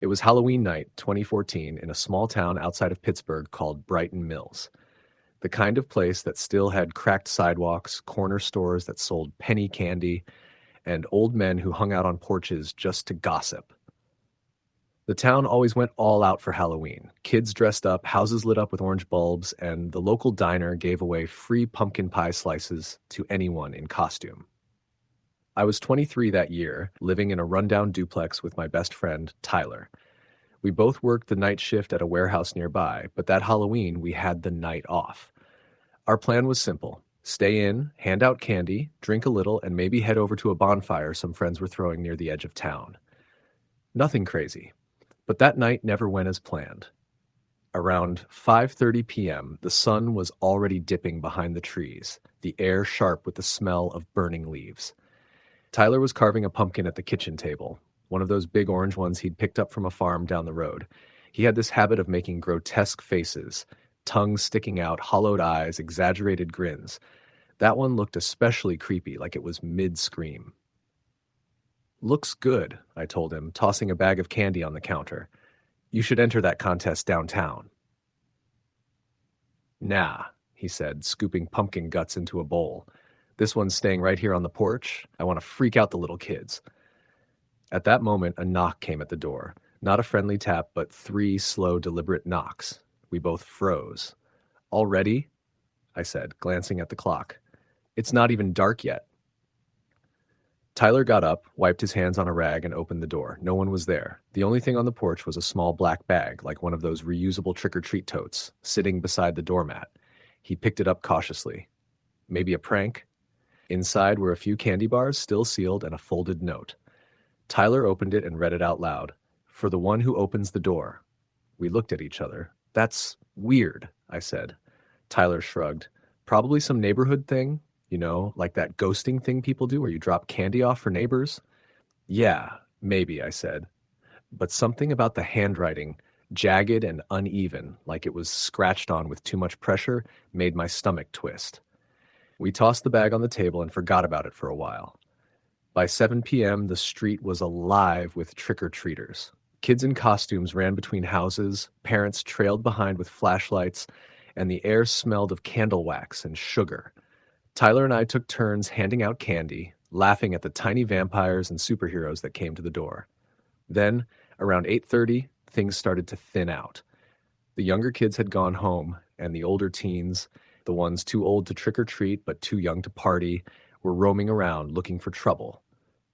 It was Halloween night, 2014, in a small town outside of Pittsburgh called Brighton Mills. The kind of place that still had cracked sidewalks, corner stores that sold penny candy, and old men who hung out on porches just to gossip. The town always went all out for Halloween. Kids dressed up, houses lit up with orange bulbs, and the local diner gave away free pumpkin pie slices to anyone in costume. I was 23 that year, living in a rundown duplex with my best friend, Tyler. We both worked the night shift at a warehouse nearby, but that Halloween we had the night off. Our plan was simple: stay in, hand out candy, drink a little, and maybe head over to a bonfire some friends were throwing near the edge of town. Nothing crazy, but that night never went as planned. Around 5:30 p.m., the sun was already dipping behind the trees, the air sharp with the smell of burning leaves. Tyler was carving a pumpkin at the kitchen table, one of those big orange ones he'd picked up from a farm down the road. He had this habit of making grotesque faces, tongue sticking out, hollowed eyes, exaggerated grins. That one looked especially creepy, like it was mid-scream. "Looks good," I told him, tossing a bag of candy on the counter. "You should enter that contest downtown." "Nah," he said, scooping pumpkin guts into a bowl. "This one's staying right here on the porch. I want to freak out the little kids." At that moment, a knock came at the door. Not a friendly tap, but 3 slow, deliberate knocks. We both froze. "Already?" I said, glancing at the clock. "It's not even dark yet." Tyler got up, wiped his hands on a rag, and opened the door. No one was there. The only thing on the porch was a small black bag, like one of those reusable trick-or-treat totes, sitting beside the doormat. He picked it up cautiously. Maybe a prank? Inside were a few candy bars, still sealed, and a folded note. Tyler opened it and read it out loud. "For the one who opens the door." We looked at each other. "That's weird," I said. Tyler shrugged. "Probably some neighborhood thing, like that ghosting thing people do where you drop candy off for neighbors." "Yeah, maybe," I said. But something about the handwriting, jagged and uneven, like it was scratched on with too much pressure, made my stomach twist. We tossed the bag on the table and forgot about it for a while. By 7 p.m., the street was alive with trick-or-treaters. Kids in costumes ran between houses, parents trailed behind with flashlights, and the air smelled of candle wax and sugar. Tyler and I took turns handing out candy, laughing at the tiny vampires and superheroes that came to the door. Then, around 8:30, things started to thin out. The younger kids had gone home, and the older teens, the ones too old to trick-or-treat but too young to party, were roaming around looking for trouble.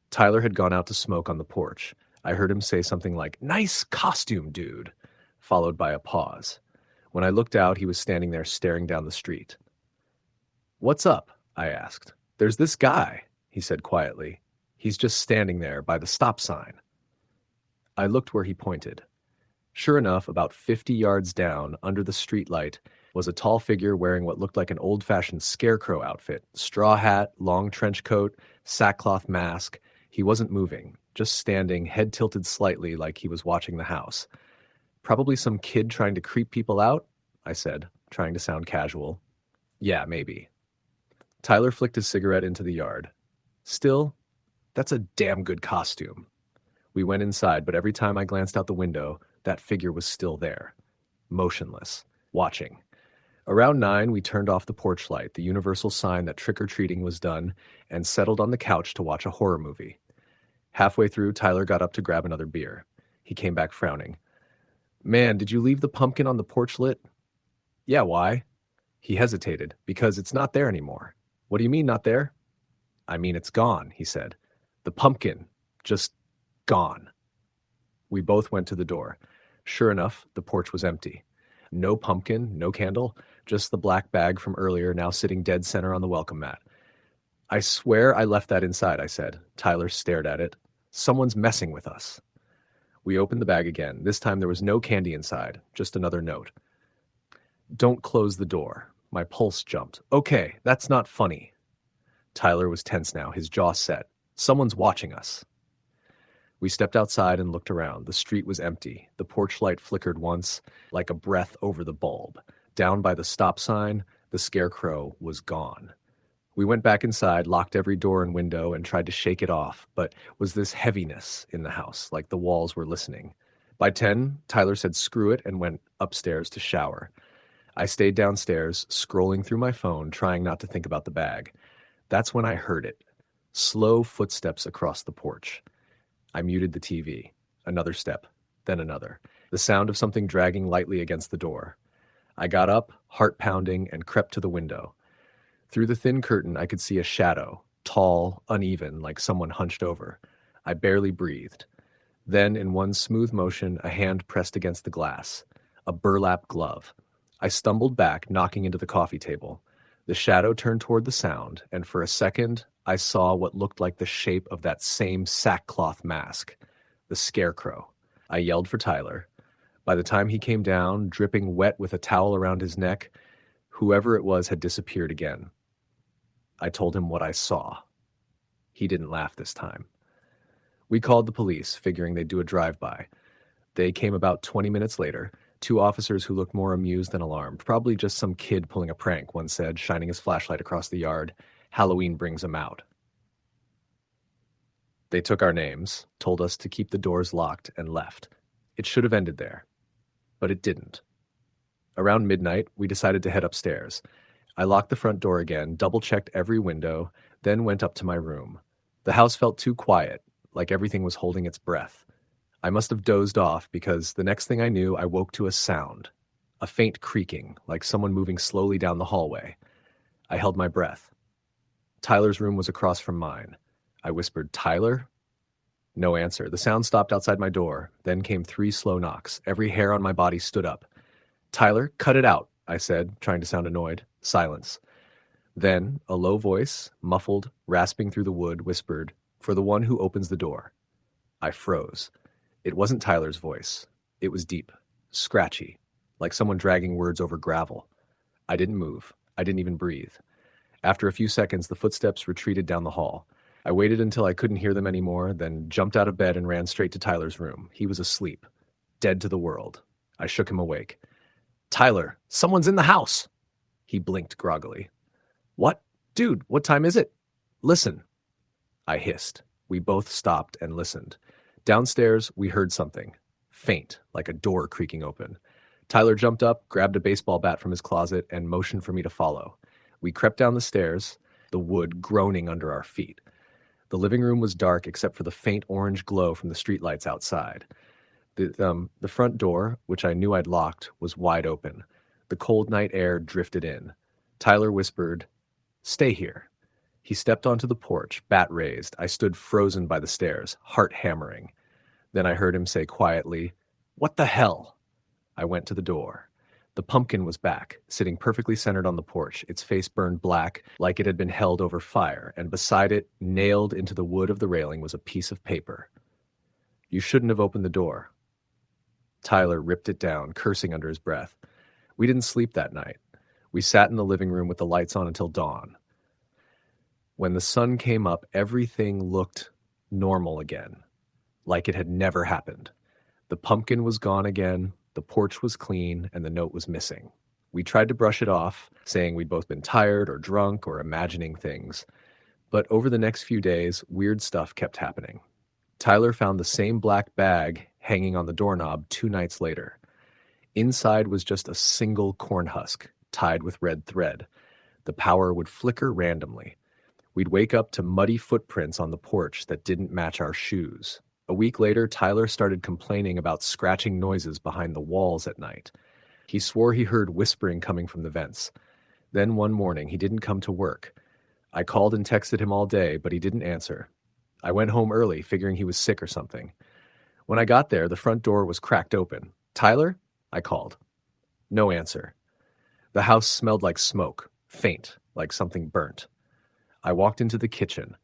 Tyler had gone out to smoke on the porch. I heard him say something like, "Nice costume, dude," followed by a pause. When I looked out, he was standing there staring down the street. "What's up?" I asked. "There's this guy," he said quietly. "He's just standing there by the stop sign." I looked where he pointed. Sure enough, about 50 yards down, under the streetlight, was a tall figure wearing what looked like an old-fashioned scarecrow outfit. Straw hat, long trench coat, sackcloth mask. He wasn't moving, just standing, head tilted slightly like he was watching the house. "Probably some kid trying to creep people out," I said, trying to sound casual. "Yeah, maybe." Tyler flicked his cigarette into the yard. "Still, that's a damn good costume." We went inside, but every time I glanced out the window, that figure was still there, motionless, watching. Around 9, we turned off the porch light, the universal sign that trick-or-treating was done, and settled on the couch to watch a horror movie. Halfway through, Tyler got up to grab another beer. He came back frowning. "Man, did you leave the pumpkin on the porch lit?" "Yeah, why?" He hesitated. "Because it's not there anymore." "What do you mean, not there?" "I mean, it's gone," he said. "The pumpkin, just gone." We both went to the door. Sure enough, the porch was empty. No pumpkin, no candle, just the black bag from earlier now sitting dead center on the welcome mat. "I swear I left that inside," I said. Tyler stared at it. "Someone's messing with us." We opened the bag again. This time there was no candy inside, just another note. "Don't close the door." My pulse jumped. "Okay, that's not funny." Tyler was tense now, his jaw set. "Someone's watching us." We stepped outside and looked around. The street was empty. The porch light flickered once, like a breath over the bulb. Down by the stop sign, the scarecrow was gone. We went back inside, locked every door and window, and tried to shake it off, but was this heaviness in the house, like the walls were listening. By 10, Tyler said screw it and went upstairs to shower. I stayed downstairs, scrolling through my phone, trying not to think about the bag. That's when I heard it. Slow footsteps across the porch. I muted the TV. Another step, then another. The sound of something dragging lightly against the door. I got up, heart pounding, and crept to the window. Through the thin curtain, I could see a shadow, tall, uneven, like someone hunched over. I barely breathed. Then, in one smooth motion, a hand pressed against the glass. A burlap glove. I stumbled back, knocking into the coffee table. The shadow turned toward the sound, and for a second, I saw what looked like the shape of that same sackcloth mask. The scarecrow. I yelled for Tyler. By the time he came down, dripping wet with a towel around his neck, whoever it was had disappeared again. I told him what I saw. He didn't laugh this time. We called the police, figuring they'd do a drive-by. They came about 20 minutes later, 2 officers who looked more amused than alarmed. Probably just some kid pulling a prank, one said, shining his flashlight across the yard. Halloween brings him out. They took our names, told us to keep the doors locked, and left. It should have ended there. But it didn't. Around midnight, we decided to head upstairs. I locked the front door again, double-checked every window, then went up to my room. The house felt too quiet, like everything was holding its breath. I must have dozed off because the next thing I knew, I woke to a sound. A faint creaking, like someone moving slowly down the hallway. I held my breath. Tyler's room was across from mine. I whispered, "Tyler?" No answer. The sound stopped outside my door. Then came 3 slow knocks. Every hair on my body stood up. "Tyler, cut it out," I said, trying to sound annoyed. Silence. Then, a low voice, muffled, rasping through the wood, whispered, "For the one who opens the door." I froze. It wasn't Tyler's voice. It was deep, scratchy, like someone dragging words over gravel. I didn't move. I didn't even breathe. After a few seconds, the footsteps retreated down the hall. I waited until I couldn't hear them anymore, then jumped out of bed and ran straight to Tyler's room. He was asleep, dead to the world. I shook him awake. "Tyler, someone's in the house!" He blinked groggily. "What? Dude, what time is it? Listen." I hissed. We both stopped and listened. Downstairs, we heard something. Faint, like a door creaking open. Tyler jumped up, grabbed a baseball bat from his closet, and motioned for me to follow. We crept down the stairs, the wood groaning under our feet. The living room was dark except for the faint orange glow from the streetlights outside. The front door, which I knew I'd locked, was wide open. The cold night air drifted in. Tyler whispered, "Stay here." He stepped onto the porch, bat raised. I stood frozen by the stairs, heart hammering. Then I heard him say quietly, "What the hell?" I went to the door. The pumpkin was back, sitting perfectly centered on the porch, its face burned black, like it had been held over fire, and beside it, nailed into the wood of the railing, was a piece of paper. "You shouldn't have opened the door." Tyler ripped it down, cursing under his breath. We didn't sleep that night. We sat in the living room with the lights on until dawn. When the sun came up, everything looked normal again, like it had never happened. The pumpkin was gone again, the porch was clean, and the note was missing. We tried to brush it off, saying we'd both been tired or drunk or imagining things. But over the next few days, weird stuff kept happening. Tyler found the same black bag hanging on the doorknob 2 nights later. Inside was just a single corn husk, tied with red thread. The power would flicker randomly. We'd wake up to muddy footprints on the porch that didn't match our shoes. A week later, Tyler started complaining about scratching noises behind the walls at night. He swore he heard whispering coming from the vents. Then one morning, he didn't come to work. I called and texted him all day, but he didn't answer. I went home early, figuring he was sick or something. When I got there, the front door was cracked open. "Tyler?" I called. No answer. The house smelled like smoke, faint, like something burnt. I walked into the kitchen.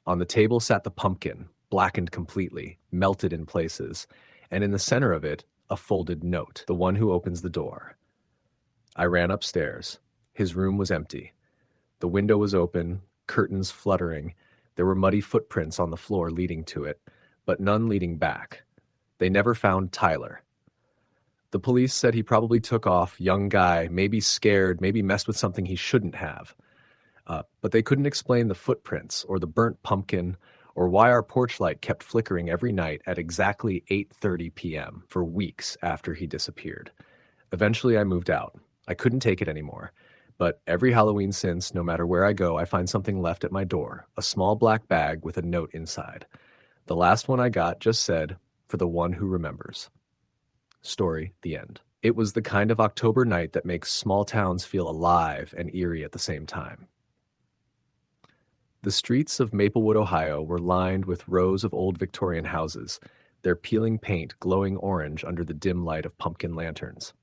On the table sat the pumpkin, blackened completely, melted in places, and in the center of it, a folded note, the one who opens the door. I ran upstairs. His room was empty. The window was open, curtains fluttering. There were muddy footprints on the floor leading to it, but none leading back. They never found Tyler. The police said he probably took off, young guy, maybe scared, maybe messed with something he shouldn't have. But they couldn't explain the footprints or the burnt pumpkin or why our porch light kept flickering every night at exactly 8:30 p.m. for weeks after he disappeared. Eventually, I moved out. I couldn't take it anymore. But every Halloween since, no matter where I go, I find something left at my door, a small black bag with a note inside. The last one I got just said, "For the one who remembers." Story, the end. It was the kind of October night that makes small towns feel alive and eerie at the same time. The streets of Maplewood, Ohio were lined with rows of old Victorian houses, their peeling paint glowing orange under the dim light of pumpkin lanterns.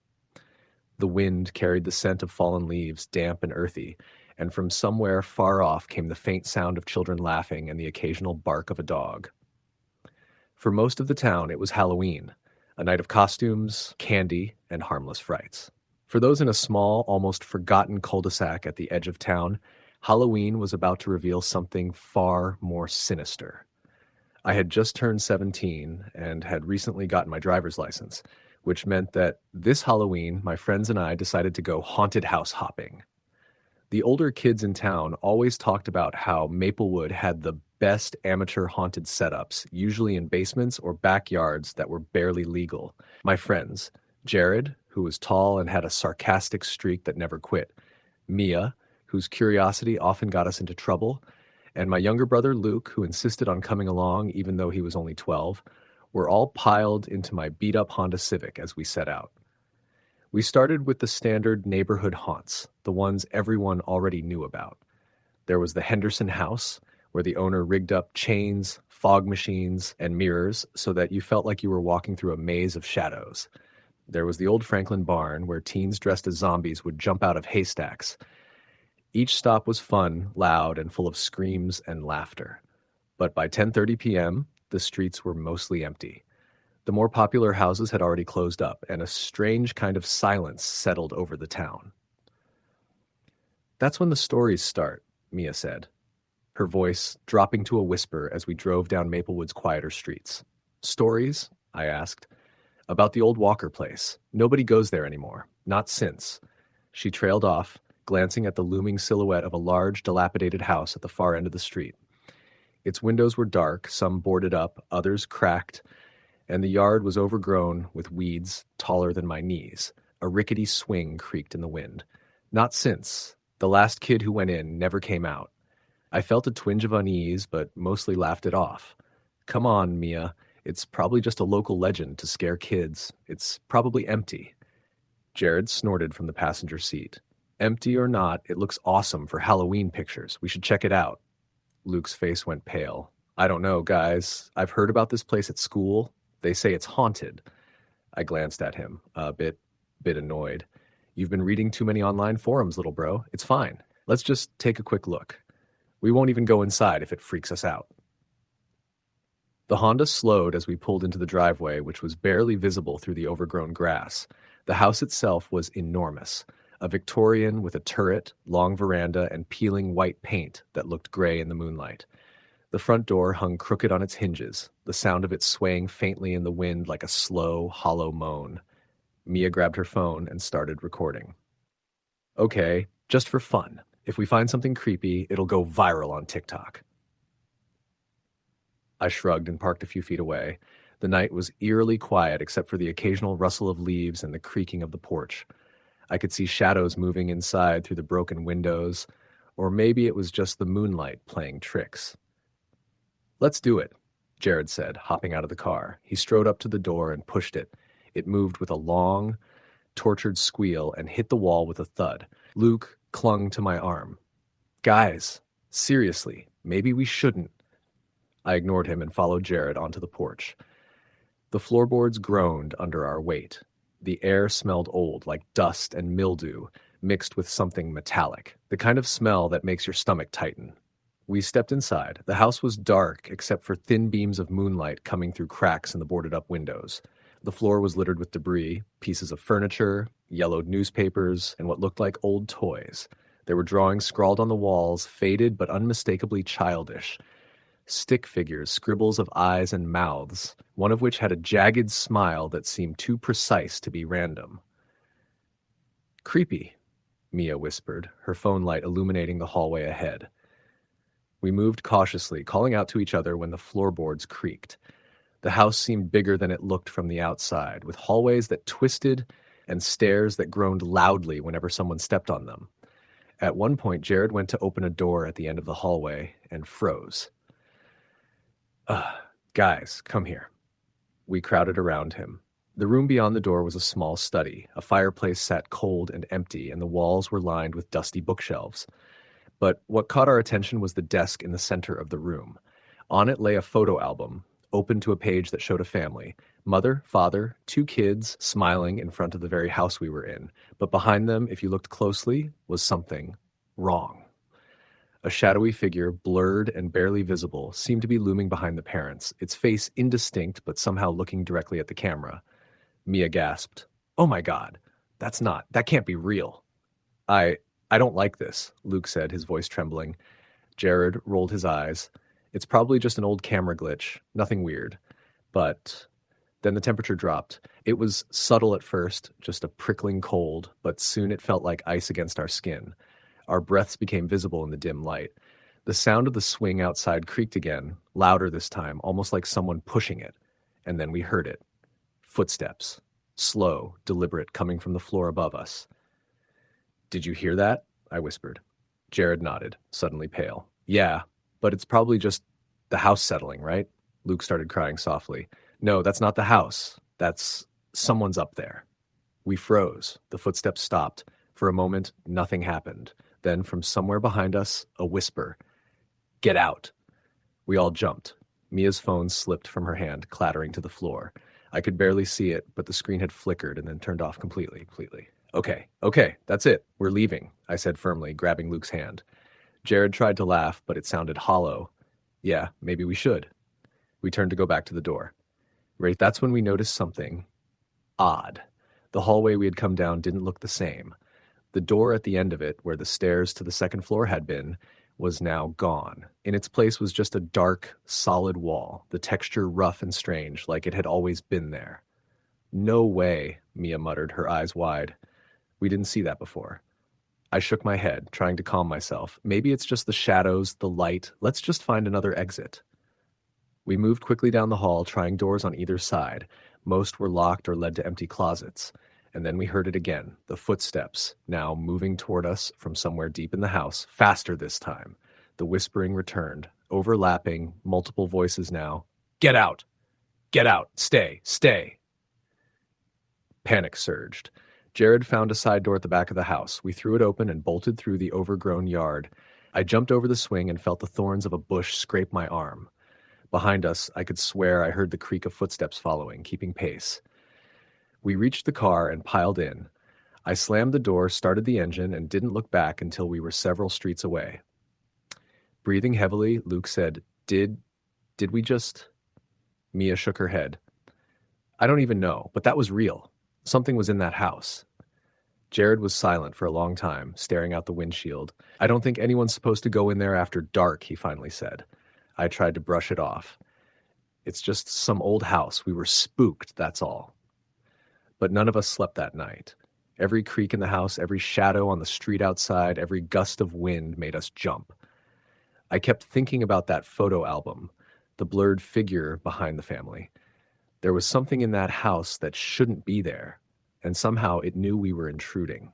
The wind carried the scent of fallen leaves, damp and earthy, and from somewhere far off came the faint sound of children laughing and the occasional bark of a dog. For most of the town, it was Halloween, a night of costumes, candy, and harmless frights. For those in a small, almost forgotten cul-de-sac at the edge of town, Halloween was about to reveal something far more sinister. I had just turned 17 and had recently gotten my driver's license, which meant that this Halloween, my friends and I decided to go haunted house hopping. The older kids in town always talked about how Maplewood had the best amateur haunted setups, usually in basements or backyards that were barely legal. My friends, Jared, who was tall and had a sarcastic streak that never quit, Mia, whose curiosity often got us into trouble, and my younger brother Luke, who insisted on coming along even though he was only 12, were all piled into my beat-up Honda Civic as we set out. We started with the standard neighborhood haunts, the ones everyone already knew about. There was the Henderson house, where the owner rigged up chains, fog machines, and mirrors so that you felt like you were walking through a maze of shadows. There was the old Franklin barn, where teens dressed as zombies would jump out of haystacks. Each stop was fun, loud, and full of screams and laughter. But by 10:30 p.m., the streets were mostly empty. The more popular houses had already closed up, and a strange kind of silence settled over the town. "That's when the stories start," Mia said, her voice dropping to a whisper as we drove down Maplewood's quieter streets. "Stories?" I asked. "About the old Walker place. Nobody goes there anymore. Not since." She trailed off, glancing at the looming silhouette of a large, dilapidated house at the far end of the street. Its windows were dark, some boarded up, others cracked, and the yard was overgrown with weeds taller than my knees. A rickety swing creaked in the wind. Not since. The last kid who went in never came out. I felt a twinge of unease, but mostly laughed it off. "Come on, Mia. It's probably just a local legend to scare kids. It's probably empty." Jared snorted from the passenger seat. "Empty or not, it looks awesome for Halloween pictures. We should check it out." Luke's face went pale. "I don't know, guys. I've heard about this place at school. They say it's haunted." I glanced at him, a bit annoyed. "You've been reading too many online forums, little bro. It's fine. Let's just take a quick look. We won't even go inside if it freaks us out." The Honda slowed as we pulled into the driveway, which was barely visible through the overgrown grass. The house itself was enormous, a Victorian with a turret, long veranda, and peeling white paint that looked gray in the moonlight. The front door hung crooked on its hinges, the sound of it swaying faintly in the wind like a slow, hollow moan. Mia grabbed her phone and started recording. "Okay, just for fun. If we find something creepy, it'll go viral on TikTok." I shrugged and parked a few feet away. The night was eerily quiet except for the occasional rustle of leaves and the creaking of the porch. I could see shadows moving inside through the broken windows, or maybe it was just the moonlight playing tricks. "Let's do it," Jared said, hopping out of the car. He strode up to the door and pushed it. It moved with a long, tortured squeal and hit the wall with a thud. Luke clung to my arm. "Guys, seriously, maybe we shouldn't." I ignored him and followed Jared onto the porch. The floorboards groaned under our weight. The air smelled old, like dust and mildew, mixed with something metallic, the kind of smell that makes your stomach tighten. We stepped inside. The house was dark, except for thin beams of moonlight coming through cracks in the boarded-up windows. The floor was littered with debris, pieces of furniture, yellowed newspapers, and what looked like old toys. There were drawings scrawled on the walls, faded but unmistakably childish. Stick figures, scribbles of eyes and mouths, one of which had a jagged smile that seemed too precise to be random. "Creepy," Mia whispered, her phone light illuminating the hallway ahead. We moved cautiously, calling out to each other when the floorboards creaked. The house seemed bigger than it looked from the outside, with hallways that twisted and stairs that groaned loudly whenever someone stepped on them. At one point, Jared went to open a door at the end of the hallway and froze. Guys, come here. We crowded around him. The room beyond the door was a small study. A fireplace sat cold and empty, and the walls were lined with dusty bookshelves. But what caught our attention was the desk in the center of the room. On it lay a photo album, open to a page that showed a family. Mother, father, 2 kids, smiling in front of the very house we were in. But behind them, if you looked closely, was something wrong. A shadowy figure, blurred and barely visible, seemed to be looming behind the parents, its face indistinct but somehow looking directly at the camera. Mia gasped, "Oh my God, that can't be real." I don't like this, Luke said, his voice trembling. Jared rolled his eyes. It's probably just an old camera glitch, nothing weird. But then the temperature dropped. It was subtle at first, just a prickling cold, but soon it felt like ice against our skin. Our breaths became visible in the dim light. The sound of the swing outside creaked again, louder this time, almost like someone pushing it. And then we heard it. Footsteps. Slow, deliberate, coming from the floor above us. "Did you hear that?" I whispered. Jared nodded, suddenly pale. "Yeah, but it's probably just the house settling, right?" Luke started crying softly. "No, that's not the house. That's someone's up there." We froze. The footsteps stopped. For a moment, nothing happened. Then, from somewhere behind us, a whisper. "Get out." We all jumped. Mia's phone slipped from her hand, clattering to the floor. I could barely see it, but the screen had flickered and then turned off completely. Okay, that's it. We're leaving, I said firmly, grabbing Luke's hand. Jared tried to laugh, but it sounded hollow. "Yeah, maybe we should." We turned to go back to the door. Right, that's when we noticed something odd. The hallway we had come down didn't look the same. The door at the end of it, where the stairs to the second floor had been, was now gone. In its place was just a dark, solid wall, the texture rough and strange, like it had always been there. "No way," Mia muttered, her eyes wide. "We didn't see that before." I shook my head, trying to calm myself. Maybe it's just the shadows, the light. Let's just find another exit. We moved quickly down the hall, trying doors on either side. Most were locked or led to empty closets. And then we heard it again, the footsteps, now moving toward us from somewhere deep in the house, faster this time. The whispering returned, overlapping, multiple voices now. "Get out! Get out! Stay!" Panic surged. Jared found a side door at the back of the house. We threw it open and bolted through the overgrown yard. I jumped over the swing and felt the thorns of a bush scrape my arm. Behind us, I could swear I heard the creak of footsteps following, keeping pace. We reached the car and piled in. I slammed the door, started the engine, and didn't look back until we were several streets away. Breathing heavily, Luke said, Did we just... Mia shook her head. "I don't even know, but that was real. Something was in that house." Jared was silent for a long time, staring out the windshield. "I don't think anyone's supposed to go in there after dark," he finally said. I tried to brush it off. "It's just some old house. We were spooked, that's all." But none of us slept that night. Every creak in the house, every shadow on the street outside, every gust of wind made us jump. I kept thinking about that photo album, the blurred figure behind the family. There was something in that house that shouldn't be there, and somehow it knew we were intruding.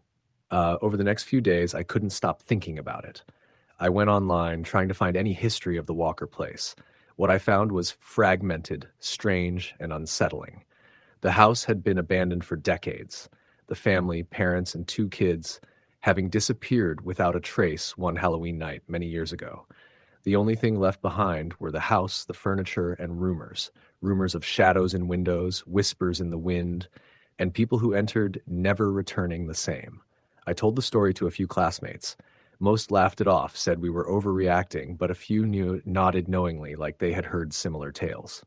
Over the next few days, I couldn't stop thinking about it. I went online, trying to find any history of the Walker place. What I found was fragmented, strange, and unsettling. The house had been abandoned for decades, the family, parents, and 2 kids, having disappeared without a trace one Halloween night many years ago. The only thing left behind were the house, the furniture, and rumors. Rumors of shadows in windows, whispers in the wind, and people who entered never returning the same. I told the story to a few classmates. Most laughed it off, said we were overreacting, but a few nodded knowingly, like they had heard similar tales.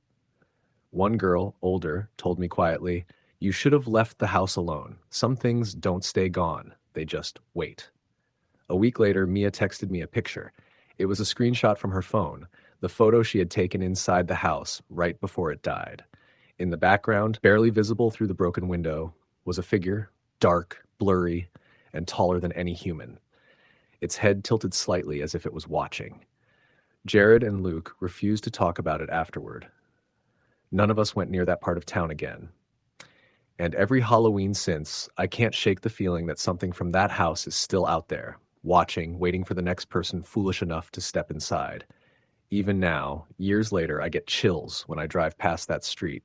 One girl, older, told me quietly, "You should have left the house alone. Some things don't stay gone. They just wait." A week later, Mia texted me a picture. It was a screenshot from her phone, the photo she had taken inside the house right before it died. In the background, barely visible through the broken window, was a figure, dark, blurry, and taller than any human. Its head tilted slightly as if it was watching. Jared and Luke refused to talk about it afterward. None of us went near that part of town again. And every Halloween since, I can't shake the feeling that something from that house is still out there, watching, waiting for the next person foolish enough to step inside. Even now, years later, I get chills when I drive past that street.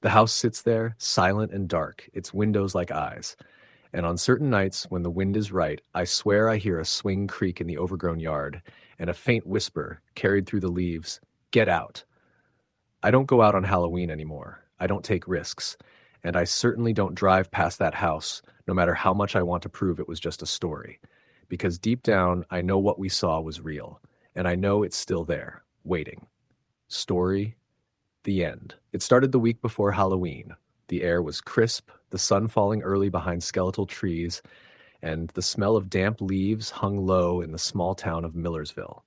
The house sits there, silent and dark, its windows like eyes. And on certain nights, when the wind is right, I swear I hear a swing creak in the overgrown yard, and a faint whisper, carried through the leaves, "Get out." I don't go out on Halloween anymore. I don't take risks. And I certainly don't drive past that house, no matter how much I want to prove it was just a story. Because deep down, I know what we saw was real. And I know it's still there, waiting. Story, the end. It started the week before Halloween. The air was crisp, the sun falling early behind skeletal trees, and the smell of damp leaves hung low in the small town of Millersville.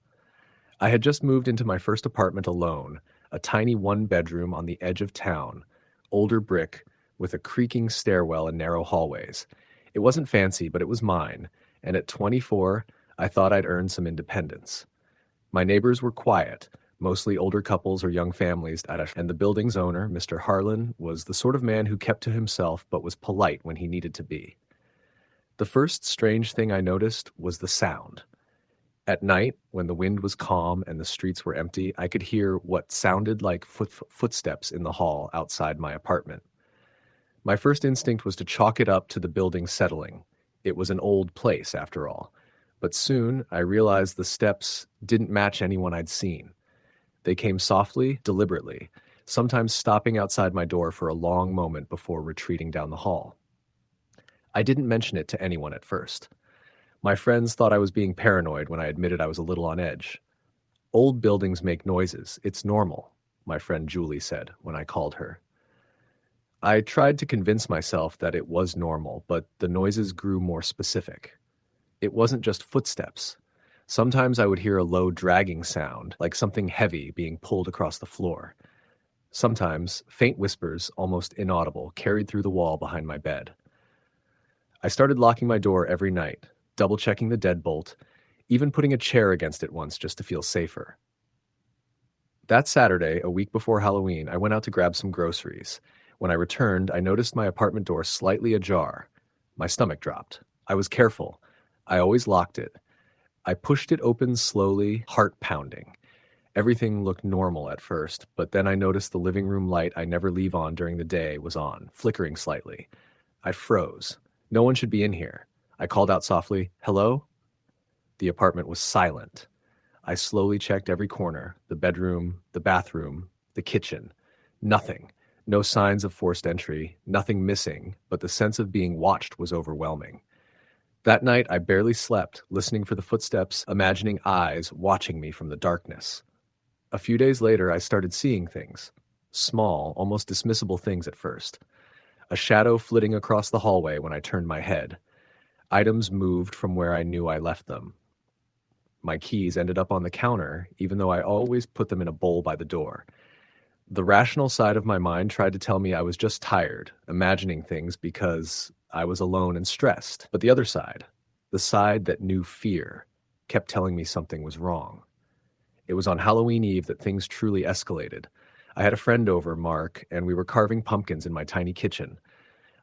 I had just moved into my first apartment alone, a tiny one-bedroom on the edge of town, older brick, with a creaking stairwell and narrow hallways. It wasn't fancy, but it was mine, and at 24, I thought I'd earned some independence. My neighbors were quiet, mostly older couples or young families, and the building's owner, Mr. Harlan, was the sort of man who kept to himself but was polite when he needed to be. The first strange thing I noticed was the sound. At night, when the wind was calm and the streets were empty, I could hear what sounded like footsteps in the hall outside my apartment. My first instinct was to chalk it up to the building settling. It was an old place, after all. But soon, I realized the steps didn't match anyone I'd seen. They came softly, deliberately, sometimes stopping outside my door for a long moment before retreating down the hall. I didn't mention it to anyone at first. My friends thought I was being paranoid when I admitted I was a little on edge. "Old buildings make noises. It's normal," my friend Julie said when I called her. I tried to convince myself that it was normal, but the noises grew more specific. It wasn't just footsteps. Sometimes I would hear a low dragging sound, like something heavy being pulled across the floor. Sometimes, faint whispers, almost inaudible, carried through the wall behind my bed. I started locking my door every night, double-checking the deadbolt, even putting a chair against it once just to feel safer. That Saturday, a week before Halloween, I went out to grab some groceries. When I returned, I noticed my apartment door slightly ajar. My stomach dropped. I was careful. I always locked it. I pushed it open slowly, heart pounding. Everything looked normal at first, but then I noticed the living room light I never leave on during the day was on, flickering slightly. I froze. No one should be in here. I called out softly, "Hello?" The apartment was silent. I slowly checked every corner, the bedroom, the bathroom, the kitchen. Nothing. No signs of forced entry, nothing missing, but the sense of being watched was overwhelming. That night, I barely slept, listening for the footsteps, imagining eyes watching me from the darkness. A few days later, I started seeing things. Small, almost dismissible things at first. A shadow flitting across the hallway when I turned my head. Items moved from where I knew I left them. My keys ended up on the counter, even though I always put them in a bowl by the door. The rational side of my mind tried to tell me I was just tired, imagining things because I was alone and stressed. But the other side, the side that knew fear, kept telling me something was wrong. It was on Halloween Eve that things truly escalated. I had a friend over, Mark, and we were carving pumpkins in my tiny kitchen.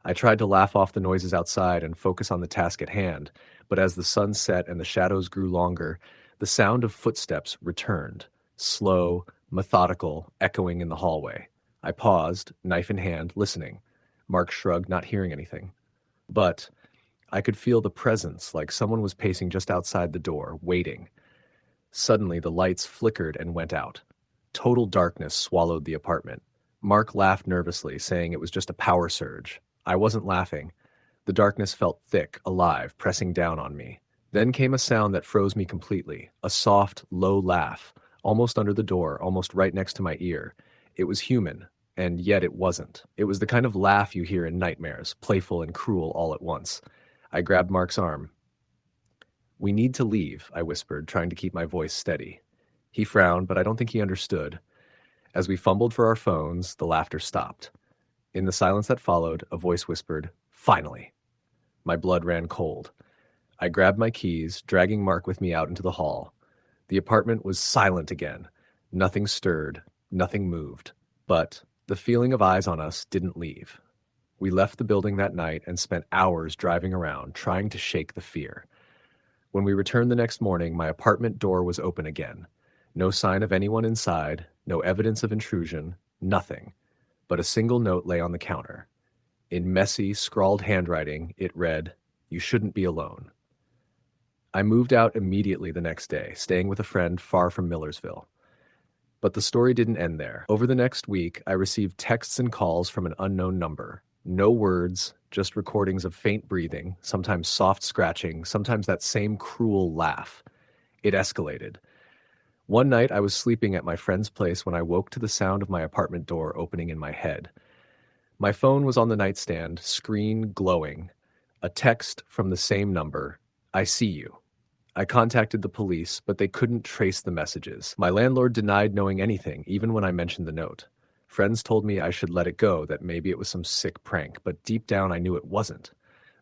I tried to laugh off the noises outside and focus on the task at hand, but as the sun set and the shadows grew longer, the sound of footsteps returned, slow, methodical, echoing in the hallway. I paused, knife in hand, listening. Mark shrugged, not hearing anything. But I could feel the presence, like someone was pacing just outside the door, waiting. Suddenly, the lights flickered and went out. Total darkness swallowed the apartment. Mark laughed nervously, saying it was just a power surge. I wasn't laughing. The darkness felt thick, alive, pressing down on me. Then came a sound that froze me completely, a soft, low laugh, almost under the door, almost right next to my ear. It was human, and yet it wasn't. It was the kind of laugh you hear in nightmares, playful and cruel all at once. I grabbed Mark's arm. "We need to leave," I whispered, trying to keep my voice steady. He frowned, but I don't think he understood. As we fumbled for our phones, the laughter stopped. In the silence that followed, a voice whispered, "Finally." My blood ran cold. I grabbed my keys, dragging Mark with me out into the hall. The apartment was silent again. Nothing stirred, nothing moved. But the feeling of eyes on us didn't leave. We left the building that night and spent hours driving around, trying to shake the fear. When we returned the next morning, my apartment door was open again. No sign of anyone inside, no evidence of intrusion, nothing. But a single note lay on the counter. In messy, scrawled handwriting, it read, "You shouldn't be alone." I moved out immediately the next day, staying with a friend far from Millersville. But the story didn't end there. Over the next week, I received texts and calls from an unknown number. No words, just recordings of faint breathing, sometimes soft scratching, sometimes that same cruel laugh. It escalated. One night, I was sleeping at my friend's place when I woke to the sound of my apartment door opening in my head. My phone was on the nightstand, screen glowing. A text from the same number, "I see you." I contacted the police, but they couldn't trace the messages. My landlord denied knowing anything, even when I mentioned the note. Friends told me I should let it go, that maybe it was some sick prank, but deep down I knew it wasn't.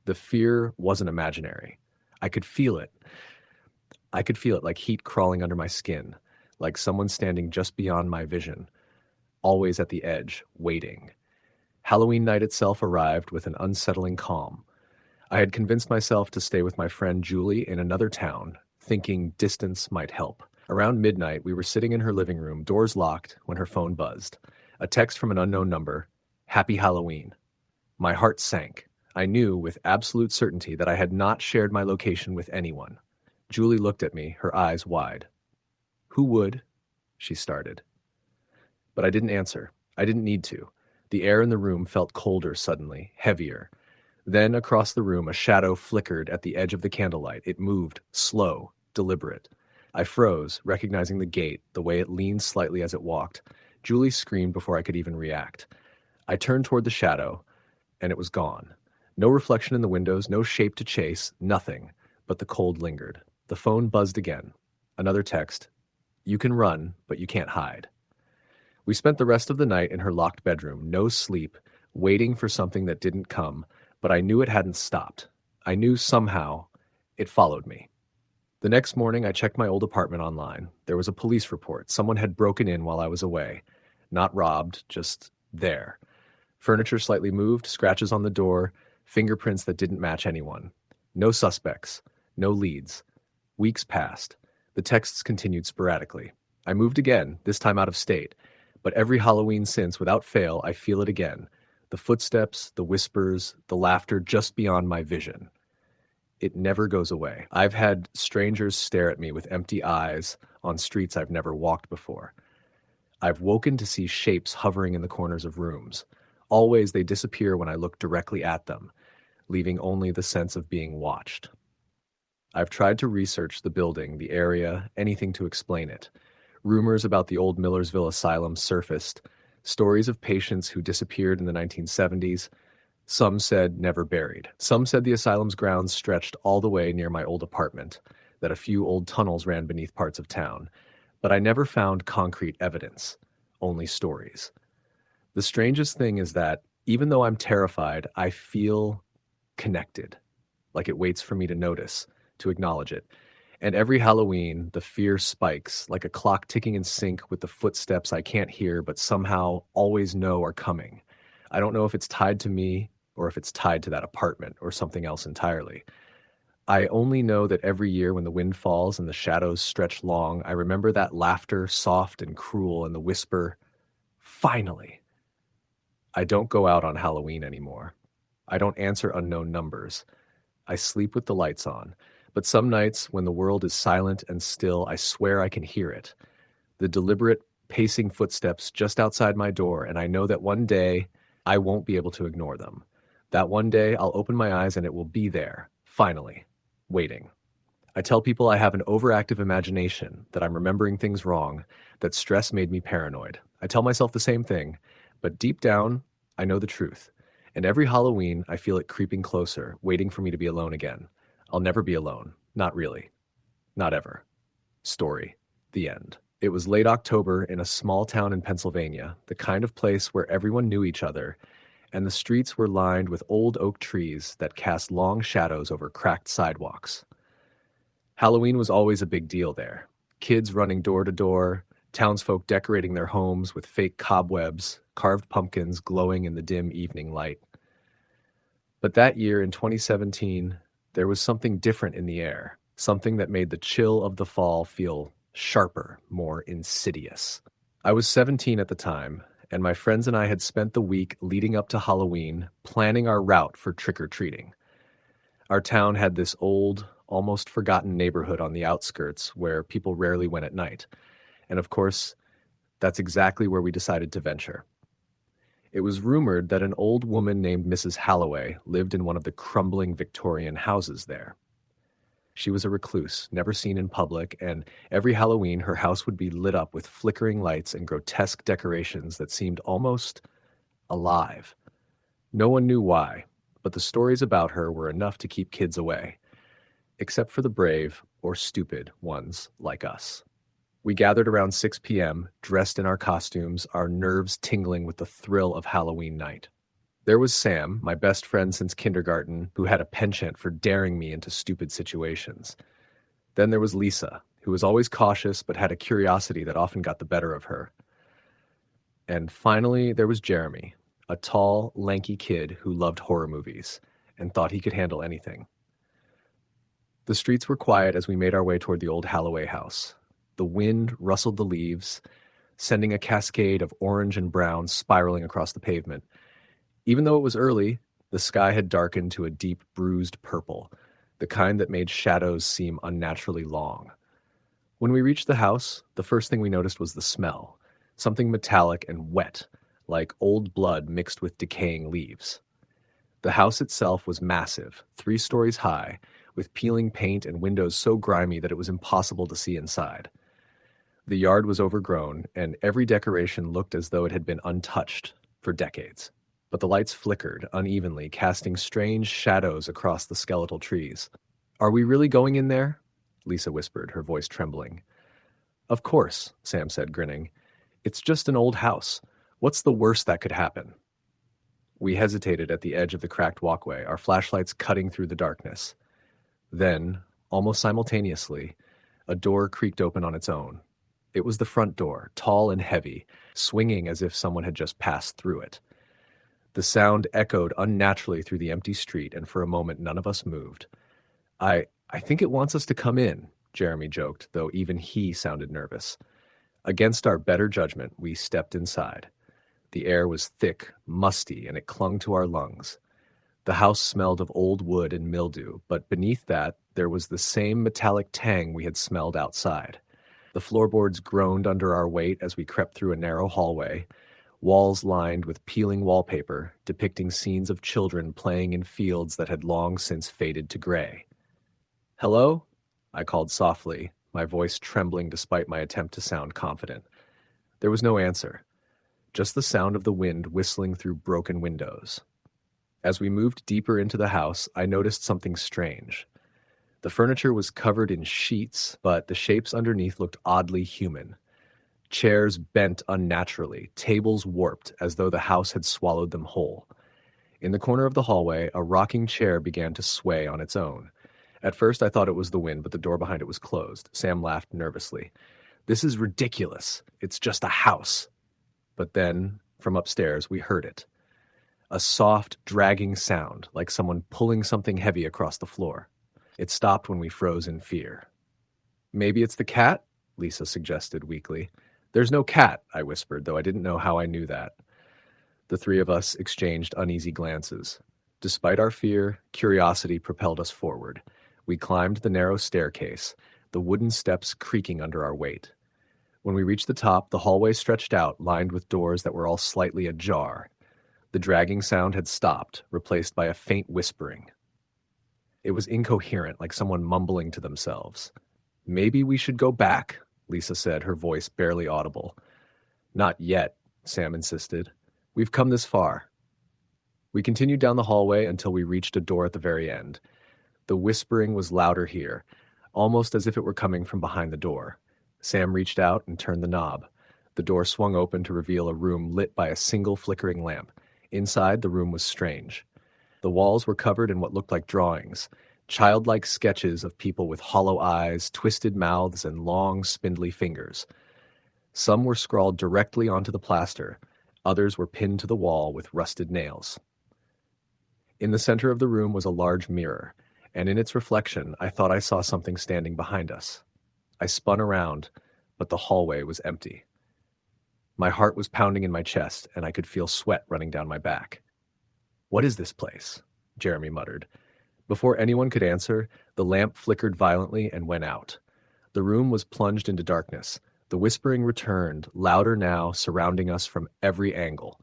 The fear wasn't imaginary. I could feel it. I could feel it like heat crawling under my skin, like someone standing just beyond my vision, always at the edge, waiting. Halloween night itself arrived with an unsettling calm. I had convinced myself to stay with my friend Julie in another town, thinking distance might help. Around midnight, we were sitting in her living room, doors locked, when her phone buzzed. A text from an unknown number, "Happy Halloween." My heart sank. I knew with absolute certainty that I had not shared my location with anyone. Julie looked at me, her eyes wide. "Who would?" she started. But I didn't answer. I didn't need to. The air in the room felt colder suddenly, heavier. Then, across the room, a shadow flickered at the edge of the candlelight. It moved, slow, deliberate. I froze, recognizing the gait, the way it leaned slightly as it walked. Julie screamed before I could even react. I turned toward the shadow, and it was gone. No reflection in the windows, no shape to chase, nothing. But the cold lingered. The phone buzzed again. Another text. "You can run, but you can't hide." We spent the rest of the night in her locked bedroom, no sleep, waiting for something that didn't come, but I knew it hadn't stopped. I knew somehow it followed me. The next morning, I checked my old apartment online. There was a police report. Someone had broken in while I was away. Not robbed, just there. Furniture slightly moved, scratches on the door, fingerprints that didn't match anyone. No suspects, no leads. Weeks passed. The texts continued sporadically. I moved again, this time out of state. But every Halloween since, without fail, I feel it again. The footsteps, the whispers, the laughter just beyond my vision. It never goes away. I've had strangers stare at me with empty eyes on streets I've never walked before. I've woken to see shapes hovering in the corners of rooms. Always they disappear when I look directly at them, leaving only the sense of being watched. I've tried to research the building, the area, anything to explain it. Rumors about the old Millersville Asylum surfaced, stories of patients who disappeared in the 1970s. Some said never buried. Some said the asylum's grounds stretched all the way near my old apartment, that a few old tunnels ran beneath parts of town. But I never found concrete evidence, only stories. The strangest thing is that, even though I'm terrified, I feel connected, like it waits for me to notice, to acknowledge it. And every Halloween, the fear spikes, like a clock ticking in sync with the footsteps I can't hear but somehow always know are coming. I don't know if it's tied to me or if it's tied to that apartment or something else entirely. I only know that every year when the wind falls and the shadows stretch long, I remember that laughter, soft and cruel, and the whisper, "Finally!" I don't go out on Halloween anymore. I don't answer unknown numbers. I sleep with the lights on. But some nights, when the world is silent and still, I swear I can hear it. The deliberate, pacing footsteps just outside my door, and I know that one day I won't be able to ignore them. That one day I'll open my eyes and it will be there, finally, waiting. I tell people I have an overactive imagination, that I'm remembering things wrong, that stress made me paranoid. I tell myself the same thing, but deep down, I know the truth. And every Halloween, I feel it creeping closer, waiting for me to be alone again. I'll never be alone. Not really. Not ever. Story. The end. It was late October in a small town in Pennsylvania, the kind of place where everyone knew each other, and the streets were lined with old oak trees that cast long shadows over cracked sidewalks. Halloween was always a big deal there. Kids running door to door, townsfolk decorating their homes with fake cobwebs, carved pumpkins glowing in the dim evening light. But that year in 2017, there was something different in the air, something that made the chill of the fall feel sharper, more insidious. I was 17 at the time, and my friends and I had spent the week leading up to Halloween planning our route for trick-or-treating. Our town had this old, almost forgotten neighborhood on the outskirts where people rarely went at night. And of course, that's exactly where we decided to venture. It was rumored that an old woman named Mrs. Halloway lived in one of the crumbling Victorian houses there. She was a recluse, never seen in public, and every Halloween her house would be lit up with flickering lights and grotesque decorations that seemed almost alive. No one knew why, but the stories about her were enough to keep kids away, except for the brave or stupid ones like us. We gathered around 6 p.m., dressed in our costumes, our nerves tingling with the thrill of Halloween night. There was Sam, my best friend since kindergarten, who had a penchant for daring me into stupid situations. Then there was Lisa, who was always cautious but had a curiosity that often got the better of her. And finally, there was Jeremy, a tall, lanky kid who loved horror movies and thought he could handle anything. The streets were quiet as we made our way toward the old Halloway house. The wind rustled the leaves, sending a cascade of orange and brown spiraling across the pavement. Even though it was early, the sky had darkened to a deep, bruised purple, the kind that made shadows seem unnaturally long. When we reached the house, the first thing we noticed was the smell, something metallic and wet, like old blood mixed with decaying leaves. The house itself was massive, 3 stories high, with peeling paint and windows so grimy that it was impossible to see inside. The yard was overgrown, and every decoration looked as though it had been untouched for decades. But the lights flickered unevenly, casting strange shadows across the skeletal trees. "Are we really going in there?" Lisa whispered, her voice trembling. "Of course," Sam said, grinning. "It's just an old house. What's the worst that could happen?" We hesitated at the edge of the cracked walkway, our flashlights cutting through the darkness. Then, almost simultaneously, a door creaked open on its own. It was the front door, tall and heavy, swinging as if someone had just passed through it. The sound echoed unnaturally through the empty street, and for a moment none of us moved. I think it wants us to come in," Jeremy joked, though even he sounded nervous. Against our better judgment, we stepped inside. The air was thick, musty, and it clung to our lungs. The house smelled of old wood and mildew, but beneath that, there was the same metallic tang we had smelled outside. The floorboards groaned under our weight as we crept through a narrow hallway, walls lined with peeling wallpaper depicting scenes of children playing in fields that had long since faded to gray. "Hello?" I called softly, my voice trembling despite my attempt to sound confident. There was no answer, just the sound of the wind whistling through broken windows. As we moved deeper into the house, I noticed something strange. The furniture was covered in sheets, but the shapes underneath looked oddly human. Chairs bent unnaturally, tables warped as though the house had swallowed them whole. In the corner of the hallway, a rocking chair began to sway on its own. At first I thought it was the wind, but the door behind it was closed. Sam laughed nervously. "This is ridiculous. It's just a house." But then, from upstairs, we heard it. A soft, dragging sound, like someone pulling something heavy across the floor. It stopped when we froze in fear. "Maybe it's the cat?" Lisa suggested weakly. "There's no cat," I whispered, though I didn't know how I knew that. The 3 of us exchanged uneasy glances. Despite our fear, curiosity propelled us forward. We climbed the narrow staircase, the wooden steps creaking under our weight. When we reached the top, the hallway stretched out, lined with doors that were all slightly ajar. The dragging sound had stopped, replaced by a faint whispering. It was incoherent, like someone mumbling to themselves. "Maybe we should go back," Lisa said, her voice barely audible. "Not yet," Sam insisted. "We've come this far." We continued down the hallway until we reached a door at the very end. The whispering was louder here, almost as if it were coming from behind the door. Sam reached out and turned the knob. The door swung open to reveal a room lit by a single flickering lamp. Inside, the room was strange. The walls were covered in what looked like drawings, childlike sketches of people with hollow eyes, twisted mouths, and long, spindly fingers. Some were scrawled directly onto the plaster, others were pinned to the wall with rusted nails. In the center of the room was a large mirror, and in its reflection I thought I saw something standing behind us. I spun around, but the hallway was empty. My heart was pounding in my chest, and I could feel sweat running down my back. "What is this place?" Jeremy muttered. Before anyone could answer, the lamp flickered violently and went out. The room was plunged into darkness. The whispering returned, louder now, surrounding us from every angle.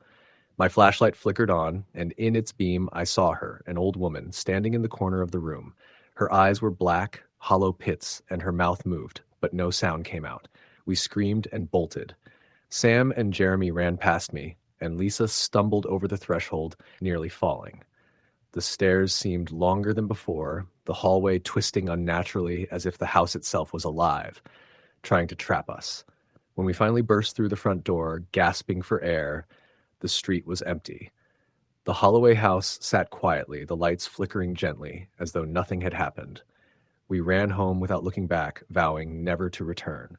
My flashlight flickered on, and in its beam I saw her, an old woman, standing in the corner of the room. Her eyes were black, hollow pits, and her mouth moved, but no sound came out. We screamed and bolted. Sam and Jeremy ran past me, and Lisa stumbled over the threshold, nearly falling. The stairs seemed longer than before, the hallway twisting unnaturally as if the house itself was alive, trying to trap us. When we finally burst through the front door, gasping for air, the street was empty. The Holloway house sat quietly, the lights flickering gently, as though nothing had happened. We ran home without looking back, vowing never to return.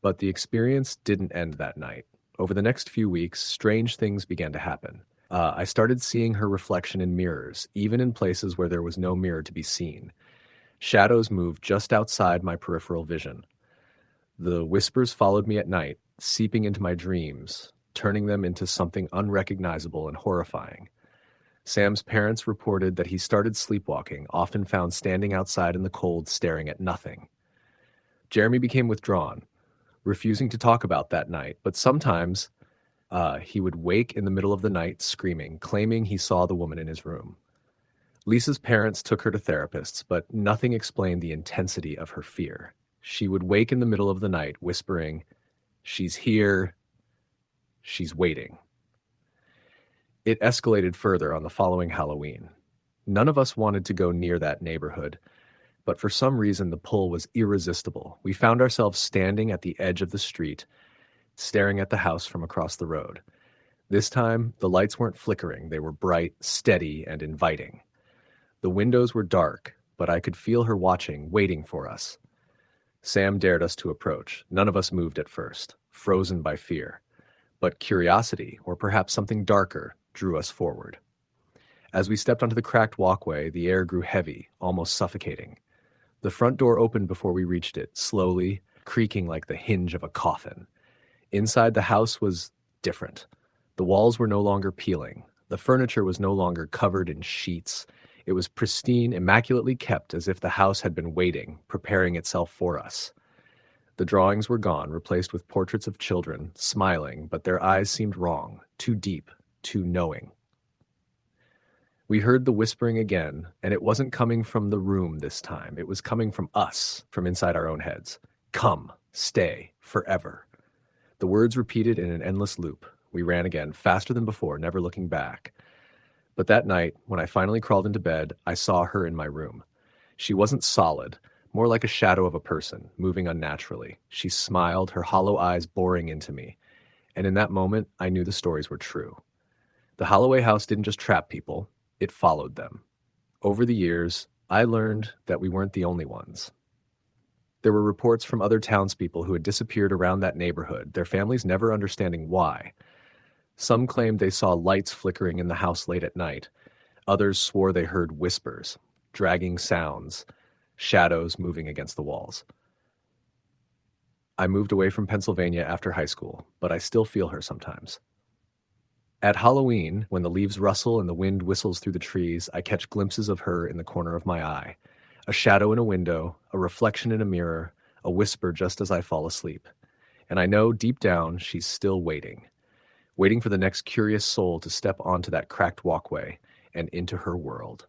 But the experience didn't end that night. Over the next few weeks, strange things began to happen. I started seeing her reflection in mirrors, even in places where there was no mirror to be seen. Shadows moved just outside my peripheral vision. The whispers followed me at night, seeping into my dreams, turning them into something unrecognizable and horrifying. Sam's parents reported that he started sleepwalking, often found standing outside in the cold staring at nothing. Jeremy became withdrawn, refusing to talk about that night, but sometimes he would wake in the middle of the night screaming, claiming he saw the woman in his room. Lisa's parents took her to therapists, but nothing explained the intensity of her fear. She would wake in the middle of the night whispering, "She's here, she's waiting." It escalated further on the following Halloween. None of us wanted to go near that neighborhood, but for some reason the pull was irresistible. We found ourselves standing at the edge of the street, staring at the house from across the road. This time, the lights weren't flickering. They were bright, steady, and inviting. The windows were dark, but I could feel her watching, waiting for us. Sam dared us to approach. None of us moved at first, frozen by fear. But curiosity, or perhaps something darker, drew us forward. As we stepped onto the cracked walkway, the air grew heavy, almost suffocating. The front door opened before we reached it, slowly, creaking like the hinge of a coffin. Inside the house was different. The walls were no longer peeling. The furniture was no longer covered in sheets. It was pristine, immaculately kept, as if the house had been waiting, preparing itself for us. The drawings were gone, replaced with portraits of children, smiling, but their eyes seemed wrong, too deep, too knowing. We heard the whispering again, and it wasn't coming from the room this time. It was coming from us, from inside our own heads. "Come, stay, forever." The words repeated in an endless loop. We ran again, faster than before, never looking back. But that night, when I finally crawled into bed, I saw her in my room. She wasn't solid, more like a shadow of a person, moving unnaturally. She smiled, her hollow eyes boring into me. And in that moment, I knew the stories were true. The Holloway house didn't just trap people, it followed them. Over the years, I learned that we weren't the only ones. There were reports from other townspeople who had disappeared around that neighborhood, their families never understanding why. Some claimed they saw lights flickering in the house late at night. Others swore they heard whispers, dragging sounds, shadows moving against the walls. I moved away from Pennsylvania after high school, but I still feel her sometimes. At Halloween, when the leaves rustle and the wind whistles through the trees, I catch glimpses of her in the corner of my eye. A shadow in a window, a reflection in a mirror, a whisper just as I fall asleep. And I know deep down she's still waiting for the next curious soul to step onto that cracked walkway and into her world.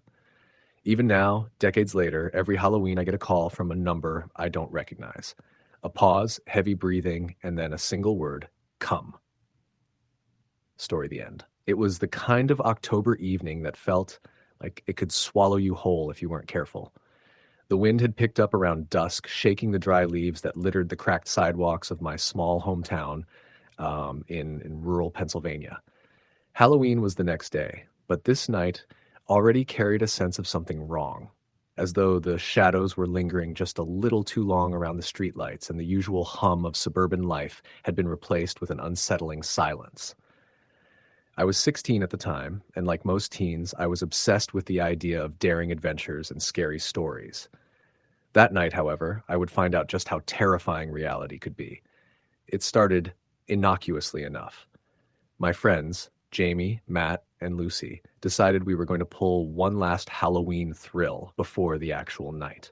Even now, decades later, every Halloween I get a call from a number I don't recognize. A pause, heavy breathing, and then a single word, "Come." Story the end. It was the kind of October evening that felt like it could swallow you whole if you weren't careful. The wind had picked up around dusk, shaking the dry leaves that littered the cracked sidewalks of my small hometown in rural Pennsylvania. Halloween was the next day, but this night already carried a sense of something wrong. as though the shadows were lingering just a little too long around the streetlights and the usual hum of suburban life had been replaced with an unsettling silence. I was 16 at the time, and like most teens, I was obsessed with the idea of daring adventures and scary stories. That night, however, I would find out just how terrifying reality could be. It started innocuously enough. My friends, Jamie, Matt, and Lucy, decided we were going to pull one last Halloween thrill before the actual night.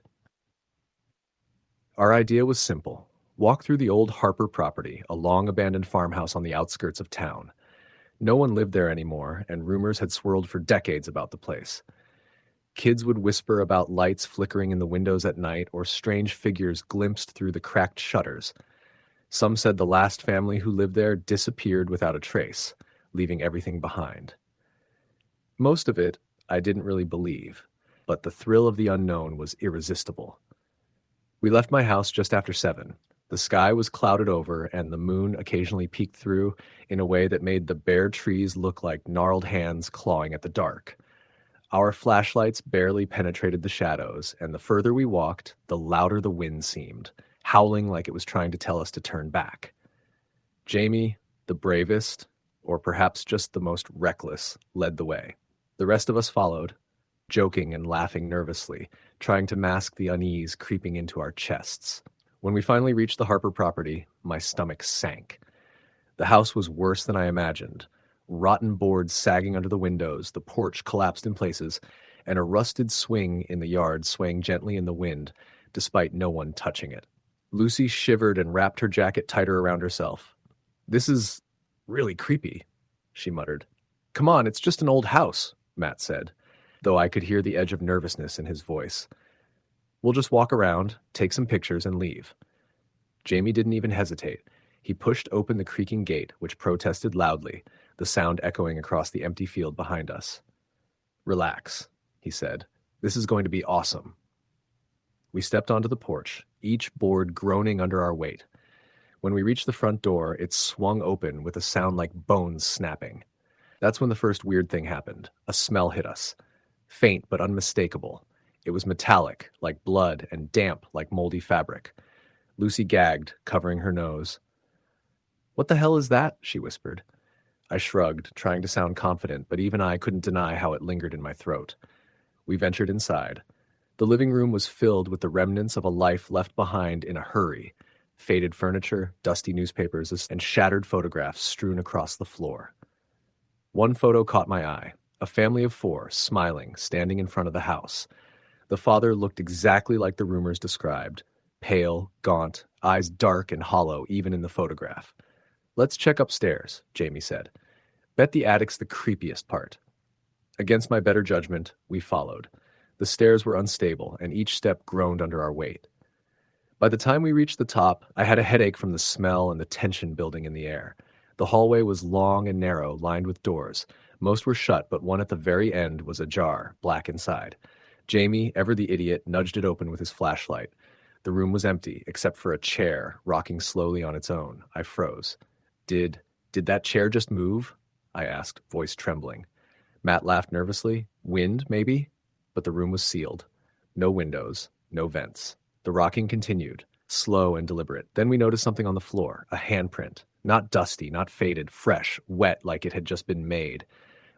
Our idea was simple. Walk through the old Harper property, a long-abandoned farmhouse on the outskirts of town. No one lived there anymore, and rumors had swirled for decades about the place. Kids would whisper about lights flickering in the windows at night or strange figures glimpsed through the cracked shutters. Some said the last family who lived there disappeared without a trace, leaving everything behind. Most of it I didn't really believe, but the thrill of the unknown was irresistible. We left my house just after 7. The sky was clouded over, and the moon occasionally peeked through in a way that made the bare trees look like gnarled hands clawing at the dark. Our flashlights barely penetrated the shadows, and the further we walked, the louder the wind seemed, howling like it was trying to tell us to turn back. Jamie, the bravest, or perhaps just the most reckless, led the way. The rest of us followed, joking and laughing nervously, trying to mask the unease creeping into our chests. When we finally reached the Harper property, my stomach sank. The house was worse than I imagined. Rotten boards sagging under the windows, the porch collapsed in places, and a rusted swing in the yard swaying gently in the wind, despite no one touching it. Lucy shivered and wrapped her jacket tighter around herself. "This is really creepy," she muttered. "Come on, it's just an old house," Matt said, though I could hear the edge of nervousness in his voice. "We'll just walk around, take some pictures, and leave." Jamie didn't even hesitate. He pushed open the creaking gate, which protested loudly, the sound echoing across the empty field behind us. "Relax," he said. "This is going to be awesome." We stepped onto the porch, each board groaning under our weight. When we reached the front door, it swung open with a sound like bones snapping. That's when the first weird thing happened. A smell hit us. Faint but unmistakable. It was metallic, like blood, and damp, like moldy fabric. Lucy gagged, covering her nose. "What the hell is that?" she whispered. I shrugged, trying to sound confident, but even I couldn't deny how it lingered in my throat. We ventured inside. The living room was filled with the remnants of a life left behind in a hurry. Faded furniture, dusty newspapers, and shattered photographs strewn across the floor. One photo caught my eye. A family of 4, smiling, standing in front of the house. The father looked exactly like the rumors described. Pale, gaunt, eyes dark and hollow even in the photograph. "Let's check upstairs," Jamie said. "Bet the attic's the creepiest part." Against my better judgment, we followed. The stairs were unstable, and each step groaned under our weight. By the time we reached the top, I had a headache from the smell and the tension building in the air. The hallway was long and narrow, lined with doors. Most were shut, but one at the very end was ajar, black inside. Jamie, ever the idiot, nudged it open with his flashlight. The room was empty, except for a chair, rocking slowly on its own. I froze. Did that chair just move?" I asked, voice trembling. Matt laughed nervously. "Wind, maybe?" But the room was sealed. No windows, no vents. The rocking continued, slow and deliberate. Then we noticed something on the floor, a handprint. Not dusty, not faded, fresh, wet like it had just been made.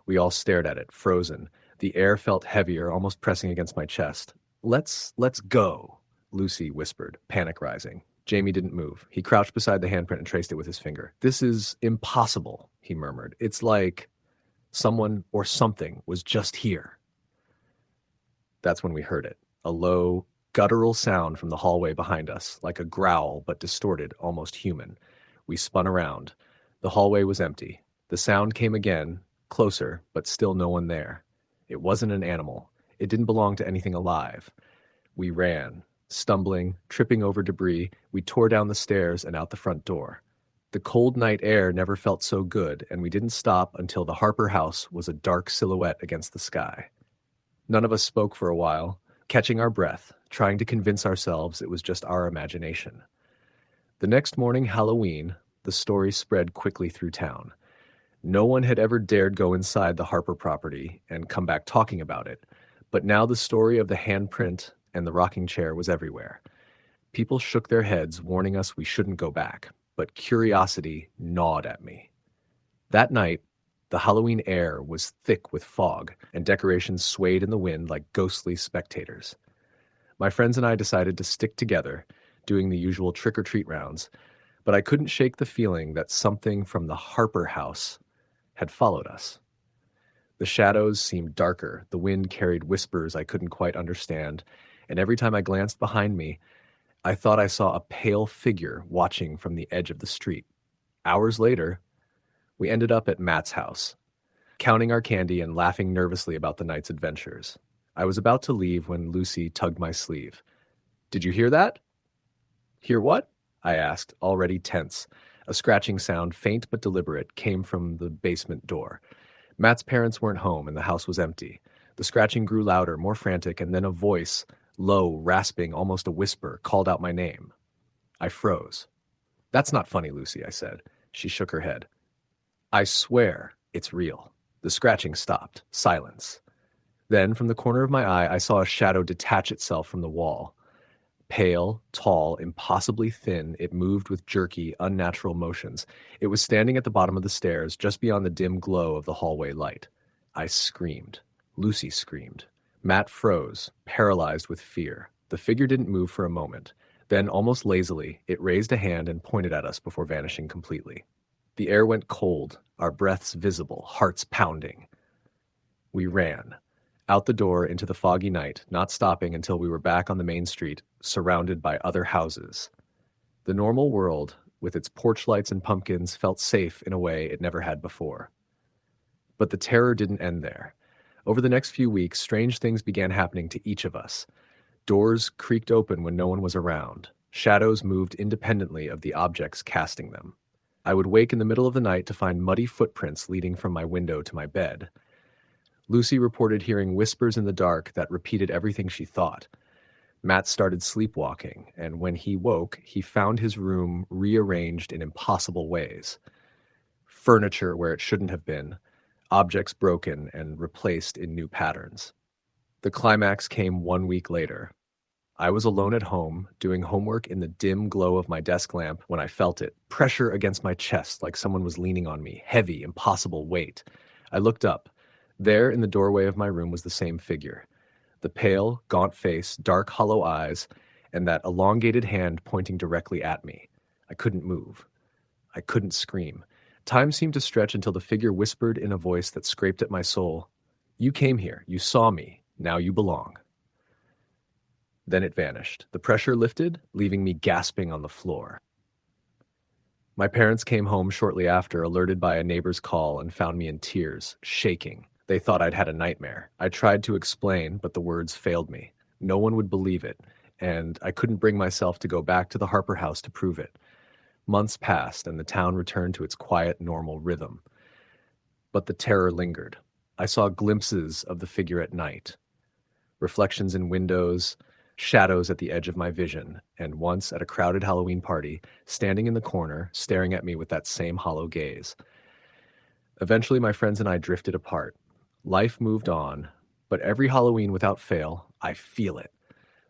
We all stared at it, frozen. The air felt heavier, almost pressing against my chest. Let's go," Lucy whispered, panic rising. Jamie didn't move. He crouched beside the handprint and traced it with his finger. "This is impossible," he murmured. "It's like someone or something was just here." That's when we heard it. A low, guttural sound from the hallway behind us, like a growl, but distorted, almost human. We spun around. The hallway was empty. The sound came again, closer, but still no one there. It wasn't an animal. It didn't belong to anything alive. We ran. Stumbling, tripping over debris, we tore down the stairs and out the front door. The cold night air never felt so good, and we didn't stop until the Harper house was a dark silhouette against the sky. None of us spoke for a while, catching our breath, trying to convince ourselves it was just our imagination. The next morning, Halloween, the story spread quickly through town. No one had ever dared go inside the Harper property and come back talking about it, But now the story of the handprint and the rocking chair was everywhere. People shook their heads, warning us we shouldn't go back, but curiosity gnawed at me. That night, the Halloween air was thick with fog, and decorations swayed in the wind like ghostly spectators. My friends and I decided to stick together, doing the usual trick-or-treat rounds, but I couldn't shake the feeling that something from the Harper house had followed us. The shadows seemed darker, the wind carried whispers I couldn't quite understand, and every time I glanced behind me, I thought I saw a pale figure watching from the edge of the street. Hours later, we ended up at Matt's house, counting our candy and laughing nervously about the night's adventures. I was about to leave when Lucy tugged my sleeve. "Did you hear that?" "Hear what?" I asked, already tense. A scratching sound, faint but deliberate, came from the basement door. Matt's parents weren't home and the house was empty. The scratching grew louder, more frantic, and then a voice, low, rasping, almost a whisper, called out my name. I froze. "That's not funny, Lucy," I said. She shook her head. "I swear it's real." The scratching stopped. Silence. Then, from the corner of my eye, I saw a shadow detach itself from the wall. Pale, tall, impossibly thin, it moved with jerky, unnatural motions. It was standing at the bottom of the stairs, just beyond the dim glow of the hallway light. I screamed. Lucy screamed. Matt froze, paralyzed with fear. The figure didn't move for a moment. Then, almost lazily, it raised a hand and pointed at us before vanishing completely. The air went cold, our breaths visible, hearts pounding. We ran. Out the door into the foggy night, not stopping until we were back on the main street, surrounded by other houses. The normal world, with its porch lights and pumpkins, felt safe in a way it never had before. But the terror didn't end there. Over the next few weeks, strange things began happening to each of us. Doors creaked open when no one was around. Shadows moved independently of the objects casting them. I would wake in the middle of the night to find muddy footprints leading from my window to my bed. Lucy reported hearing whispers in the dark that repeated everything she thought. Matt started sleepwalking, and when he woke, he found his room rearranged in impossible ways. Furniture where it shouldn't have been, objects broken and replaced in new patterns. The climax came 1 week later. I was alone at home, doing homework in the dim glow of my desk lamp when I felt it, pressure against my chest like someone was leaning on me, heavy, impossible weight. I looked up. There, in the doorway of my room, was the same figure. The pale, gaunt face, dark, hollow eyes, and that elongated hand pointing directly at me. I couldn't move. I couldn't scream. Time seemed to stretch until the figure whispered in a voice that scraped at my soul, "You came here. You saw me. Now you belong." Then it vanished. The pressure lifted, leaving me gasping on the floor. My parents came home shortly after, alerted by a neighbor's call, and found me in tears, shaking. They thought I'd had a nightmare. I tried to explain, but the words failed me. No one would believe it, and I couldn't bring myself to go back to the Harper house to prove it. Months passed, and the town returned to its quiet, normal rhythm. But the terror lingered. I saw glimpses of the figure at night. Reflections in windows, shadows at the edge of my vision, and once at a crowded Halloween party, standing in the corner, staring at me with that same hollow gaze. Eventually, my friends and I drifted apart. Life moved on, but every Halloween without fail, I feel it.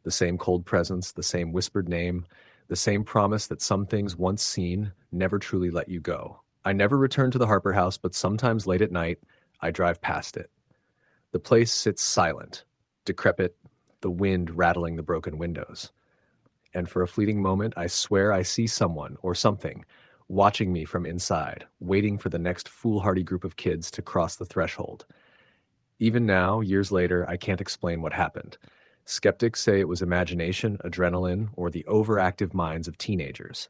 The same cold presence, the same whispered name, the same promise that some things once seen never truly let you go. I never return to the Harper house, but sometimes late at night, I drive past it. The place sits silent, decrepit, the wind rattling the broken windows. And for a fleeting moment, I swear I see someone or something watching me from inside, waiting for the next foolhardy group of kids to cross the threshold. Even now, years later, I can't explain what happened. Skeptics say it was imagination, adrenaline, or the overactive minds of teenagers.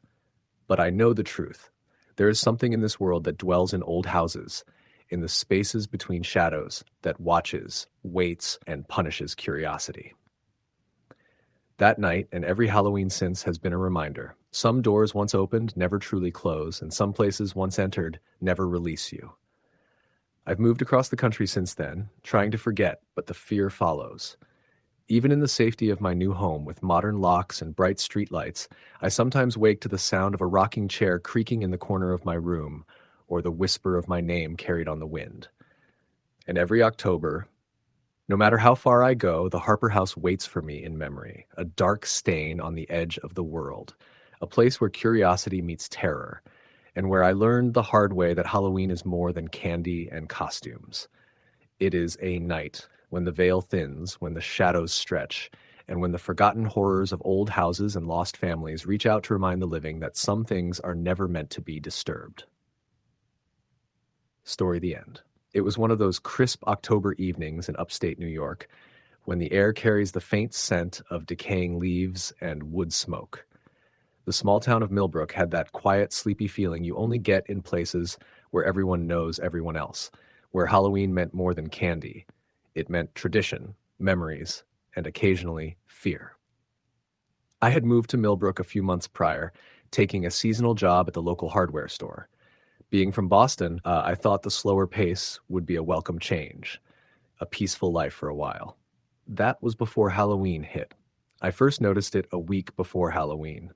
But I know the truth. There is something in this world that dwells in old houses, in the spaces between shadows, that watches, waits, and punishes curiosity. That night, and every Halloween since, has been a reminder. Some doors once opened never truly close, and some places once entered never release you. I've moved across the country since then, trying to forget, but the fear follows. Even in the safety of my new home, with modern locks and bright streetlights, I sometimes wake to the sound of a rocking chair creaking in the corner of my room, or the whisper of my name carried on the wind. And every October, No matter how far I go, the Harper House waits for me in memory, a dark stain on the edge of the world, a place where curiosity meets terror, and where I learned the hard way that Halloween is more than candy and costumes. It is a night when the veil thins, when the shadows stretch, and when the forgotten horrors of old houses and lost families reach out to remind the living that some things are never meant to be disturbed. Story the end. It was one of those crisp October evenings in upstate New York when the air carries the faint scent of decaying leaves and wood smoke. The small town of Millbrook had that quiet, sleepy feeling you only get in places where everyone knows everyone else, where Halloween meant more than candy. It meant tradition, memories, and occasionally fear. I had moved to Millbrook a few months prior, taking a seasonal job at the local hardware store. Being from Boston, I thought the slower pace would be a welcome change, a peaceful life for a while. That was before Halloween hit. I first noticed it a week before Halloween.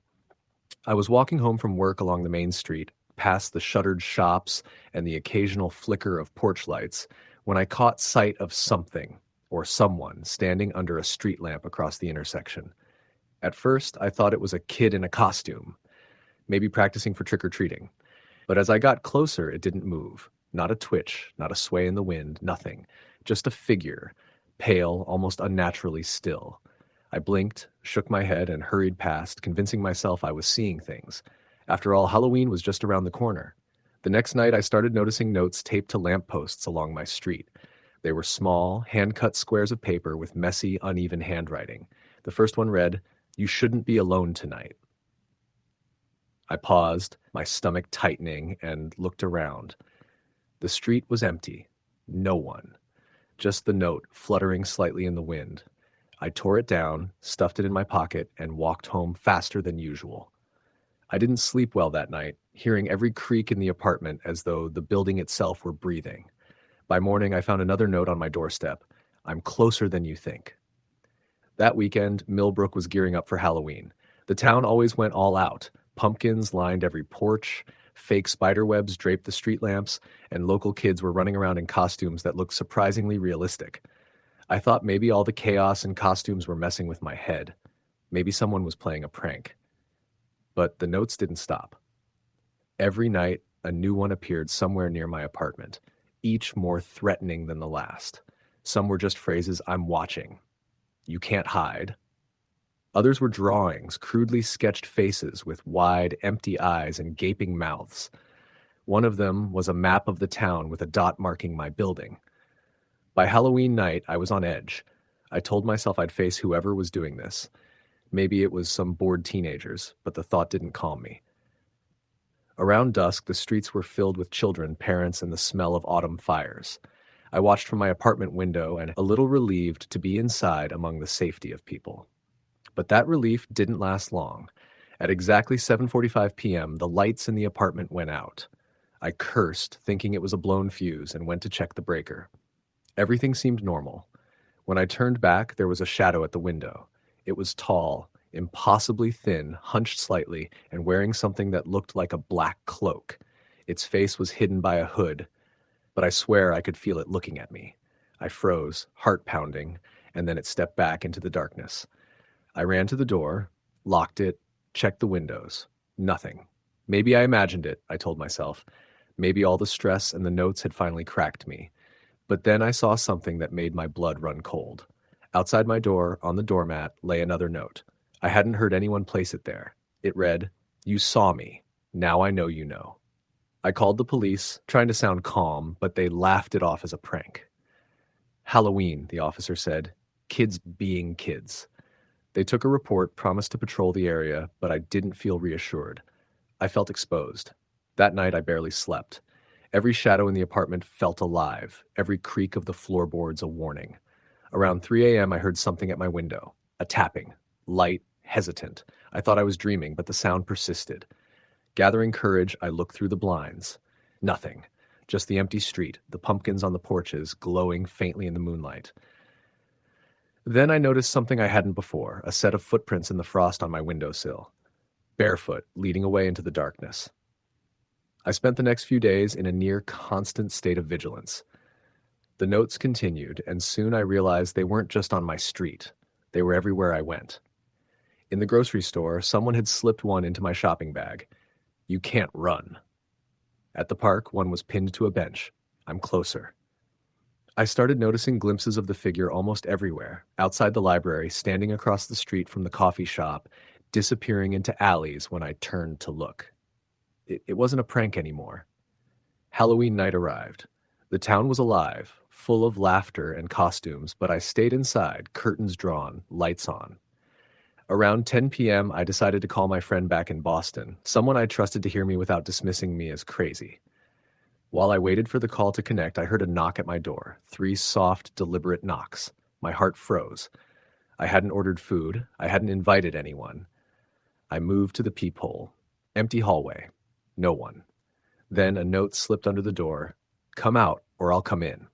I was walking home from work along the main street, past the shuttered shops and the occasional flicker of porch lights, when I caught sight of something or someone standing under a street lamp across the intersection. At first, I thought it was a kid in a costume, maybe practicing for trick-or-treating. But as I got closer, it didn't move. Not a twitch, not a sway in the wind, nothing. Just a figure, pale, almost unnaturally still. I blinked, shook my head, and hurried past, convincing myself I was seeing things. After all, Halloween was just around the corner. The next night, I started noticing notes taped to lampposts along my street. They were small, hand-cut squares of paper with messy, uneven handwriting. The first one read, "You shouldn't be alone tonight." I paused, my stomach tightening, and looked around. The street was empty. No one. Just the note fluttering slightly in the wind. I tore it down, stuffed it in my pocket, and walked home faster than usual. I didn't sleep well that night, hearing every creak in the apartment as though the building itself were breathing. By morning, I found another note on my doorstep. "I'm closer than you think." That weekend, Millbrook was gearing up for Halloween. The town always went all out. Pumpkins lined every porch, fake spiderwebs draped the street lamps, and local kids were running around in costumes that looked surprisingly realistic. I thought maybe all the chaos and costumes were messing with my head. Maybe someone was playing a prank. But the notes didn't stop. Every night, a new one appeared somewhere near my apartment, each more threatening than the last. Some were just phrases, "I'm watching," "You can't hide." Others were drawings, crudely sketched faces with wide, empty eyes and gaping mouths. One of them was a map of the town with a dot marking my building. By Halloween night, I was on edge. I told myself I'd face whoever was doing this. Maybe it was some bored teenagers, but the thought didn't calm me. Around dusk, the streets were filled with children, parents, and the smell of autumn fires. I watched from my apartment window and a little relieved to be inside among the safety of people. But that relief didn't last long. At exactly 7:45 p.m., the lights in the apartment went out. I cursed, thinking it was a blown fuse, and went to check the breaker. Everything seemed normal. When I turned back, there was a shadow at the window. It was tall, impossibly thin, hunched slightly, and wearing something that looked like a black cloak. Its face was hidden by a hood, but I swear I could feel it looking at me. I froze, heart pounding, and then it stepped back into the darkness. I ran to the door, locked it, checked the windows. Nothing. Maybe I imagined it, I told myself. Maybe all the stress and the notes had finally cracked me. But then I saw something that made my blood run cold. Outside my door, on the doormat, lay another note. I hadn't heard anyone place it there. It read, "You saw me. Now I know you know." I called the police, trying to sound calm, but they laughed it off as a prank. "Halloween," the officer said. "Kids being kids." They took a report, promised to patrol the area, but I didn't feel reassured. I felt exposed. That night I barely slept. Every shadow in the apartment felt alive, every creak of the floorboards a warning. Around 3 a.m. I heard something at my window, a tapping, light, hesitant. I thought I was dreaming, but the sound persisted. Gathering courage, I looked through the blinds. Nothing. Just the empty street, the pumpkins on the porches glowing faintly in the moonlight. Then I noticed something I hadn't before, a set of footprints in the frost on my windowsill. Barefoot, leading away into the darkness. I spent the next few days in a near constant state of vigilance. The notes continued, and soon I realized they weren't just on my street. They were everywhere I went. In the grocery store, someone had slipped one into my shopping bag. You can't run. At the park, one was pinned to a bench. I'm closer. I started noticing glimpses of the figure almost everywhere, outside the library, standing across the street from the coffee shop, disappearing into alleys when I turned to look. It wasn't a prank anymore. Halloween night arrived. The town was alive, full of laughter and costumes, but I stayed inside, curtains drawn, lights on. Around 10 p.m., I decided to call my friend back in Boston, someone I trusted to hear me without dismissing me as crazy. While I waited for the call to connect, I heard a knock at my door. 3 soft, deliberate knocks. My heart froze. I hadn't ordered food. I hadn't invited anyone. I moved to the peephole. Empty hallway. No one. Then a note slipped under the door. Come out, or I'll come in.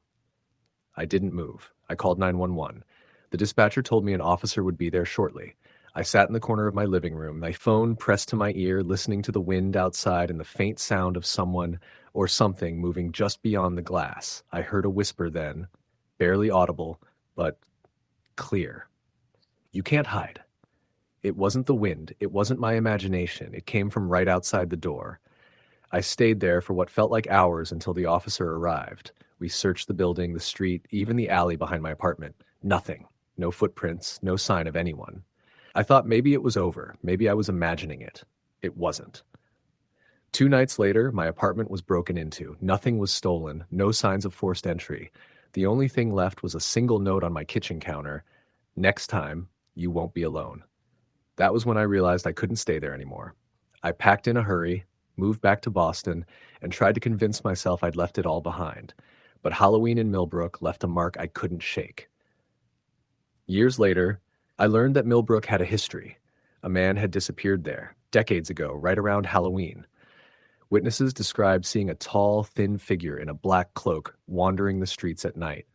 I didn't move. I called 911. The dispatcher told me an officer would be there shortly. I sat in the corner of my living room, my phone pressed to my ear, listening to the wind outside and the faint sound of someone or something moving just beyond the glass. I heard a whisper then, barely audible, but clear. You can't hide. It wasn't the wind. It wasn't my imagination. It came from right outside the door. I stayed there for what felt like hours until the officer arrived. We searched the building, the street, even the alley behind my apartment. Nothing. No footprints, no sign of anyone. I thought maybe it was over. Maybe I was imagining it. It wasn't. 2 nights later, my apartment was broken into. Nothing was stolen, no signs of forced entry. The only thing left was a single note on my kitchen counter. Next time, you won't be alone. That was when I realized I couldn't stay there anymore. I packed in a hurry, moved back to Boston, and tried to convince myself I'd left it all behind. But Halloween in Millbrook left a mark I couldn't shake. Years later, I learned that Millbrook had a history. A man had disappeared there, decades ago, right around Halloween. Witnesses described seeing a tall, thin figure in a black cloak wandering the streets at night.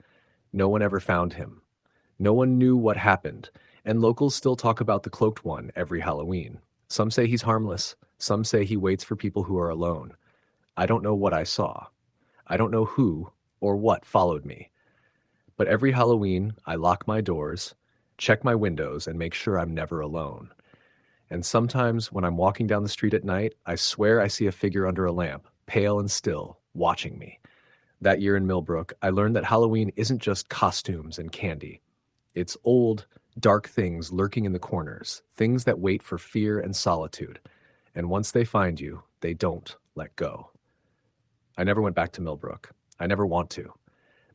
No one ever found him. No one knew what happened, and locals still talk about the cloaked one every Halloween. Some say he's harmless. Some say he waits for people who are alone. I don't know what I saw. I don't know who or what followed me. But every Halloween, I lock my doors, check my windows, and make sure I'm never alone. And sometimes when I'm walking down the street at night, I swear I see a figure under a lamp, pale and still, watching me. That year in Millbrook, I learned that Halloween isn't just costumes and candy. It's old, dark things lurking in the corners, things that wait for fear and solitude. And once they find you, they don't let go. I never went back to Millbrook. I never want to.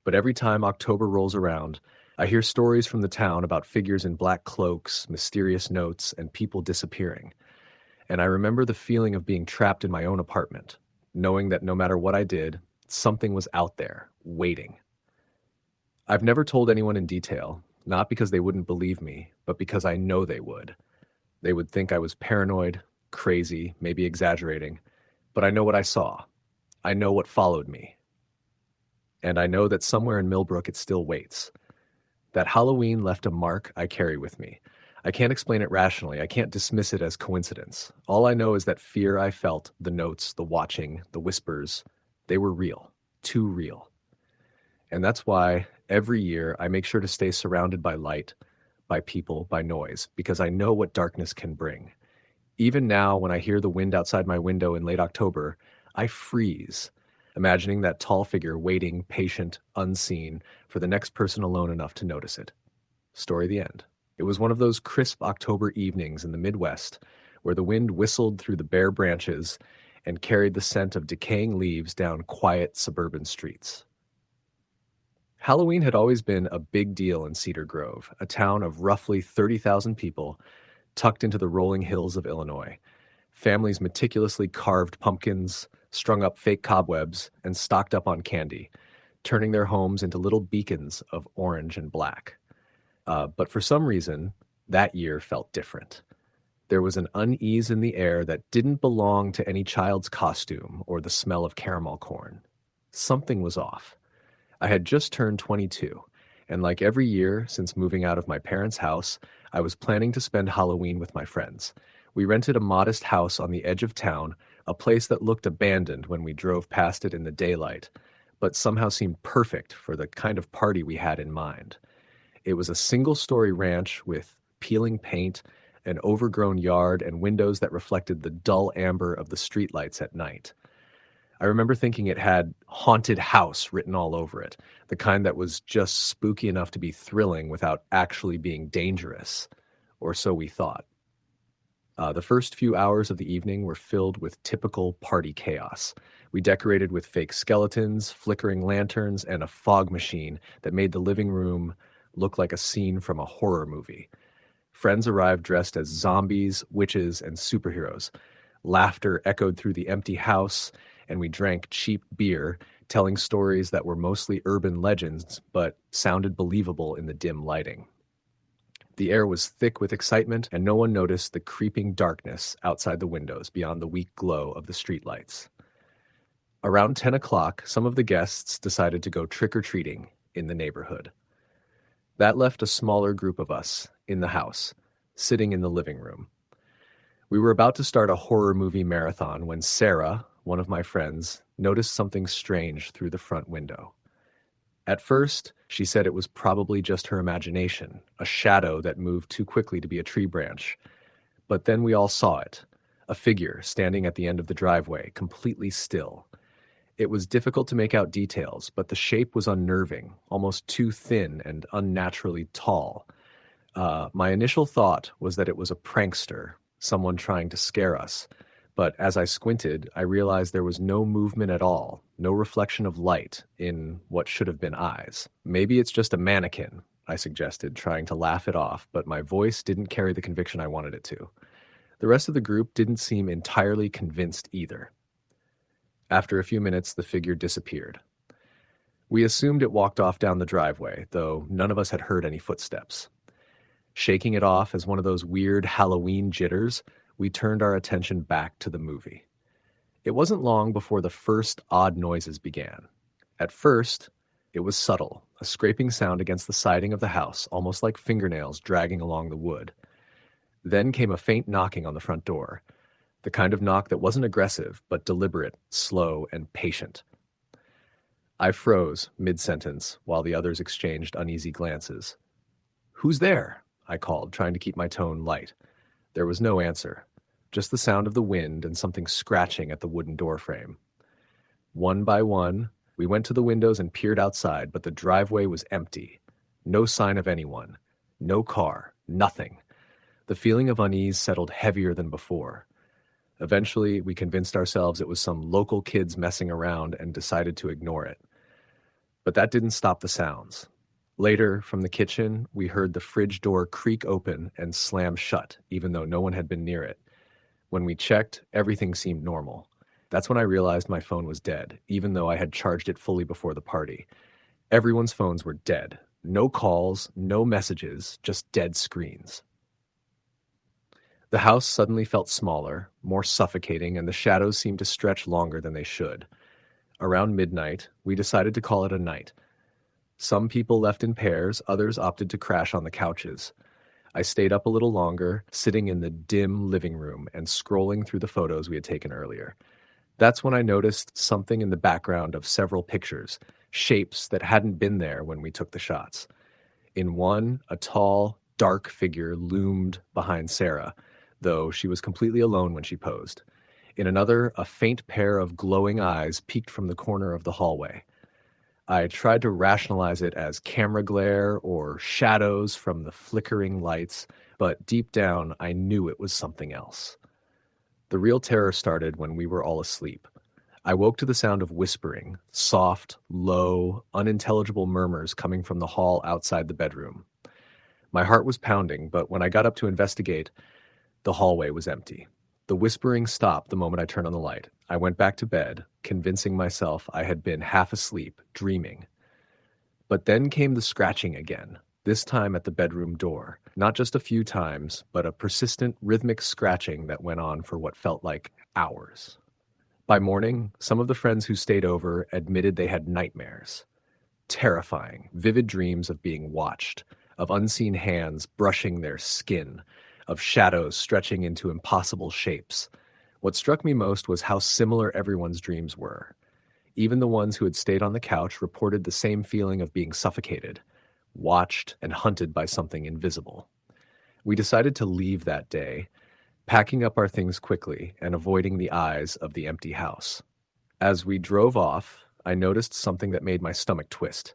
But every time October rolls around, I hear stories from the town about figures in black cloaks, mysterious notes, and people disappearing. And I remember the feeling of being trapped in my own apartment, knowing that no matter what I did, something was out there, waiting. I've never told anyone in detail, not because they wouldn't believe me, but because I know they would. They would think I was paranoid, crazy, maybe exaggerating, but I know what I saw. I know what followed me. And I know that somewhere in Millbrook it still waits. That Halloween left a mark I carry with me. I can't explain it rationally. I can't dismiss it as coincidence. All I know is that fear I felt, the notes, the watching, the whispers, they were real, too real. And that's why every year I make sure to stay surrounded by light, by people, by noise, because I know what darkness can bring. Even now, when I hear the wind outside my window in late October, I freeze, imagining that tall figure waiting, patient, unseen, for the next person alone enough to notice it. Story the end. It was one of those crisp October evenings in the Midwest where the wind whistled through the bare branches and carried the scent of decaying leaves down quiet suburban streets. Halloween had always been a big deal in Cedar Grove, a town of roughly 30,000 people tucked into the rolling hills of Illinois. Families meticulously carved pumpkins, strung up fake cobwebs, and stocked up on candy, turning their homes into little beacons of orange and black. But for some reason, that year felt different. There was an unease in the air that didn't belong to any child's costume or the smell of caramel corn. Something was off. I had just turned 22, and like every year since moving out of my parents' house, I was planning to spend Halloween with my friends. We rented a modest house on the edge of town, a place that looked abandoned when we drove past it in the daylight, but somehow seemed perfect for the kind of party we had in mind. It was a single-story ranch with peeling paint, an overgrown yard, and windows that reflected the dull amber of the streetlights at night. I remember thinking it had haunted house written all over it, the kind that was just spooky enough to be thrilling without actually being dangerous, or so we thought. The first few hours of the evening were filled with typical party chaos. We decorated with fake skeletons, flickering lanterns, and a fog machine that made the living room look like a scene from a horror movie. Friends arrived dressed as zombies, witches, and superheroes. Laughter echoed through the empty house, and we drank cheap beer, telling stories that were mostly urban legends but sounded believable in the dim lighting. The air was thick with excitement, and no one noticed the creeping darkness outside the windows beyond the weak glow of the streetlights. Around 10 o'clock, some of the guests decided to go trick-or-treating in the neighborhood. That left a smaller group of us in the house, sitting in the living room. We were about to start a horror movie marathon when Sarah, one of my friends, noticed something strange through the front window. At first, she said it was probably just her imagination, a shadow that moved too quickly to be a tree branch. But then we all saw it, a figure standing at the end of the driveway, completely still. It was difficult to make out details, but the shape was unnerving, almost too thin and unnaturally tall. My initial thought was that it was a prankster, someone trying to scare us. But as I squinted, I realized there was no movement at all, no reflection of light in what should have been eyes. Maybe it's just a mannequin, I suggested, trying to laugh it off, but my voice didn't carry the conviction I wanted it to. The rest of the group didn't seem entirely convinced either. After a few minutes, the figure disappeared. We assumed it walked off down the driveway, though none of us had heard any footsteps. Shaking it off as one of those weird Halloween jitters, we turned our attention back to the movie. It wasn't long before the first odd noises began. At first, it was subtle, a scraping sound against the siding of the house, almost like fingernails dragging along the wood. Then came a faint knocking on the front door, the kind of knock that wasn't aggressive, but deliberate, slow, and patient. I froze mid-sentence while the others exchanged uneasy glances. "Who's there?" I called, trying to keep my tone light. There was no answer, just the sound of the wind and something scratching at the wooden doorframe. One by one, we went to the windows and peered outside, but the driveway was empty. No sign of anyone. No car. Nothing. The feeling of unease settled heavier than before. Eventually, we convinced ourselves it was some local kids messing around and decided to ignore it. But that didn't stop the sounds. Later, from the kitchen, we heard the fridge door creak open and slam shut, even though no one had been near it. When we checked, everything seemed normal. That's when I realized my phone was dead, even though I had charged it fully before the party. Everyone's phones were dead. No calls, no messages, just dead screens. The house suddenly felt smaller, more suffocating, and the shadows seemed to stretch longer than they should. Around midnight, we decided to call it a night. Some people left in pairs, others opted to crash on the couches. I stayed up a little longer, sitting in the dim living room and scrolling through the photos we had taken earlier. That's when I noticed something in the background of several pictures, shapes that hadn't been there when we took the shots. In one, a tall, dark figure loomed behind Sarah, though she was completely alone when she posed. In another, a faint pair of glowing eyes peeked from the corner of the hallway. I tried to rationalize it as camera glare or shadows from the flickering lights, but deep down I knew it was something else. The real terror started when we were all asleep. I woke to the sound of whispering, soft, low, unintelligible murmurs coming from the hall outside the bedroom. My heart was pounding, but when I got up to investigate, the hallway was empty. The whispering stopped the moment I turned on the light. I went back to bed, convincing myself I had been half asleep, dreaming. But then came the scratching again, this time at the bedroom door. Not just a few times, but a persistent, rhythmic scratching that went on for what felt like hours. By morning, some of the friends who stayed over admitted they had nightmares. Terrifying, vivid dreams of being watched, of unseen hands brushing their skin, of shadows stretching into impossible shapes. What struck me most was how similar everyone's dreams were. Even the ones who had stayed on the couch reported the same feeling of being suffocated, watched, and hunted by something invisible. We decided to leave that day, packing up our things quickly and avoiding the eyes of the empty house. As we drove off, I noticed something that made my stomach twist.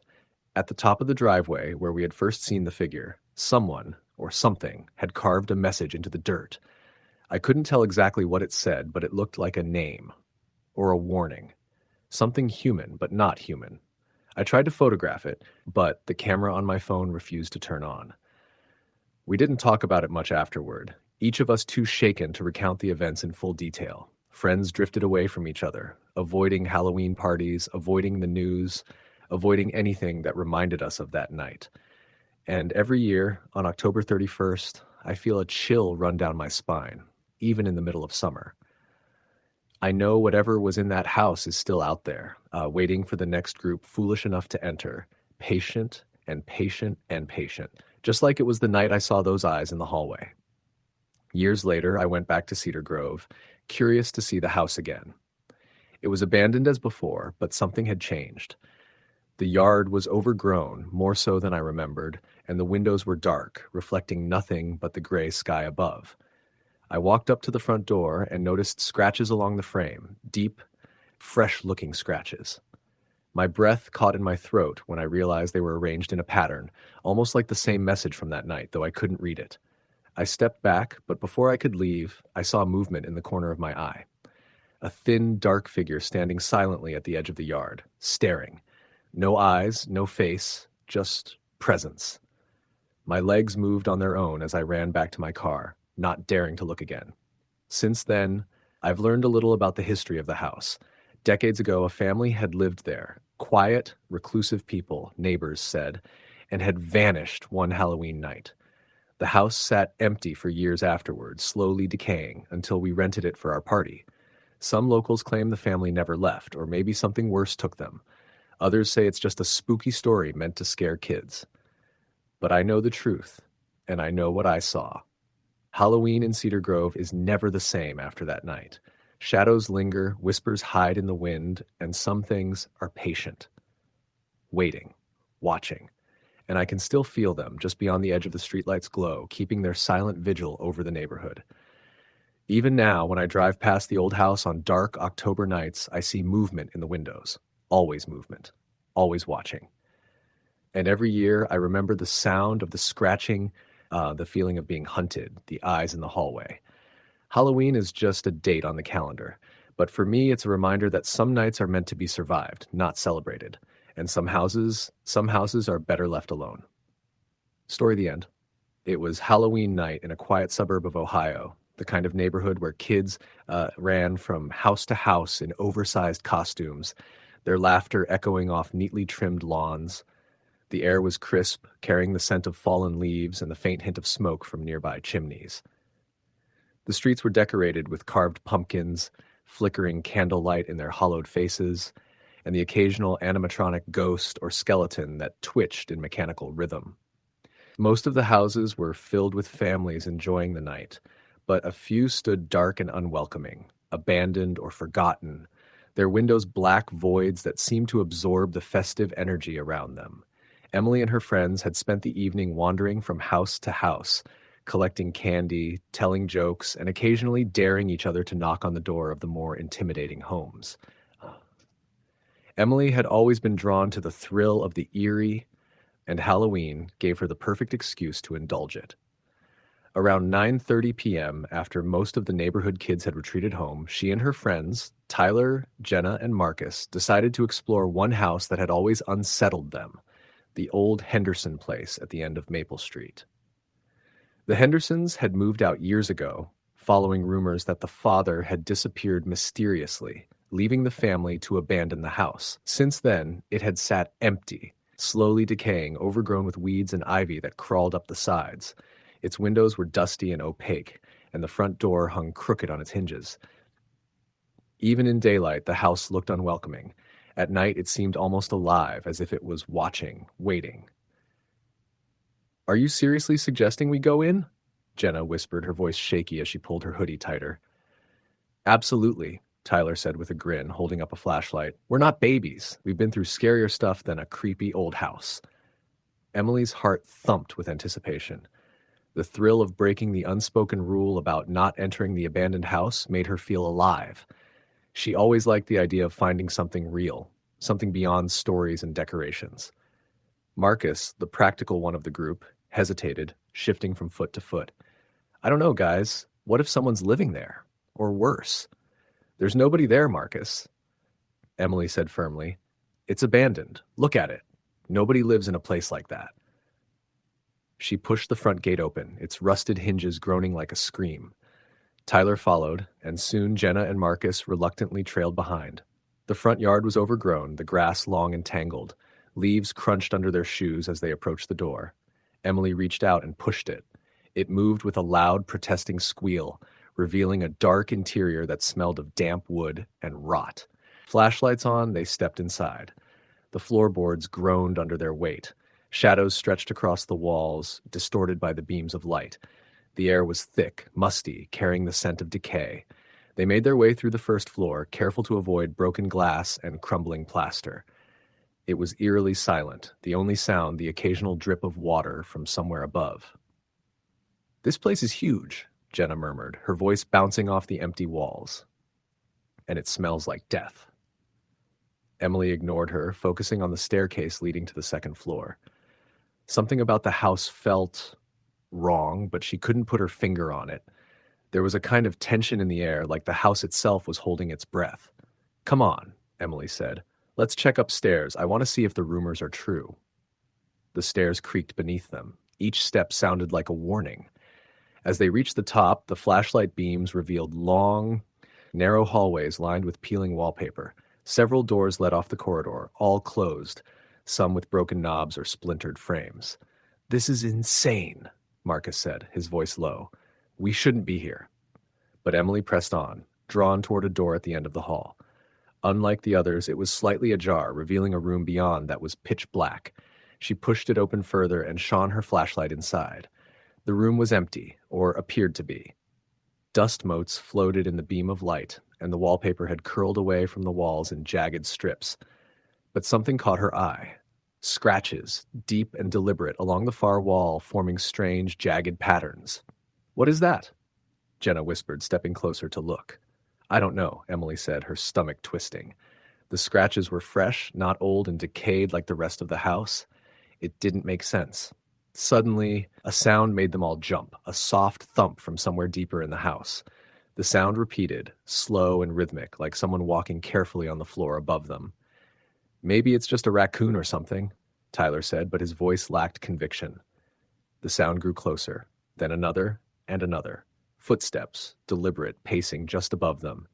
At the top of the driveway, where we had first seen the figure, someone, or something, had carved a message into the dirt. I couldn't tell exactly what it said, but it looked like a name, or a warning. Something human, but not human. I tried to photograph it, but the camera on my phone refused to turn on. We didn't talk about it much afterward, each of us too shaken to recount the events in full detail. Friends drifted away from each other, avoiding Halloween parties, avoiding the news, avoiding anything that reminded us of that night. And every year, on October 31st, I feel a chill run down my spine, even in the middle of summer. I know whatever was in that house is still out there, waiting for the next group foolish enough to enter, patient and patient and patient, just like it was the night I saw those eyes in the hallway. Years later, I went back to Cedar Grove, curious to see the house again. It was abandoned as before, but something had changed. The yard was overgrown, more so than I remembered, and the windows were dark, reflecting nothing but the gray sky above. I walked up to the front door and noticed scratches along the frame, deep, fresh-looking scratches. My breath caught in my throat when I realized they were arranged in a pattern, almost like the same message from that night, though I couldn't read it. I stepped back, but before I could leave, I saw movement in the corner of my eye. A thin, dark figure standing silently at the edge of the yard, staring. No eyes, no face, just presence. My legs moved on their own as I ran back to my car, not daring to look again. Since then, I've learned a little about the history of the house. Decades ago, a family had lived there, quiet, reclusive people, neighbors said, and had vanished one Halloween night. The house sat empty for years afterwards, slowly decaying, until we rented it for our party. Some locals claim the family never left, or maybe something worse took them. Others say it's just a spooky story meant to scare kids. But I know the truth, and I know what I saw. Halloween in Cedar Grove is never the same after that night. Shadows linger, whispers hide in the wind, and some things are patient. Waiting, watching. And I can still feel them just beyond the edge of the streetlight's glow, keeping their silent vigil over the neighborhood. Even now, when I drive past the old house on dark October nights, I see movement in the windows. Always movement. Always watching. And every year, I remember the sound of the scratching, the feeling of being hunted, the eyes in the hallway. Halloween is just a date on the calendar. But for me, it's a reminder that some nights are meant to be survived, not celebrated. And some houses are better left alone. Story the end. It was Halloween night in a quiet suburb of Ohio, the kind of neighborhood where kids ran from house to house in oversized costumes, their laughter echoing off neatly trimmed lawns. The air was crisp, carrying the scent of fallen leaves and the faint hint of smoke from nearby chimneys. The streets were decorated with carved pumpkins, flickering candlelight in their hollowed faces, and the occasional animatronic ghost or skeleton that twitched in mechanical rhythm. Most of the houses were filled with families enjoying the night, but a few stood dark and unwelcoming, abandoned or forgotten, their windows black voids that seemed to absorb the festive energy around them. Emily and her friends had spent the evening wandering from house to house, collecting candy, telling jokes, and occasionally daring each other to knock on the door of the more intimidating homes. Emily had always been drawn to the thrill of the eerie, and Halloween gave her the perfect excuse to indulge it. Around 9:30 p.m., after most of the neighborhood kids had retreated home, she and her friends, Tyler, Jenna, and Marcus, decided to explore one house that had always unsettled them, the old Henderson place at the end of Maple Street. The Hendersons had moved out years ago, following rumors that the father had disappeared mysteriously, leaving the family to abandon the house. Since then, it had sat empty, slowly decaying, overgrown with weeds and ivy that crawled up the sides. Its windows were dusty and opaque, and the front door hung crooked on its hinges. Even in daylight, the house looked unwelcoming. At night, it seemed almost alive, as if it was watching, waiting. "Are you seriously suggesting we go in?" Jenna whispered, her voice shaky as she pulled her hoodie tighter. "Absolutely. Tyler said with a grin, holding up a flashlight. We're not babies. We've been through scarier stuff than a creepy old house. Emily's heart thumped with anticipation. The thrill of breaking the unspoken rule about not entering the abandoned house made her feel alive. She always liked the idea of finding something real, something beyond stories and decorations. Marcus, the practical one of the group, hesitated, shifting from foot to foot. I don't know, guys. What if someone's living there? Or worse? There's nobody there, Marcus. Emily said firmly. It's abandoned. Look at it. Nobody lives in a place like that. She pushed the front gate open, its rusted hinges groaning like a scream. Tyler followed, and soon Jenna and Marcus reluctantly trailed behind. The front yard was overgrown, the grass long and tangled. Leaves crunched under their shoes as they approached the door. Emily reached out and pushed it. It moved with a loud, protesting squeal, revealing a dark interior that smelled of damp wood and rot. Flashlights on, they stepped inside. The floorboards groaned under their weight. Shadows stretched across the walls, distorted by the beams of light. The air was thick, musty, carrying the scent of decay. They made their way through the first floor, careful to avoid broken glass and crumbling plaster. It was eerily silent, the only sound the occasional drip of water from somewhere above. This place is huge, Jenna murmured, her voice bouncing off the empty walls. And it smells like death. Emily ignored her, focusing on the staircase leading to the second floor. Something about the house felt wrong, but she couldn't put her finger on it. There was a kind of tension in the air, like the house itself was holding its breath. Come on, Emily said. Let's check upstairs. I want to see if the rumors are true. The stairs creaked beneath them. Each step sounded like a warning. As they reached the top, the flashlight beams revealed long, narrow hallways lined with peeling wallpaper. Several doors led off the corridor, all closed, some with broken knobs or splintered frames. This is insane, Marcus said, his voice low. We shouldn't be here. But Emily pressed on, drawn toward a door at the end of the hall. Unlike the others, it was slightly ajar, revealing a room beyond that was pitch black. She pushed it open further and shone her flashlight inside. The room was empty, or appeared to be. Dust motes floated in the beam of light, and the wallpaper had curled away from the walls in jagged strips. But something caught her eye. Scratches, deep and deliberate, along the far wall, forming strange, jagged patterns. What is that? Jenna whispered, stepping closer to look. I don't know, Emily said, her stomach twisting. The scratches were fresh, not old and decayed like the rest of the house. It didn't make sense. Suddenly, a sound made them all jump, a soft thump from somewhere deeper in the house. The sound repeated, slow and rhythmic, like someone walking carefully on the floor above them. Maybe it's just a raccoon or something, Tyler said, but his voice lacked conviction. The sound grew closer, then another and another. Footsteps, deliberate, pacing just above them.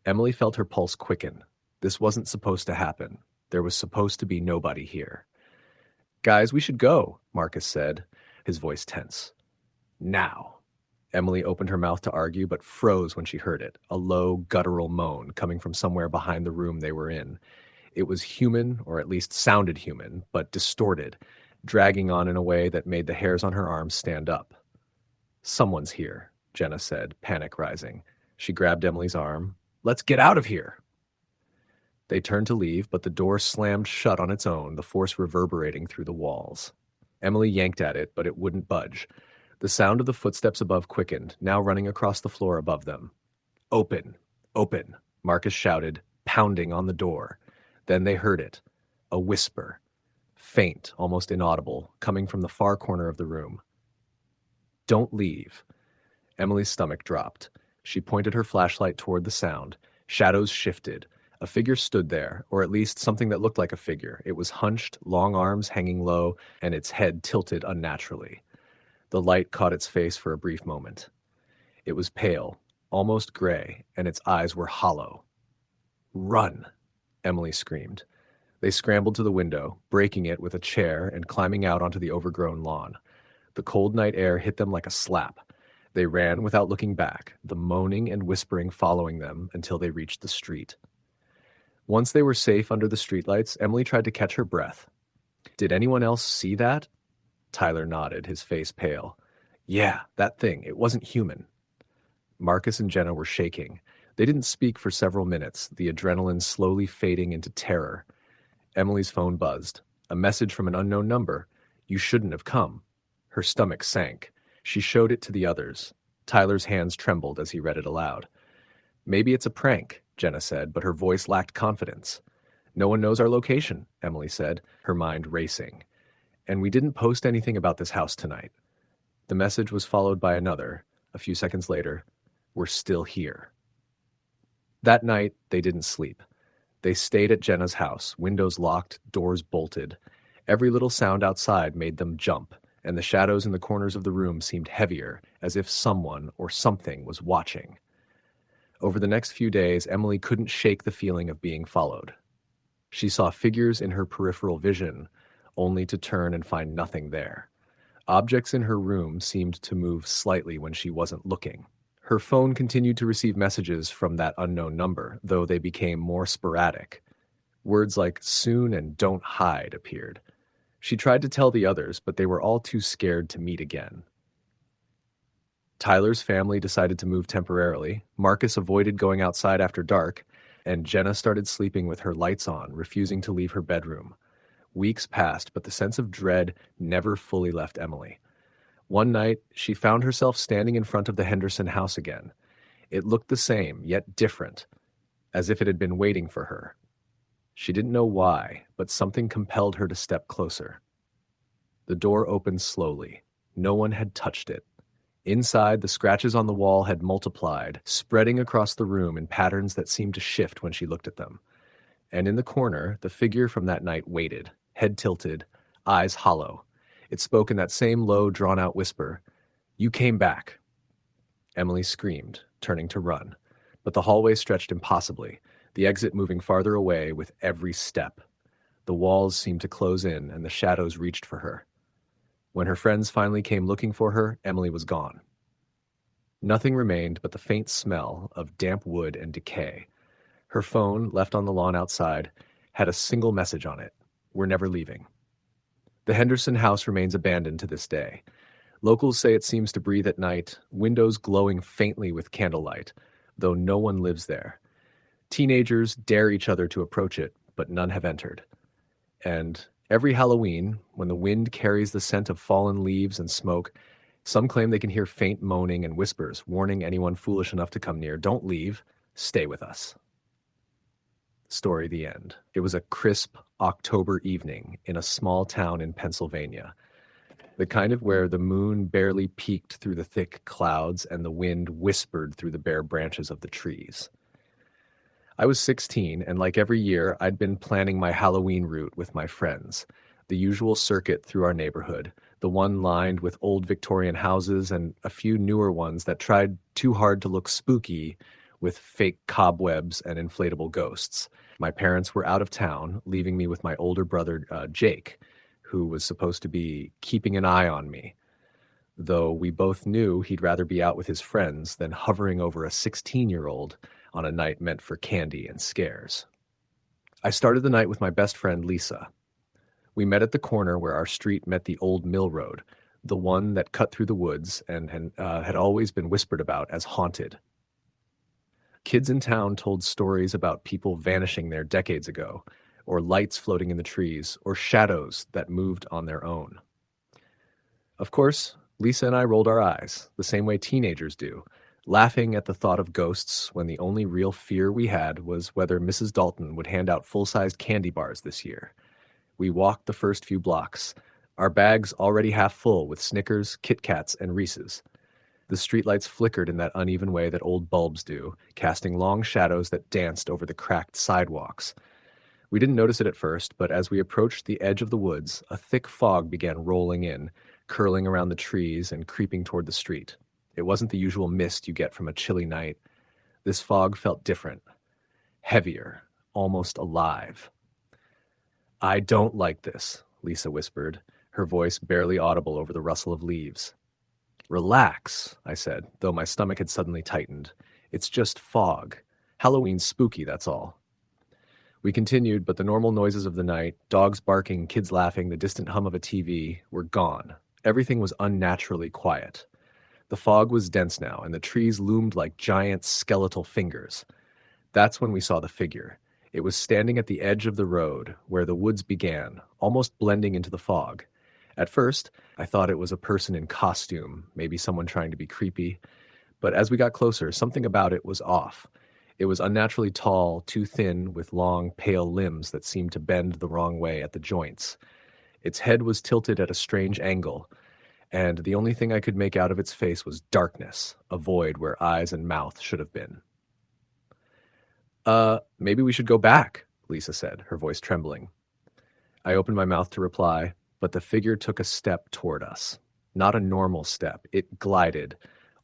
Emily felt her pulse quicken. This wasn't supposed to happen. There was supposed to be nobody here. Guys, we should go, Marcus said, his voice tense. Now. Emily opened her mouth to argue, but froze when she heard it, a low, guttural moan coming from somewhere behind the room they were in. It was human, or at least sounded human, but distorted, dragging on in a way that made the hairs on her arms stand up. Someone's here, Jenna said, panic rising. She grabbed Emily's arm. Let's get out of here! They turned to leave, but the door slammed shut on its own, the force reverberating through the walls. Emily yanked at it, but it wouldn't budge. The sound of the footsteps above quickened, now running across the floor above them. Open! Open! Marcus shouted, pounding on the door. Then they heard it. A whisper. Faint, almost inaudible, coming from the far corner of the room. Don't leave. Emily's stomach dropped. She pointed her flashlight toward the sound. Shadows shifted. A figure stood there, or at least something that looked like a figure. It was hunched, long arms hanging low, and its head tilted unnaturally. The light caught its face for a brief moment. It was pale, almost gray, and its eyes were hollow. Run! Emily screamed. They scrambled to the window, breaking it with a chair and climbing out onto the overgrown lawn. The cold night air hit them like a slap. They ran without looking back, the moaning and whispering following them until they reached the street. Once they were safe under the streetlights, Emily tried to catch her breath. Did anyone else see that? Tyler nodded, his face pale. Yeah, that thing. It wasn't human. Marcus and Jenna were shaking. They didn't speak for several minutes, the adrenaline slowly fading into terror. Emily's phone buzzed. A message from an unknown number. You shouldn't have come. Her stomach sank. She showed it to the others. Tyler's hands trembled as he read it aloud. Maybe it's a prank, Jenna said, but her voice lacked confidence. No one knows our location, Emily said, her mind racing. And we didn't post anything about this house tonight. The message was followed by another. A few seconds later, we're still here. That night, they didn't sleep. They stayed at Jenna's house, windows locked, doors bolted. Every little sound outside made them jump, and the shadows in the corners of the room seemed heavier, as if someone or something was watching. Over the next few days, Emily couldn't shake the feeling of being followed. She saw figures in her peripheral vision, only to turn and find nothing there. Objects in her room seemed to move slightly when she wasn't looking. Her phone continued to receive messages from that unknown number, though they became more sporadic. Words like soon and don't hide appeared. She tried to tell the others, but they were all too scared to meet again. Tyler's family decided to move temporarily. Marcus avoided going outside after dark, and Jenna started sleeping with her lights on, refusing to leave her bedroom. Weeks passed, but the sense of dread never fully left Emily. One night, she found herself standing in front of the Henderson house again. It looked the same, yet different, as if it had been waiting for her. She didn't know why, but something compelled her to step closer. The door opened slowly. No one had touched it. Inside, the scratches on the wall had multiplied, spreading across the room in patterns that seemed to shift when she looked at them. And in the corner, the figure from that night waited, head tilted, eyes hollow. It spoke in that same low, drawn-out whisper, "You came back." Emily screamed, turning to run. But the hallway stretched impossibly, the exit moving farther away with every step. The walls seemed to close in, and the shadows reached for her. When her friends finally came looking for her, Emily was gone. Nothing remained but the faint smell of damp wood and decay. Her phone, left on the lawn outside, had a single message on it: "We're never leaving." The Henderson house remains abandoned to this day. Locals say it seems to breathe at night, windows glowing faintly with candlelight, though no one lives there. Teenagers dare each other to approach it, but none have entered. And every Halloween, when the wind carries the scent of fallen leaves and smoke, some claim they can hear faint moaning and whispers, warning anyone foolish enough to come near, "Don't leave, stay with us." Story the end. It was a crisp October evening in a small town in Pennsylvania, the kind of where the moon barely peeked through the thick clouds and the wind whispered through the bare branches of the trees. I was 16, and like every year, I'd been planning my Halloween route with my friends, the usual circuit through our neighborhood, the one lined with old Victorian houses and a few newer ones that tried too hard to look spooky with fake cobwebs and inflatable ghosts. My parents were out of town, leaving me with my older brother, Jake, who was supposed to be keeping an eye on me, though we both knew he'd rather be out with his friends than hovering over a 16-year-old on a night meant for candy and scares. I started the night with my best friend, Lisa. We met at the corner where our street met the old mill road, the one that cut through the woods and had always been whispered about as haunted. Kids in town told stories about people vanishing there decades ago, or lights floating in the trees, or shadows that moved on their own. Of course, Lisa and I rolled our eyes, the same way teenagers do, laughing at the thought of ghosts when the only real fear we had was whether Mrs. Dalton would hand out full-sized candy bars this year. We walked the first few blocks, our bags already half full with Snickers, Kit Kats, and Reese's. The streetlights flickered in that uneven way that old bulbs do, casting long shadows that danced over the cracked sidewalks. We didn't notice it at first, but as we approached the edge of the woods, a thick fog began rolling in, curling around the trees and creeping toward the street. It wasn't the usual mist you get from a chilly night. This fog felt different, heavier, almost alive. "I don't like this," Lisa whispered, her voice barely audible over the rustle of leaves. "Relax," I said, though my stomach had suddenly tightened. "It's just fog. Halloween's spooky, that's all." We continued, but the normal noises of the night, dogs barking, kids laughing, the distant hum of a TV, were gone. Everything was unnaturally quiet. The fog was dense now, and the trees loomed like giant skeletal fingers. That's when we saw the figure. It was standing at the edge of the road, where the woods began, almost blending into the fog. At first, I thought it was a person in costume, maybe someone trying to be creepy. But as we got closer, something about it was off. It was unnaturally tall, too thin, with long, pale limbs that seemed to bend the wrong way at the joints. Its head was tilted at a strange angle, and the only thing I could make out of its face was darkness, a void where eyes and mouth should have been. Maybe we should go back, Lisa said, her voice trembling. I opened my mouth to reply, but the figure took a step toward us. Not a normal step. It glided,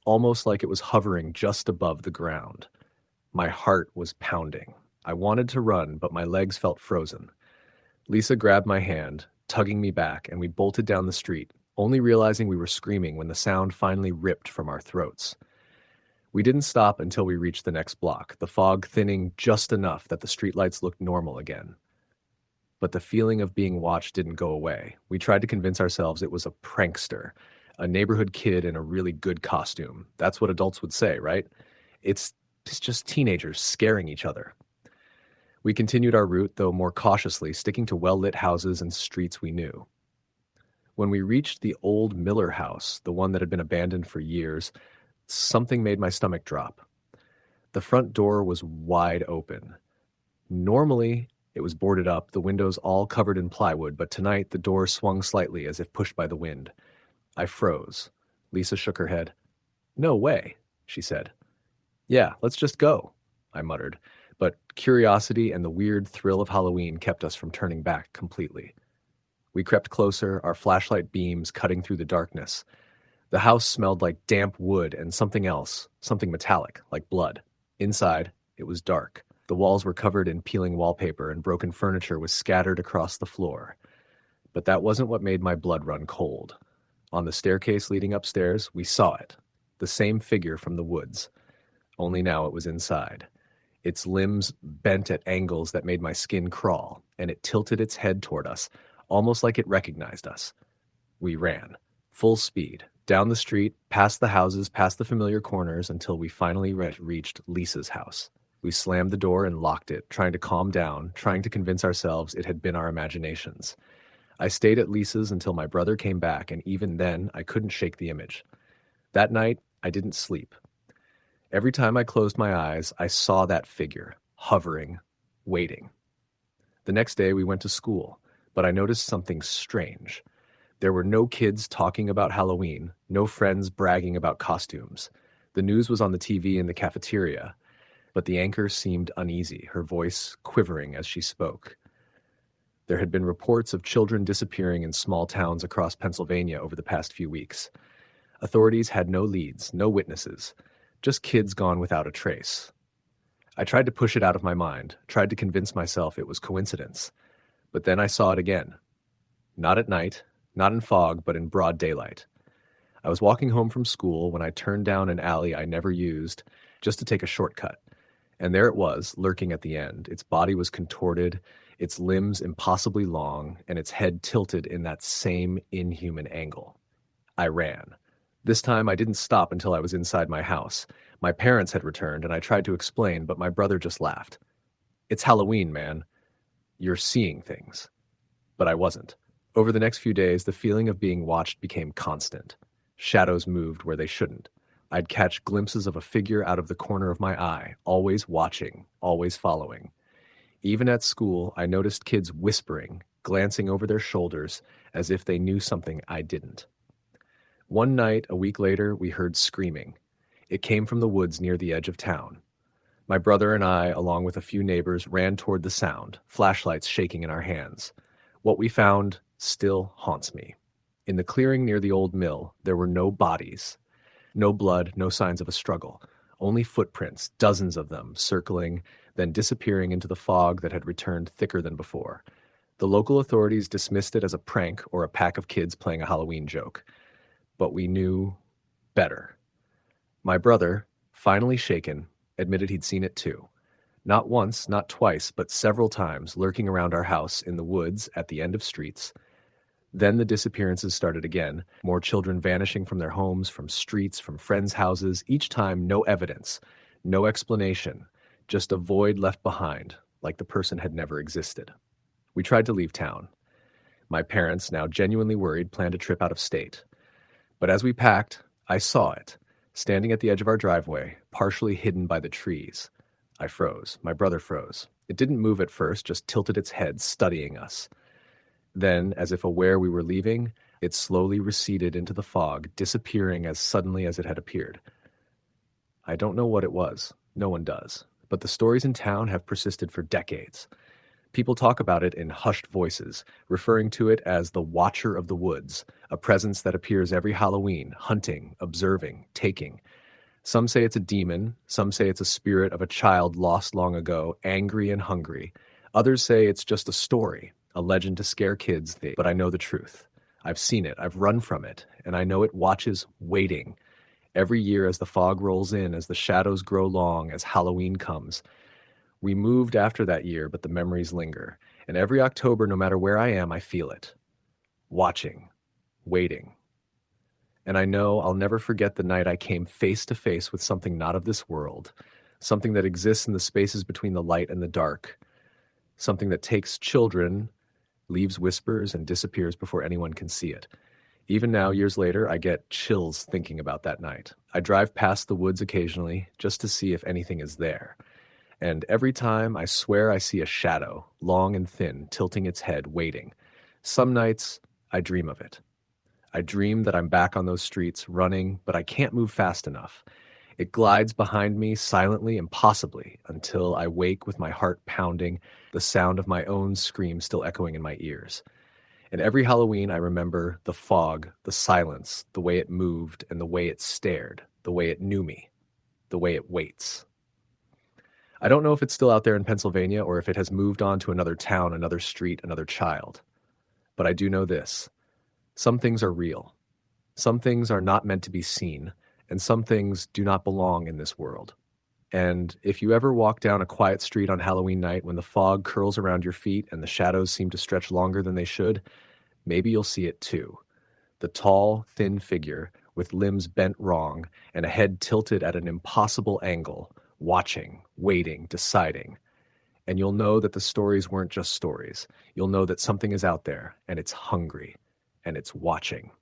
almost like it was hovering just above the ground. My heart was pounding. I wanted to run, but my legs felt frozen. Lisa grabbed my hand, tugging me back, and we bolted down the street, only realizing we were screaming when the sound finally ripped from our throats. We didn't stop until we reached the next block, the fog thinning just enough that the streetlights looked normal again. But the feeling of being watched didn't go away. We tried to convince ourselves it was a prankster, a neighborhood kid in a really good costume. That's what adults would say, right? It's just teenagers scaring each other. We continued our route, though more cautiously, sticking to well-lit houses and streets we knew. When we reached the old Miller house, the one that had been abandoned for years, something made my stomach drop. The front door was wide open. Normally, it was boarded up, the windows all covered in plywood, but tonight the door swung slightly as if pushed by the wind. I froze. Lisa shook her head. "No way," she said. "Yeah, let's just go," I muttered, but curiosity and the weird thrill of Halloween kept us from turning back completely. We crept closer, our flashlight beams cutting through the darkness. The house smelled like damp wood and something else, something metallic, like blood. Inside, it was dark. The walls were covered in peeling wallpaper and broken furniture was scattered across the floor. But that wasn't what made my blood run cold. On the staircase leading upstairs, we saw it. The same figure from the woods. Only now it was inside. Its limbs bent at angles that made my skin crawl, and it tilted its head toward us, almost like it recognized us. We ran, full speed, down the street, past the houses, past the familiar corners, until we finally reached Lisa's house. We slammed the door and locked it, trying to calm down, trying to convince ourselves it had been our imaginations. I stayed at Lisa's until my brother came back, and even then, I couldn't shake the image. That night, I didn't sleep. Every time I closed my eyes, I saw that figure, hovering, waiting. The next day, we went to school, but I noticed something strange. There were no kids talking about Halloween, no friends bragging about costumes. The news was on the TV in the cafeteria, but the anchor seemed uneasy, her voice quivering as she spoke. There had been reports of children disappearing in small towns across Pennsylvania over the past few weeks. Authorities had no leads, no witnesses, just kids gone without a trace. I tried to push it out of my mind, tried to convince myself it was coincidence. But then I saw it again. Not at night, not in fog, but in broad daylight. I was walking home from school when I turned down an alley I never used just to take a shortcut. And there it was, lurking at the end. Its body was contorted, its limbs impossibly long, and its head tilted in that same inhuman angle. I ran. This time I didn't stop until I was inside my house. My parents had returned, and I tried to explain, but my brother just laughed. "It's Halloween, man. You're seeing things." But I wasn't. Over the next few days, the feeling of being watched became constant. Shadows moved where they shouldn't. I'd catch glimpses of a figure out of the corner of my eye, always watching, always following. Even at school, I noticed kids whispering, glancing over their shoulders as if they knew something I didn't. One night, a week later, we heard screaming. It came from the woods near the edge of town. My brother and I, along with a few neighbors, ran toward the sound, flashlights shaking in our hands. What we found still haunts me. In the clearing near the old mill, there were no bodies. No blood, no signs of a struggle. Only footprints, dozens of them, circling, then disappearing into the fog that had returned thicker than before. The local authorities dismissed it as a prank or a pack of kids playing a Halloween joke. But we knew better. My brother, finally shaken, admitted he'd seen it too. Not once, not twice, but several times, lurking around our house in the woods at the end of streets. Then the disappearances started again, more children vanishing from their homes, from streets, from friends' houses, each time no evidence, no explanation, just a void left behind, like the person had never existed. We tried to leave town. My parents, now genuinely worried, planned a trip out of state. But as we packed, I saw it, standing at the edge of our driveway, partially hidden by the trees. I froze. My brother froze. It didn't move at first, just tilted its head, studying us. Then, as if aware we were leaving, it slowly receded into the fog, disappearing as suddenly as it had appeared. I don't know what it was. No one does. But the stories in town have persisted for decades. People talk about it in hushed voices, referring to it as the Watcher of the Woods, a presence that appears every Halloween, hunting, observing, taking. Some say it's a demon, some say it's a spirit of a child lost long ago, angry and hungry. Others say it's just a story, a legend to scare kids, but I know the truth. I've seen it, I've run from it, and I know it watches, waiting. Every year as the fog rolls in, as the shadows grow long, as Halloween comes. We moved after that year, but the memories linger. And every October, no matter where I am, I feel it. Watching, waiting. And I know I'll never forget the night I came face to face with something not of this world, something that exists in the spaces between the light and the dark, something that takes children, leaves whispers, and disappears before anyone can see it. Even now, years later, I get chills thinking about that night. I drive past the woods occasionally just to see if anything is there. And every time, I swear I see a shadow, long and thin, tilting its head, waiting. Some nights, I dream of it. I dream that I'm back on those streets, running, but I can't move fast enough. It glides behind me silently, impossibly, until I wake with my heart pounding, the sound of my own scream still echoing in my ears. And every Halloween, I remember the fog, the silence, the way it moved, and the way it stared, the way it knew me, the way it waits. I don't know if it's still out there in Pennsylvania or if it has moved on to another town, another street, another child. But I do know this. Some things are real. Some things are not meant to be seen, and some things do not belong in this world. And if you ever walk down a quiet street on Halloween night when the fog curls around your feet and the shadows seem to stretch longer than they should, maybe you'll see it too. The tall, thin figure with limbs bent wrong and a head tilted at an impossible angle, watching, waiting, deciding. And you'll know that the stories weren't just stories. You'll know that something is out there, and it's hungry, and it's watching.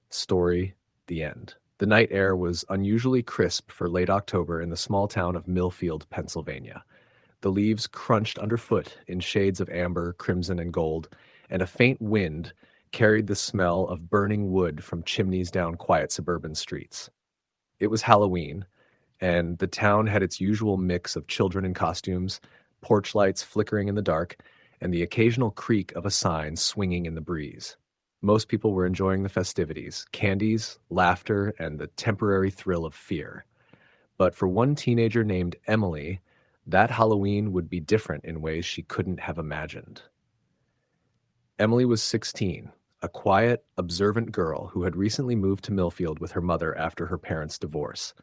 Story, the end. The night air was unusually crisp for late October in the small town of Millfield, Pennsylvania. The leaves crunched underfoot in shades of amber, crimson, and gold, and a faint wind carried the smell of burning wood from chimneys down quiet suburban streets. It was Halloween, and the town had its usual mix of children in costumes, porch lights flickering in the dark, and the occasional creak of a sign swinging in the breeze. Most people were enjoying the festivities, candies, laughter, and the temporary thrill of fear. But for one teenager named Emily, that Halloween would be different in ways she couldn't have imagined. Emily was 16, a quiet, observant girl who had recently moved to Millfield with her mother after her parents' divorce.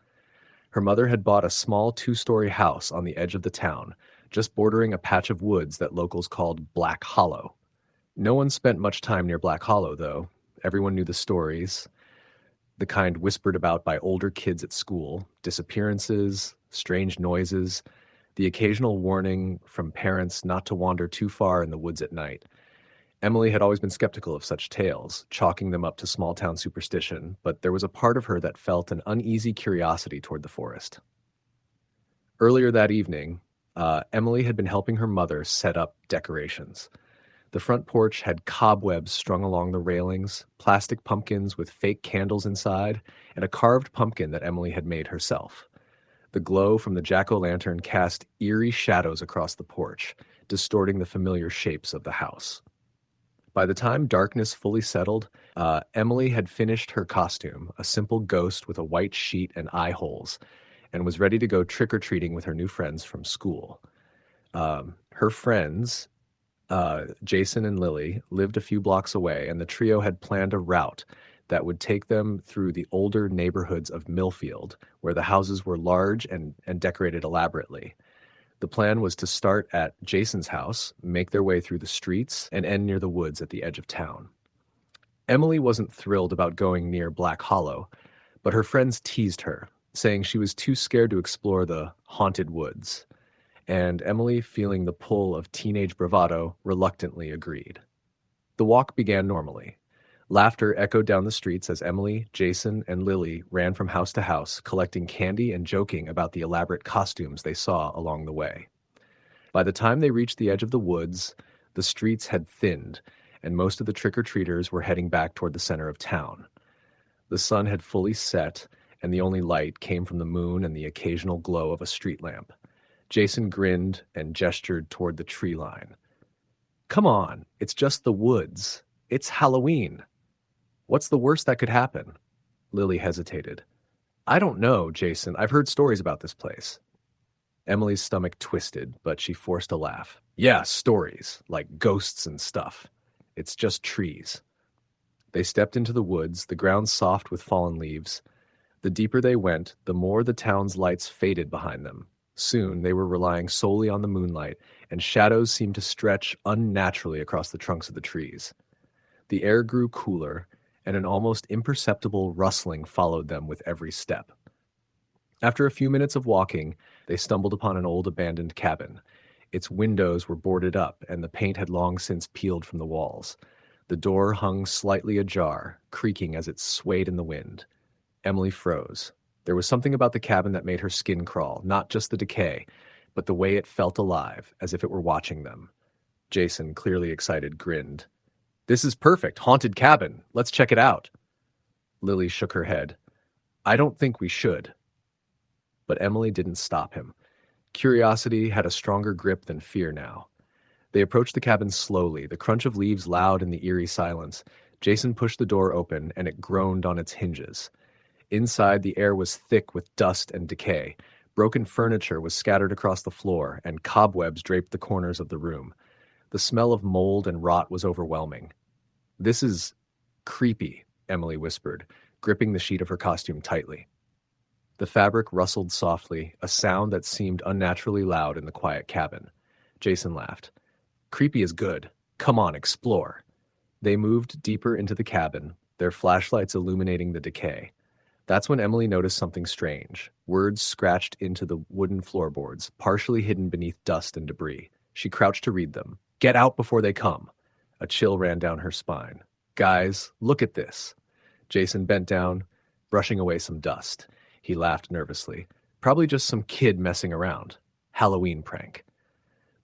Her mother had bought a small 2-story house on the edge of the town, just bordering a patch of woods that locals called Black Hollow. No one spent much time near Black Hollow, though. Everyone knew the stories, the kind whispered about by older kids at school, disappearances, strange noises, the occasional warning from parents not to wander too far in the woods at night. Emily had always been skeptical of such tales, chalking them up to small-town superstition, but there was a part of her that felt an uneasy curiosity toward the forest. Earlier that evening, Emily had been helping her mother set up decorations. The front porch had cobwebs strung along the railings, plastic pumpkins with fake candles inside, and a carved pumpkin that Emily had made herself. The glow from the jack-o'-lantern cast eerie shadows across the porch, distorting the familiar shapes of the house. By the time darkness fully settled, Emily had finished her costume, a simple ghost with a white sheet and eye holes, and was ready to go trick-or-treating with her new friends from school. Her friends, Jason and Lily, lived a few blocks away, and the trio had planned a route that would take them through the older neighborhoods of Millfield, where the houses were large and decorated elaborately. The plan was to start at Jason's house, make their way through the streets, and end near the woods at the edge of town. Emily wasn't thrilled about going near Black Hollow, but her friends teased her, saying she was too scared to explore the haunted woods. And Emily, feeling the pull of teenage bravado, reluctantly agreed. The walk began normally. Laughter echoed down the streets as Emily, Jason, and Lily ran from house to house, collecting candy and joking about the elaborate costumes they saw along the way. By the time they reached the edge of the woods, the streets had thinned, and most of the trick-or-treaters were heading back toward the center of town. The sun had fully set, and the only light came from the moon and the occasional glow of a street lamp. Jason grinned and gestured toward the tree line. "Come on, it's just the woods. It's Halloween. What's the worst that could happen?" Lily hesitated. "I don't know, Jason. I've heard stories about this place." Emily's stomach twisted, but she forced a laugh. "Yeah, stories, like ghosts and stuff. It's just trees." They stepped into the woods, the ground soft with fallen leaves. The deeper they went, the more the town's lights faded behind them. Soon they were relying solely on the moonlight, and shadows seemed to stretch unnaturally across the trunks of the trees. The air grew cooler, and an almost imperceptible rustling followed them with every step. After a few minutes of walking, they stumbled upon an old abandoned cabin. Its windows were boarded up, and the paint had long since peeled from the walls. The door hung slightly ajar, creaking as it swayed in the wind. Emily froze. There was something about the cabin that made her skin crawl, not just the decay, but the way it felt alive, as if it were watching them. Jason, clearly excited, grinned. "This is perfect. Haunted cabin. Let's check it out." Lily shook her head. "I don't think we should." But Emily didn't stop him. Curiosity had a stronger grip than fear now. They approached the cabin slowly, the crunch of leaves loud in the eerie silence. Jason pushed the door open, and it groaned on its hinges. Inside, the air was thick with dust and decay. Broken furniture was scattered across the floor, and cobwebs draped the corners of the room. The smell of mold and rot was overwhelming. "This is creepy," Emily whispered, gripping the sheet of her costume tightly. The fabric rustled softly, a sound that seemed unnaturally loud in the quiet cabin. Jason laughed. "Creepy is good. Come on, explore." They moved deeper into the cabin, their flashlights illuminating the decay. That's when Emily noticed something strange. Words scratched into the wooden floorboards, partially hidden beneath dust and debris. She crouched to read them. "Get out before they come." A chill ran down her spine. "Guys, look at this." Jason bent down, brushing away some dust. He laughed nervously. Probably just some kid messing around. Halloween prank.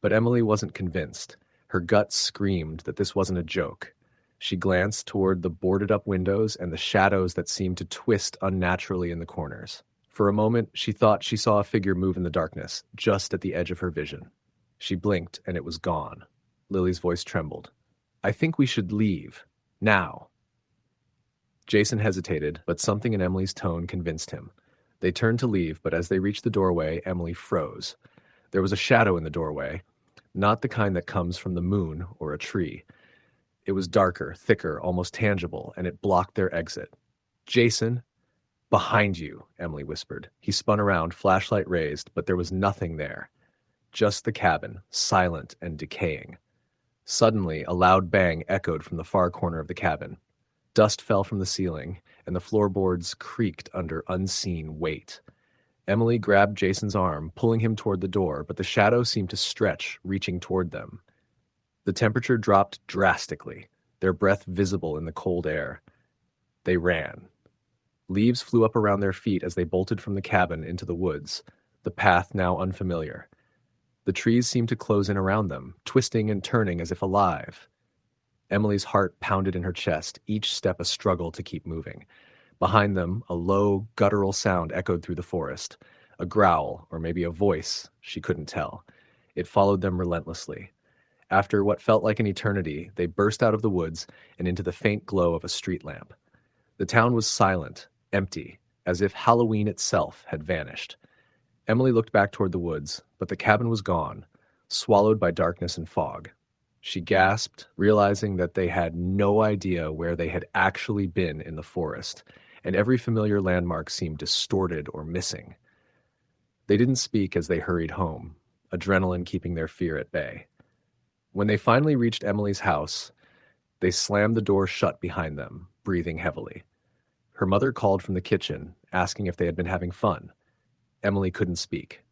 But Emily wasn't convinced. Her gut screamed that this wasn't a joke. She glanced toward the boarded-up windows and the shadows that seemed to twist unnaturally in the corners. For a moment, she thought she saw a figure move in the darkness, just at the edge of her vision. She blinked, and it was gone. Lily's voice trembled. "I think we should leave. Now." Jason hesitated, but something in Emily's tone convinced him. They turned to leave, but as they reached the doorway, Emily froze. There was a shadow in the doorway, not the kind that comes from the moon or a tree. It was darker, thicker, almost tangible, and it blocked their exit. "Jason, behind you," Emily whispered. He spun around, flashlight raised, but there was nothing there. Just the cabin, silent and decaying. Suddenly, a loud bang echoed from the far corner of the cabin. Dust fell from the ceiling, and the floorboards creaked under unseen weight. Emily grabbed Jason's arm, pulling him toward the door, but the shadow seemed to stretch, reaching toward them. The temperature dropped drastically, their breath visible in the cold air. They ran. Leaves flew up around their feet as they bolted from the cabin into the woods, the path now unfamiliar. The trees seemed to close in around them, twisting and turning as if alive. Emily's heart pounded in her chest, each step a struggle to keep moving. Behind them, a low, guttural sound echoed through the forest. A growl, or maybe a voice, she couldn't tell. It followed them relentlessly. After what felt like an eternity, they burst out of the woods and into the faint glow of a street lamp. The town was silent, empty, as if Halloween itself had vanished. Emily looked back toward the woods, but the cabin was gone, swallowed by darkness and fog. She gasped, realizing that they had no idea where they had actually been in the forest, and every familiar landmark seemed distorted or missing. They didn't speak as they hurried home, adrenaline keeping their fear at bay. When they finally reached Emily's house, They slammed the door shut behind them, breathing heavily. Her mother called from the kitchen, asking if they had been having fun. Emily couldn't speak.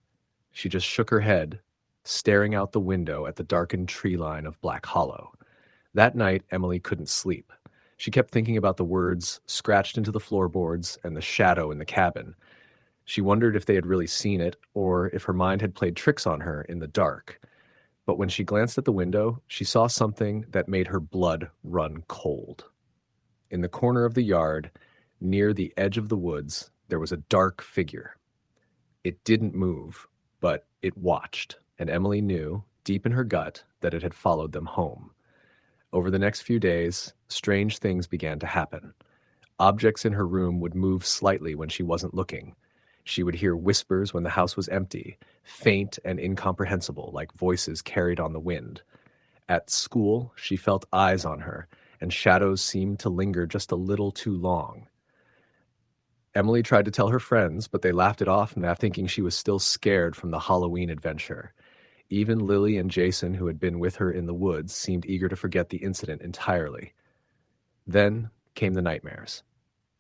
She just shook her head, staring out the window at the darkened tree line of Black Hollow. That night, Emily couldn't sleep. She kept thinking about the words scratched into the floorboards and the shadow in the cabin. She wondered if they had really seen it, or if her mind had played tricks on her in the dark. But when she glanced at the window, she saw something that made her blood run cold. In the corner of the yard, near the edge of the woods, there was a dark figure. It didn't move, but it watched, and Emily knew, deep in her gut, that it had followed them home. Over the next few days, strange things began to happen. Objects in her room would move slightly when she wasn't looking. She would hear whispers when the house was empty, faint and incomprehensible, like voices carried on the wind. At school, she felt eyes on her, and shadows seemed to linger just a little too long. Emily tried to tell her friends, but they laughed it off, thinking she was still scared from the Halloween adventure. Even Lily and Jason, who had been with her in the woods, seemed eager to forget the incident entirely. Then came the nightmares.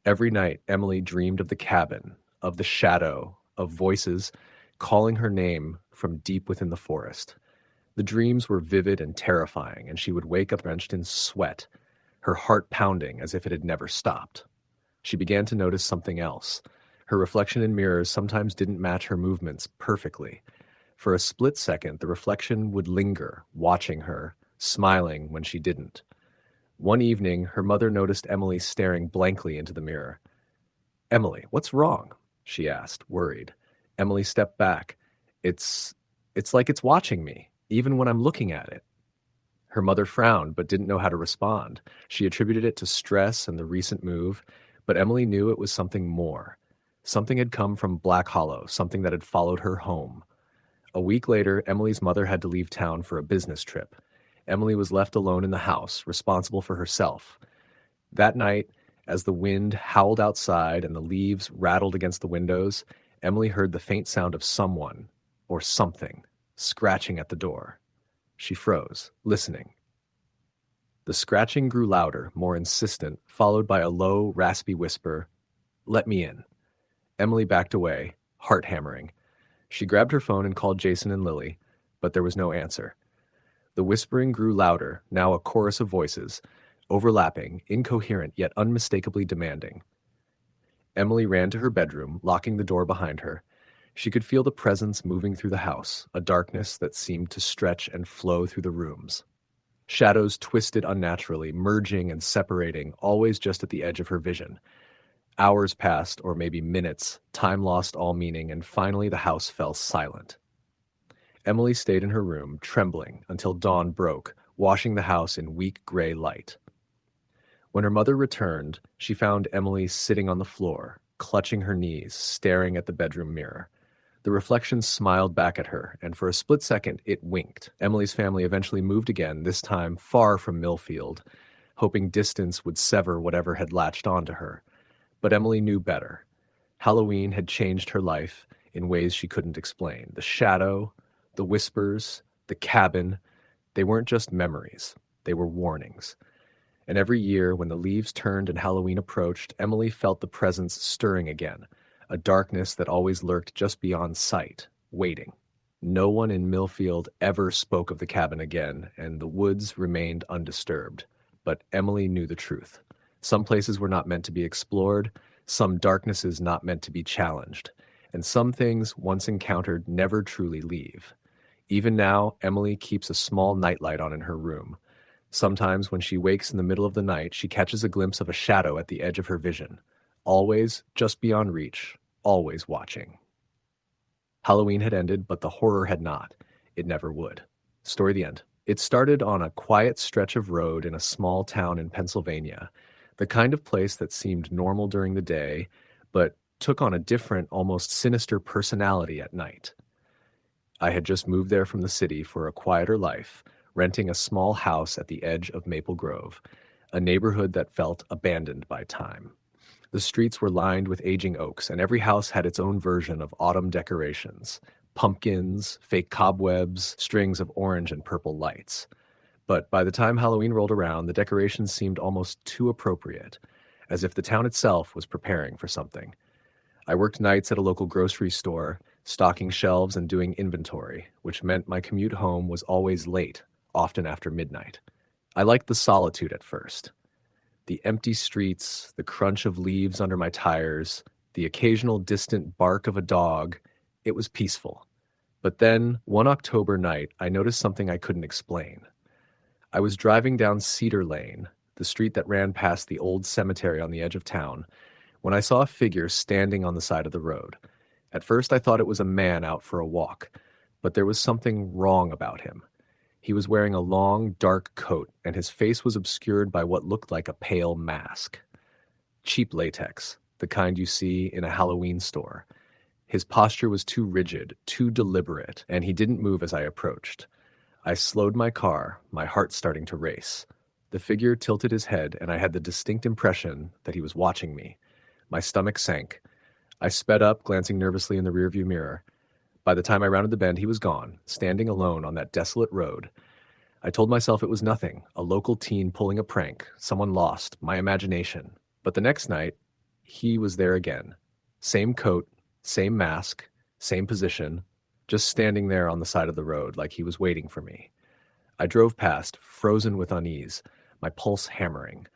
Every night, Emily dreamed of the cabin, of the shadow, of voices calling her name from deep within the forest. The dreams were vivid and terrifying, and she would wake up drenched in sweat, her heart pounding as if it had never stopped. She began to notice something else. Her reflection in mirrors sometimes didn't match her movements perfectly. For a split second, the reflection would linger, watching her, smiling when she didn't. One evening, her mother noticed Emily staring blankly into the mirror. "Emily, what's wrong?" she asked, worried. Emily stepped back. It's like it's watching me, even when I'm looking at it." Her mother frowned, but didn't know how to respond. She attributed it to stress and the recent move, but Emily knew it was something more. Something had come from Black Hollow, something that had followed her home. A week later, Emily's mother had to leave town for a business trip. Emily was left alone in the house, responsible for herself. That night, as the wind howled outside and the leaves rattled against the windows, Emily heard the faint sound of someone, or something, scratching at the door. She froze, listening. The scratching grew louder, more insistent, followed by a low, raspy whisper, "Let me in." Emily backed away, heart hammering. She grabbed her phone and called Jason and Lily, but there was no answer. The whispering grew louder, now a chorus of voices, overlapping, incoherent yet unmistakably demanding. Emily ran to her bedroom, locking the door behind her. She could feel the presence moving through the house, a darkness that seemed to stretch and flow through the rooms. Shadows twisted unnaturally, merging and separating, always just at the edge of her vision. Hours passed, or maybe minutes, time lost all meaning, and finally the house fell silent. Emily stayed in her room, trembling, until dawn broke, washing the house in weak gray light. When her mother returned, she found Emily sitting on the floor, clutching her knees, staring at the bedroom mirror. The reflection smiled back at her, and for a split second it winked. Emily's family eventually moved again, this time far from Millfield, hoping distance would sever whatever had latched onto her. But Emily knew better. Halloween had changed her life in ways she couldn't explain. The shadow, the whispers, the cabin, they weren't just memories, they were warnings. And every year, when the leaves turned and Halloween approached, Emily felt the presence stirring again, a darkness that always lurked just beyond sight, waiting. No one in Millfield ever spoke of the cabin again, and the woods remained undisturbed. But Emily knew the truth. Some places were not meant to be explored, some darknesses not meant to be challenged, and some things once encountered never truly leave. Even now, Emily keeps a small nightlight on in her room. Sometimes when she wakes in the middle of the night, she catches a glimpse of a shadow at the edge of her vision. Always just beyond reach, always watching. Halloween had ended, but the horror had not. It never would. Story the end. It started on a quiet stretch of road in a small town in Pennsylvania, the kind of place that seemed normal during the day, but took on a different, almost sinister personality at night. I had just moved there from the city for a quieter life, renting a small house at the edge of Maple Grove, a neighborhood that felt abandoned by time. The streets were lined with aging oaks, and every house had its own version of autumn decorations, pumpkins, fake cobwebs, strings of orange and purple lights. But by the time Halloween rolled around, the decorations seemed almost too appropriate, as if the town itself was preparing for something. I worked nights at a local grocery store, stocking shelves and doing inventory, which meant my commute home was always late, often after midnight. I liked the solitude at first. The empty streets, the crunch of leaves under my tires, the occasional distant bark of a dog. It was peaceful. But then, one October night, I noticed something I couldn't explain. I was driving down Cedar Lane, the street that ran past the old cemetery on the edge of town, when I saw a figure standing on the side of the road. At first, I thought it was a man out for a walk, but there was something wrong about him. He was wearing a long, dark coat, and his face was obscured by what looked like a pale mask. Cheap latex, the kind you see in a Halloween store. His posture was too rigid, too deliberate, and he didn't move as I approached. I slowed my car, my heart starting to race. The figure tilted his head, and I had the distinct impression that he was watching me. My stomach sank. I sped up, glancing nervously in the rearview mirror. By the time I rounded the bend, he was gone, standing alone on that desolate road. I told myself it was nothing, a local teen pulling a prank, someone lost, my imagination. But the next night, he was there again. Same coat, same mask, same position, just standing there on the side of the road like he was waiting for me. I drove past, frozen with unease, my pulse hammering.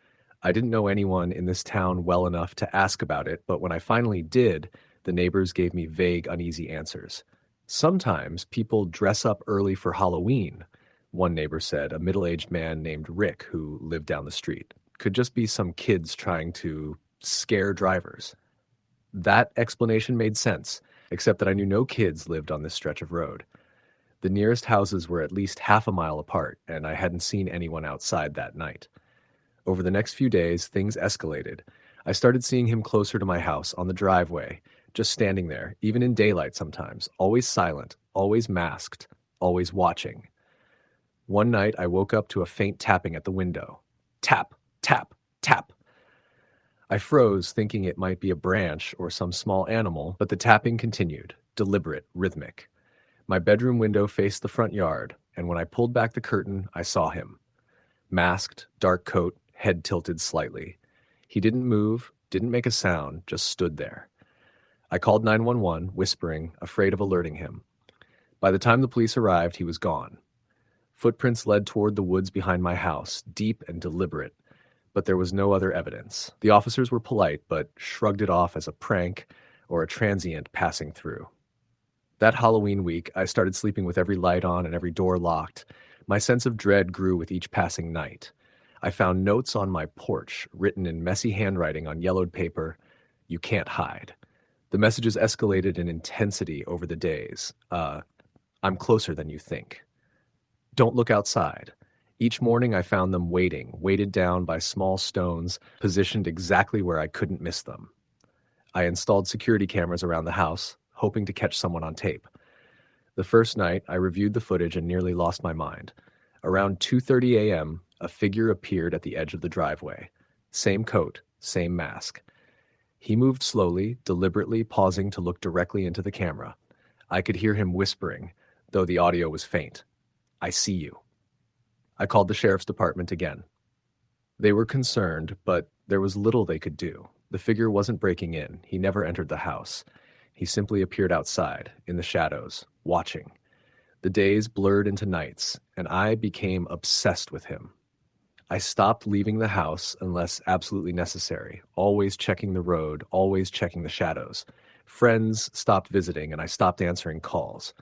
I didn't know anyone in this town well enough to ask about it, but when I finally did, the neighbors gave me vague, uneasy answers. Sometimes people dress up early for Halloween, one neighbor said, a middle-aged man named Rick who lived down the street. Could just be some kids trying to scare drivers. That explanation made sense, except that I knew no kids lived on this stretch of road. The nearest houses were at least half a mile apart, and I hadn't seen anyone outside that night. Over the next few days, things escalated. I started seeing him closer to my house, on the driveway, just standing there, even in daylight sometimes, always silent, always masked, always watching. One night, I woke up to a faint tapping at the window. Tap, tap, tap. I froze, thinking it might be a branch or some small animal, but the tapping continued, deliberate, rhythmic. My bedroom window faced the front yard, and when I pulled back the curtain, I saw him. Masked, dark coat, head tilted slightly. He didn't move, didn't make a sound, just stood there. I called 911, whispering, afraid of alerting him. By the time the police arrived, he was gone. Footprints led toward the woods behind my house, deep and deliberate, but there was no other evidence. The officers were polite, but shrugged it off as a prank or a transient passing through. That Halloween week, I started sleeping with every light on and every door locked. My sense of dread grew with each passing night. I found notes on my porch, written in messy handwriting on yellowed paper, "You can't hide." The messages escalated in intensity over the days. I'm closer than you think. Don't look outside. Each morning I found them waiting, weighted down by small stones, positioned exactly where I couldn't miss them. I installed security cameras around the house, hoping to catch someone on tape. The first night, I reviewed the footage and nearly lost my mind. Around 2:30 a.m., a figure appeared at the edge of the driveway. Same coat, same mask. He moved slowly, deliberately pausing to look directly into the camera. I could hear him whispering, though the audio was faint. "I see you." I called the sheriff's department again. They were concerned, but there was little they could do. The figure wasn't breaking in. He never entered the house. He simply appeared outside, in the shadows, watching. The days blurred into nights, and I became obsessed with him. I stopped leaving the house unless absolutely necessary, always checking the road, always checking the shadows. Friends stopped visiting, and I stopped answering calls.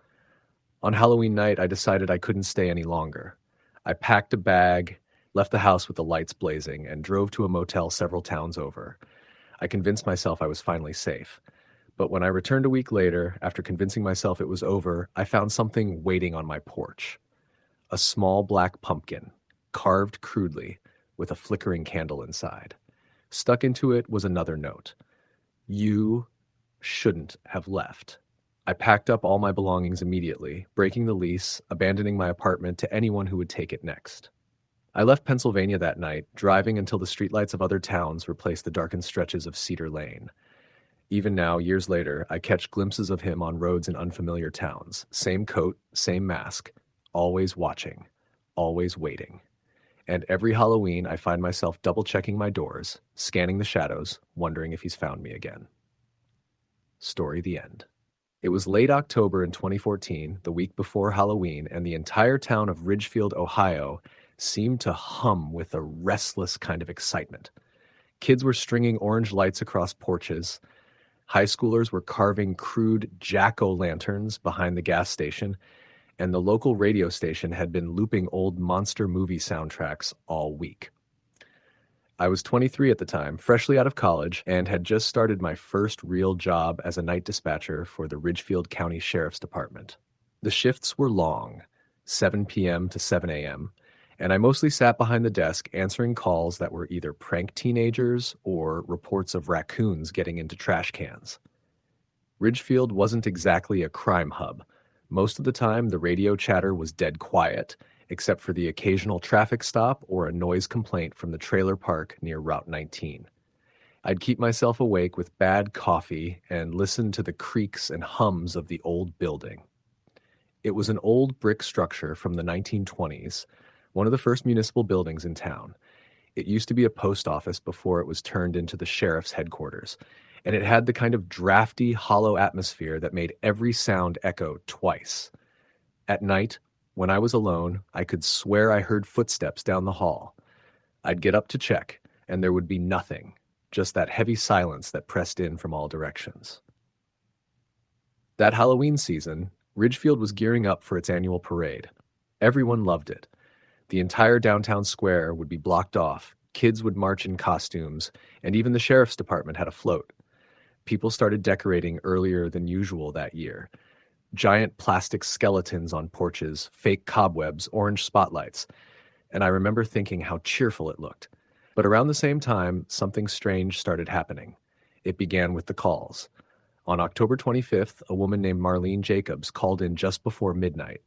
On Halloween night, I decided I couldn't stay any longer. I packed a bag, left the house with the lights blazing, and drove to a motel several towns over. I convinced myself I was finally safe. But when I returned a week later, after convincing myself it was over, I found something waiting on my porch. A small black pumpkin, carved crudely, with a flickering candle inside. Stuck into it was another note. You shouldn't have left. I packed up all my belongings immediately, breaking the lease, abandoning my apartment to anyone who would take it next. I left Pennsylvania that night, driving until the streetlights of other towns replaced the darkened stretches of Cedar Lane. Even now, years later, I catch glimpses of him on roads in unfamiliar towns. Same coat, same mask, always watching, always waiting. And every Halloween, I find myself double-checking my doors, scanning the shadows, wondering if he's found me again. Story the end. It was late October in 2014, the week before Halloween, and the entire town of Ridgefield, Ohio, seemed to hum with a restless kind of excitement. Kids were stringing orange lights across porches. High schoolers were carving crude jack-o'-lanterns behind the gas station, and the local radio station had been looping old monster movie soundtracks all week. I was 23 at the time, freshly out of college, and had just started my first real job as a night dispatcher for the Ridgefield County Sheriff's Department. The shifts were long, 7 p.m. to 7 a.m., and I mostly sat behind the desk answering calls that were either prank teenagers or reports of raccoons getting into trash cans. Ridgefield wasn't exactly a crime hub. Most of the time, the radio chatter was dead quiet, except for the occasional traffic stop or a noise complaint from the trailer park near Route 19. I'd keep myself awake with bad coffee and listen to the creaks and hums of the old building. It was an old brick structure from the 1920s, one of the first municipal buildings in town. It used to be a post office before it was turned into the sheriff's headquarters, and it had the kind of drafty, hollow atmosphere that made every sound echo twice. At night, when I was alone, I could swear I heard footsteps down the hall. I'd get up to check, and there would be nothing, just that heavy silence that pressed in from all directions. That Halloween season, Ridgefield was gearing up for its annual parade. Everyone loved it. The entire downtown square would be blocked off, kids would march in costumes, and even the sheriff's department had a float. People started decorating earlier than usual that year. Giant plastic skeletons on porches, fake cobwebs, orange spotlights, and I remember thinking how cheerful it looked. But around the same time, something strange started happening. It began with the calls. On October 25th, a woman named Marlene Jacobs called in just before midnight.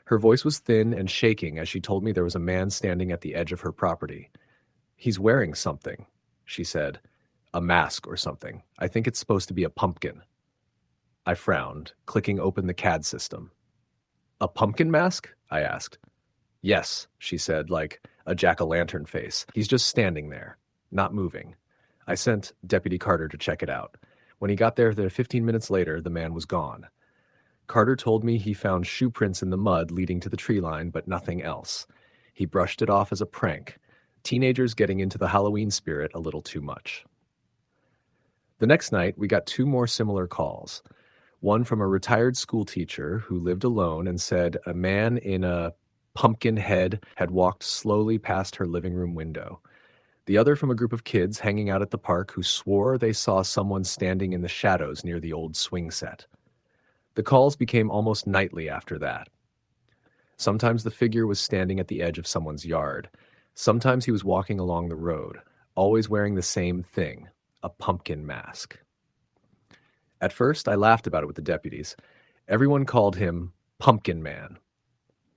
Her voice was thin and shaking as she told me there was a man standing at the edge of her property. "He's wearing something," she said. "A mask or something. I think it's supposed to be a pumpkin." I frowned, clicking open the CAD system. "A pumpkin mask?" I asked. "Yes," she said, like a jack-o'-lantern face. "He's just standing there, not moving." I sent Deputy Carter to check it out. When he got there 15 minutes later, the man was gone. Carter told me he found shoe prints in the mud leading to the tree line, but nothing else. He brushed it off as a prank. Teenagers getting into the Halloween spirit a little too much. The next night, we got 2 more similar calls. One from a retired school teacher who lived alone and said a man in a pumpkin head had walked slowly past her living room window. The other from a group of kids hanging out at the park who swore they saw someone standing in the shadows near the old swing set. The calls became almost nightly after that. Sometimes the figure was standing at the edge of someone's yard. Sometimes he was walking along the road, always wearing the same thing, a pumpkin mask. At first, I laughed about it with the deputies. Everyone called him Pumpkin Man.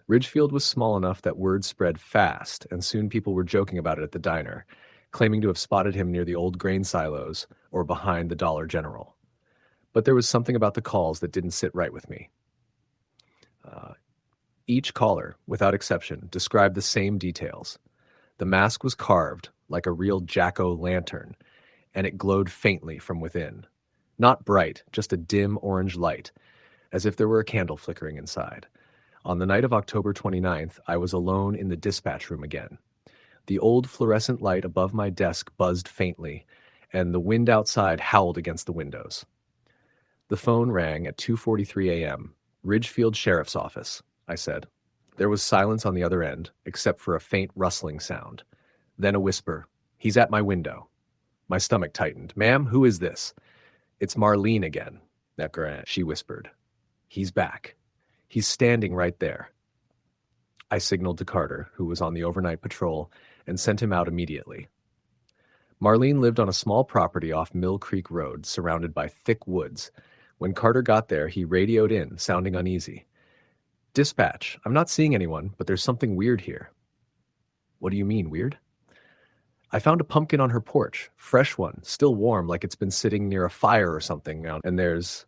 Ridgefield was small enough that word spread fast, and soon people were joking about it at the diner, claiming to have spotted him near the old grain silos or behind the Dollar General. But there was something about the calls that didn't sit right with me. Each caller, without exception, described the same details. The mask was carved like a real jack-o'-lantern, and it glowed faintly from within. Not bright, just a dim orange light, as if there were a candle flickering inside. On the night of October 29th, I was alone in the dispatch room again. The old fluorescent light above my desk buzzed faintly, and the wind outside howled against the windows. The phone rang at 2:43 a.m. "Ridgefield Sheriff's Office," I said. There was silence on the other end, except for a faint rustling sound. Then a whisper, "He's at my window." My stomach tightened. "Ma'am, who is this?" "It's Marlene again," she whispered. "He's back. He's standing right there." I signaled to Carter, who was on the overnight patrol, and sent him out immediately. Marlene lived on a small property off Mill Creek Road, surrounded by thick woods. When Carter got there, he radioed in, sounding uneasy. "Dispatch, I'm not seeing anyone, but there's something weird here." "What do you mean, weird?" "I found a pumpkin on her porch, fresh one, still warm, like it's been sitting near a fire or something, and there's...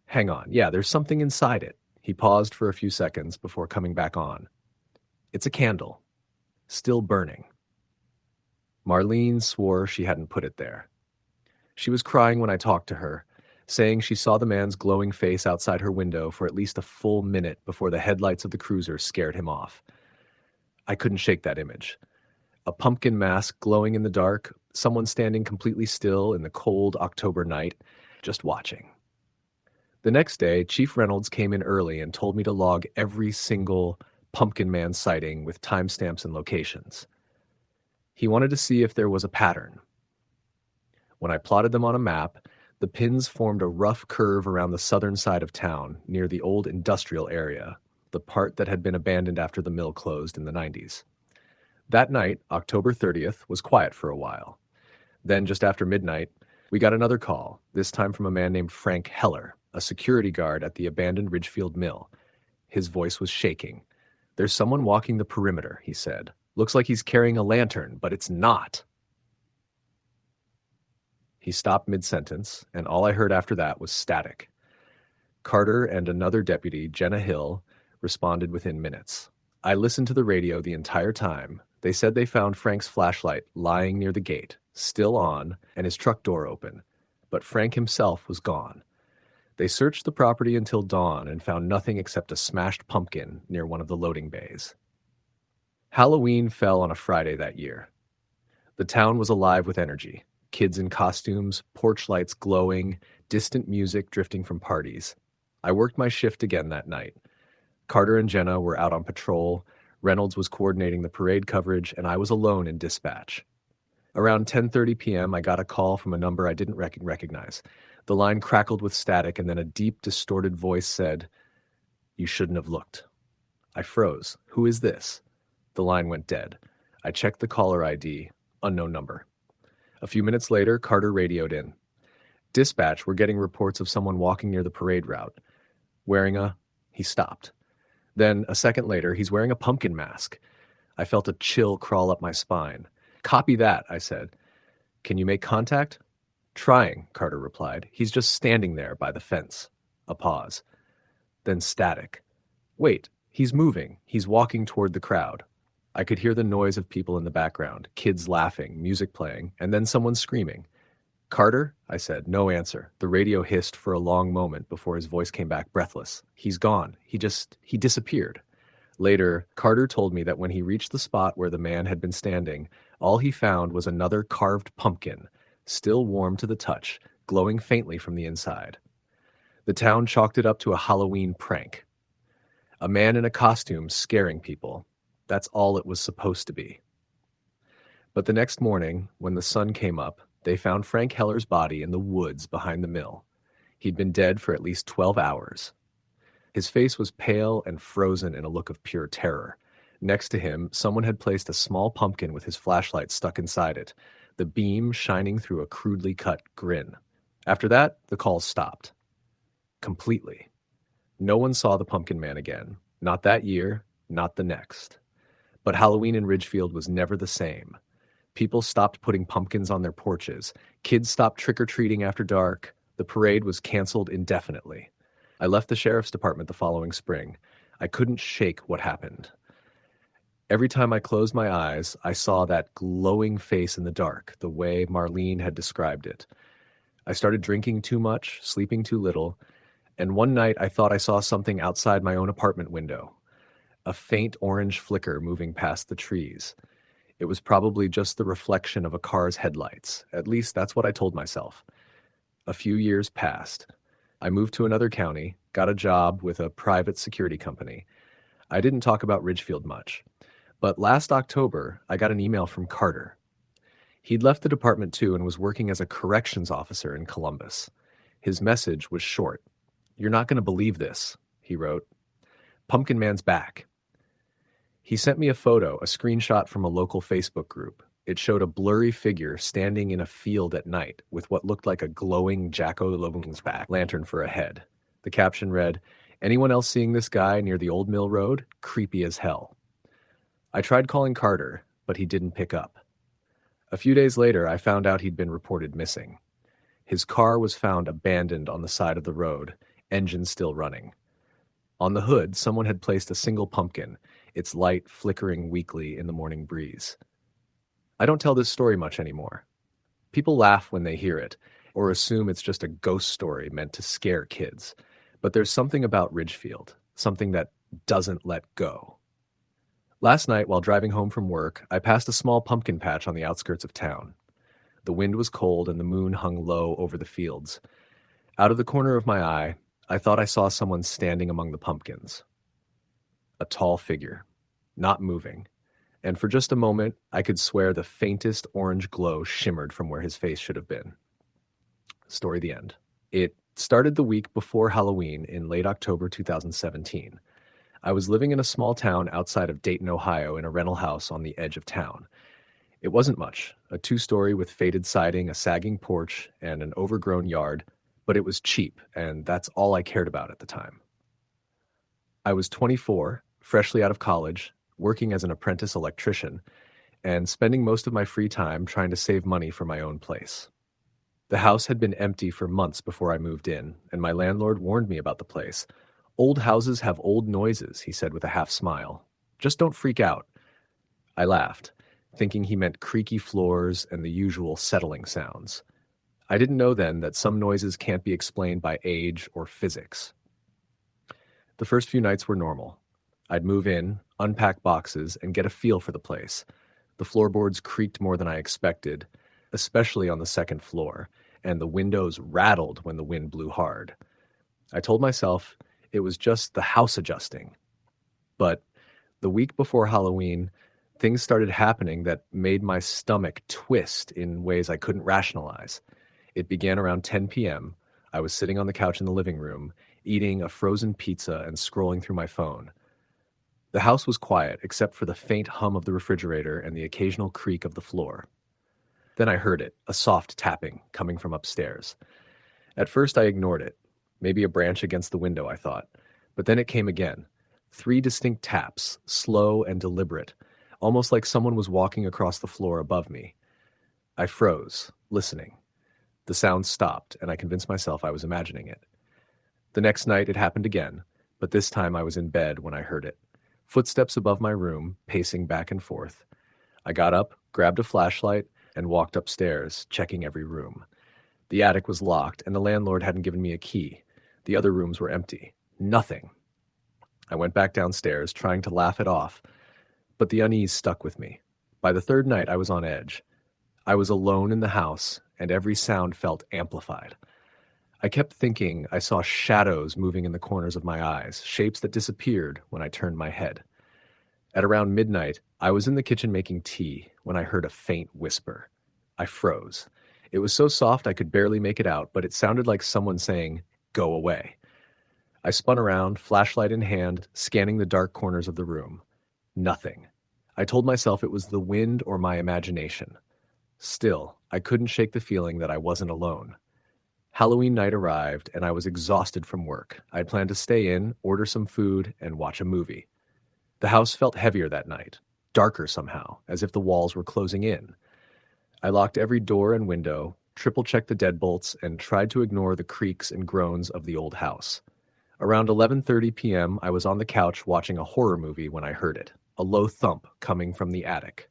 Hang on, yeah, there's something inside it." He paused for a few seconds before coming back on. It's a candle, still burning. Marlene swore she hadn't put it there. She was crying when I talked to her, saying she saw the man's glowing face outside her window for at least a full minute before the headlights of the cruiser scared him off. I couldn't shake that image. A pumpkin mask glowing in the dark, someone standing completely still in the cold October night, just watching. The next day, Chief Reynolds came in early and told me to log every single Pumpkin Man sighting with timestamps and locations. He wanted to see if there was a pattern. When I plotted them on a map, the pins formed a rough curve around the southern side of town, near the old industrial area, the part that had been abandoned after the mill closed in the 90s. That night, October 30th, was quiet for a while. Then, just after midnight, we got another call, this time from a man named Frank Heller, a security guard at the abandoned Ridgefield Mill. His voice was shaking. "There's someone walking the perimeter," he said. "Looks like he's carrying a lantern, but it's not." He stopped mid-sentence, and all I heard after that was static. Carter and another deputy, Jenna Hill, responded within minutes. I listened to the radio the entire time. They said they found Frank's flashlight lying near the gate, still on, and his truck door open. But Frank himself was gone. They searched the property until dawn and found nothing except a smashed pumpkin near one of the loading bays. Halloween fell on a Friday that year. The town was alive with energy. Kids in costumes, porch lights glowing, distant music drifting from parties. I worked my shift again that night. Carter and Jenna were out on patrol, Reynolds was coordinating the parade coverage, and I was alone in dispatch. Around 10:30 p.m., I got a call from a number I didn't recognize. The line crackled with static, and then a deep, distorted voice said, "You shouldn't have looked." I froze. "Who is this?" The line went dead. I checked the caller ID. Unknown number. A few minutes later, Carter radioed in. "Dispatch, we're getting reports of someone walking near the parade route. Wearing a..." He stopped. Then, a second later, "He's wearing a pumpkin mask." I felt a chill crawl up my spine. "Copy that," I said. "Can you make contact?" "Trying," Carter replied. "He's just standing there by the fence." A pause. Then static. "Wait, he's moving. He's walking toward the crowd." I could hear the noise of people in the background, kids laughing, music playing, and then someone screaming. "Carter?" I said. No answer. The radio hissed for a long moment before his voice came back breathless. "He's gone. He disappeared." Later, Carter told me that when he reached the spot where the man had been standing, all he found was another carved pumpkin, still warm to the touch, glowing faintly from the inside. The town chalked it up to a Halloween prank. A man in a costume scaring people. That's all it was supposed to be. But the next morning, when the sun came up, they found Frank Heller's body in the woods behind the mill. He'd been dead for at least 12 hours. His face was pale and frozen in a look of pure terror. Next to him, someone had placed a small pumpkin with his flashlight stuck inside it, the beam shining through a crudely cut grin. After that, the calls stopped. Completely. No one saw the Pumpkin Man again. Not that year, not the next. But Halloween in Ridgefield was never the same. People stopped putting pumpkins on their porches. Kids stopped trick-or-treating after dark. The parade was canceled indefinitely. I left the sheriff's department the following spring. I couldn't shake what happened. Every time I closed my eyes, I saw that glowing face in the dark, the way Marlene had described it. I started drinking too much, sleeping too little, and one night I thought I saw something outside my own apartment window. A faint orange flicker moving past the trees. It was probably just the reflection of a car's headlights. At least that's what I told myself. A few years passed. I moved to another county, got a job with a private security company. I didn't talk about Ridgefield much. But last October, I got an email from Carter. He'd left the department too and was working as a corrections officer in Columbus. His message was short. "You're not going to believe this," he wrote. "Pumpkin Man's back." He sent me a photo, a screenshot from a local Facebook group. It showed a blurry figure standing in a field at night with what looked like a glowing jack-o'-lantern lantern for a head. The caption read, "Anyone else seeing this guy near the old mill road? Creepy as hell." I tried calling Carter, but he didn't pick up. A few days later, I found out he'd been reported missing. His car was found abandoned on the side of the road, engine still running. On the hood, someone had placed a single pumpkin, its light flickering weakly in the morning breeze. I don't tell this story much anymore. People laugh when they hear it, or assume it's just a ghost story meant to scare kids. But there's something about Ridgefield, something that doesn't let go. Last night, while driving home from work, I passed a small pumpkin patch on the outskirts of town. The wind was cold and the moon hung low over the fields. Out of the corner of my eye, I thought I saw someone standing among the pumpkins. A tall figure, not moving, and for just a moment I could swear the faintest orange glow shimmered from where his face should have been. Story the end. It started the week before Halloween in late October 2017. I was living in a small town outside of Dayton, Ohio, in a rental house on the edge of town. It wasn't much, a 2-story with faded siding, a sagging porch, and an overgrown yard, but it was cheap, and that's all I cared about at the time. I was 24, freshly out of college, working as an apprentice electrician, and spending most of my free time trying to save money for my own place. The house had been empty for months before I moved in, and my landlord warned me about the place. "Old houses have old noises," he said with a half smile. "Just don't freak out." I laughed, thinking he meant creaky floors and the usual settling sounds. I didn't know then that some noises can't be explained by age or physics. The first few nights were normal. I'd move in, unpack boxes, and get a feel for the place. The floorboards creaked more than I expected, especially on the second floor, and the windows rattled when the wind blew hard. I told myself it was just the house adjusting. But the week before Halloween, things started happening that made my stomach twist in ways I couldn't rationalize. It began around 10 p.m. I was sitting on the couch in the living room, eating a frozen pizza and scrolling through my phone. The house was quiet, except for the faint hum of the refrigerator and the occasional creak of the floor. Then I heard it, a soft tapping, coming from upstairs. At first I ignored it. Maybe a branch against the window, I thought. But then it came again. 3 distinct taps, slow and deliberate, almost like someone was walking across the floor above me. I froze, listening. The sound stopped, and I convinced myself I was imagining it. The next night it happened again, but this time I was in bed when I heard it. Footsteps above my room, pacing back and forth. I got up, grabbed a flashlight, and walked upstairs, checking every room. The attic was locked, and the landlord hadn't given me a key. The other rooms were empty. Nothing. I went back downstairs, trying to laugh it off, but the unease stuck with me. By the third night, I was on edge. I was alone in the house, and every sound felt amplified. I kept thinking I saw shadows moving in the corners of my eyes, shapes that disappeared when I turned my head. At around midnight, I was in the kitchen making tea when I heard a faint whisper. I froze. It was so soft I could barely make it out, but it sounded like someone saying, "Go away." I spun around, flashlight in hand, scanning the dark corners of the room. Nothing. I told myself it was the wind or my imagination. Still, I couldn't shake the feeling that I wasn't alone. Halloween night arrived, and I was exhausted from work. I had planned to stay in, order some food, and watch a movie. The house felt heavier that night, darker somehow, as if the walls were closing in. I locked every door and window, triple-checked the deadbolts, and tried to ignore the creaks and groans of the old house. Around 11:30 p.m., I was on the couch watching a horror movie when I heard it, a low thump coming from the attic.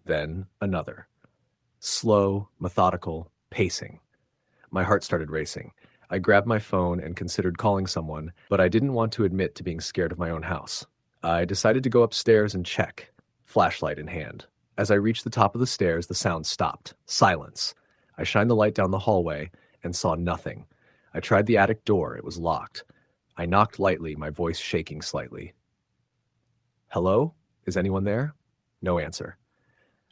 Then another. Slow, methodical, pacing. My heart started racing. I grabbed my phone and considered calling someone, but I didn't want to admit to being scared of my own house. I decided to go upstairs and check, flashlight in hand. As I reached the top of the stairs, the sound stopped. Silence. I shined the light down the hallway and saw nothing. I tried the attic door. It was locked. I knocked lightly, my voice shaking slightly. "Hello? Is anyone there?" No answer.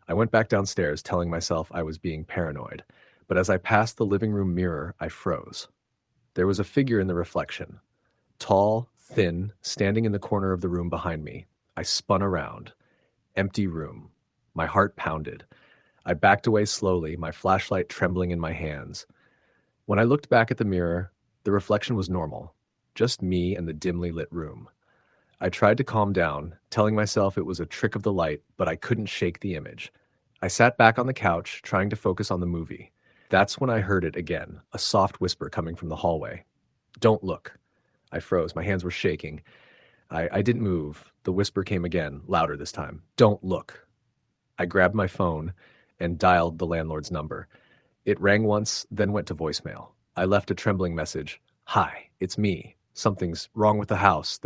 I went back downstairs, telling myself I was being paranoid. But as I passed the living room mirror, I froze. There was a figure in the reflection. Tall, thin, standing in the corner of the room behind me. I spun around. Empty room. My heart pounded. I backed away slowly, my flashlight trembling in my hands. When I looked back at the mirror, the reflection was normal. Just me and the dimly lit room. I tried to calm down, telling myself it was a trick of the light, but I couldn't shake the image. I sat back on the couch, trying to focus on the movie. That's when I heard it again, a soft whisper coming from the hallway. "Don't look." I froze. My hands were shaking. I didn't move. The whisper came again, louder this time. Don't look. I grabbed my phone and dialed the landlord's number. It rang once, then went to voicemail. I left a trembling message. Hi, it's me. Something's wrong with the house.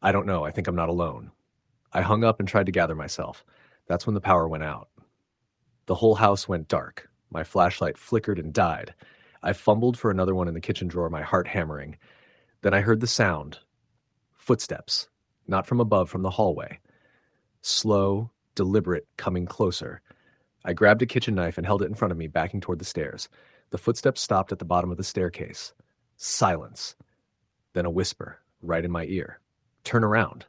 I don't know. I think I'm not alone. I hung up and tried to gather myself. That's when the power went out. The whole house went dark. My flashlight flickered and died. I fumbled for another one in the kitchen drawer, my heart hammering. Then I heard the sound. Footsteps. Not from above, from the hallway. Slow, deliberate, coming closer. I grabbed a kitchen knife and held it in front of me, backing toward the stairs. The footsteps stopped at the bottom of the staircase. Silence. Then a whisper, right in my ear. Turn around.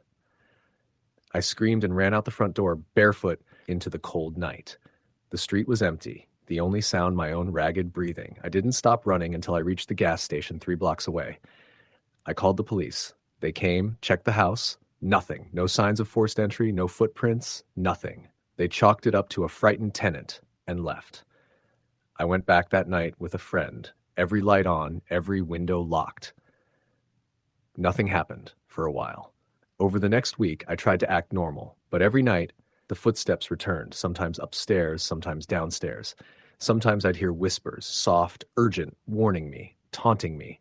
I screamed and ran out the front door, barefoot, into the cold night. The street was empty, the only sound my own ragged breathing. I didn't stop running until I reached the gas station 3 blocks away. I called the police. They came, checked the house. Nothing. No signs of forced entry, no footprints, nothing. They chalked it up to a frightened tenant and left. I went back that night with a friend, every light on, every window locked. Nothing happened for a while. Over the next week, I tried to act normal, but every night, the footsteps returned, sometimes upstairs, sometimes downstairs. Sometimes I'd hear whispers, soft, urgent, warning me, taunting me.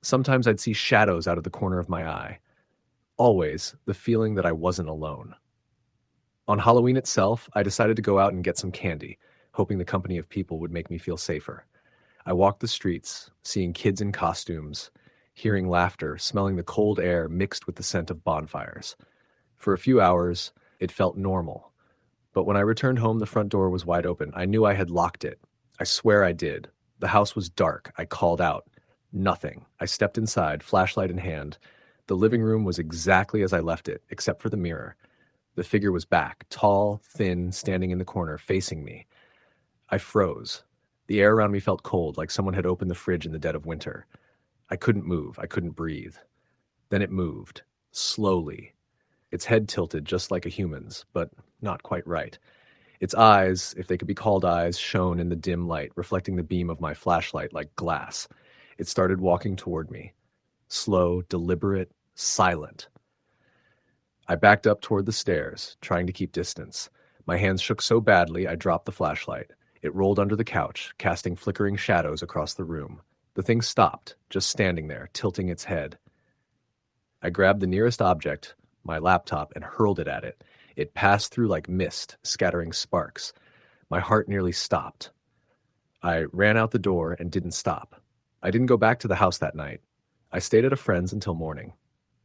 Sometimes I'd see shadows out of the corner of my eye. Always the feeling that I wasn't alone. On Halloween itself, I decided to go out and get some candy, hoping the company of people would make me feel safer. I walked the streets, seeing kids in costumes, hearing laughter, smelling the cold air mixed with the scent of bonfires. For a few hours, it felt normal. But when I returned home, the front door was wide open. I knew I had locked it. I swear I did. The house was dark. I called out. Nothing. I stepped inside, flashlight in hand. The living room was exactly as I left it, except for the mirror. The figure was back, tall, thin, standing in the corner, facing me. I froze. The air around me felt cold, like someone had opened the fridge in the dead of winter. I couldn't move. I couldn't breathe. Then it moved, slowly. Its head tilted just like a human's, but not quite right. Its eyes, if they could be called eyes, shone in the dim light, reflecting the beam of my flashlight like glass. It started walking toward me. Slow, deliberate, silent. I backed up toward the stairs, trying to keep distance. My hands shook so badly I dropped the flashlight. It rolled under the couch, casting flickering shadows across the room. The thing stopped, just standing there, tilting its head. I grabbed the nearest object, my laptop, and hurled it at it. It passed through like mist, scattering sparks. My heart nearly stopped. I ran out the door and didn't stop. I didn't go back to the house that night. I stayed at a friend's until morning.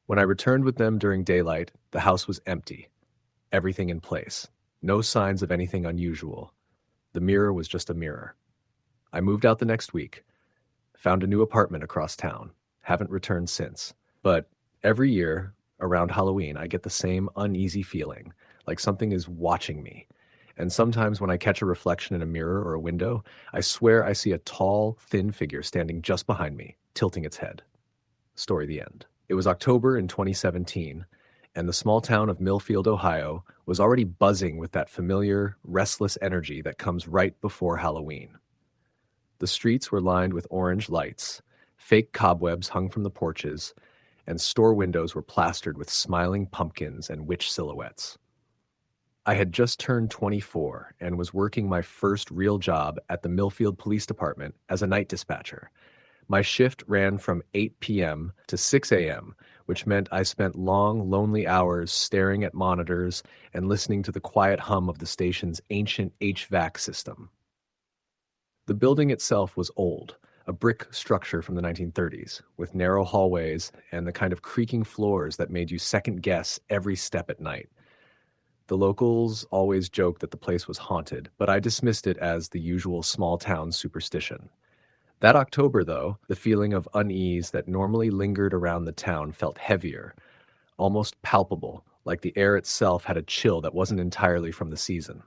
When I returned with them during daylight, the house was empty. Everything in place. No signs of anything unusual. The mirror was just a mirror. I moved out the next week. Found a new apartment across town. Haven't returned since. But every year, around Halloween, I get the same uneasy feeling, like something is watching me. And sometimes when I catch a reflection in a mirror or a window, I swear I see a tall, thin figure standing just behind me, tilting its head. Story the end. It was October in 2017, and the small town of Millfield, Ohio, was already buzzing with that familiar, restless energy that comes right before Halloween. The streets were lined with orange lights, fake cobwebs hung from the porches, and store windows were plastered with smiling pumpkins and witch silhouettes. I had just turned 24 and was working my first real job at the Millfield Police Department as a night dispatcher. My shift ran from 8 p.m. to 6 a.m., which meant I spent long, lonely hours staring at monitors and listening to the quiet hum of the station's ancient HVAC system. The building itself was old, a brick structure from the 1930s, with narrow hallways and the kind of creaking floors that made you second-guess every step at night. The locals always joked that the place was haunted, but I dismissed it as the usual small-town superstition. That October, though, the feeling of unease that normally lingered around the town felt heavier, almost palpable, like the air itself had a chill that wasn't entirely from the season.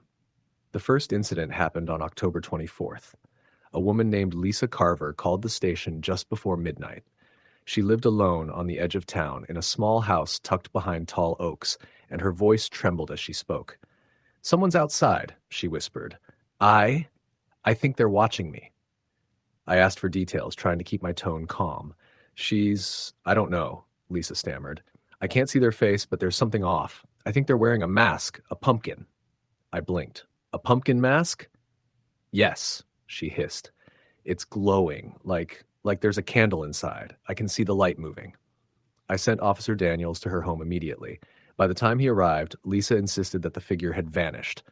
The first incident happened on October 24th. A woman named Lisa Carver called the station just before midnight. She lived alone on the edge of town in a small house tucked behind tall oaks, and her voice trembled as she spoke. "Someone's outside," she whispered. I think they're watching me." I asked for details, trying to keep my tone calm. I don't know, Lisa stammered. I can't see their face, but there's something off. I think they're wearing a mask, a pumpkin. I blinked. A pumpkin mask? Yes, she hissed. It's glowing, like there's a candle inside. I can see the light moving. I sent Officer Daniels to her home immediately. By the time he arrived, Lisa insisted that the figure had vanished.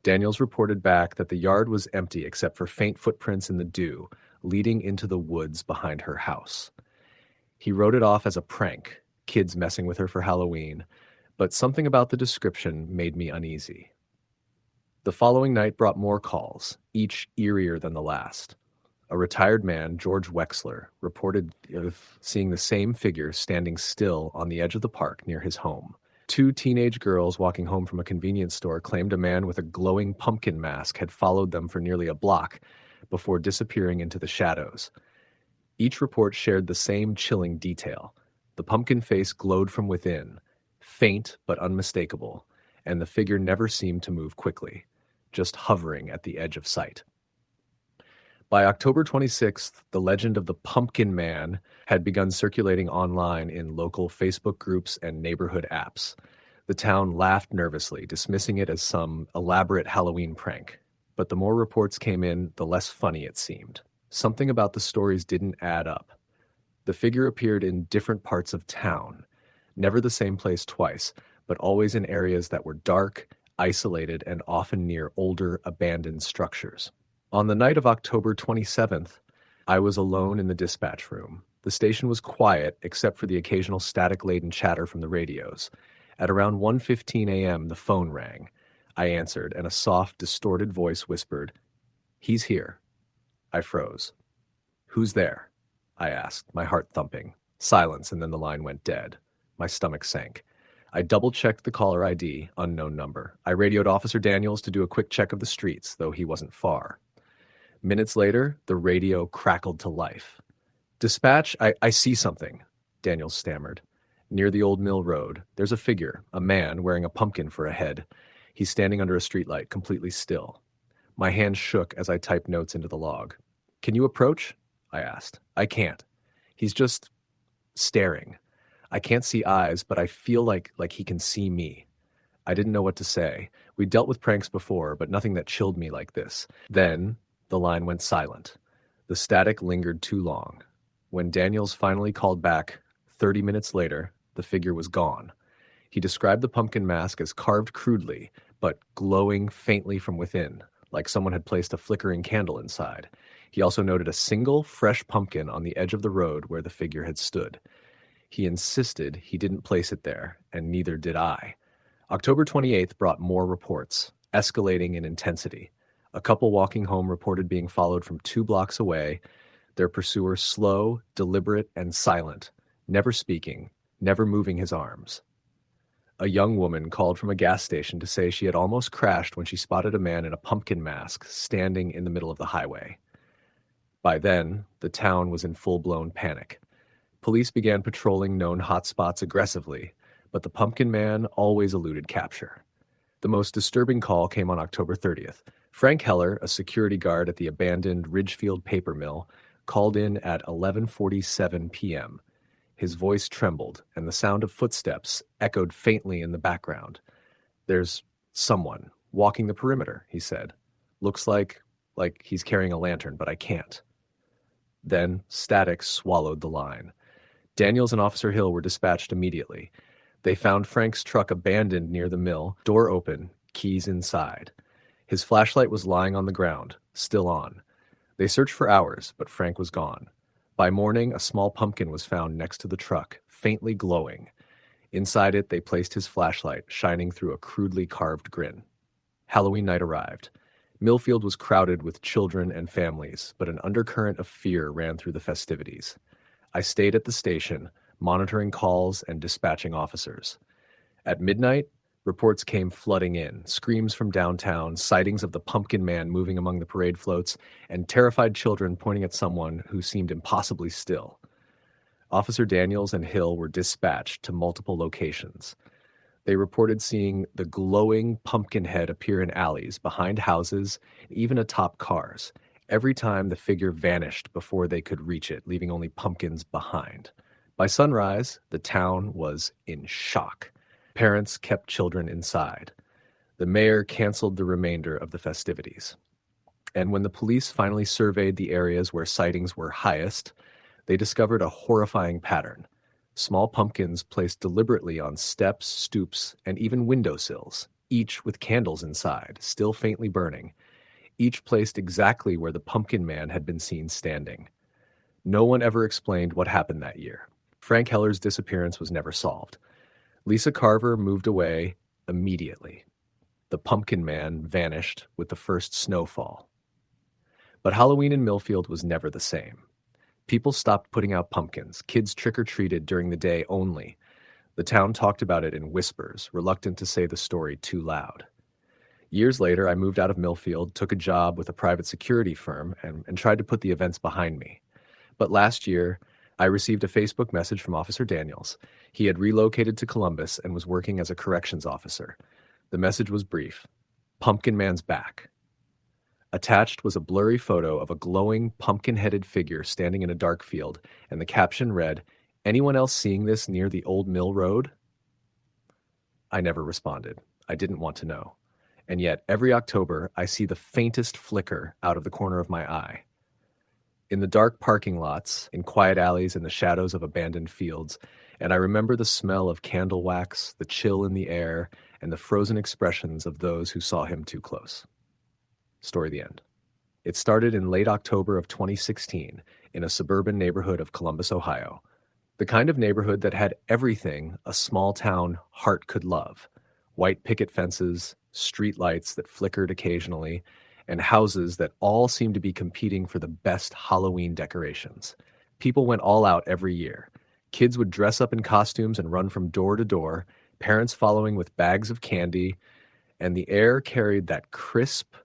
Daniels reported back that the yard was empty except for faint footprints in the dew, leading into the woods behind her house. He wrote it off as a prank, kids messing with her for Halloween, but something about the description made me uneasy. The following night brought more calls, each eerier than the last. A retired man, George Wexler, reported of seeing the same figure standing still on the edge of the park near his home. 2 teenage girls walking home from a convenience store claimed a man with a glowing pumpkin mask had followed them for nearly a block before disappearing into the shadows. Each report shared the same chilling detail. The pumpkin face glowed from within, faint but unmistakable, and the figure never seemed to move quickly, just hovering at the edge of sight. By October 26th, the legend of the Pumpkin Man had begun circulating online in local Facebook groups and neighborhood apps. The town laughed nervously, dismissing it as some elaborate Halloween prank. But the more reports came in, the less funny it seemed. Something about the stories didn't add up. The figure appeared in different parts of town, never the same place twice, but always in areas that were dark, isolated, and often near older, abandoned structures. On the night of October 27th, I was alone in the dispatch room. The station was quiet except for the occasional static-laden chatter from the radios. At around 1:15 a.m., the phone rang. I answered, and a soft, distorted voice whispered, "He's here." I froze. "Who's there?" I asked, my heart thumping. Silence, and then the line went dead. My stomach sank. I double-checked the caller ID, unknown number. I radioed Officer Daniels to do a quick check of the streets, though he wasn't far. Minutes later, the radio crackled to life. "Dispatch, I see something," Daniels stammered. "Near the old mill road, there's a figure, a man wearing a pumpkin for a head. He's standing under a streetlight, completely still." My hand shook as I typed notes into the log. "Can you approach?" I asked. "I can't. He's just staring. I can't see eyes, but I feel like he can see me." I didn't know what to say. We dealt with pranks before, but nothing that chilled me like this. Then the line went silent. The static lingered too long. When Daniels finally called back 30 minutes later, the figure was gone. He described the pumpkin mask as carved crudely, but glowing faintly from within, like someone had placed a flickering candle inside. He also noted a single, fresh pumpkin on the edge of the road where the figure had stood. He insisted he didn't place it there, and neither did I. October 28th brought more reports, escalating in intensity. A couple walking home reported being followed from 2 blocks away, their pursuer slow, deliberate, and silent, never speaking, never moving his arms. A young woman called from a gas station to say she had almost crashed when she spotted a man in a pumpkin mask standing in the middle of the highway. By then, the town was in full-blown panic. Police began patrolling known hotspots aggressively, but the Pumpkin Man always eluded capture. The most disturbing call came on October 30th. Frank Heller, a security guard at the abandoned Ridgefield paper mill, called in at 11:47 p.m. His voice trembled, and the sound of footsteps echoed faintly in the background. "There's someone walking the perimeter," he said. "Looks like he's carrying a lantern, but I can't." Then static swallowed the line. Daniels and Officer Hill were dispatched immediately. They found Frank's truck abandoned near the mill, door open, keys inside. His flashlight was lying on the ground, still on. They searched for hours, but Frank was gone. By morning, a small pumpkin was found next to the truck, faintly glowing. Inside it, they placed his flashlight, shining through a crudely carved grin. Halloween night arrived. Millfield was crowded with children and families, but an undercurrent of fear ran through the festivities. I stayed at the station, monitoring calls and dispatching officers. At midnight, reports came flooding in, screams from downtown, sightings of the Pumpkin Man moving among the parade floats, and terrified children pointing at someone who seemed impossibly still. Officer Daniels and Hill were dispatched to multiple locations. They reported seeing the glowing pumpkin head appear in alleys, behind houses, and even atop cars. Every time the figure vanished before they could reach it, leaving only pumpkins behind. By sunrise, the town was in shock. Parents kept children inside. The mayor canceled the remainder of the festivities. And when the police finally surveyed the areas where sightings were highest, they discovered a horrifying pattern. Small pumpkins placed deliberately on steps, stoops, and even windowsills, each with candles inside, still faintly burning, each placed exactly where the Pumpkin Man had been seen standing. No one ever explained what happened that year. Frank Heller's disappearance was never solved. Lisa Carver moved away immediately. The Pumpkin Man vanished with the first snowfall. But Halloween in Millfield was never the same. People stopped putting out pumpkins. Kids trick-or-treated during the day only. The town talked about it in whispers, reluctant to say the story too loud. Years later, I moved out of Millfield, took a job with a private security firm, and tried to put the events behind me. But last year, I received a Facebook message from Officer Daniels. He had relocated to Columbus and was working as a corrections officer. The message was brief. Pumpkin Man's back. Attached was a blurry photo of a glowing, pumpkin-headed figure standing in a dark field, and the caption read, "Anyone else seeing this near the old mill road?" I never responded. I didn't want to know. And yet, every October, I see the faintest flicker out of the corner of my eye. In the dark parking lots, in quiet alleys, in the shadows of abandoned fields, and I remember the smell of candle wax, the chill in the air, and the frozen expressions of those who saw him too close. Story the end. It started in late October of 2016 in a suburban neighborhood of Columbus, Ohio. The kind of neighborhood that had everything a small town heart could love. White picket fences, street lights that flickered occasionally, and houses that all seemed to be competing for the best Halloween decorations. People went all out every year. Kids would dress up in costumes and run from door to door, parents following with bags of candy, and the air carried that crisp,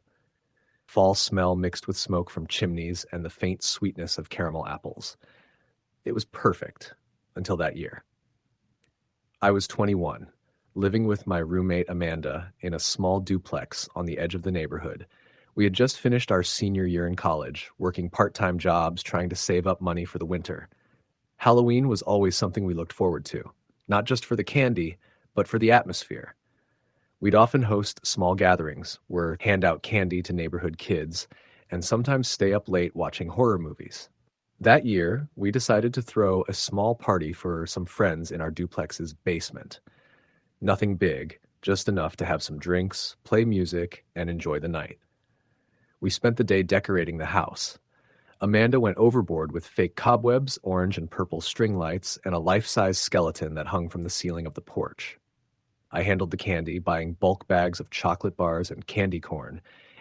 fall smell mixed with smoke from chimneys and the faint sweetness of caramel apples. It was perfect until that year. I was 21, living with my roommate Amanda in a small duplex on the edge of the neighborhood. We had just finished our senior year in college, working part-time jobs, trying to save up money for the winter. Halloween was always something we looked forward to, not just for the candy, but for the atmosphere. We'd often host small gatherings where hand out candy to neighborhood kids and sometimes stay up late watching horror movies. That year, we decided to throw a small party for some friends in our duplex's basement. Nothing big, just enough to have some drinks, play music, and enjoy the night. We spent the day decorating the house. Amanda went overboard with fake cobwebs, orange and purple string lights, and a life-size skeleton that hung from the ceiling of the porch. I handled the candy, buying bulk bags of chocolate bars and candy corn,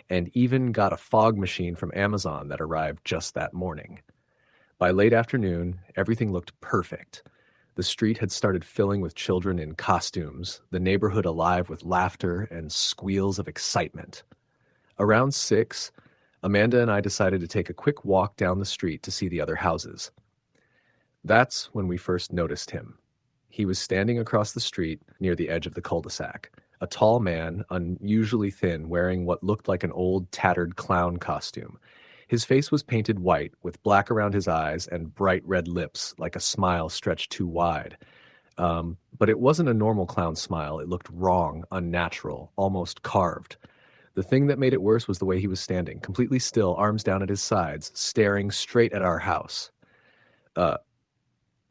and even got a fog machine from Amazon that arrived just that morning. By late afternoon, everything looked perfect. The street had started filling with children in costumes, the neighborhood alive with laughter and squeals of excitement. Around 6, Amanda and I decided to take a quick walk down the street to see the other houses. That's when we first noticed him. He was standing across the street near the edge of the cul-de-sac, a tall man, unusually thin, wearing what looked like an old, tattered clown costume. His face was painted white, with black around his eyes and bright red lips, like a smile stretched too wide. But it wasn't a normal clown smile. It looked wrong, unnatural, almost carved. The thing that made it worse was the way he was standing, completely still, arms down at his sides, staring straight at our house.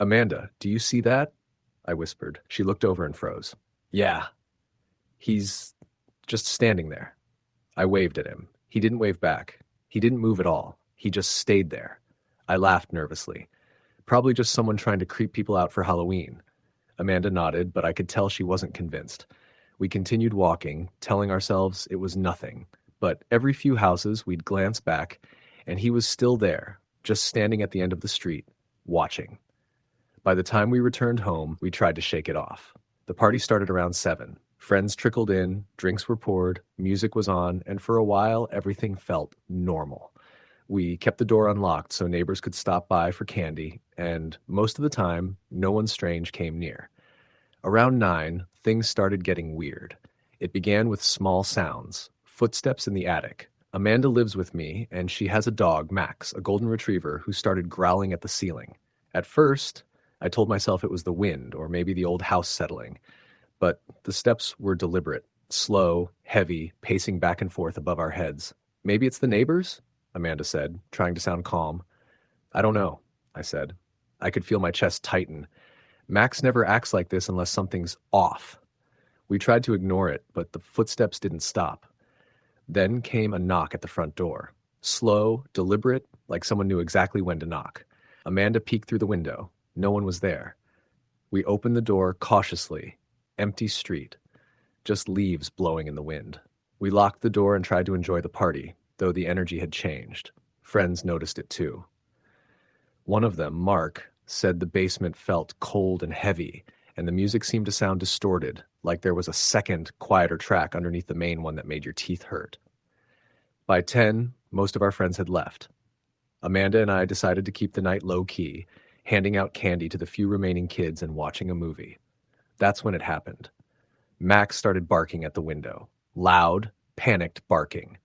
Amanda, do you see that?" I whispered. She looked over and froze. "Yeah. He's just standing there." I waved at him. He didn't wave back. He didn't move at all. He just stayed there. I laughed nervously. Probably just someone trying to creep people out for Halloween. Amanda nodded, but I could tell she wasn't convinced. We continued walking, telling ourselves it was nothing. But every few houses we'd glance back, and he was still there, just standing at the end of the street, watching. By the time we returned home, we tried to shake it off. The party started around 7. Friends trickled in, drinks were poured, music was on, and for a while, everything felt normal. We kept the door unlocked so neighbors could stop by for candy, and most of the time, no one strange came near. Around 9, things started getting weird. It began with small sounds, footsteps in the attic, Amanda lives with me, and she has a dog, Max, a golden retriever, who started growling at the ceiling. At first, I told myself it was the wind or maybe the old house settling, but the steps were deliberate, slow, heavy, pacing back and forth above our heads. Maybe it's the neighbors? Amanda said, trying to sound calm. I don't know, I said. I could feel my chest tighten. Max never acts like this unless something's off. We tried to ignore it, but the footsteps didn't stop. Then came a knock at the front door. Slow, deliberate, like someone knew exactly when to knock. Amanda peeked through the window. No one was there. We opened the door cautiously. Empty street. Just leaves blowing in the wind. We locked the door and tried to enjoy the party, though the energy had changed. Friends noticed it too. One of them, Mark, said the basement felt cold and heavy, and the music seemed to sound distorted, like there was a second, quieter track underneath the main one that made your teeth hurt. By 10, most of our friends had left. Amanda and I decided to keep the night low-key, handing out candy to the few remaining kids and watching a movie. That's when it happened. Max started barking at the window. Loud, panicked barking.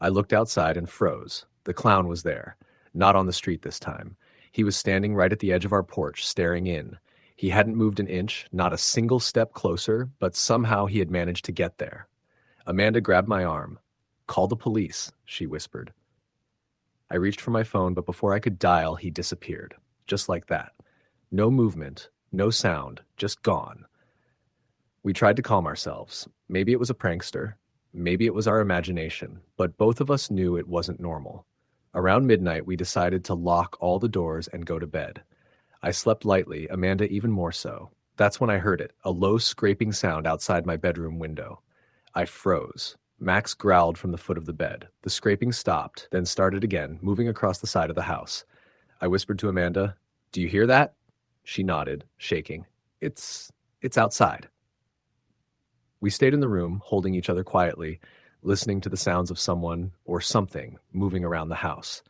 I looked outside and froze. The clown was there. Not on the street this time. He was standing right at the edge of our porch, staring in. He hadn't moved an inch, not a single step closer, but somehow he had managed to get there. Amanda grabbed my arm. "Call the police," she whispered. I reached for my phone, but before I could dial, he disappeared. Just like that. No movement, no sound, just gone. We tried to calm ourselves. Maybe it was a prankster. Maybe it was our imagination, but both of us knew it wasn't normal. Around midnight, we decided to lock all the doors and go to bed. I slept lightly, Amanda even more so. That's when I heard it, a low scraping sound outside my bedroom window. I froze. Max growled from the foot of the bed. The scraping stopped, then started again, moving across the side of the house. I whispered to Amanda, "Do you hear that?" She nodded, shaking. It's outside." We stayed in the room, holding each other quietly, listening to the sounds of someone or something moving around the house.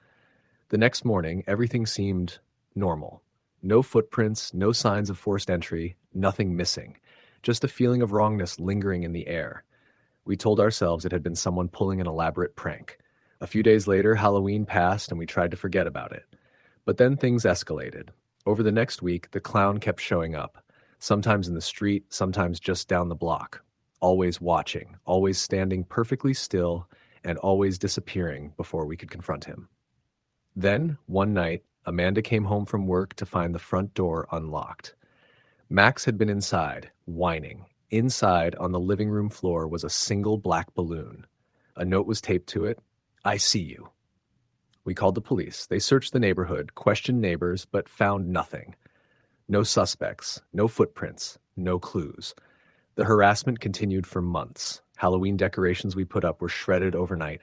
The next morning, everything seemed normal. No footprints, no signs of forced entry, nothing missing. Just a feeling of wrongness lingering in the air. We told ourselves it had been someone pulling an elaborate prank. A few days later, Halloween passed and we tried to forget about it. But then things escalated. Over the next week, the clown kept showing up. Sometimes in the street, sometimes just down the block. Always watching, always standing perfectly still, and always disappearing before we could confront him. Then, one night, Amanda came home from work to find the front door unlocked. Max had been inside, whining. Inside, on the living room floor, was a single black balloon. A note was taped to it. "I see you." We called the police. They searched the neighborhood, questioned neighbors, but found nothing. No suspects, no footprints, no clues. The harassment continued for months. Halloween decorations we put up were shredded overnight.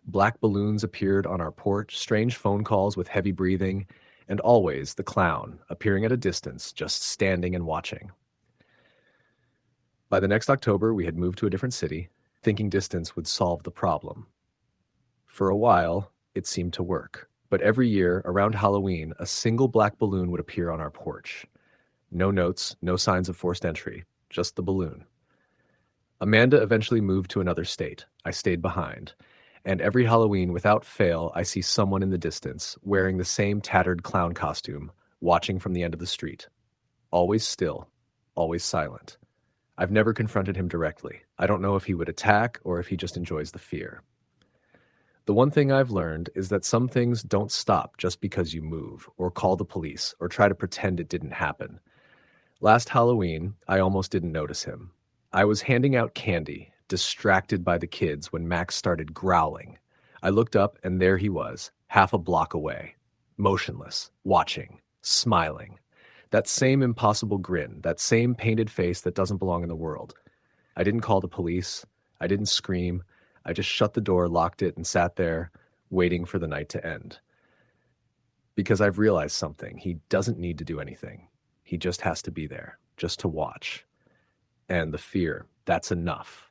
Black balloons appeared on our porch, strange phone calls with heavy breathing, and always the clown, appearing at a distance, just standing and watching. By the next October, we had moved to a different city, thinking distance would solve the problem. For a while, it seemed to work. But every year, around Halloween, a single black balloon would appear on our porch. No notes, no signs of forced entry. Just the balloon. Amanda eventually moved to another state. I stayed behind. And every Halloween, without fail, I see someone in the distance, wearing the same tattered clown costume, watching from the end of the street. Always still, always silent. I've never confronted him directly. I don't know if he would attack or if he just enjoys the fear. The one thing I've learned is that some things don't stop just because you move, or call the police, or try to pretend it didn't happen. Last Halloween, I almost didn't notice him. I was handing out candy, distracted by the kids when Max started growling. I looked up and there he was, half a block away. Motionless, watching, smiling. That same impossible grin, that same painted face that doesn't belong in the world. I didn't call the police. I didn't scream. I just shut the door, locked it, and sat there, waiting for the night to end. Because I've realized something. He doesn't need to do anything. He just has to be there, just to watch. And the fear, that's enough.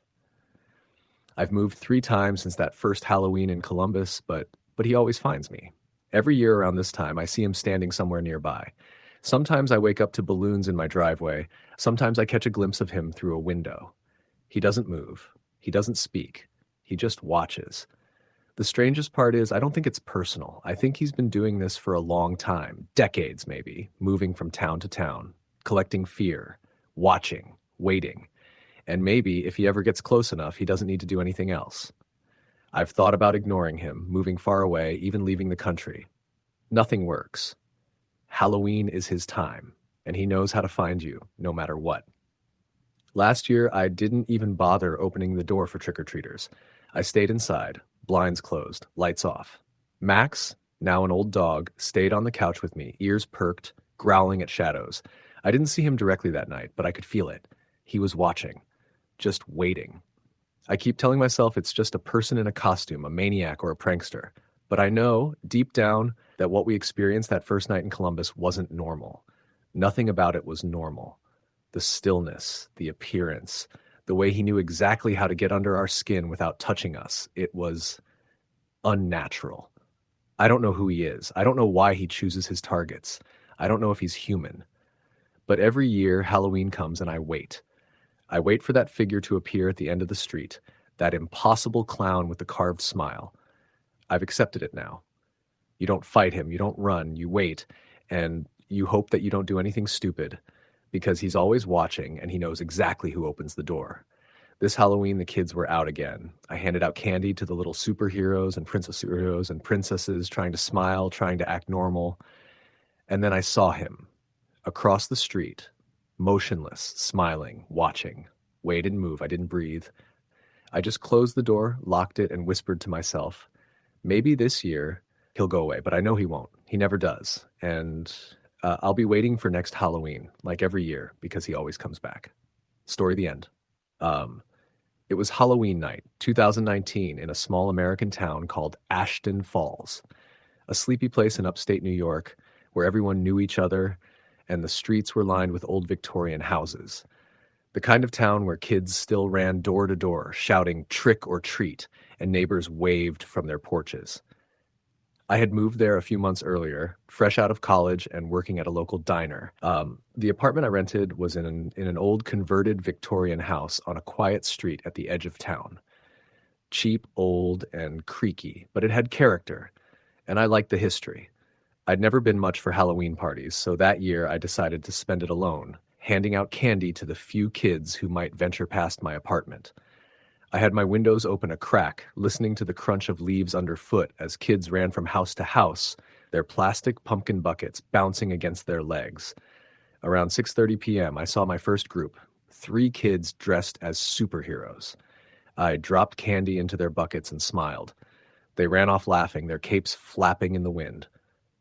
I've moved 3 times since that first Halloween in Columbus, but he always finds me. Every year around this time, I see him standing somewhere nearby. Sometimes I wake up to balloons in my driveway. Sometimes I catch a glimpse of him through a window. He doesn't move. He doesn't speak. He just watches. The strangest part is, I don't think it's personal. I think he's been doing this for a long time, decades maybe, moving from town to town, collecting fear, watching, waiting. And maybe if he ever gets close enough, he doesn't need to do anything else. I've thought about ignoring him, moving far away, even leaving the country. Nothing works. Halloween is his time, and he knows how to find you, no matter what. Last year, I didn't even bother opening the door for trick-or-treaters. I stayed inside, blinds closed, lights off. Max, now an old dog, stayed on the couch with me, ears perked, growling at shadows. I didn't see him directly that night, but I could feel it. He was watching, just waiting. I keep telling myself it's just a person in a costume, a maniac or a prankster. But I know, deep down, that what we experienced that first night in Columbus wasn't normal. Nothing about it was normal. The stillness, the appearance, the way he knew exactly how to get under our skin without touching us. It was unnatural. I don't know who he is. I don't know why he chooses his targets. I don't know if he's human. But every year, Halloween comes and I wait. I wait for that figure to appear at the end of the street, that impossible clown with the carved smile. I've accepted it now. You don't fight him, you don't run, you wait, and you hope that you don't do anything stupid, because he's always watching and he knows exactly who opens the door. This Halloween, the kids were out again. I handed out candy to the little superheroes and princesses, trying to smile, trying to act normal. And then I saw him, across the street, motionless, smiling, watching. Wait, I didn't move, I didn't breathe. I just closed the door, locked it, and whispered to myself, maybe this year he'll go away, but I know he won't. He never does. And I'll be waiting for next Halloween, like every year, because he always comes back. Story the end. It was Halloween night, 2019, in a small American town called Ashton Falls, a sleepy place in upstate New York where everyone knew each other and the streets were lined with old Victorian houses. The kind of town where kids still ran door to door, shouting trick or treat, and neighbors waved from their porches. I had moved there a few months earlier, fresh out of college and working at a local diner. The apartment I rented was in an old converted Victorian house on a quiet street at the edge of town. Cheap, old, and creaky, but it had character, and I liked the history. I'd never been much for Halloween parties, so that year I decided to spend it alone, handing out candy to the few kids who might venture past my apartment. I had my windows open a crack, listening to the crunch of leaves underfoot as kids ran from house to house, their plastic pumpkin buckets bouncing against their legs. Around 6:30 p.m., I saw my first group, 3 kids dressed as superheroes. I dropped candy into their buckets and smiled. They ran off laughing, their capes flapping in the wind.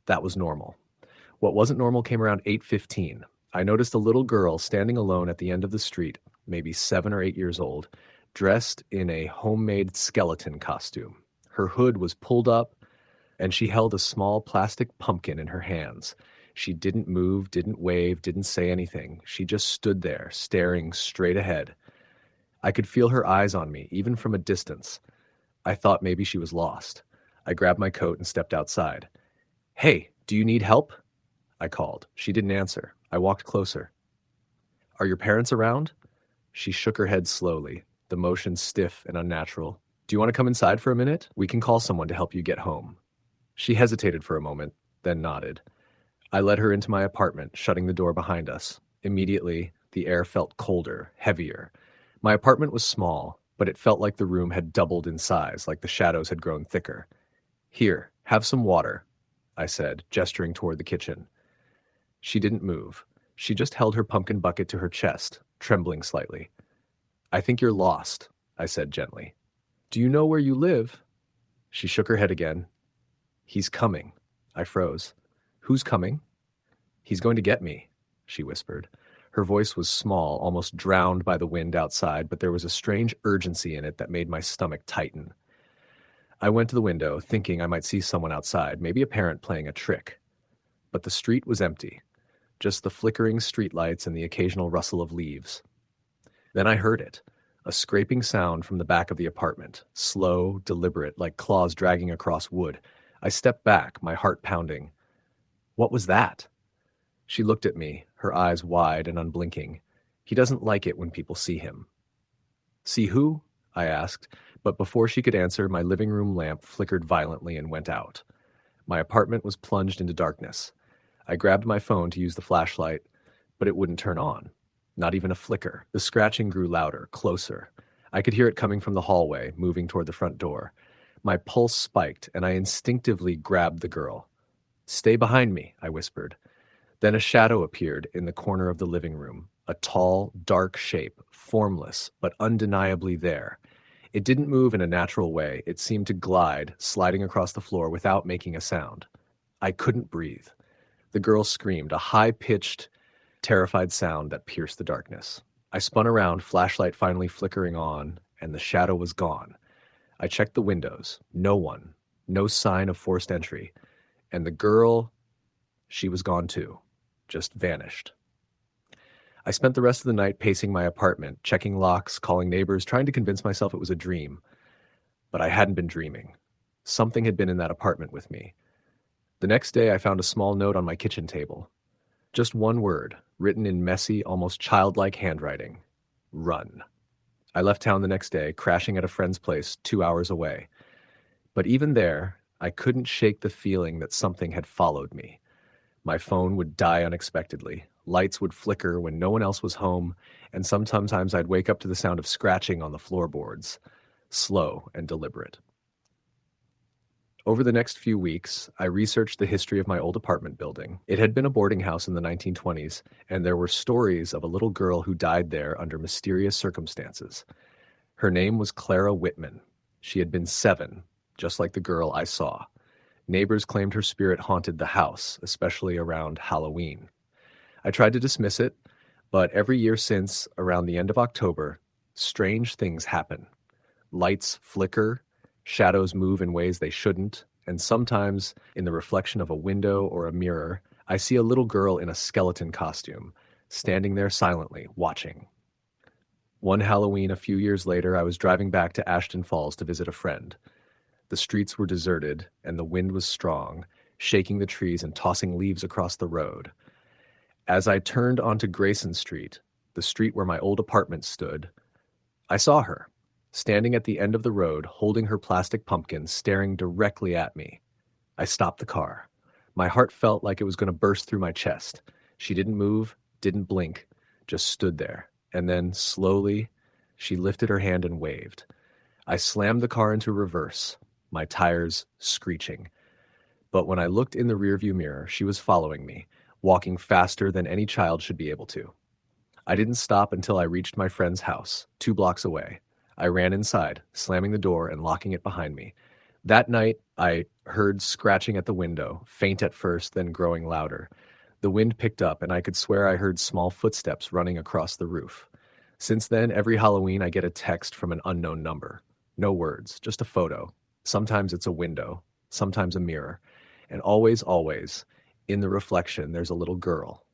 That was normal. What wasn't normal came around 8:15. I noticed a little girl standing alone at the end of the street, maybe 7 or 8 years old, dressed in a homemade skeleton costume. Her hood was pulled up, and she held a small plastic pumpkin in her hands. She didn't move, didn't wave, didn't say anything. She just stood there, staring straight ahead. I could feel her eyes on me, even from a distance. I thought maybe she was lost. I grabbed my coat and stepped outside. "Hey, do you need help?" I called. She didn't answer. I walked closer. "Are your parents around?" She shook her head slowly, the motion stiff and unnatural. "Do you want to come inside for a minute? We can call someone to help you get home." She hesitated for a moment, then nodded. I led her into my apartment, shutting the door behind us. Immediately, the air felt colder, heavier. My apartment was small, but it felt like the room had doubled in size, like the shadows had grown thicker. "Here, have some water," I said, gesturing toward the kitchen. She didn't move. She just held her pumpkin bucket to her chest, trembling slightly. "I think you're lost," I said gently. "Do you know where you live?" She shook her head again. "He's coming." I froze. "Who's coming?" "He's going to get me," she whispered. Her voice was small, almost drowned by the wind outside, but there was a strange urgency in it that made my stomach tighten. I went to the window, thinking I might see someone outside, maybe a parent playing a trick. But the street was empty, just the flickering streetlights and the occasional rustle of leaves. Then I heard it, a scraping sound from the back of the apartment, slow, deliberate, like claws dragging across wood. I stepped back, my heart pounding. What was that? She looked at me, her eyes wide and unblinking. He doesn't like it when people see him. "See who?" I asked, But before she could answer, my living room lamp flickered violently and went out. My apartment was plunged into darkness. I grabbed my phone to use the flashlight, but it wouldn't turn on. Not even a flicker. The scratching grew louder, closer. I could hear it coming from the hallway, moving toward the front door. My pulse spiked, and I instinctively grabbed the girl. "Stay behind me," I whispered. Then a shadow appeared in the corner of the living room, a tall, dark shape, formless, but undeniably there. It didn't move in a natural way. It seemed to glide, sliding across the floor without making a sound. I couldn't breathe. The girl screamed, a high-pitched, terrified sound that pierced the darkness. I spun around, flashlight finally flickering on, and the shadow was gone. I checked the windows. No one. No sign of forced entry. And the girl, she was gone too. Just vanished. I spent the rest of the night pacing my apartment, checking locks, calling neighbors, trying to convince myself it was a dream. But I hadn't been dreaming. Something had been in that apartment with me. The next day, I found a small note on my kitchen table. Just one word, written in messy, almost childlike handwriting. Run. I left town the next day, crashing at a friend's place 2 hours away. But even there, I couldn't shake the feeling that something had followed me. My phone would die unexpectedly. Lights would flicker when no one else was home, and sometimes I'd wake up to the sound of scratching on the floorboards, slow and deliberate. Over the next few weeks, I researched the history of my old apartment building. It had been a boarding house in the 1920s, and there were stories of a little girl who died there under mysterious circumstances. Her name was Clara Whitman. She had been 7, just like the girl I saw. Neighbors claimed her spirit haunted the house, especially around Halloween. I tried to dismiss it, but every year since, around the end of October, strange things happen. Lights flicker, shadows move in ways they shouldn't, and sometimes, in the reflection of a window or a mirror, I see a little girl in a skeleton costume, standing there silently, watching. One Halloween a few years later, I was driving back to Ashton Falls to visit a friend. The streets were deserted, and the wind was strong, shaking the trees and tossing leaves across the road. As I turned onto Grayson Street, the street where my old apartment stood, I saw her, standing at the end of the road, holding her plastic pumpkin, staring directly at me. I stopped the car. My heart felt like it was going to burst through my chest. She didn't move, didn't blink, just stood there. And then, slowly, she lifted her hand and waved. I slammed the car into reverse, my tires screeching. But when I looked in the rearview mirror, she was following me, walking faster than any child should be able to. I didn't stop until I reached my friend's house, 2 blocks away. I ran inside, slamming the door and locking it behind me. That night, I heard scratching at the window, faint at first, then growing louder. The wind picked up, and I could swear I heard small footsteps running across the roof. Since then, every Halloween, I get a text from an unknown number. No words, just a photo. Sometimes it's a window, sometimes a mirror. And always, in the reflection, there's a little girl.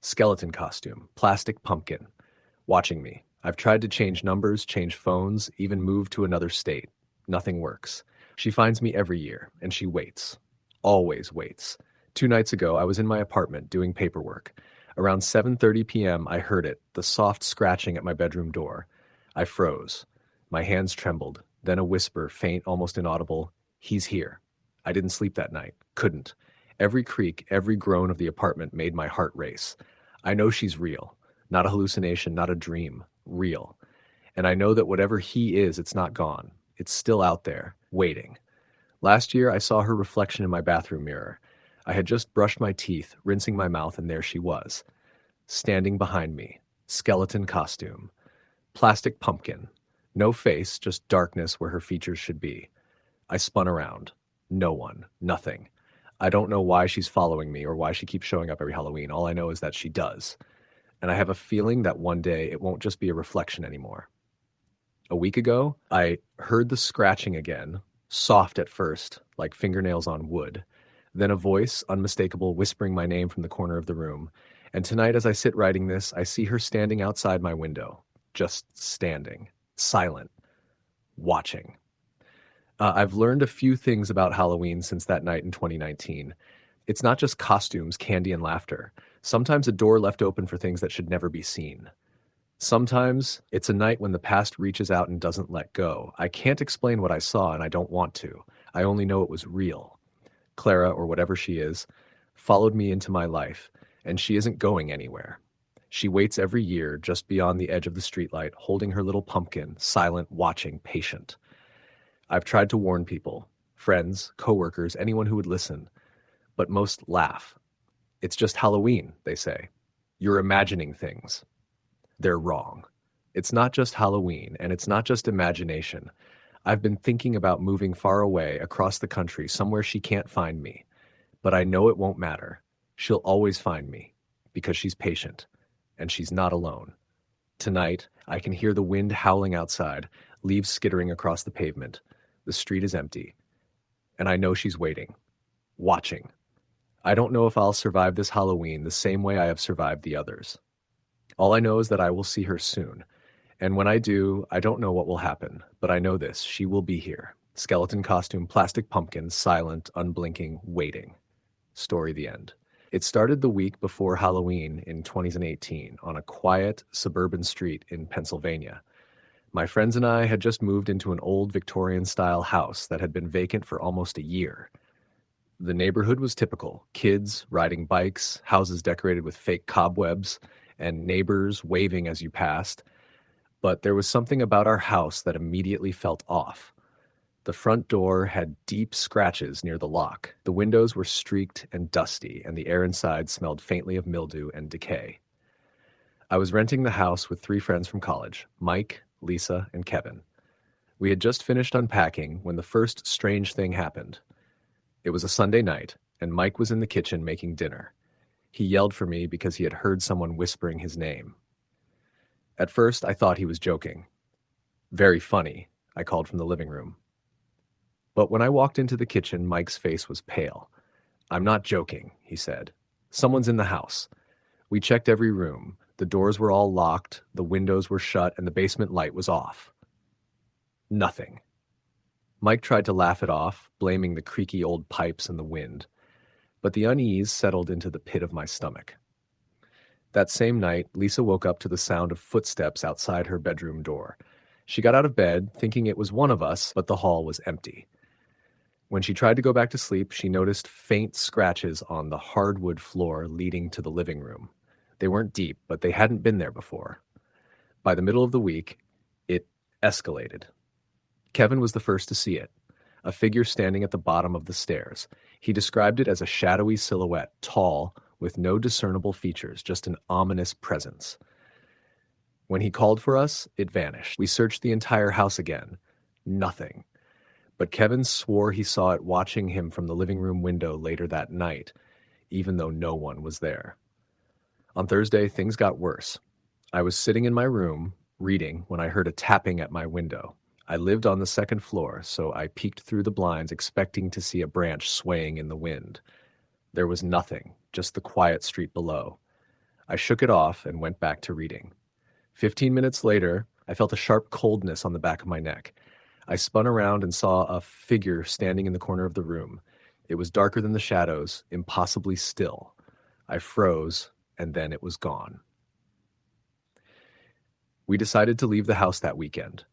Skeleton costume, plastic pumpkin, watching me. I've tried to change numbers, change phones, even move to another state. Nothing works. She finds me every year, and she waits. Always waits. 2 nights ago, I was in my apartment doing paperwork. Around 7:30 p.m., I heard it, the soft scratching at my bedroom door. I froze. My hands trembled. Then a whisper, faint, almost inaudible, "He's here." I didn't sleep that night. Couldn't. Every creak, every groan of the apartment made my heart race. I know she's real. Not a hallucination, not a dream. Real. And I know that whatever he is, it's not gone. It's still out there, waiting. Last year, I saw her reflection in my bathroom mirror. I had just brushed my teeth, rinsing my mouth, and there she was. Standing behind me. Skeleton costume. Plastic pumpkin. No face, just darkness where her features should be. I spun around. No one. Nothing. I don't know why she's following me or why she keeps showing up every Halloween. All I know is that she does. And I have a feeling that one day it won't just be a reflection anymore. A week ago, I heard the scratching again, soft at first, like fingernails on wood. Then a voice, unmistakable, whispering my name from the corner of the room. And tonight, as I sit writing this, I see her standing outside my window. Just standing. Silent. Watching. I've learned a few things about Halloween since that night in 2019. It's not just costumes, candy, and laughter. Sometimes a door left open for things that should never be seen. Sometimes it's a night when the past reaches out and doesn't let go. I can't explain what I saw, and I don't want to. I only know it was real. Clara, or whatever she is, followed me into my life, and she isn't going anywhere. She waits every year just beyond the edge of the streetlight, holding her little pumpkin, silent, watching, patient. I've tried to warn people, friends, coworkers, anyone who would listen, but most laugh. It's just Halloween, they say. You're imagining things. They're wrong. It's not just Halloween, and it's not just imagination. I've been thinking about moving far away across the country, somewhere she can't find me. But I know it won't matter. She'll always find me, because she's patient, and she's not alone. Tonight, I can hear the wind howling outside, leaves skittering across the pavement. The street is empty, and I know she's waiting, watching. I don't know if I'll survive this Halloween the same way I have survived the others. All I know is that I will see her soon, and when I do, I don't know what will happen, but I know this, she will be here. Skeleton costume, plastic pumpkin, silent, unblinking, waiting. Story the end. It started the week before Halloween in 2018 on a quiet suburban street in Pennsylvania. My friends and I had just moved into an old Victorian-style house that had been vacant for almost a year. The neighborhood was typical: kids riding bikes, houses decorated with fake cobwebs, and neighbors waving as you passed. But there was something about our house that immediately felt off. The front door had deep scratches near the lock. The windows were streaked and dusty, and the air inside smelled faintly of mildew and decay. I was renting the house with 3 friends from college, Mike, Lisa, and Kevin. We had just finished unpacking when the first strange thing happened. It was a Sunday night, and Mike was in the kitchen making dinner. He yelled for me because he had heard someone whispering his name. At first, I thought he was joking. "Very funny," I called from the living room. But when I walked into the kitchen, Mike's face was pale. "I'm not joking," he said. "Someone's in the house." We checked every room. The doors were all locked, the windows were shut, and the basement light was off. Nothing. Mike tried to laugh it off, blaming the creaky old pipes and the wind. But the unease settled into the pit of my stomach. That same night, Lisa woke up to the sound of footsteps outside her bedroom door. She got out of bed, thinking it was one of us, but the hall was empty. When she tried to go back to sleep, she noticed faint scratches on the hardwood floor leading to the living room. They weren't deep, but they hadn't been there before. By the middle of the week, it escalated. Kevin was the first to see it, a figure standing at the bottom of the stairs. He described it as a shadowy silhouette, tall, with no discernible features, just an ominous presence. When he called for us, it vanished. We searched the entire house again. Nothing. But Kevin swore he saw it watching him from the living room window later that night, even though no one was there. On Thursday, things got worse. I was sitting in my room, reading, when I heard a tapping at my window. I lived on the second floor, so I peeked through the blinds, expecting to see a branch swaying in the wind. There was nothing, just the quiet street below. I shook it off and went back to reading. 15 minutes later, I felt a sharp coldness on the back of my neck. I spun around and saw a figure standing in the corner of the room. It was darker than the shadows, impossibly still. I froze, and then it was gone. We decided to leave the house that weekend.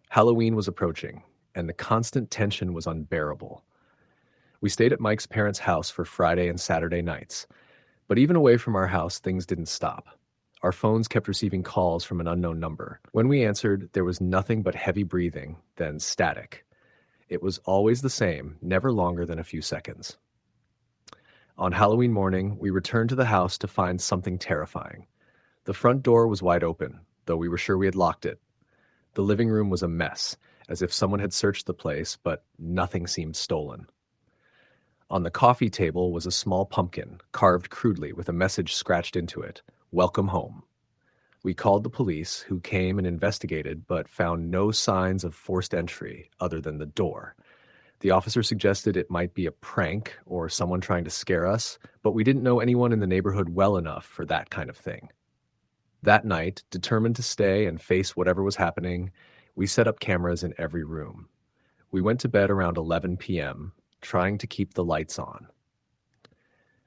Halloween was approaching, and the constant tension was unbearable. We stayed at Mike's parents' house for Friday and Saturday nights. But even away from our house, things didn't stop. Our phones kept receiving calls from an unknown number. When we answered, there was nothing but heavy breathing, then static. It was always the same, never longer than a few seconds. On Halloween morning, we returned to the house to find something terrifying. The front door was wide open, though we were sure we had locked it. The living room was a mess, as if someone had searched the place, but nothing seemed stolen. On the coffee table was a small pumpkin, carved crudely with a message scratched into it: "Welcome home." We called the police, who came and investigated, but found no signs of forced entry other than the door. The officer suggested it might be a prank or someone trying to scare us, but we didn't know anyone in the neighborhood well enough for that kind of thing. That night, determined to stay and face whatever was happening, we set up cameras in every room. We went to bed around 11 p.m., trying to keep the lights on.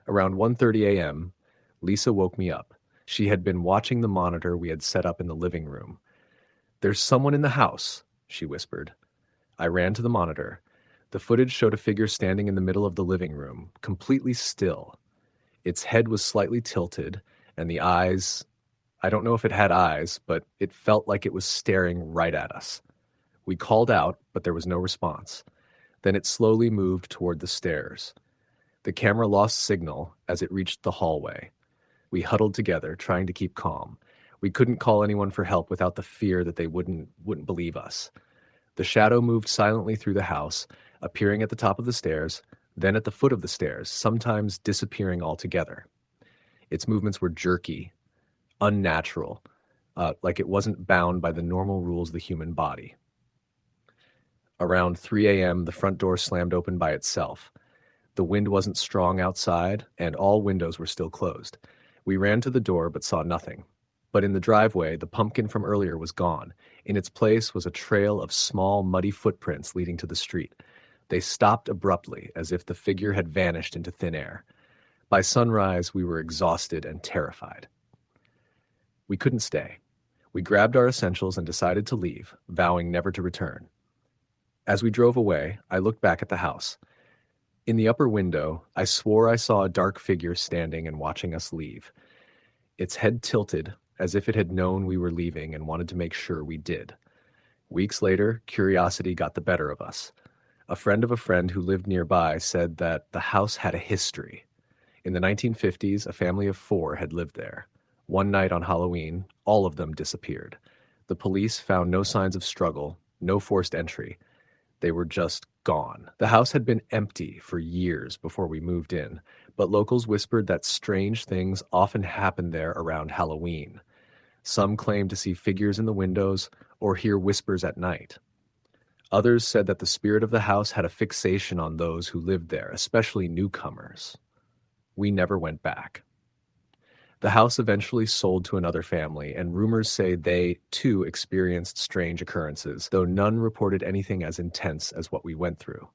Around 1:30 a.m., Lisa woke me up. She had been watching the monitor we had set up in the living room. "There's someone in the house," she whispered. I ran to the monitor. The footage showed a figure standing in the middle of the living room, completely still. Its head was slightly tilted, and the eyes, I don't know if it had eyes, but it felt like it was staring right at us. We called out, but there was no response. Then it slowly moved toward the stairs. The camera lost signal as it reached the hallway. We huddled together, trying to keep calm. We couldn't call anyone for help without the fear that they wouldn't believe us. The shadow moved silently through the house, appearing at the top of the stairs, then at the foot of the stairs, sometimes disappearing altogether. Its movements were jerky, unnatural, like it wasn't bound by the normal rules of the human body. Around 3 a.m., the front door slammed open by itself. The wind wasn't strong outside, and all windows were still closed. We ran to the door but saw nothing. But in the driveway, the pumpkin from earlier was gone. In its place was a trail of small, muddy footprints leading to the street. They stopped abruptly, as if the figure had vanished into thin air. By sunrise, we were exhausted and terrified. We couldn't stay. We grabbed our essentials and decided to leave, vowing never to return. As we drove away, I looked back at the house. In the upper window, I swore I saw a dark figure standing and watching us leave. Its head tilted, as if it had known we were leaving and wanted to make sure we did. Weeks later, curiosity got the better of us. A friend of a friend who lived nearby said that the house had a history. In the 1950s, a family of 4 had lived there. One night on Halloween, all of them disappeared. The police found no signs of struggle, no forced entry. They were just gone. The house had been empty for years before we moved in, but locals whispered that strange things often happened there around Halloween. Some claimed to see figures in the windows or hear whispers at night. Others said that the spirit of the house had a fixation on those who lived there, especially newcomers. We never went back. The house eventually sold to another family, and rumors say they, too, experienced strange occurrences, though none reported anything as intense as what we went through.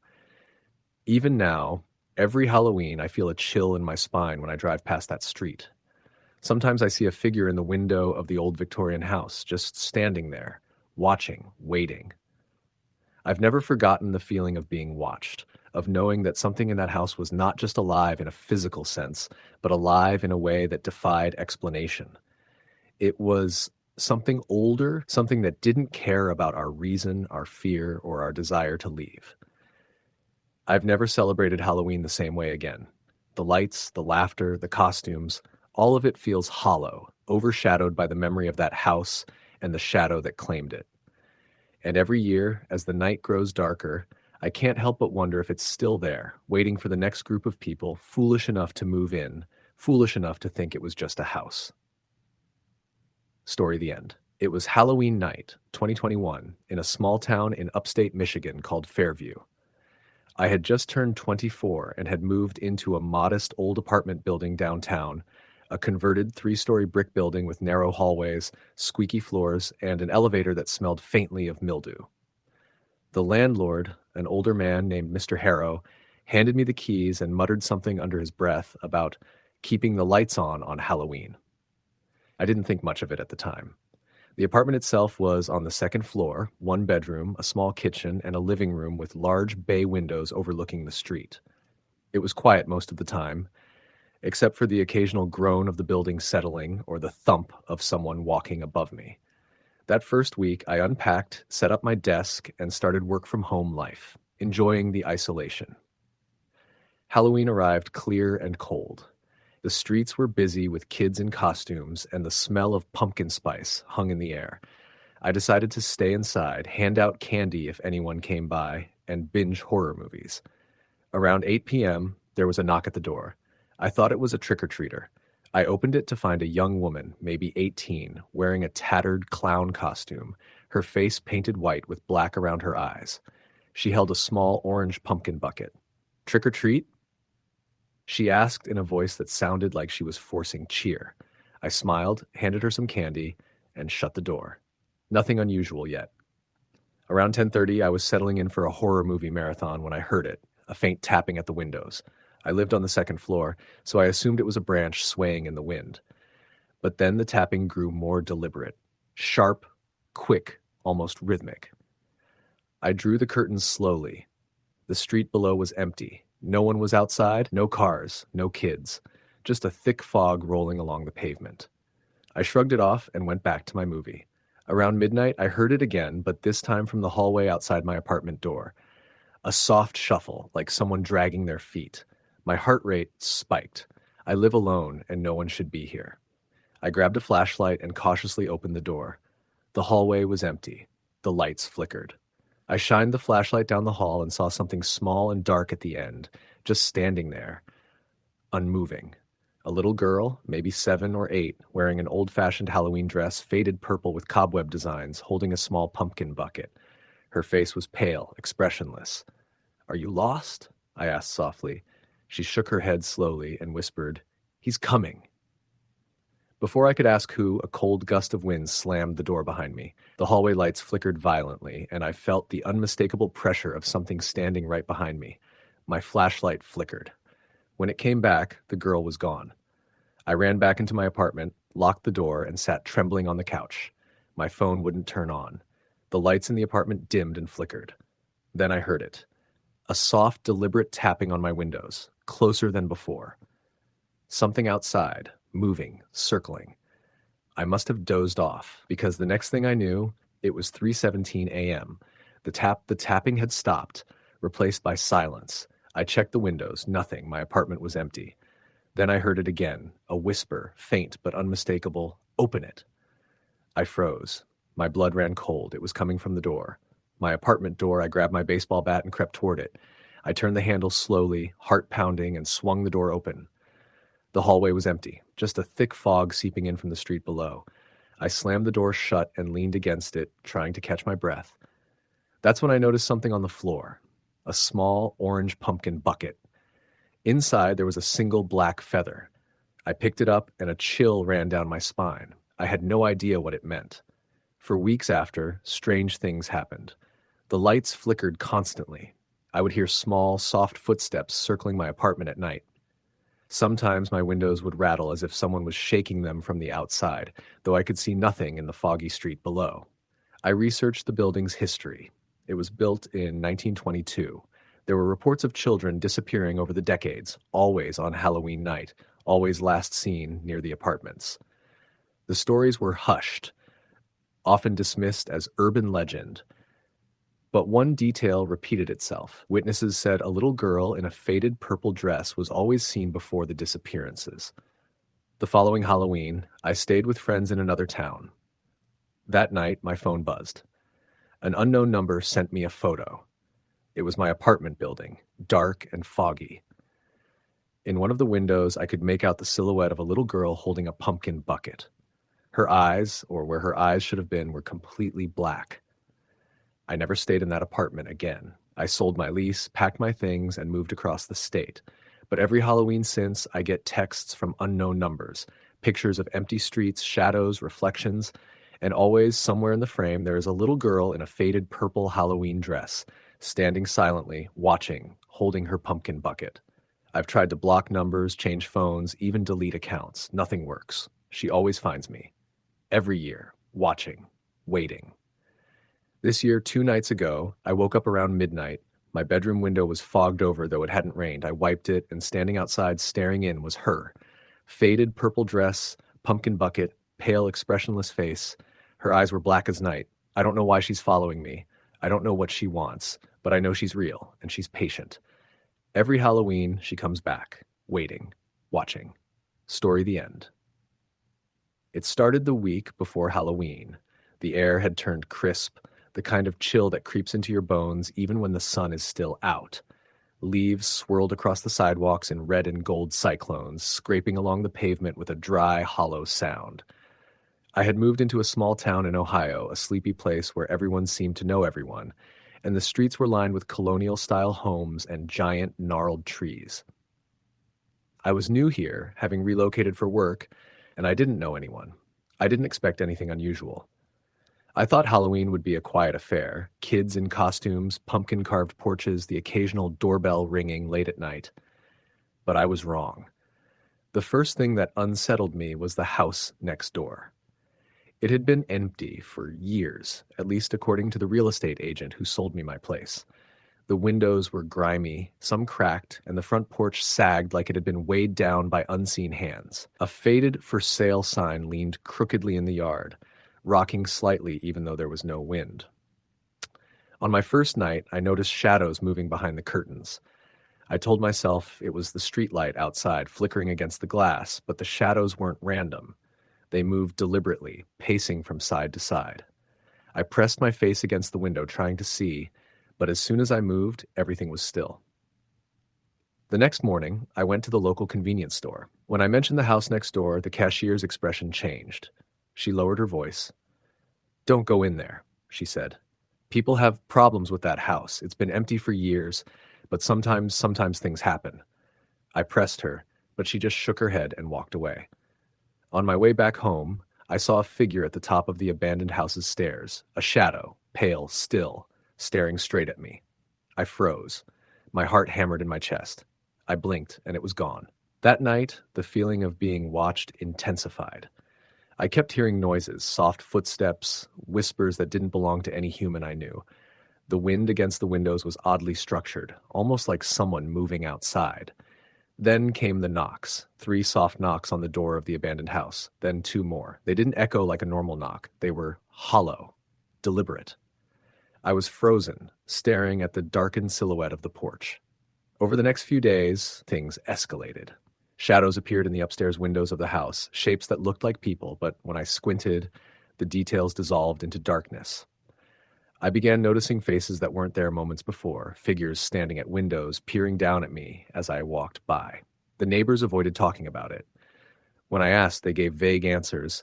Even now, every Halloween, I feel a chill in my spine when I drive past that street. Sometimes I see a figure in the window of the old Victorian house, just standing there, watching, waiting. I've never forgotten the feeling of being watched, of knowing that something in that house was not just alive in a physical sense, but alive in a way that defied explanation. It was something older, something that didn't care about our reason, our fear, or our desire to leave. I've never celebrated Halloween the same way again. The lights, the laughter, the costumes, all of it feels hollow, overshadowed by the memory of that house and the shadow that claimed it. And every year, as the night grows darker, I can't help but wonder if it's still there, waiting for the next group of people foolish enough to move in, foolish enough to think it was just a house. Story the end. It was Halloween night, 2021, in a small town in upstate Michigan called Fairview. I had just turned 24 and had moved into a modest old apartment building downtown, a converted 3-story brick building with narrow hallways, squeaky floors, and an elevator that smelled faintly of mildew. The landlord, an older man named Mr. Harrow, handed me the keys and muttered something under his breath about keeping the lights on Halloween. I didn't think much of it at the time. The apartment itself was on the 2nd floor, 1 bedroom, a small kitchen, and a living room with large bay windows overlooking the street. It was quiet most of the time, except for the occasional groan of the building settling or the thump of someone walking above me. That first week, I unpacked, set up my desk, and started work-from-home life, enjoying the isolation. Halloween arrived clear and cold. The streets were busy with kids in costumes, and the smell of pumpkin spice hung in the air. I decided to stay inside, hand out candy if anyone came by, and binge horror movies. Around 8 p.m., there was a knock at the door. I thought it was a trick-or-treater. I opened it to find a young woman, maybe 18, wearing a tattered clown costume, her face painted white with black around her eyes. She held a small orange pumpkin bucket. "Trick or treat?" She asked in a voice that sounded like she was forcing cheer. I smiled, handed her some candy, and shut the door. Nothing unusual yet. Around 10:30, I was settling in for a horror movie marathon when I heard it, a faint tapping at the windows. I lived on the 2nd floor, so I assumed it was a branch swaying in the wind. But then the tapping grew more deliberate, sharp, quick, almost rhythmic. I drew the curtains slowly. The street below was empty. No one was outside, no cars, no kids, just a thick fog rolling along the pavement. I shrugged it off and went back to my movie. Around midnight, I heard it again, but this time from the hallway outside my apartment door. A soft shuffle, like someone dragging their feet. My heart rate spiked. I live alone, and no one should be here. I grabbed a flashlight and cautiously opened the door. The hallway was empty. The lights flickered. I shined the flashlight down the hall and saw something small and dark at the end, just standing there, unmoving. A little girl, maybe 7 or 8, wearing an old-fashioned Halloween dress, faded purple with cobweb designs, holding a small pumpkin bucket. Her face was pale, expressionless. "Are you lost?" I asked softly. She shook her head slowly and whispered, "He's coming." Before I could ask who, a cold gust of wind slammed the door behind me. The hallway lights flickered violently, and I felt the unmistakable pressure of something standing right behind me. My flashlight flickered. When it came back, the girl was gone. I ran back into my apartment, locked the door, and sat trembling on the couch. My phone wouldn't turn on. The lights in the apartment dimmed and flickered. Then I heard it. A soft, deliberate tapping on my windows, closer than before. Something outside, moving, circling. I must have dozed off, because the next thing I knew, it was 3:17 a.m. The tapping had stopped, replaced by silence. I checked the windows, nothing, my apartment was empty. Then I heard it again, a whisper, faint but unmistakable, "Open it." I froze. My blood ran cold. It was coming from the door. My apartment door. I grabbed my baseball bat and crept toward it. I turned the handle slowly, heart pounding, and swung the door open. The hallway was empty, just a thick fog seeping in from the street below. I slammed the door shut and leaned against it, trying to catch my breath. That's when I noticed something on the floor. A small orange pumpkin bucket. Inside there was a single black feather. I picked it up and a chill ran down my spine. I had no idea what it meant. For weeks after, strange things happened. The lights flickered constantly. I would hear small, soft footsteps circling my apartment at night. Sometimes my windows would rattle as if someone was shaking them from the outside, though I could see nothing in the foggy street below. I researched the building's history. It was built in 1922. There were reports of children disappearing over the decades, always on Halloween night, always last seen near the apartments. The stories were hushed, often dismissed as urban legend. But one detail repeated itself. Witnesses said a little girl in a faded purple dress was always seen before the disappearances. The following Halloween, I stayed with friends in another town. That night, my phone buzzed. An unknown number sent me a photo. It was my apartment building, dark and foggy. In one of the windows, I could make out the silhouette of a little girl holding a pumpkin bucket. Her eyes, or where her eyes should have been, were completely black. I never stayed in that apartment again. I sold my lease, packed my things, and moved across the state. But every Halloween since, I get texts from unknown numbers, pictures of empty streets, shadows, reflections, and always, somewhere in the frame, there is a little girl in a faded purple Halloween dress, standing silently, watching, holding her pumpkin bucket. I've tried to block numbers, change phones, even delete accounts. Nothing works. She always finds me. Every year, watching, waiting. This year, 2 nights ago, I woke up around midnight. My bedroom window was fogged over, though it hadn't rained. I wiped it, and standing outside, staring in, was her. Faded purple dress, pumpkin bucket, pale, expressionless face. Her eyes were black as night. I don't know why she's following me. I don't know what she wants, but I know she's real, and she's patient. Every Halloween, she comes back, waiting, watching. Story the end. It started the week before Halloween. The air had turned crisp, the kind of chill that creeps into your bones even when the sun is still out. Leaves swirled across the sidewalks in red and gold cyclones, scraping along the pavement with a dry, hollow sound. I had moved into a small town in Ohio, a sleepy place where everyone seemed to know everyone, and the streets were lined with colonial-style homes and giant, gnarled trees. I was new here, having relocated for work, and I didn't know anyone. I didn't expect anything unusual. I thought Halloween would be a quiet affair, kids in costumes, pumpkin-carved porches, the occasional doorbell ringing late at night. But I was wrong. The first thing that unsettled me was the house next door. It had been empty for years, at least according to the real estate agent who sold me my place. The windows were grimy, some cracked, and the front porch sagged like it had been weighed down by unseen hands. A faded for sale sign leaned crookedly in the yard, rocking slightly even though there was no wind. On my first night, I noticed shadows moving behind the curtains. I told myself it was the streetlight outside flickering against the glass, but the shadows weren't random. They moved deliberately, pacing from side to side. I pressed my face against the window, trying to see, but as soon as I moved, everything was still. The next morning, I went to the local convenience store. When I mentioned the house next door, the cashier's expression changed. She lowered her voice. "Don't go in there," she said. "People have problems with that house. It's been empty for years, but sometimes things happen." I pressed her, but she just shook her head and walked away. On my way back home, I saw a figure at the top of the abandoned house's stairs, a shadow, pale, still, staring straight at me. I froze. My heart hammered in my chest. I blinked, and it was gone. That night, the feeling of being watched intensified. I kept hearing noises, soft footsteps, whispers that didn't belong to any human I knew. The wind against the windows was oddly structured, almost like someone moving outside. Then came the knocks, 3 soft knocks on the door of the abandoned house, then 2 more. They didn't echo like a normal knock. They were hollow, deliberate. I was frozen, staring at the darkened silhouette of the porch. Over the next few days, things escalated. Shadows appeared in the upstairs windows of the house, shapes that looked like people, but when I squinted, the details dissolved into darkness. I began noticing faces that weren't there moments before, figures standing at windows, peering down at me as I walked by. The neighbors avoided talking about it. When I asked, they gave vague answers.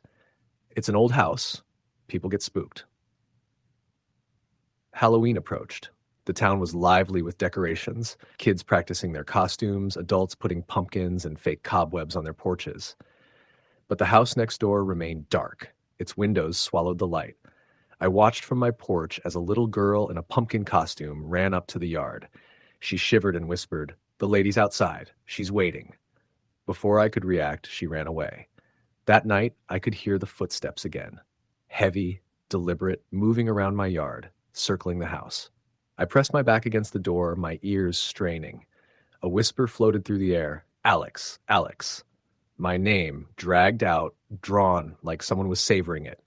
"It's an old house. People get spooked." Halloween approached. The town was lively with decorations, kids practicing their costumes, adults putting pumpkins and fake cobwebs on their porches. But the house next door remained dark. Its windows swallowed the light. I watched from my porch as a little girl in a pumpkin costume ran up to the yard. She shivered and whispered, "The lady's outside. She's waiting." Before I could react, she ran away. That night, I could hear the footsteps again. Heavy, deliberate, moving around my yard, circling the house. I pressed my back against the door, my ears straining. A whisper floated through the air. "Alex, Alex." My name, dragged out, drawn like someone was savoring it.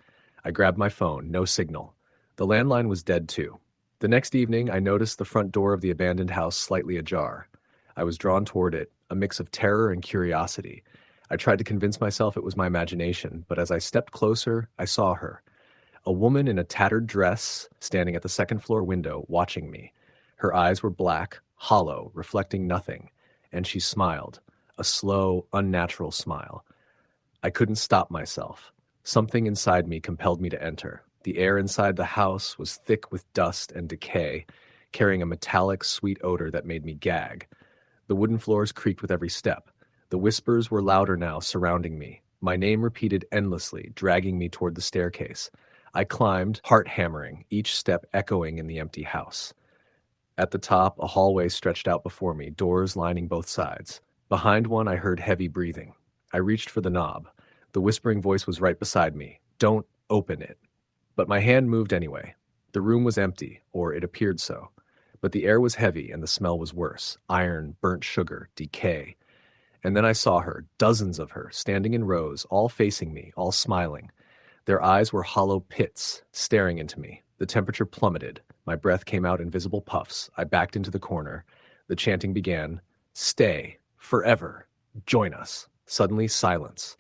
I grabbed my phone, no signal. The landline was dead too. The next evening, I noticed the front door of the abandoned house slightly ajar. I was drawn toward it, a mix of terror and curiosity. I tried to convince myself it was my imagination, but as I stepped closer, I saw her. A woman in a tattered dress, standing at the second-floor window, watching me. Her eyes were black, hollow, reflecting nothing, and she smiled, a slow, unnatural smile. I couldn't stop myself. Something inside me compelled me to enter. The air inside the house was thick with dust and decay, carrying a metallic, sweet odor that made me gag. The wooden floors creaked with every step. The whispers were louder now, surrounding me. My name repeated endlessly, dragging me toward the staircase. I climbed, heart hammering, each step echoing in the empty house. At the top, a hallway stretched out before me, doors lining both sides. Behind one, I heard heavy breathing. I reached for the knob. The whispering voice was right beside me. "Don't open it." But my hand moved anyway. The room was empty, or it appeared so. But the air was heavy and the smell was worse. Iron, burnt sugar, decay. And then I saw her, dozens of her, standing in rows, all facing me, all smiling. Their eyes were hollow pits, staring into me. The temperature plummeted. My breath came out in visible puffs. I backed into the corner. The chanting began. "Stay. Forever. Join us." Suddenly, silence.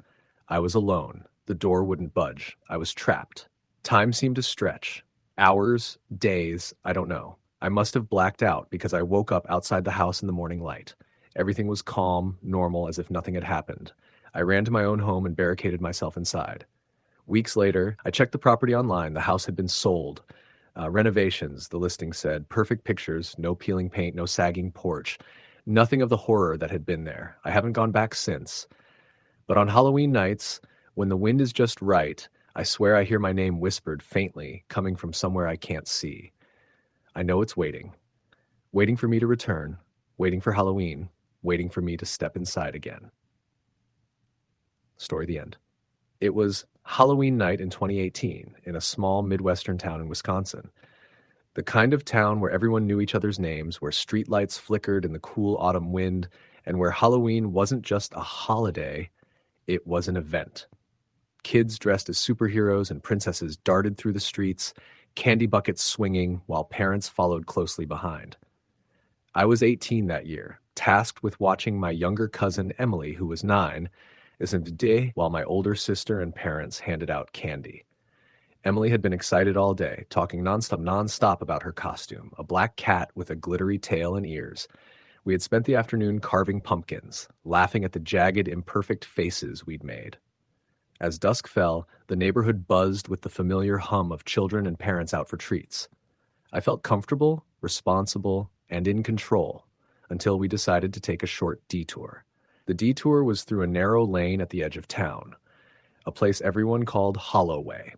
I was alone. The door wouldn't budge. I was trapped. Time seemed to stretch. Hours, days, I don't know. I must have blacked out because I woke up outside the house in the morning light. Everything was calm, normal, as if nothing had happened. I ran to my own home and barricaded myself inside. Weeks later, I checked the property online. The house had been sold. Renovations, the listing said. Perfect pictures, no peeling paint, no sagging porch. Nothing of the horror that had been there. I haven't gone back since. But on Halloween nights, when the wind is just right, I swear I hear my name whispered faintly, coming from somewhere I can't see. I know it's waiting. Waiting for me to return. Waiting for Halloween. Waiting for me to step inside again. Story the end. It was Halloween night in 2018 in a small Midwestern town in Wisconsin. The kind of town where everyone knew each other's names, where streetlights flickered in the cool autumn wind, and where Halloween wasn't just a holiday, it was an event. Kids dressed as superheroes and princesses darted through the streets, candy buckets swinging, while parents followed closely behind. I was 18 that year, tasked with watching my younger cousin Emily, who was 9, day while my older sister and parents handed out candy. Emily had been excited all day, talking nonstop about her costume, a black cat with a glittery tail and ears. We had spent the afternoon carving pumpkins, laughing at the jagged, imperfect faces we'd made. As dusk fell, the neighborhood buzzed with the familiar hum of children and parents out for treats. I felt comfortable, responsible, and in control until we decided to take a short detour. The detour was through a narrow lane at the edge of town, a place everyone called Holloway.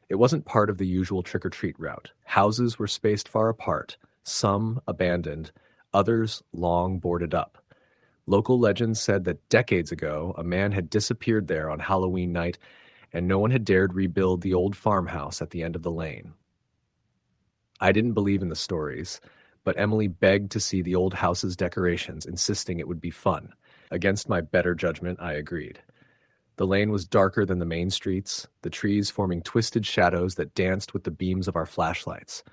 It wasn't part of the usual trick-or-treat route. Houses were spaced far apart, some abandoned, others long boarded up. Local legends said that decades ago, a man had disappeared there on Halloween night, and no one had dared rebuild the old farmhouse at the end of the lane. I didn't believe in the stories, but Emily begged to see the old house's decorations, insisting it would be fun. Against my better judgment, I agreed. The lane was darker than the main streets, the trees forming twisted shadows that danced with the beams of our flashlights.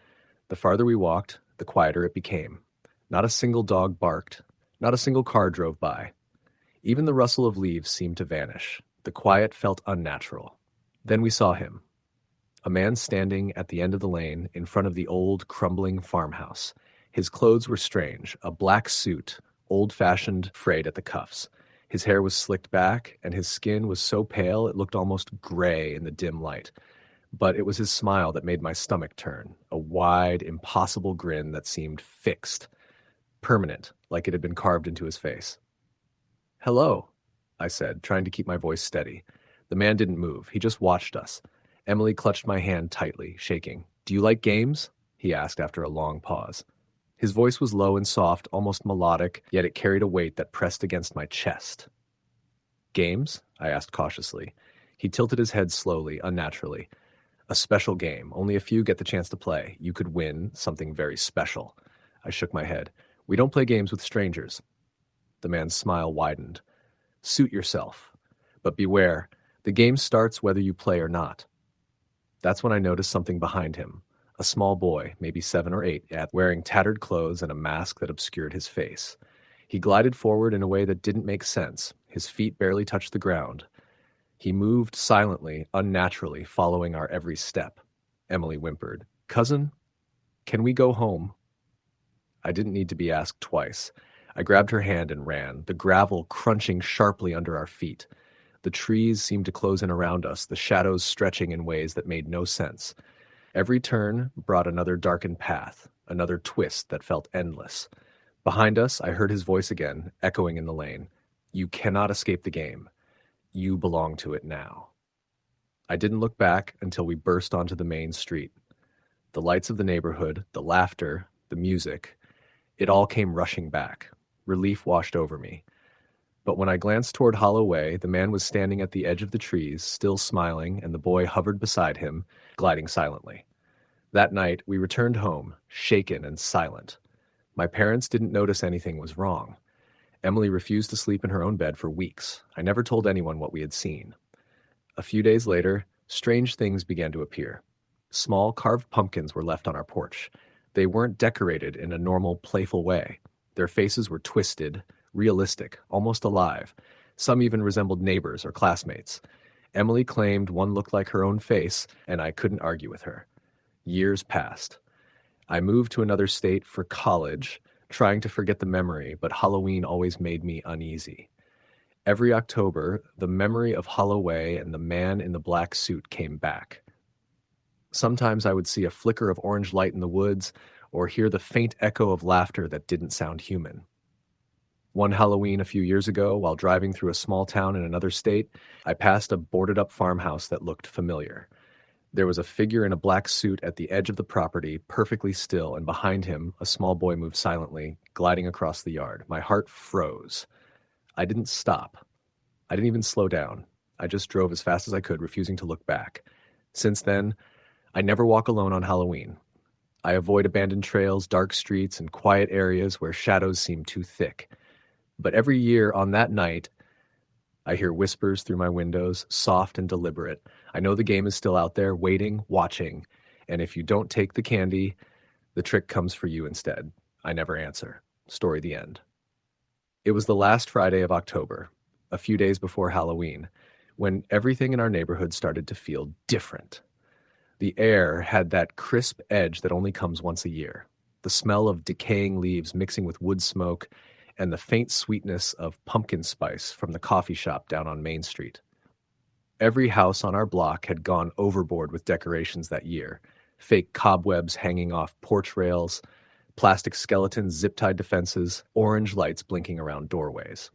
The farther we walked, the quieter it became. Not a single dog barked. Not a single car drove by. Even the rustle of leaves seemed to vanish. The quiet felt unnatural. Then we saw him. A man standing at the end of the lane in front of the old, crumbling farmhouse. His clothes were strange, a black suit, old-fashioned, frayed at the cuffs. His hair was slicked back, and his skin was so pale it looked almost gray in the dim light. But it was his smile that made my stomach turn, a wide, impossible grin that seemed fixed, permanent, like it had been carved into his face. "Hello," I said, trying to keep my voice steady. The man didn't move. He just watched us. Emily clutched my hand tightly, shaking. "Do you like games?" he asked after a long pause. His voice was low and soft, almost melodic, yet it carried a weight that pressed against my chest. "Games?" I asked cautiously. He tilted his head slowly, unnaturally. "A special game. Only a few get the chance to play. You could win something very special." I shook my head. "We don't play games with strangers." The man's smile widened. "Suit yourself. But beware, the game starts whether you play or not." That's when I noticed something behind him. A small boy, maybe 7 or 8, wearing tattered clothes and a mask that obscured his face. He glided forward in a way that didn't make sense. His feet barely touched the ground. He moved silently, unnaturally, following our every step. Emily whimpered, "Cousin, can we go home?" I didn't need to be asked twice. I grabbed her hand and ran, the gravel crunching sharply under our feet. The trees seemed to close in around us, the shadows stretching in ways that made no sense. Every turn brought another darkened path, another twist that felt endless. Behind us, I heard his voice again, echoing in the lane. "You cannot escape the game. You belong to it now." I didn't look back until we burst onto the main street. The lights of the neighborhood, the laughter, the music, it all came rushing back. Relief washed over me. But when I glanced toward Holloway, the man was standing at the edge of the trees, still smiling, and the boy hovered beside him, gliding silently. That night, we returned home, shaken and silent. My parents didn't notice anything was wrong. Emily refused to sleep in her own bed for weeks. I never told anyone what we had seen. A few days later, strange things began to appear. Small carved pumpkins were left on our porch. They weren't decorated in a normal, playful way. Their faces were twisted, realistic, almost alive. Some even resembled neighbors or classmates. Emily claimed one looked like her own face, and I couldn't argue with her. Years passed. I moved to another state for college, trying to forget the memory, but Halloween always made me uneasy. Every October, the memory of Holloway and the man in the black suit came back. Sometimes I would see a flicker of orange light in the woods, or hear the faint echo of laughter that didn't sound human. One Halloween a few years ago, while driving through a small town in another state, I passed a boarded-up farmhouse that looked familiar. There was a figure in a black suit at the edge of the property, perfectly still, and behind him, a small boy moved silently, gliding across the yard. My heart froze. I didn't stop. I didn't even slow down. I just drove as fast as I could, refusing to look back. Since then, I never walk alone on Halloween. I avoid abandoned trails, dark streets, and quiet areas where shadows seem too thick. But every year on that night, I hear whispers through my windows, soft and deliberate. I know the game is still out there, waiting, watching, and if you don't take the candy, the trick comes for you instead. I never answer. Story the end. It was the last Friday of October, a few days before Halloween, when everything in our neighborhood started to feel different. The air had that crisp edge that only comes once a year. The smell of decaying leaves mixing with wood smoke and the faint sweetness of pumpkin spice from the coffee shop down on Main Street. Every house on our block had gone overboard with decorations that year. Fake cobwebs hanging off porch rails, plastic skeletons zip-tied to fences, orange lights blinking around doorways.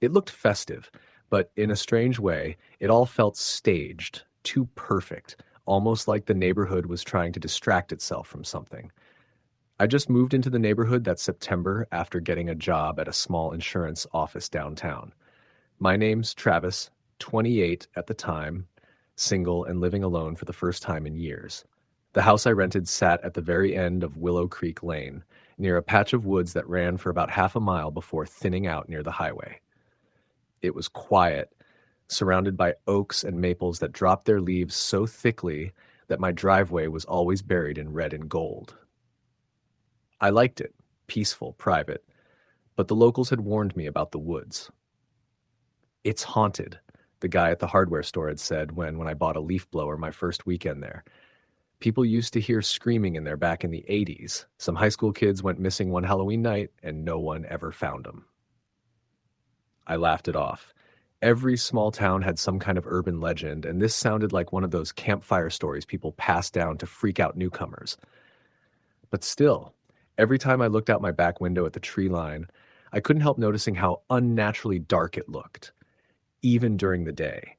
It looked festive, but in a strange way, it all felt staged, too perfect, almost like the neighborhood was trying to distract itself from something. I just moved into the neighborhood that September after getting a job at a small insurance office downtown. My name's Travis, 28 at the time, single and living alone for the first time in years. The house I rented sat at the very end of Willow Creek Lane, near a patch of woods that ran for about half a mile before thinning out near the highway. It was quiet, surrounded by oaks and maples that dropped their leaves so thickly that my driveway was always buried in red and gold. I liked it, peaceful, private, but the locals had warned me about the woods. "It's haunted," the guy at the hardware store had said when I bought a leaf blower my first weekend there. People used to hear screaming in there back in the 80s. Some high school kids went missing one Halloween night, and no one ever found them. I laughed it off. Every small town had some kind of urban legend, and this sounded like one of those campfire stories people pass down to freak out newcomers. But still, every time I looked out my back window at the tree line, I couldn't help noticing how unnaturally dark it looked, even during the day.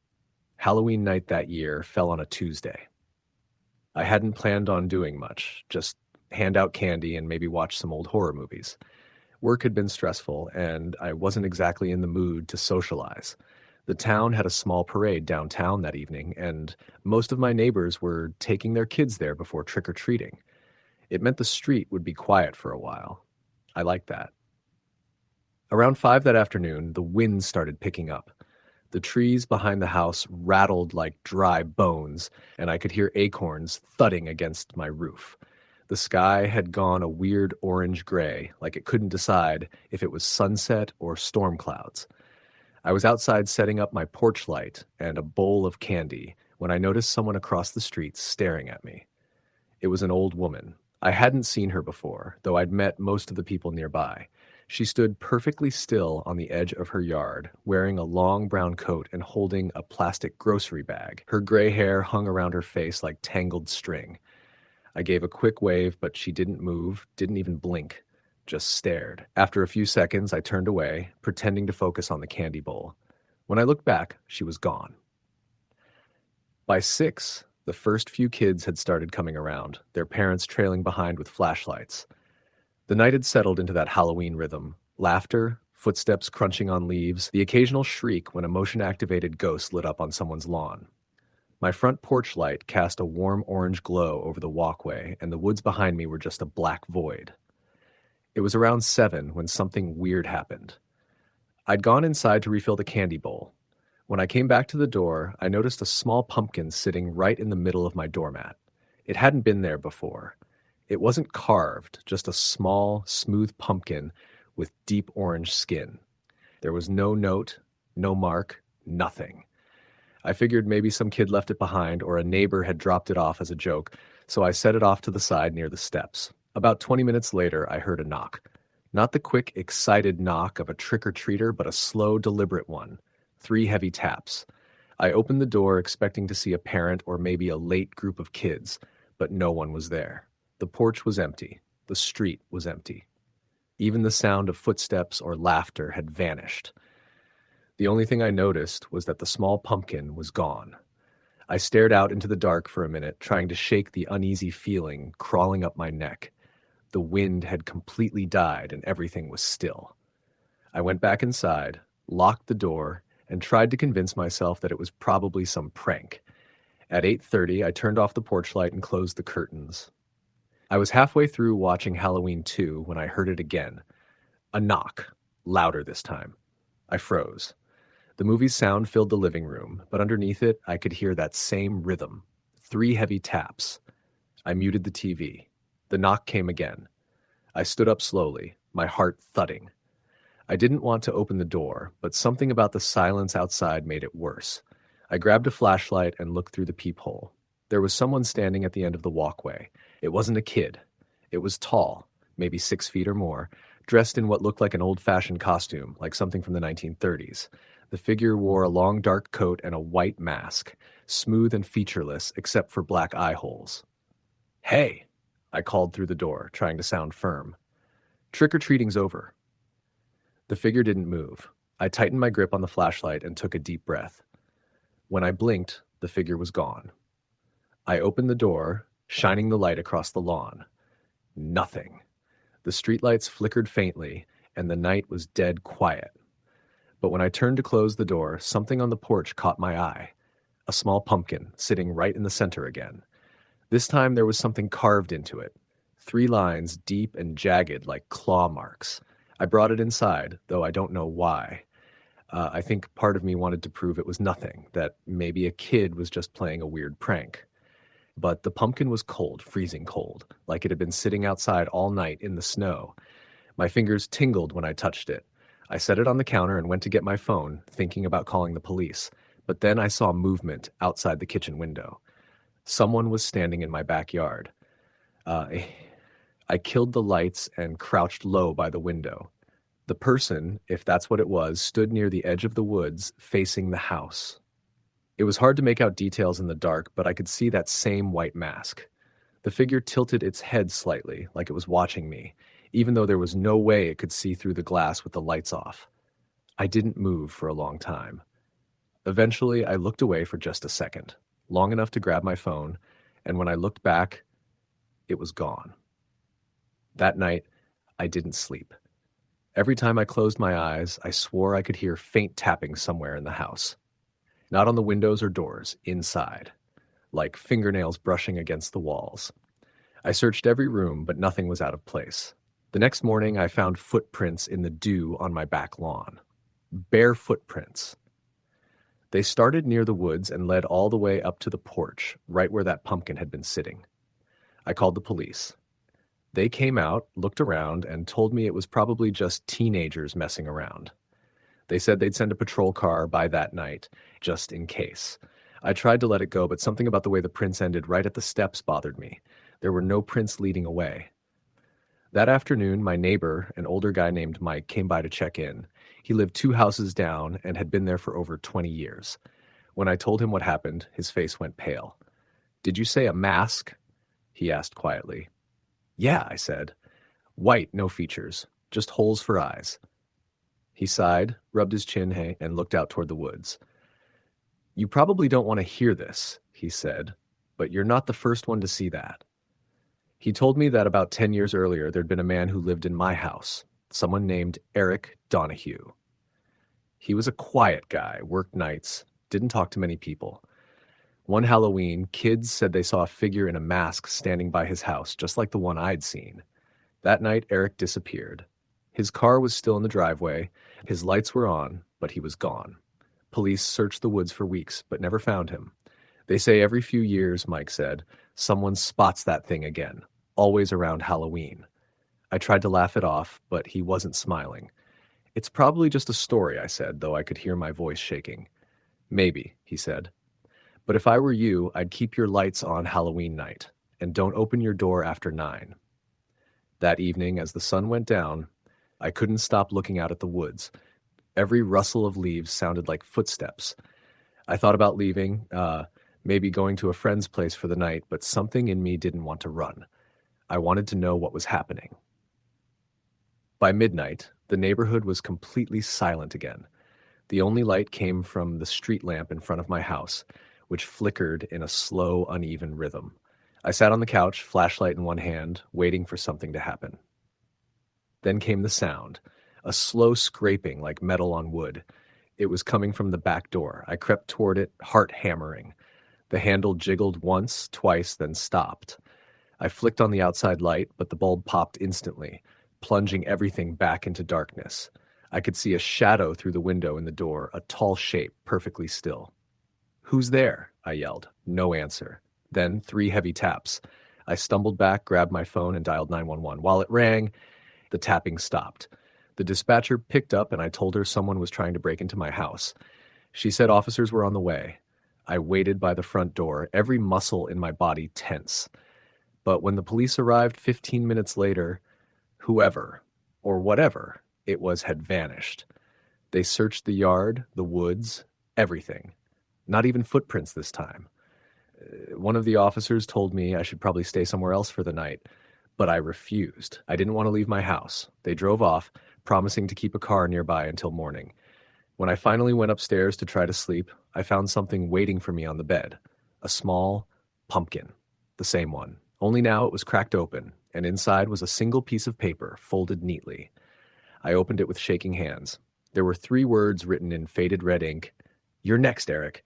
Halloween night that year fell on a Tuesday. I hadn't planned on doing much, just hand out candy and maybe watch some old horror movies. Work had been stressful, and I wasn't exactly in the mood to socialize. The town had a small parade downtown that evening, and most of my neighbors were taking their kids there before trick-or-treating. It meant the street would be quiet for a while. I liked that. Around 5 that afternoon, the wind started picking up. The trees behind the house rattled like dry bones, and I could hear acorns thudding against my roof. The sky had gone a weird orange-gray, like it couldn't decide if it was sunset or storm clouds. I was outside setting up my porch light and a bowl of candy when I noticed someone across the street staring at me. It was an old woman. I hadn't seen her before, though I'd met most of the people nearby. She stood perfectly still on the edge of her yard, wearing a long brown coat and holding a plastic grocery bag. Her gray hair hung around her face like tangled string. I gave a quick wave, but she didn't move, didn't even blink, just stared. After a few seconds, I turned away, pretending to focus on the candy bowl. When I looked back, she was gone. By 6, the first few kids had started coming around, their parents trailing behind with flashlights. The night had settled into that Halloween rhythm. Laughter, footsteps crunching on leaves, the occasional shriek when a motion-activated ghost lit up on someone's lawn. My front porch light cast a warm orange glow over the walkway, and the woods behind me were just a black void. It was around 7 when something weird happened. I'd gone inside to refill the candy bowl. When I came back to the door, I noticed a small pumpkin sitting right in the middle of my doormat. It hadn't been there before. It wasn't carved, just a small, smooth pumpkin with deep orange skin. There was no note, no mark, nothing. I figured maybe some kid left it behind or a neighbor had dropped it off as a joke, so I set it off to the side near the steps. About 20 minutes later, I heard a knock. Not the quick, excited knock of a trick-or-treater, but a slow, deliberate one. 3 heavy taps. I opened the door expecting to see a parent or maybe a late group of kids, but no one was there. The porch was empty. The street was empty. Even the sound of footsteps or laughter had vanished. The only thing I noticed was that the small pumpkin was gone. I stared out into the dark for a minute, trying to shake the uneasy feeling crawling up my neck. The wind had completely died and everything was still. I went back inside, locked the door, and tried to convince myself that it was probably some prank. At 8:30, I turned off the porch light and closed the curtains. I was halfway through watching Halloween 2 when I heard it again. A knock, louder this time. I froze. The movie's sound filled the living room, but underneath it, I could hear that same rhythm. 3 heavy taps. I muted the TV. The knock came again. I stood up slowly, my heart thudding. I didn't want to open the door, but something about the silence outside made it worse. I grabbed a flashlight and looked through the peephole. There was someone standing at the end of the walkway. It wasn't a kid. It was tall, maybe 6 feet or more, dressed in what looked like an old-fashioned costume, like something from the 1930s. The figure wore a long dark coat and a white mask, smooth and featureless except for black eye holes. "Hey!" I called through the door, trying to sound firm. "Trick-or-treating's over." The figure didn't move. I tightened my grip on the flashlight and took a deep breath. When I blinked, the figure was gone. I opened the door, shining the light across the lawn. Nothing. The streetlights flickered faintly, and the night was dead quiet. But when I turned to close the door, something on the porch caught my eye. A small pumpkin, sitting right in the center again. This time there was something carved into it. 3 lines, deep and jagged like claw marks. I brought it inside, though I don't know why. I think part of me wanted to prove it was nothing, that maybe a kid was just playing a weird prank. But the pumpkin was cold, freezing cold, like it had been sitting outside all night in the snow. My fingers tingled when I touched it. I set it on the counter and went to get my phone, thinking about calling the police. But then I saw movement outside the kitchen window. Someone was standing in my backyard. I killed the lights and crouched low by the window. The person, if that's what it was, stood near the edge of the woods, facing the house. It was hard to make out details in the dark, but I could see that same white mask. The figure tilted its head slightly, like it was watching me, even though there was no way it could see through the glass with the lights off. I didn't move for a long time. Eventually, I looked away for just a second, long enough to grab my phone, and when I looked back, it was gone. That night, I didn't sleep. Every time I closed my eyes, I swore I could hear faint tapping somewhere in the house. Not on the windows or doors, inside, like fingernails brushing against the walls. I searched every room, but nothing was out of place. The next morning, I found footprints in the dew on my back lawn. Bare footprints. They started near the woods and led all the way up to the porch, right where that pumpkin had been sitting. I called the police. They came out, looked around, and told me it was probably just teenagers messing around. They said they'd send a patrol car by that night, just in case. I tried to let it go, but something about the way the prints ended right at the steps bothered me. There were no prints leading away. That afternoon, my neighbor, an older guy named Mike, came by to check in. He lived 2 houses down and had been there for over 20 years. When I told him what happened, his face went pale. "Did you say a mask?" he asked quietly. "Yeah," I said. "White, no features, just holes for eyes." He sighed, rubbed his chin, and looked out toward the woods. "You probably don't want to hear this," he said, "but you're not the first one to see that." He told me that about 10 years earlier there'd been a man who lived in my house, someone named Eric Donahue. He was a quiet guy, worked nights, didn't talk to many people. One Halloween, kids said they saw a figure in a mask standing by his house, just like the one I'd seen. That night, Eric disappeared. His car was still in the driveway, his lights were on, but he was gone. Police searched the woods for weeks, but never found him. They say every few years, Mike said, someone spots that thing again, always around Halloween. I tried to laugh it off, but he wasn't smiling. "It's probably just a story," I said, though I could hear my voice shaking. "Maybe," he said. "But if I were you, I'd keep your lights on Halloween night, and don't open your door after 9. That evening, as the sun went down, I couldn't stop looking out at the woods. Every rustle of leaves sounded like footsteps. I thought about leaving, maybe going to a friend's place for the night, but something in me didn't want to run. I wanted to know what was happening. By midnight, the neighborhood was completely silent again. The only light came from the street lamp in front of my house, which flickered in a slow, uneven rhythm. I sat on the couch, flashlight in one hand, waiting for something to happen. Then came the sound, a slow scraping like metal on wood. It was coming from the back door. I crept toward it, heart hammering. The handle jiggled once, twice, then stopped. I flicked on the outside light, but the bulb popped instantly, plunging everything back into darkness. I could see a shadow through the window in the door, a tall shape, perfectly still. "Who's there?" I yelled. No answer. Then 3 heavy taps. I stumbled back, grabbed my phone, and dialed 911. While it rang, the tapping stopped. The dispatcher picked up, and I told her someone was trying to break into my house. She said officers were on the way. I waited by the front door, every muscle in my body tense. But when the police arrived 15 minutes later, whoever, or whatever it was, had vanished. They searched the yard, the woods, everything. Not even footprints this time. One of the officers told me I should probably stay somewhere else for the night, but I refused. I didn't want to leave my house. They drove off, promising to keep a car nearby until morning. When I finally went upstairs to try to sleep, I found something waiting for me on the bed. A small pumpkin. The same one. Only now it was cracked open, and inside was a single piece of paper, folded neatly. I opened it with shaking hands. There were 3 words written in faded red ink. "You're next, Eric."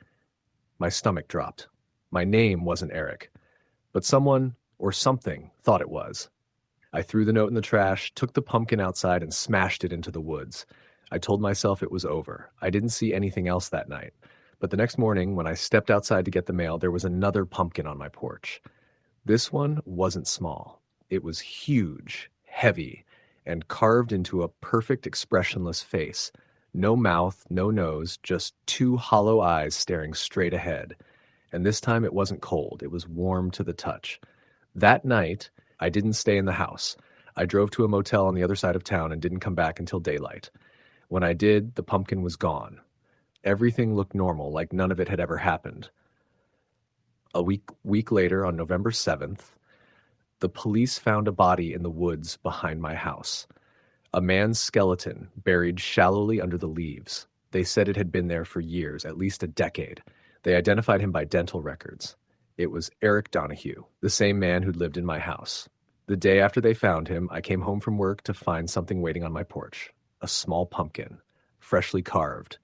My stomach dropped. My name wasn't Eric, but someone or something thought it was. I threw the note in the trash, took the pumpkin outside, and smashed it into the woods. I told myself it was over. I didn't see anything else that night. But the next morning, when I stepped outside to get the mail, there was another pumpkin on my porch. This one wasn't small. It was huge, heavy, and carved into a perfect expressionless face. No mouth, no nose, just 2 hollow eyes staring straight ahead. And this time it wasn't cold, it was warm to the touch. That night, I didn't stay in the house. I drove to a motel on the other side of town and didn't come back until daylight. When I did, the pumpkin was gone. Everything looked normal, like none of it had ever happened. A week later, on November 7th, the police found a body in the woods behind my house. A man's skeleton buried shallowly under the leaves. They said it had been there for years, at least a decade. They identified him by dental records. It was Eric Donahue, the same man who'd lived in my house. The day after they found him, I came home from work to find something waiting on my porch. A small pumpkin, freshly carved.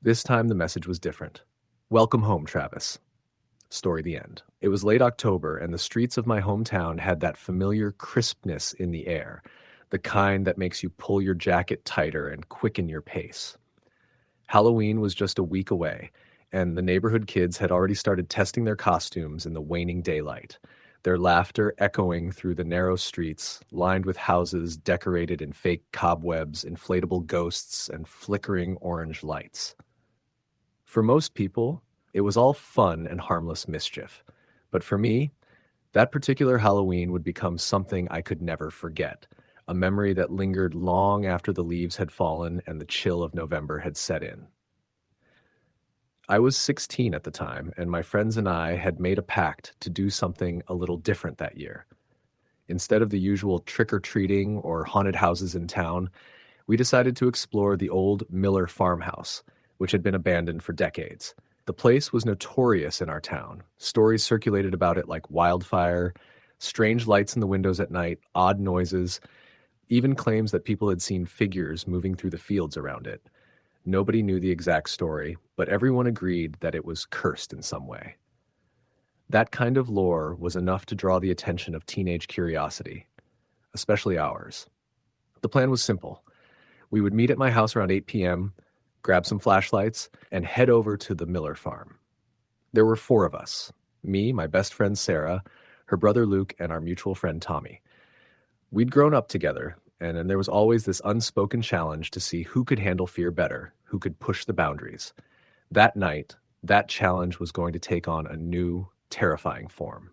This time the message was different. "Welcome home, Travis." Story the end. It was late October, and the streets of my hometown had that familiar crispness in the air, the kind that makes you pull your jacket tighter and quicken your pace. Halloween was just a week away, and the neighborhood kids had already started testing their costumes in the waning daylight, their laughter echoing through the narrow streets, lined with houses decorated in fake cobwebs, inflatable ghosts, and flickering orange lights. For most people, it was all fun and harmless mischief. But for me, that particular Halloween would become something I could never forget, a memory that lingered long after the leaves had fallen and the chill of November had set in. I was 16 at the time, and my friends and I had made a pact to do something a little different that year. Instead of the usual trick-or-treating or haunted houses in town, we decided to explore the old Miller farmhouse, which had been abandoned for decades. The place was notorious in our town. Stories circulated about it like wildfire, strange lights in the windows at night, odd noises, even claims that people had seen figures moving through the fields around it. Nobody knew the exact story, but everyone agreed that it was cursed in some way. That kind of lore was enough to draw the attention of teenage curiosity, especially ours. The plan was simple. We would meet at my house around 8 p.m., grab some flashlights, and head over to the Miller farm. There were 4 of us, me, my best friend Sarah, her brother Luke, and our mutual friend Tommy. We'd grown up together, and there was always this unspoken challenge to see who could handle fear better, who could push the boundaries. That night, that challenge was going to take on a new, terrifying form.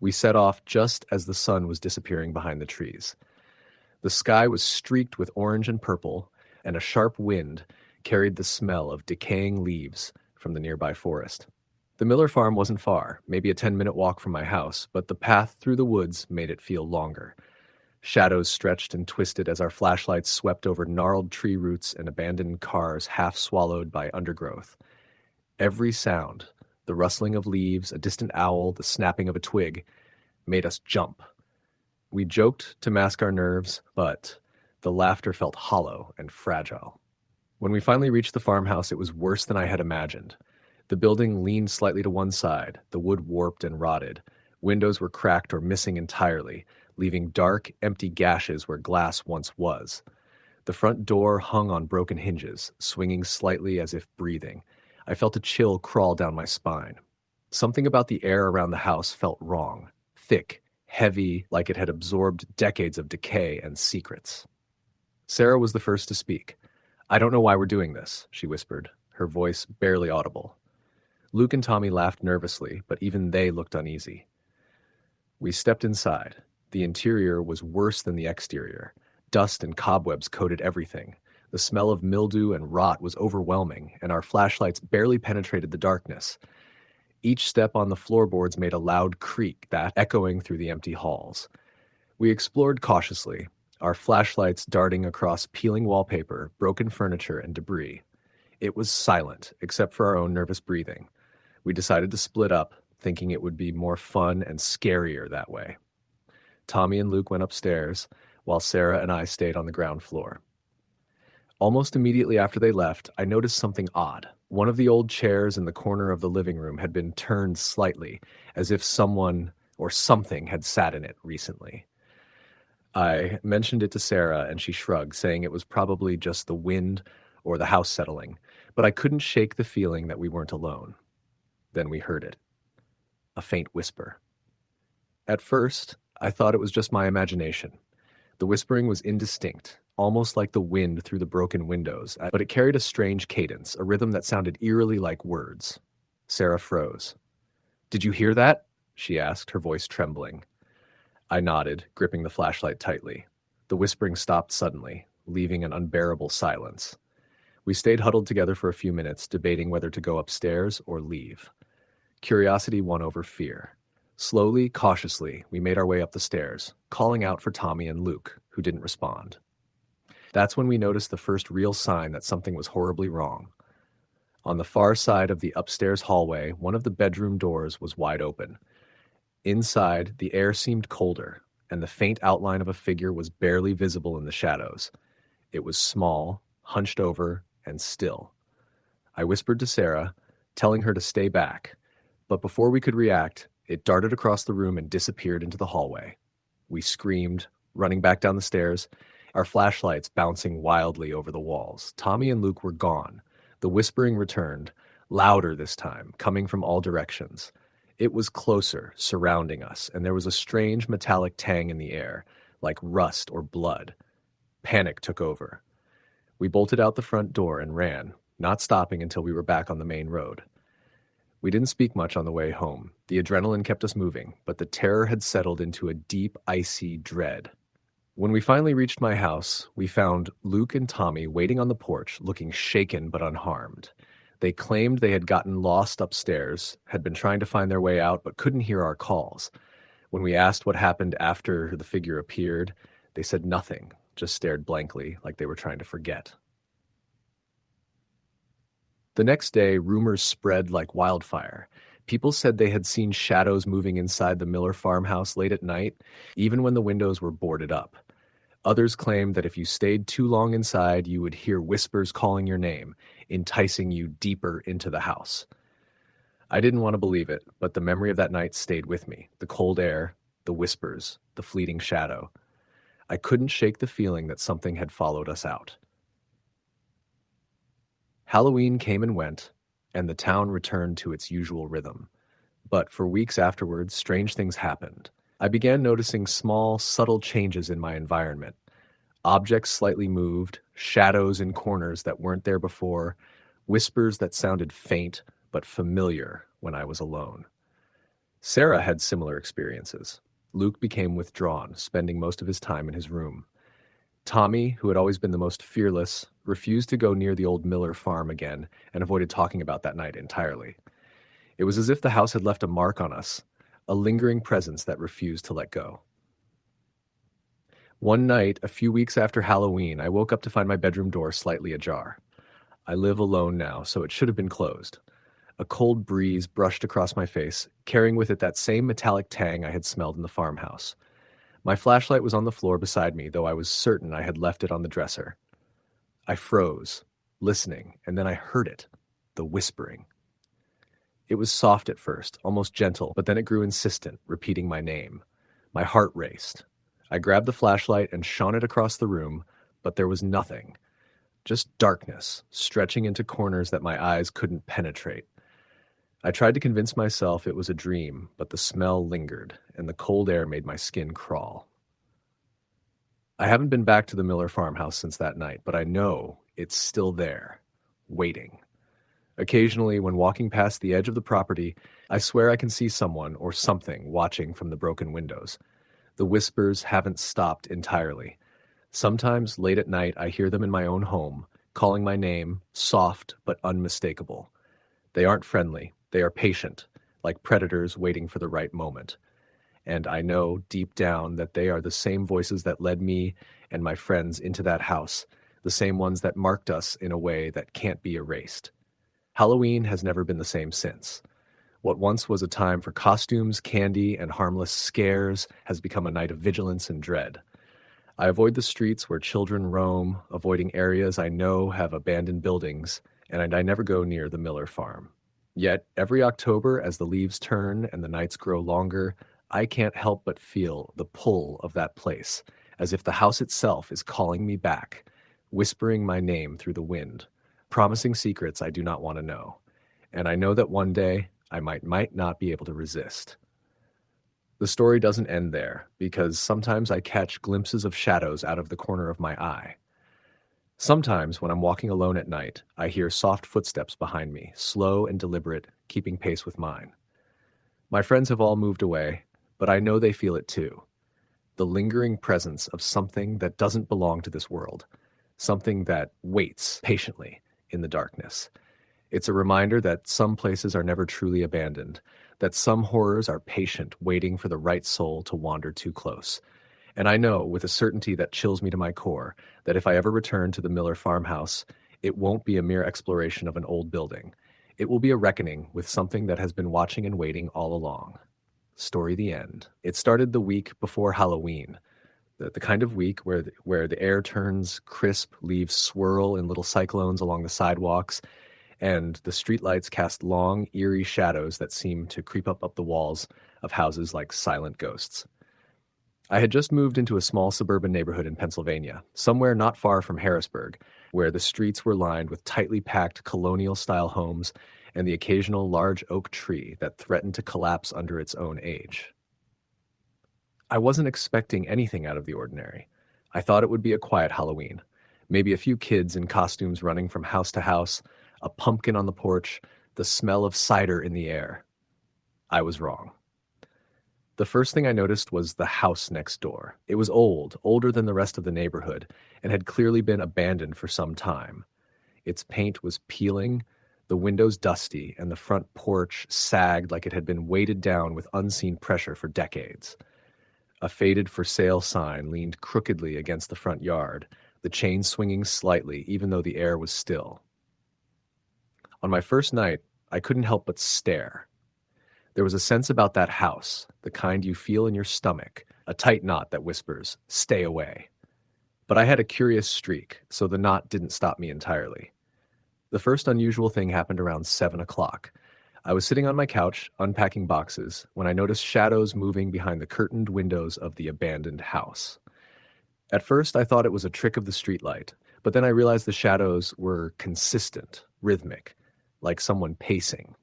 We set off just as the sun was disappearing behind the trees. The sky was streaked with orange and purple, and a sharp wind carried the smell of decaying leaves from the nearby forest. The Miller farm wasn't far, maybe a 10-minute walk from my house, but the path through the woods made it feel longer. Shadows stretched and twisted as our flashlights swept over gnarled tree roots and abandoned cars half swallowed by undergrowth. Every sound, the rustling of leaves, a distant owl, the snapping of a twig, made us jump. We joked to mask our nerves, but the laughter felt hollow and fragile. When we finally reached the farmhouse, it was worse than I had imagined. The building leaned slightly to one side, the wood warped and rotted. Windows were cracked or missing entirely, leaving dark, empty gashes where glass once was. The front door hung on broken hinges, swinging slightly as if breathing. I felt a chill crawl down my spine. Something about the air around the house felt wrong, thick, heavy, like it had absorbed decades of decay and secrets. Sarah was the first to speak. "I don't know why we're doing this," she whispered, her voice barely audible. Luke and Tommy laughed nervously, but even they looked uneasy. We stepped inside. The interior was worse than the exterior. Dust and cobwebs coated everything. The smell of mildew and rot was overwhelming, and our flashlights barely penetrated the darkness. Each step on the floorboards made a loud creak that echoing through the empty halls. We explored cautiously, our flashlights darting across peeling wallpaper, broken furniture, and debris. It was silent, except for our own nervous breathing. We decided to split up, thinking it would be more fun and scarier that way. Tommy and Luke went upstairs, while Sarah and I stayed on the ground floor. Almost immediately after they left, I noticed something odd. One of the old chairs in the corner of the living room had been turned slightly, as if someone or something had sat in it recently. I mentioned it to Sarah, and she shrugged, saying it was probably just the wind or the house settling, but I couldn't shake the feeling that we weren't alone. Then we heard it. A faint whisper. At first, I thought it was just my imagination. The whispering was indistinct, almost like the wind through the broken windows, but it carried a strange cadence, a rhythm that sounded eerily like words. Sarah froze. "Did you hear that?" she asked, her voice trembling. I nodded, gripping the flashlight tightly. The whispering stopped suddenly, leaving an unbearable silence. We stayed huddled together for a few minutes, debating whether to go upstairs or leave. Curiosity won over fear. Slowly, cautiously, we made our way up the stairs, calling out for Tommy and Luke, who didn't respond. That's when we noticed the first real sign that something was horribly wrong. On the far side of the upstairs hallway, one of the bedroom doors was wide open. Inside, the air seemed colder, and the faint outline of a figure was barely visible in the shadows. It was small, hunched over, and still. I whispered to Sarah, telling her to stay back, but before we could react, it darted across the room and disappeared into the hallway. We screamed, running back down the stairs, our flashlights bouncing wildly over the walls. Tommy and Luke were gone. The whispering returned, louder this time, coming from all directions. It was closer, surrounding us, and there was a strange metallic tang in the air, like rust or blood. Panic took over. We bolted out the front door and ran, not stopping until we were back on the main road. We didn't speak much on the way home. The adrenaline kept us moving, but the terror had settled into a deep, icy dread. When we finally reached my house, we found Luke and Tommy waiting on the porch, looking shaken but unharmed. They claimed they had gotten lost upstairs, had been trying to find their way out, but couldn't hear our calls. When we asked what happened after the figure appeared, they said nothing, just stared blankly like they were trying to forget. The next day, rumors spread like wildfire. People said they had seen shadows moving inside the Miller farmhouse late at night, even when the windows were boarded up. Others claimed that if you stayed too long inside, you would hear whispers calling your name, enticing you deeper into the house. I didn't want to believe it, but the memory of that night stayed with me. The cold air, the whispers, the fleeting shadow. I couldn't shake the feeling that something had followed us out. Halloween came and went, and the town returned to its usual rhythm. But for weeks afterwards, strange things happened. I began noticing small, subtle changes in my environment. Objects slightly moved, shadows in corners that weren't there before, whispers that sounded faint but familiar when I was alone. Sarah had similar experiences. Luke became withdrawn, spending most of his time in his room. Tommy, who had always been the most fearless, refused to go near the old Miller farm again and avoided talking about that night entirely. It was as if the house had left a mark on us, a lingering presence that refused to let go. One night, a few weeks after Halloween, I woke up to find my bedroom door slightly ajar. I live alone now, so it should have been closed. A cold breeze brushed across my face, carrying with it that same metallic tang I had smelled in the farmhouse. My flashlight was on the floor beside me, though I was certain I had left it on the dresser. I froze, listening, and then I heard it, the whispering. It was soft at first, almost gentle, but then it grew insistent, repeating my name. My heart raced. I grabbed the flashlight and shone it across the room, but there was nothing. Just darkness, stretching into corners that my eyes couldn't penetrate. I tried to convince myself it was a dream, but the smell lingered, and the cold air made my skin crawl. I haven't been back to the Miller farmhouse since that night, but I know it's still there, waiting. Occasionally, when walking past the edge of the property, I swear I can see someone or something watching from the broken windows. The whispers haven't stopped entirely. Sometimes, late at night, I hear them in my own home, calling my name, soft but unmistakable. They aren't friendly, they are patient, like predators waiting for the right moment. And I know deep down that they are the same voices that led me and my friends into that house, the same ones that marked us in a way that can't be erased. Halloween has never been the same since. What once was a time for costumes, candy, and harmless scares has become a night of vigilance and dread. I avoid the streets where children roam, avoiding areas I know have abandoned buildings, and I never go near the Miller farm. Yet, every October, as the leaves turn and the nights grow longer, I can't help but feel the pull of that place, as if the house itself is calling me back, whispering my name through the wind, promising secrets I do not want to know. And I know that one day I might not be able to resist. The story doesn't end there, because sometimes I catch glimpses of shadows out of the corner of my eye. Sometimes, when I'm walking alone at night, I hear soft footsteps behind me, slow and deliberate, keeping pace with mine. My friends have all moved away, but I know they feel it too. The lingering presence of something that doesn't belong to this world, something that waits patiently in the darkness. It's a reminder that some places are never truly abandoned, that some horrors are patient, waiting for the right soul to wander too close. And I know, with a certainty that chills me to my core, that if I ever return to the Miller farmhouse, it won't be a mere exploration of an old building. It will be a reckoning with something that has been watching and waiting all along. Story the end. It started the week before Halloween, the kind of week where the air turns crisp, leaves swirl in little cyclones along the sidewalks, and the streetlights cast long, eerie shadows that seem to creep up the walls of houses like silent ghosts. I had just moved into a small suburban neighborhood in Pennsylvania, somewhere not far from Harrisburg, where the streets were lined with tightly packed colonial-style homes and the occasional large oak tree that threatened to collapse under its own age. I wasn't expecting anything out of the ordinary. I thought it would be a quiet Halloween, maybe a few kids in costumes running from house to house, a pumpkin on the porch, the smell of cider in the air. I was wrong. The first thing I noticed was the house next door. It was old, older than the rest of the neighborhood, and had clearly been abandoned for some time. Its paint was peeling, the windows dusty, and the front porch sagged like it had been weighted down with unseen pressure for decades. A faded for sale sign leaned crookedly against the front yard, the chain swinging slightly even though the air was still. On my first night, I couldn't help but stare. There was a sense about that house, the kind you feel in your stomach, a tight knot that whispers, "Stay away." But I had a curious streak, so the knot didn't stop me entirely. The first unusual thing happened around 7 o'clock. I was sitting on my couch, unpacking boxes, when I noticed shadows moving behind the curtained windows of the abandoned house. At first, I thought it was a trick of the streetlight, but then I realized the shadows were consistent, rhythmic, like someone pacing.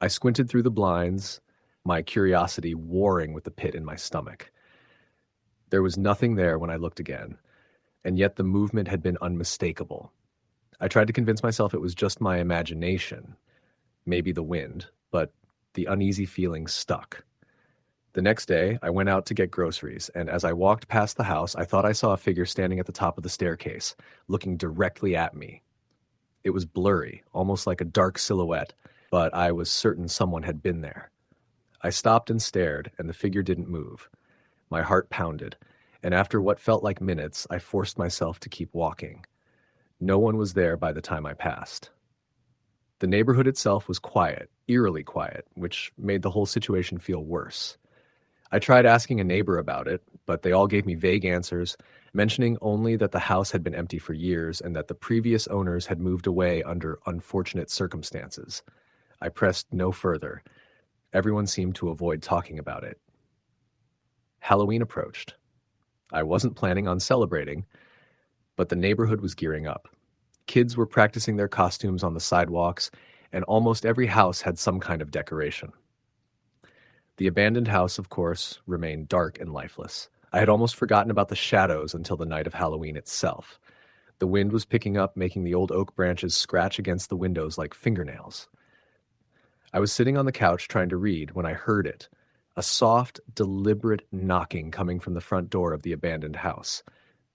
I squinted through the blinds, my curiosity warring with the pit in my stomach. There was nothing there when I looked again, and yet the movement had been unmistakable. I tried to convince myself it was just my imagination, maybe the wind, but the uneasy feeling stuck. The next day, I went out to get groceries, and as I walked past the house, I thought I saw a figure standing at the top of the staircase, looking directly at me. It was blurry, almost like a dark silhouette, but I was certain someone had been there. I stopped and stared, and the figure didn't move. My heart pounded, and after what felt like minutes, I forced myself to keep walking. No one was there by the time I passed. The neighborhood itself was quiet, eerily quiet, which made the whole situation feel worse. I tried asking a neighbor about it, but they all gave me vague answers, mentioning only that the house had been empty for years and that the previous owners had moved away under unfortunate circumstances. I pressed no further. Everyone seemed to avoid talking about it. Halloween approached. I wasn't planning on celebrating, but the neighborhood was gearing up. Kids were practicing their costumes on the sidewalks, and almost every house had some kind of decoration. The abandoned house, of course, remained dark and lifeless. I had almost forgotten about the shadows until the night of Halloween itself. The wind was picking up, making the old oak branches scratch against the windows like fingernails. I was sitting on the couch trying to read when I heard it, a soft, deliberate knocking coming from the front door of the abandoned house.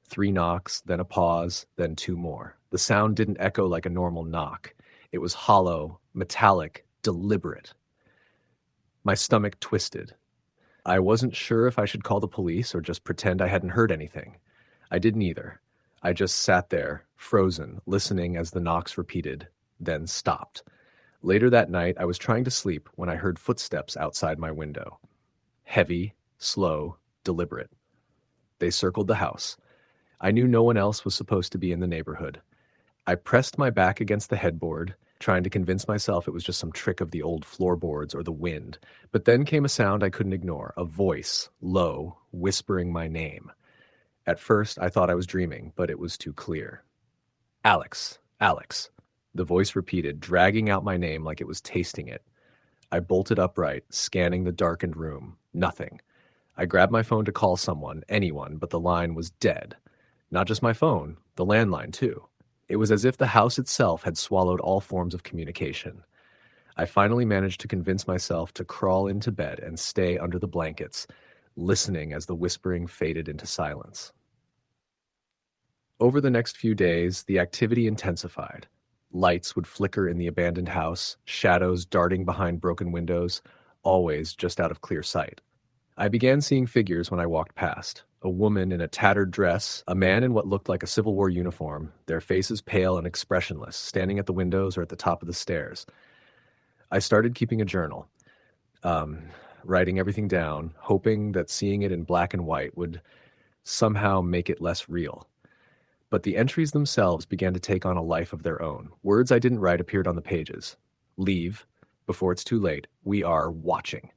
3 knocks, then a pause, then 2 more. The sound didn't echo like a normal knock. It was hollow, metallic, deliberate. My stomach twisted. I wasn't sure if I should call the police or just pretend I hadn't heard anything. I did neither. I just sat there, frozen, listening as the knocks repeated, then stopped. Later that night, I was trying to sleep when I heard footsteps outside my window. Heavy, slow, deliberate. They circled the house. I knew no one else was supposed to be in the neighborhood. I pressed my back against the headboard, trying to convince myself it was just some trick of the old floorboards or the wind. But then came a sound I couldn't ignore, a voice, low, whispering my name. At first, I thought I was dreaming, but it was too clear. Alex, Alex. The voice repeated, dragging out my name like it was tasting it. I bolted upright, scanning the darkened room. Nothing. I grabbed my phone to call someone, anyone, but the line was dead. Not just my phone, the landline too. It was as if the house itself had swallowed all forms of communication. I finally managed to convince myself to crawl into bed and stay under the blankets, listening as the whispering faded into silence. Over the next few days, the activity intensified. Lights would flicker in the abandoned house, shadows darting behind broken windows, always just out of clear sight. I began seeing figures when I walked past. A woman in a tattered dress, a man in what looked like a Civil War uniform, their faces pale and expressionless, standing at the windows or at the top of the stairs. I started keeping a journal, writing everything down, hoping that seeing it in black and white would somehow make it less real. But the entries themselves began to take on a life of their own. Words I didn't write appeared on the pages. Leave, before it's too late, we are watching.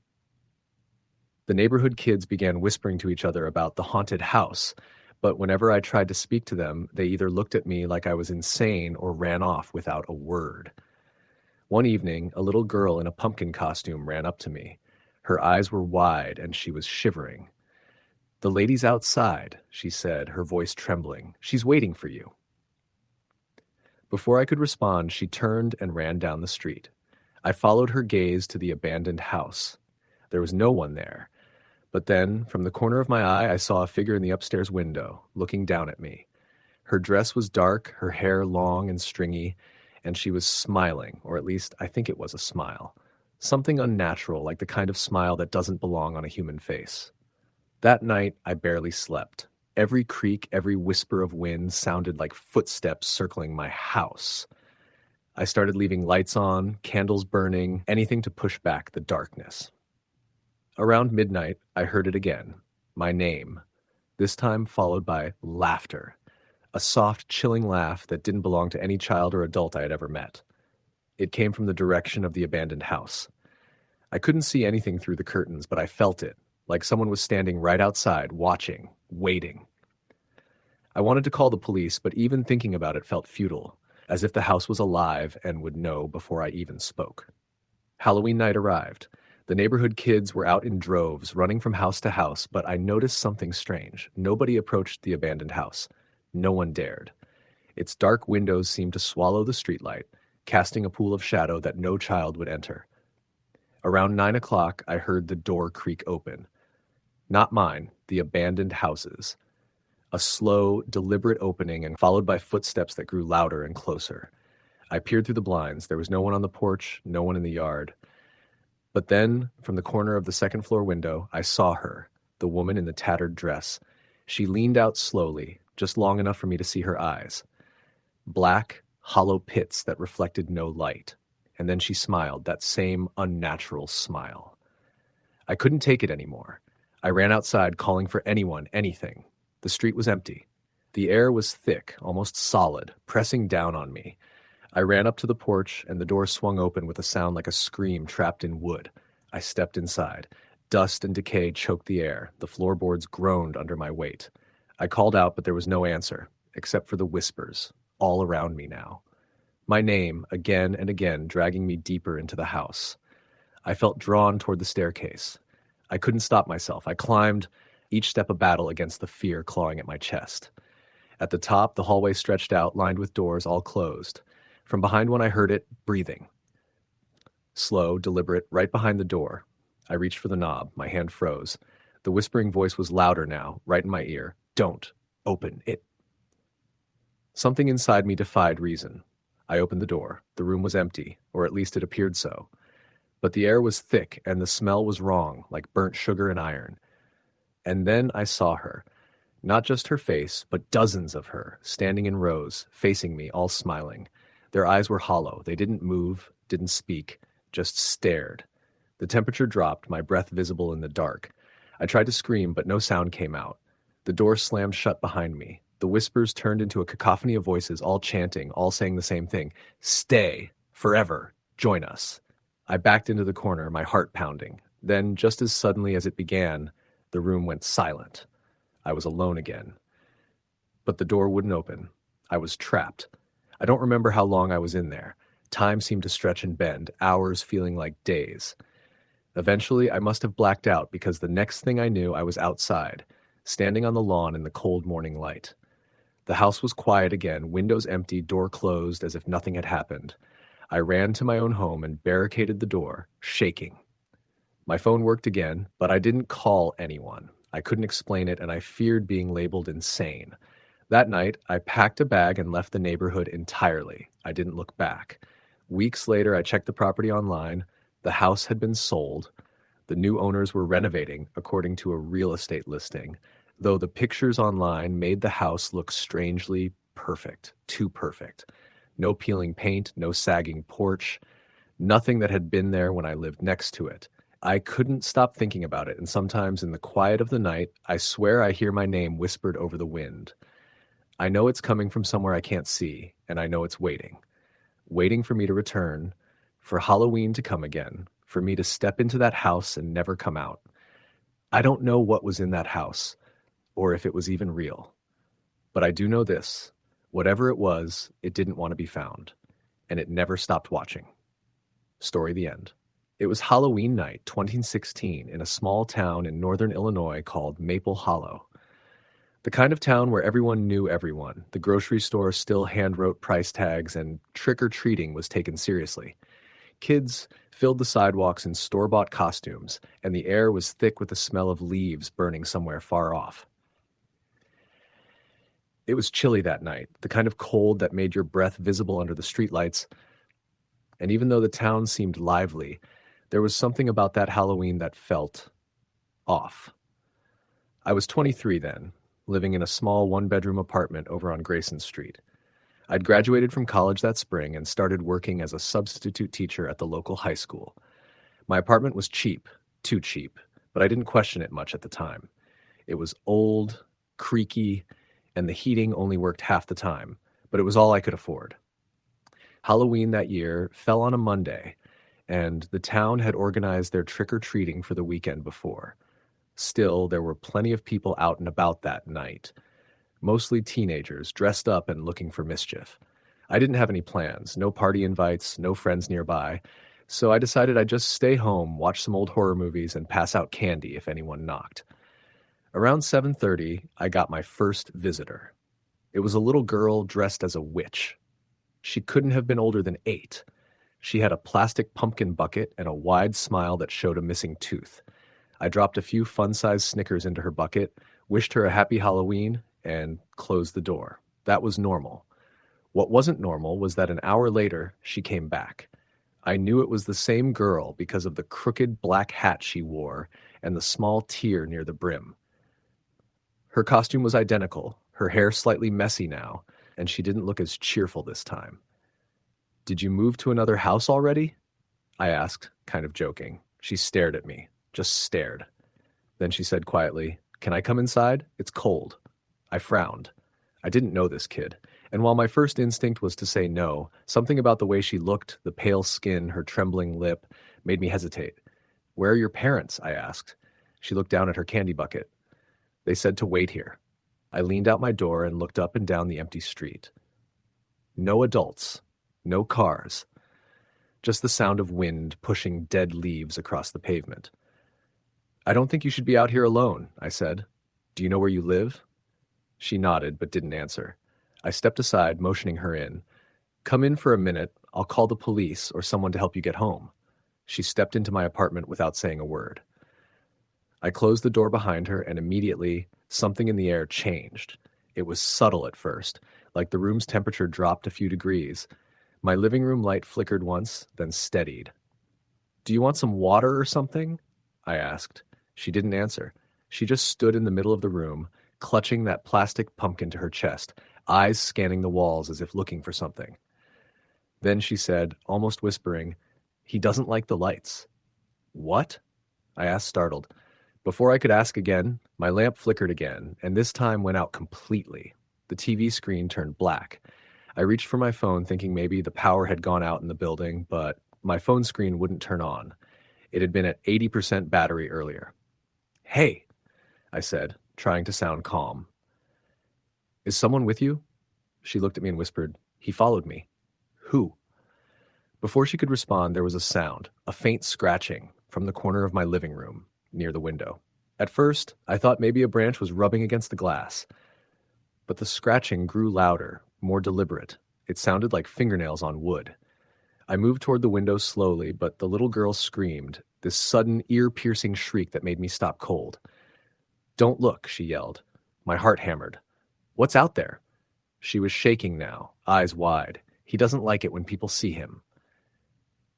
The neighborhood kids began whispering to each other about the haunted house, but whenever I tried to speak to them, they either looked at me like I was insane or ran off without a word. One evening, a little girl in a pumpkin costume ran up to me. Her eyes were wide and she was shivering. "The lady's outside," she said, her voice trembling. "She's waiting for you." Before I could respond, she turned and ran down the street. I followed her gaze to the abandoned house. There was no one there. But then, from the corner of my eye, I saw a figure in the upstairs window, looking down at me. Her dress was dark, her hair long and stringy, and she was smiling, or at least I think it was a smile. Something unnatural, like the kind of smile that doesn't belong on a human face. That night, I barely slept. Every creak, every whisper of wind sounded like footsteps circling my house. I started leaving lights on, candles burning, anything to push back the darkness. Around midnight, I heard it again, my name, this time followed by laughter, a soft, chilling laugh that didn't belong to any child or adult I had ever met. It came from the direction of the abandoned house. I couldn't see anything through the curtains, but I felt it, like someone was standing right outside, watching, waiting. I wanted to call the police, but even thinking about it felt futile, as if the house was alive and would know before I even spoke. Halloween night arrived. The neighborhood kids were out in droves, running from house to house, but I noticed something strange. Nobody approached the abandoned house. No one dared. Its dark windows seemed to swallow the streetlight, casting a pool of shadow that no child would enter. Around 9 o'clock, I heard the door creak open. Not mine, the abandoned house's. A slow, deliberate opening and followed by footsteps that grew louder and closer. I peered through the blinds. There was no one on the porch, no one in the yard. But then, from the corner of the second-floor window, I saw her, the woman in the tattered dress. She leaned out slowly, just long enough for me to see her eyes. Black, hollow pits that reflected no light. And then she smiled, that same unnatural smile. I couldn't take it anymore. I ran outside, calling for anyone, anything. The street was empty. The air was thick, almost solid, pressing down on me. I ran up to the porch, and the door swung open with a sound like a scream trapped in wood. I stepped inside. Dust and decay choked the air. The floorboards groaned under my weight. I called out, but there was no answer, except for the whispers, all around me now. My name, again and again, dragging me deeper into the house. I felt drawn toward the staircase. I couldn't stop myself. I climbed, each step a battle against the fear clawing at my chest. At the top, the hallway stretched out, lined with doors all closed. From behind one I heard it, breathing. Slow, deliberate, right behind the door. I reached for the knob. My hand froze. The whispering voice was louder now, right in my ear. Don't open it. Something inside me defied reason. I opened the door. The room was empty, or at least it appeared so. But the air was thick, and the smell was wrong, like burnt sugar and iron. And then I saw her. Not just her face, but dozens of her, standing in rows, facing me, all smiling. Their eyes were hollow. They didn't move, didn't speak, just stared. The temperature dropped, my breath visible in the dark. I tried to scream, but no sound came out. The door slammed shut behind me. The whispers turned into a cacophony of voices, all chanting, all saying the same thing. Stay. Forever. Join us. I backed into the corner, my heart pounding. Then, just as suddenly as it began, the room went silent. I was alone again. But the door wouldn't open. I was trapped. I don't remember how long I was in there. Time seemed to stretch and bend, hours feeling like days. Eventually, I must have blacked out because the next thing I knew, I was outside, standing on the lawn in the cold morning light. The house was quiet again, windows empty, door closed as if nothing had happened. I ran to my own home and barricaded the door, shaking. My phone worked again, but I didn't call anyone. I couldn't explain it, and I feared being labeled insane. That night, I packed a bag and left the neighborhood entirely. I didn't look back. Weeks later, I checked the property online. The house had been sold. The new owners were renovating, according to a real estate listing, though the pictures online made the house look strangely perfect, too perfect. No peeling paint, no sagging porch, nothing that had been there when I lived next to it. I couldn't stop thinking about it, and sometimes in the quiet of the night, I swear I hear my name whispered over the wind. I know it's coming from somewhere I can't see, and I know it's waiting for me to return, for Halloween to come again, for me to step into that house and never come out. I don't know what was in that house, or if it was even real. But I do know this. Whatever it was, it didn't want to be found, and it never stopped watching. Story the end. It was Halloween night, 2016, in a small town in northern Illinois called Maple Hollow. The kind of town where everyone knew everyone. The grocery store still hand-wrote price tags, and trick-or-treating was taken seriously. Kids filled the sidewalks in store-bought costumes, and the air was thick with the smell of leaves burning somewhere far off. It was chilly that night, the kind of cold that made your breath visible under the streetlights. And even though the town seemed lively, there was something about that Halloween that felt off. I was 23 then, living in a small one-bedroom apartment over on Grayson Street. I'd graduated from college that spring and started working as a substitute teacher at the local high school. My apartment was cheap, too cheap, but I didn't question it much at the time. It was old, creaky, and the heating only worked half the time, but it was all I could afford. Halloween that year fell on a Monday, and the town had organized their trick-or-treating for the weekend before. Still, there were plenty of people out and about that night, mostly teenagers dressed up and looking for mischief. I didn't have any plans, no party invites, no friends nearby, so I decided I'd just stay home, watch some old horror movies, and pass out candy if anyone knocked. Around 7:30, I got my first visitor. It was a little girl dressed as a witch. She couldn't have been older than 8. She had a plastic pumpkin bucket and a wide smile that showed a missing tooth. I dropped a few fun-sized Snickers into her bucket, wished her a happy Halloween, and closed the door. That was normal. What wasn't normal was that an hour later, she came back. I knew it was the same girl because of the crooked black hat she wore and the small tear near the brim. Her costume was identical, her hair slightly messy now, and she didn't look as cheerful this time. "Did you move to another house already?" I asked, kind of joking. She stared at me, just stared. Then she said quietly, "Can I come inside? It's cold." I frowned. I didn't know this kid, and while my first instinct was to say no, something about the way she looked, the pale skin, her trembling lip, made me hesitate. "Where are your parents?" I asked. She looked down at her candy bucket. "They said to wait here." I leaned out my door and looked up and down the empty street. No adults, no cars, just the sound of wind pushing dead leaves across the pavement. "I don't think you should be out here alone," I said. "Do you know where you live?" She nodded but didn't answer. I stepped aside, motioning her in. "Come in for a minute. I'll call the police or someone to help you get home." She stepped into my apartment without saying a word. I closed the door behind her, and immediately something in the air changed. It was subtle at first, like the room's temperature dropped a few degrees. My living room light flickered once, then steadied. "Do you want some water or something?" I asked. She didn't answer. She just stood in the middle of the room, clutching that plastic pumpkin to her chest, eyes scanning the walls as if looking for something. Then she said, almost whispering, "He doesn't like the lights." "What?" I asked, startled. Before I could ask again, my lamp flickered again, and this time went out completely. The TV screen turned black. I reached for my phone, thinking maybe the power had gone out in the building, but my phone screen wouldn't turn on. It had been at 80% battery earlier. "Hey," I said, trying to sound calm. "Is someone with you?" She looked at me and whispered, "He followed me." "Who?" Before she could respond, there was a sound, a faint scratching, from the corner of my living room, near the window. At first, I thought maybe a branch was rubbing against the glass. But the scratching grew louder, more deliberate. It sounded like fingernails on wood. I moved toward the window slowly, but the little girl screamed, this sudden, ear-piercing shriek that made me stop cold. "Don't look," she yelled. My heart hammered. "What's out there?" She was shaking now, eyes wide. "He doesn't like it when people see him."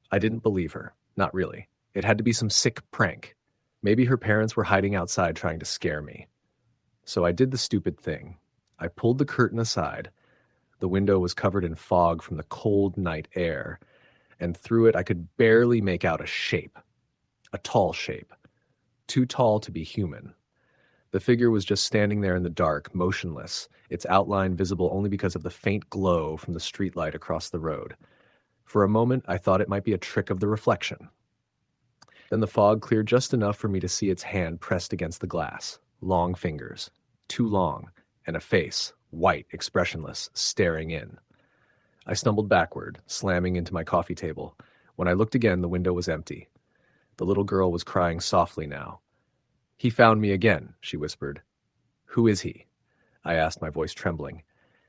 I didn't believe her. Not really. It had to be some sick prank. Maybe her parents were hiding outside trying to scare me. So I did the stupid thing. I pulled the curtain aside. The window was covered in fog from the cold night air, and through it I could barely make out a shape. A tall shape. Too tall to be human. The figure was just standing there in the dark, motionless, its outline visible only because of the faint glow from the streetlight across the road. For a moment, I thought it might be a trick of the reflection. Then the fog cleared just enough for me to see its hand pressed against the glass. Long fingers. Too long. And a face, white, expressionless, staring in. I stumbled backward, slamming into my coffee table. When I looked again, the window was empty. The little girl was crying softly now. "He found me again," she whispered. "Who is he?" I asked, my voice trembling.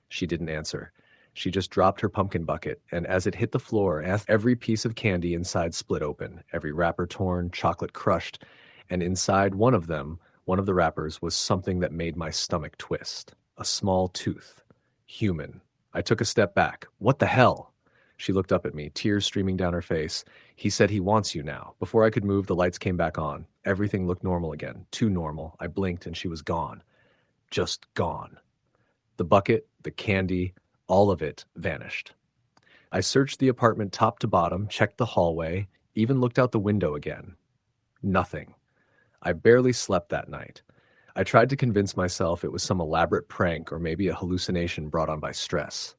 She didn't answer. She just dropped her pumpkin bucket, and as it hit the floor, every piece of candy inside split open, every wrapper torn, chocolate crushed, and inside one of the wrappers was something that made my stomach twist. A small tooth. Human. I took a step back. "What the hell?" She looked up at me, tears streaming down her face. "He said he wants you now." Before I could move, the lights came back on. Everything looked normal again. Too normal. I blinked and she was gone. Just gone. The bucket, the candy, all of it vanished. I searched the apartment top to bottom, checked the hallway, even looked out the window again. Nothing. I barely slept that night. I tried to convince myself it was some elaborate prank or maybe a hallucination brought on by stress.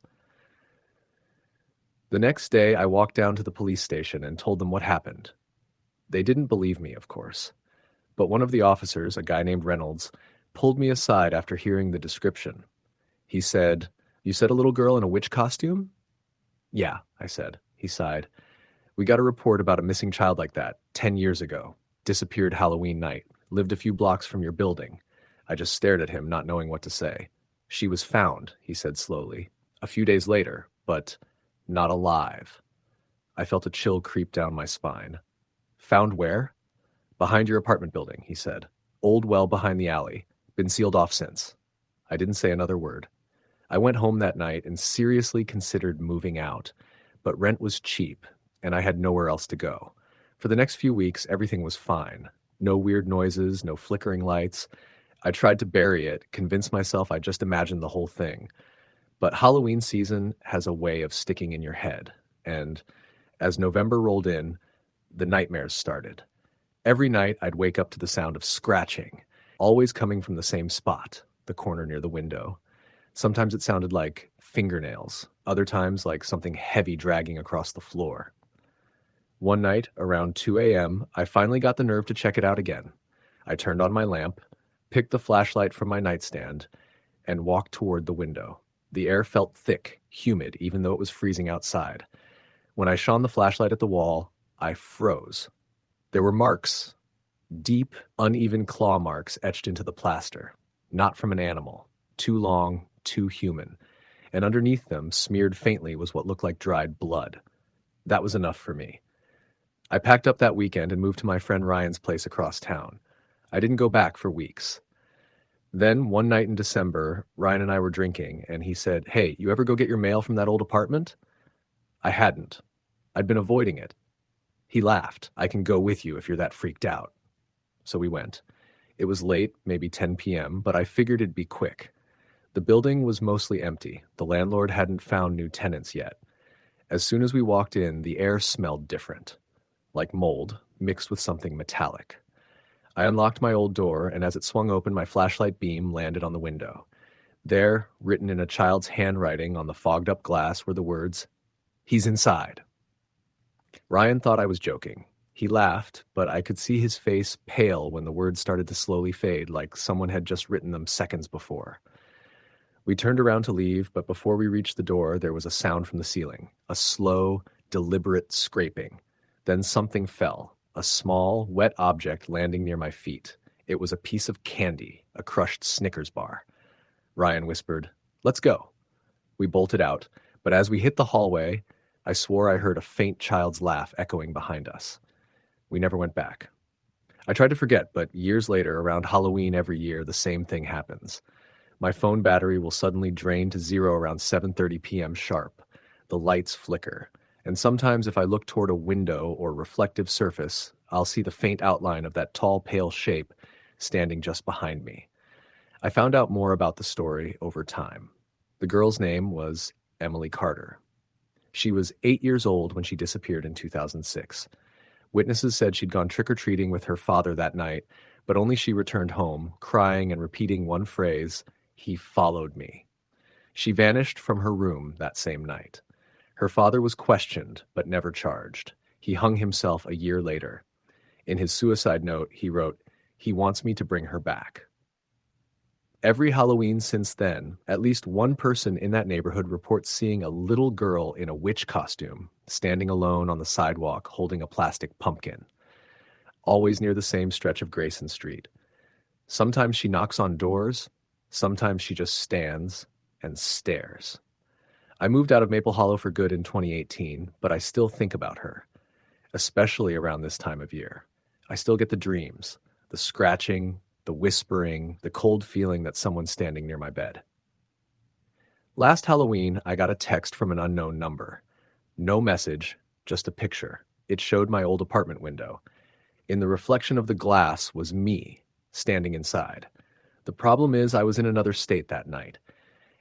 The next day, I walked down to the police station and told them what happened. They didn't believe me, of course. But one of the officers, a guy named Reynolds, pulled me aside after hearing the description. He said, "You said a little girl in a witch costume?" "Yeah," I said. He sighed. "We got a report about a missing child like that 10 years ago. Disappeared Halloween night. Lived a few blocks from your building." I just stared at him, not knowing what to say. "She was found," he said slowly, "a few days later, but not alive." I felt a chill creep down my spine. "Found where?" "Behind your apartment building," he said. "Old well behind the alley. Been sealed off since." I didn't say another word. I went home that night and seriously considered moving out, but rent was cheap, and I had nowhere else to go. For the next few weeks, everything was fine. No weird noises, no flickering lights. I tried to bury it, convince myself I just imagined the whole thing. But Halloween season has a way of sticking in your head, and as November rolled in, the nightmares started. Every night, I'd wake up to the sound of scratching, always coming from the same spot, the corner near the window. Sometimes it sounded like fingernails, other times like something heavy dragging across the floor. One night, around 2 a.m., I finally got the nerve to check it out again. I turned on my lamp, picked the flashlight from my nightstand, and walked toward the window. The air felt thick, humid, even though it was freezing outside. When I shone the flashlight at the wall, I froze. There were marks, deep, uneven claw marks etched into the plaster, not from an animal, too long, too human, and underneath them, smeared faintly, was what looked like dried blood. That was enough for me. I packed up that weekend and moved to my friend Ryan's place across town. I didn't go back for weeks. Then, one night in December, Ryan and I were drinking, and he said, "Hey, you ever go get your mail from that old apartment?" I hadn't. I'd been avoiding it. He laughed. "I can go with you if you're that freaked out." So we went. It was late, maybe 10 p.m., but I figured it'd be quick. The building was mostly empty. The landlord hadn't found new tenants yet. As soon as we walked in, the air smelled different, like mold, mixed with something metallic. I unlocked my old door, and as it swung open, my flashlight beam landed on the window. There, written in a child's handwriting on the fogged-up glass, were the words, "He's inside." Ryan thought I was joking. He laughed, but I could see his face pale when the words started to slowly fade, like someone had just written them seconds before. We turned around to leave, but before we reached the door, there was a sound from the ceiling, a slow, deliberate scraping. Then something fell, a small, wet object landing near my feet. It was a piece of candy, a crushed Snickers bar. Ryan whispered, "Let's go." We bolted out, but as we hit the hallway, I swore I heard a faint child's laugh echoing behind us. We never went back. I tried to forget, but years later, around Halloween every year, the same thing happens. My phone battery will suddenly drain to zero around 7:30 p.m. sharp. The lights flicker, and sometimes if I look toward a window or reflective surface, I'll see the faint outline of that tall, pale shape standing just behind me. I found out more about the story over time. The girl's name was Emily Carter. She was 8 years old when she disappeared in 2006. Witnesses said she'd gone trick-or-treating with her father that night, but only she returned home, crying and repeating one phrase, "He followed me." She vanished from her room that same night. Her father was questioned, but never charged. He hung himself a year later. In his suicide note, he wrote, "He wants me to bring her back." Every Halloween since then, at least one person in that neighborhood reports seeing a little girl in a witch costume, standing alone on the sidewalk holding a plastic pumpkin, always near the same stretch of Grayson Street. Sometimes she knocks on doors, sometimes she just stands and stares. I moved out of Maple Hollow for good in 2018, but I still think about her, especially around this time of year. I still get the dreams, the scratching, the whispering, the cold feeling that someone's standing near my bed. Last Halloween, I got a text from an unknown number. No message, just a picture. It showed my old apartment window. In the reflection of the glass was me, standing inside. The problem is I was in another state that night.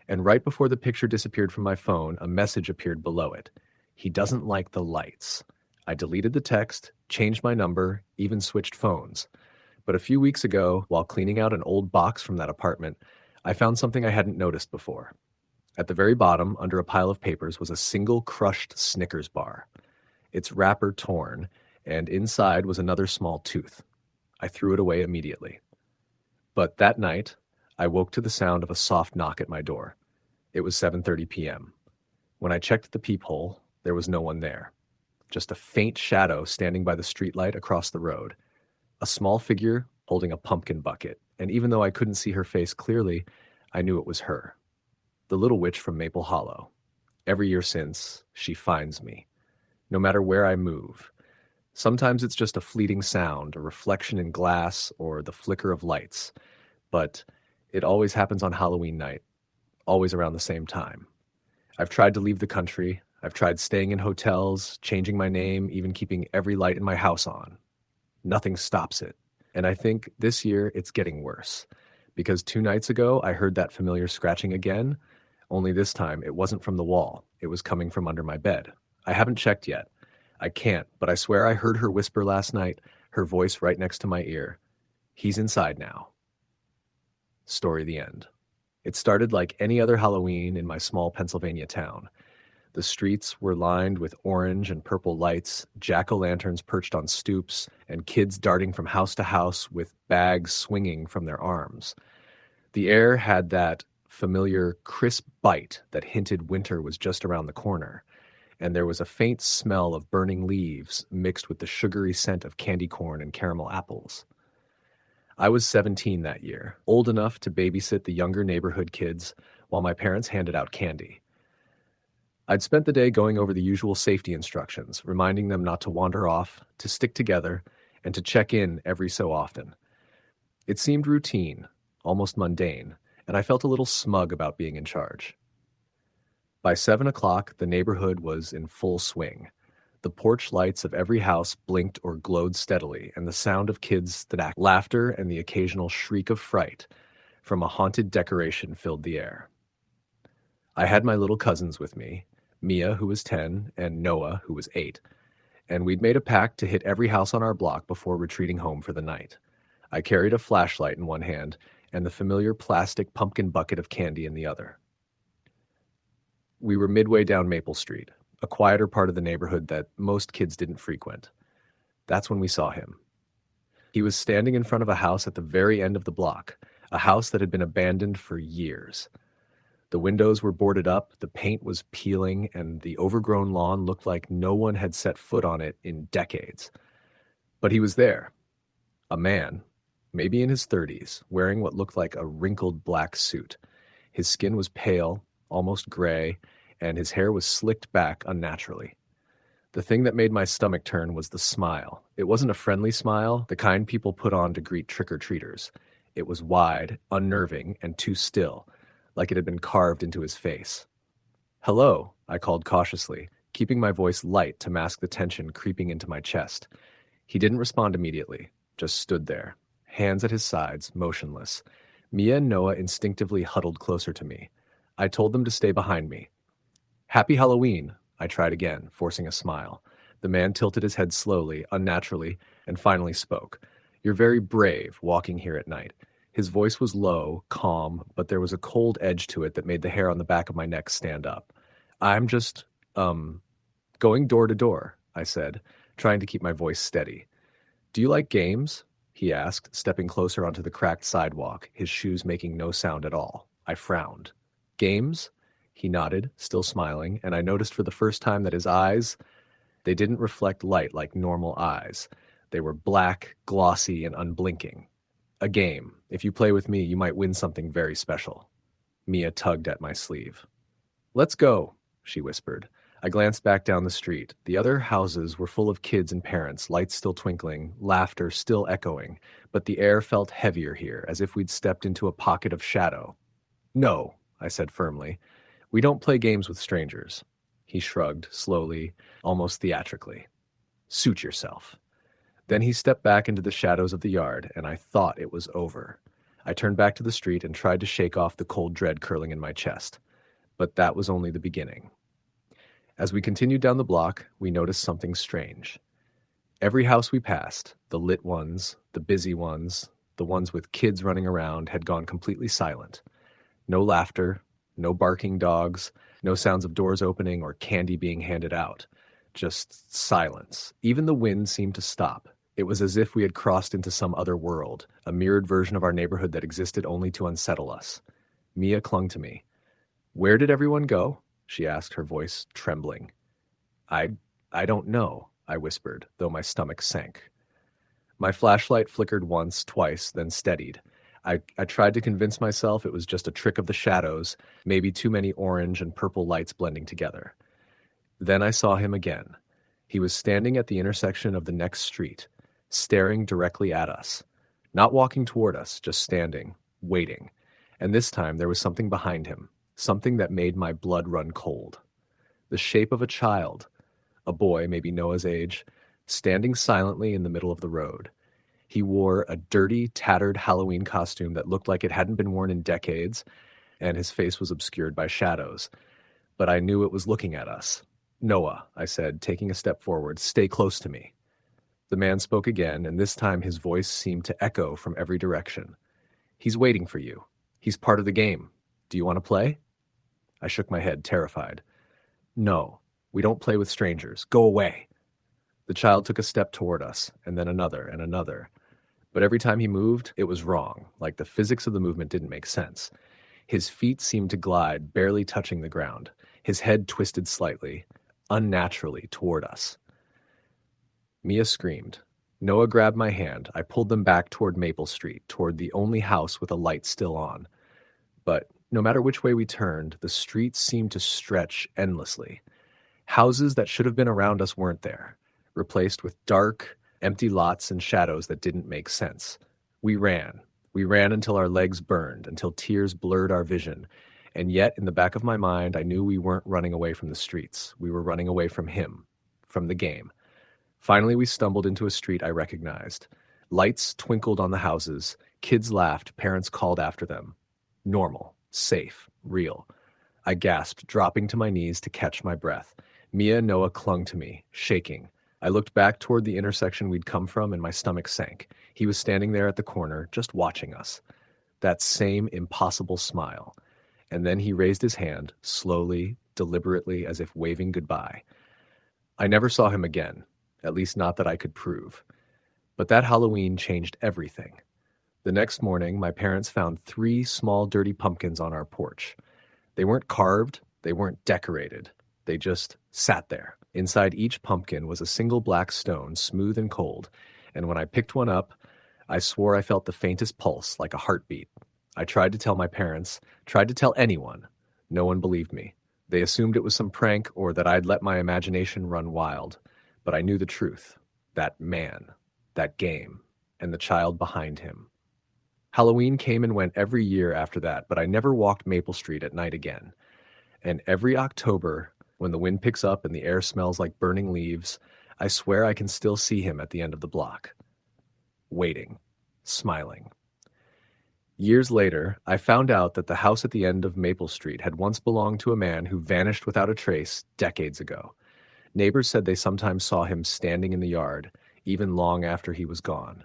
And right before the picture disappeared from my phone, a message appeared below it. "He doesn't like the lights." I deleted the text, changed my number, even switched phones. But a few weeks ago, while cleaning out an old box from that apartment, I found something I hadn't noticed before. At the very bottom, under a pile of papers, was a single crushed Snickers bar. Its wrapper torn, and inside was another small tooth. I threw it away immediately. But that night, I woke to the sound of a soft knock at my door. It was 7:30 p.m. When I checked the peephole, there was no one there. Just a faint shadow standing by the streetlight across the road. A small figure holding a pumpkin bucket, and even though I couldn't see her face clearly, I knew it was her. The little witch from Maple Hollow. Every year since, she finds me, no matter where I move. Sometimes it's just a fleeting sound, a reflection in glass, or the flicker of lights. But it always happens on Halloween night, always around the same time. I've tried to leave the country. I've tried staying in hotels, changing my name, even keeping every light in my house on. Nothing stops it. And I think this year it's getting worse. Because 2 nights ago, I heard that familiar scratching again, only this time it wasn't from the wall. It was coming from under my bed. I haven't checked yet. I can't, but I swear I heard her whisper last night, her voice right next to my ear. "He's inside now." Story the end. It started like any other Halloween in my small Pennsylvania town. The streets were lined with orange and purple lights, jack-o'-lanterns perched on stoops, and kids darting from house to house with bags swinging from their arms. The air had that familiar crisp bite that hinted winter was just around the corner, and there was a faint smell of burning leaves mixed with the sugary scent of candy corn and caramel apples. I was 17 that year, old enough to babysit the younger neighborhood kids while my parents handed out candy. I'd spent the day going over the usual safety instructions, reminding them not to wander off, to stick together, and to check in every so often. It seemed routine, almost mundane, and I felt a little smug about being in charge. By 7 o'clock, the neighborhood was in full swing. The porch lights of every house blinked or glowed steadily, and the sound of kids' laughter and the occasional shriek of fright from a haunted decoration filled the air. I had my little cousins with me, Mia, who was 10, and Noah, who was 8, and we'd made a pact to hit every house on our block before retreating home for the night. I carried a flashlight in one hand and the familiar plastic pumpkin bucket of candy in the other. We were midway down Maple Street, a quieter part of the neighborhood that most kids didn't frequent. That's when we saw him. He was standing in front of a house at the very end of the block, a house that had been abandoned for years. The windows were boarded up, the paint was peeling, and the overgrown lawn looked like no one had set foot on it in decades. But he was there. A man, maybe in his 30s, wearing what looked like a wrinkled black suit. His skin was pale, almost gray, and his hair was slicked back unnaturally. The thing that made my stomach turn was the smile. It wasn't a friendly smile, the kind people put on to greet trick-or-treaters. It was wide, unnerving, and too still, like it had been carved into his face. "Hello," I called cautiously, keeping my voice light to mask the tension creeping into my chest. He didn't respond immediately, just stood there, hands at his sides, motionless. Mia and Noah instinctively huddled closer to me. I told them to stay behind me. "Happy Halloween," I tried again, forcing a smile. The man tilted his head slowly, unnaturally, and finally spoke. "You're very brave, walking here at night." His voice was low, calm, but there was a cold edge to it that made the hair on the back of my neck stand up. "I'm just, going door to door," I said, trying to keep my voice steady. "Do you like games?" he asked, stepping closer onto the cracked sidewalk, his shoes making no sound at all. I frowned. "Games?" He nodded, still smiling, and I noticed for the first time that his eyes, they didn't reflect light like normal eyes. They were black, glossy, and unblinking. "A game. If you play with me, you might win something very special." Mia tugged at my sleeve. "Let's go," she whispered. I glanced back down the street. The other houses were full of kids and parents, lights still twinkling, laughter still echoing, but the air felt heavier here, as if we'd stepped into a pocket of shadow. "No," I said firmly. "We don't play games with strangers." He shrugged, slowly, almost theatrically. "Suit yourself." Then he stepped back into the shadows of the yard, and I thought it was over. I turned back to the street and tried to shake off the cold dread curling in my chest. But that was only the beginning. As we continued down the block, we noticed something strange. Every house we passed, the lit ones, the busy ones, the ones with kids running around, had gone completely silent. No laughter, no barking dogs, no sounds of doors opening or candy being handed out. Just silence. Even the wind seemed to stop. It was as if we had crossed into some other world, a mirrored version of our neighborhood that existed only to unsettle us. Mia clung to me. "Where did everyone go?" she asked, her voice trembling. I don't know," I whispered, though my stomach sank. My flashlight flickered once, twice, then steadied. I tried to convince myself it was just a trick of the shadows, maybe too many orange and purple lights blending together. Then I saw him again. He was standing at the intersection of the next street, staring directly at us. Not walking toward us, just standing, waiting. And this time there was something behind him, something that made my blood run cold. The shape of a child, a boy, maybe Noah's age, standing silently in the middle of the road. He wore a dirty, tattered Halloween costume that looked like it hadn't been worn in decades, and his face was obscured by shadows. But I knew it was looking at us. "Noah," I said, taking a step forward, "stay close to me." The man spoke again, and this time his voice seemed to echo from every direction. "He's waiting for you. He's part of the game." Do you want to play? I shook my head, terrified. No, we don't play with strangers. Go away. The child took a step toward us, and then another and another. But every time he moved, it was wrong, like the physics of the movement didn't make sense. His feet seemed to glide, barely touching the ground. His head twisted slightly, unnaturally, toward us. Mia screamed. Noah grabbed my hand. I pulled them back toward Maple Street, toward the only house with a light still on. But no matter which way we turned, the streets seemed to stretch endlessly. Houses that should have been around us weren't there, replaced with dark, empty lots and shadows that didn't make sense. We ran. We ran until our legs burned, until tears blurred our vision. And yet, in the back of my mind, I knew we weren't running away from the streets. We were running away from him, from the game. Finally, we stumbled into a street I recognized. Lights twinkled on the houses. Kids laughed. Parents called after them. Normal, safe, real. I gasped, dropping to my knees to catch my breath. Mia and Noah clung to me, shaking. I looked back toward the intersection we'd come from, and my stomach sank. He was standing there at the corner, just watching us. That same impossible smile. And then he raised his hand, slowly, deliberately, as if waving goodbye. I never saw him again, at least not that I could prove. But that Halloween changed everything. The next morning, my parents found 3 small dirty pumpkins on our porch. They weren't carved, they weren't decorated. They just sat there. Inside each pumpkin was a single black stone, smooth and cold, and when I picked one up, I swore I felt the faintest pulse, like a heartbeat. I tried to tell my parents, tried to tell anyone. No one believed me. They assumed it was some prank or that I'd let my imagination run wild. But I knew the truth. That man, that game, and the child behind him. Halloween came and went every year after that, but I never walked Maple Street at night again. And every October, when the wind picks up and the air smells like burning leaves, I swear I can still see him at the end of the block. Waiting. Smiling. Years later, I found out that the house at the end of Maple Street had once belonged to a man who vanished without a trace decades ago. Neighbors said they sometimes saw him standing in the yard, even long after he was gone.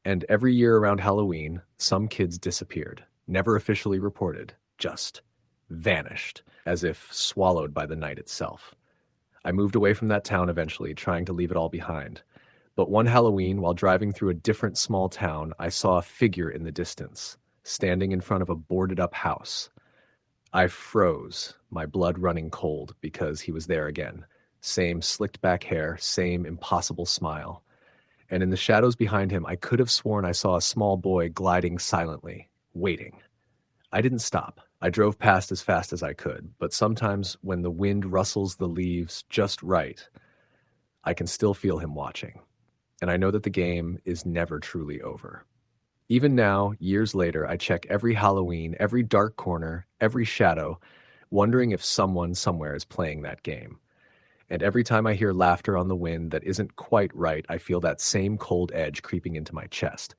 And every year around Halloween, some kids disappeared, never officially reported, just vanished, as if swallowed by the night itself. I moved away from that town eventually, trying to leave it all behind. But one Halloween, while driving through a different small town, I saw a figure in the distance, standing in front of a boarded-up house. I froze, my blood running cold, because he was there again. Same slicked-back hair, same impossible smile. And in the shadows behind him, I could have sworn I saw a small boy gliding silently, waiting. I didn't stop. I drove past as fast as I could, but sometimes when the wind rustles the leaves just right, I can still feel him watching. And I know that the game is never truly over. Even now, years later, I check every Halloween, every dark corner, every shadow, wondering if someone somewhere is playing that game. And every time I hear laughter on the wind that isn't quite right, I feel that same cold edge creeping into my chest.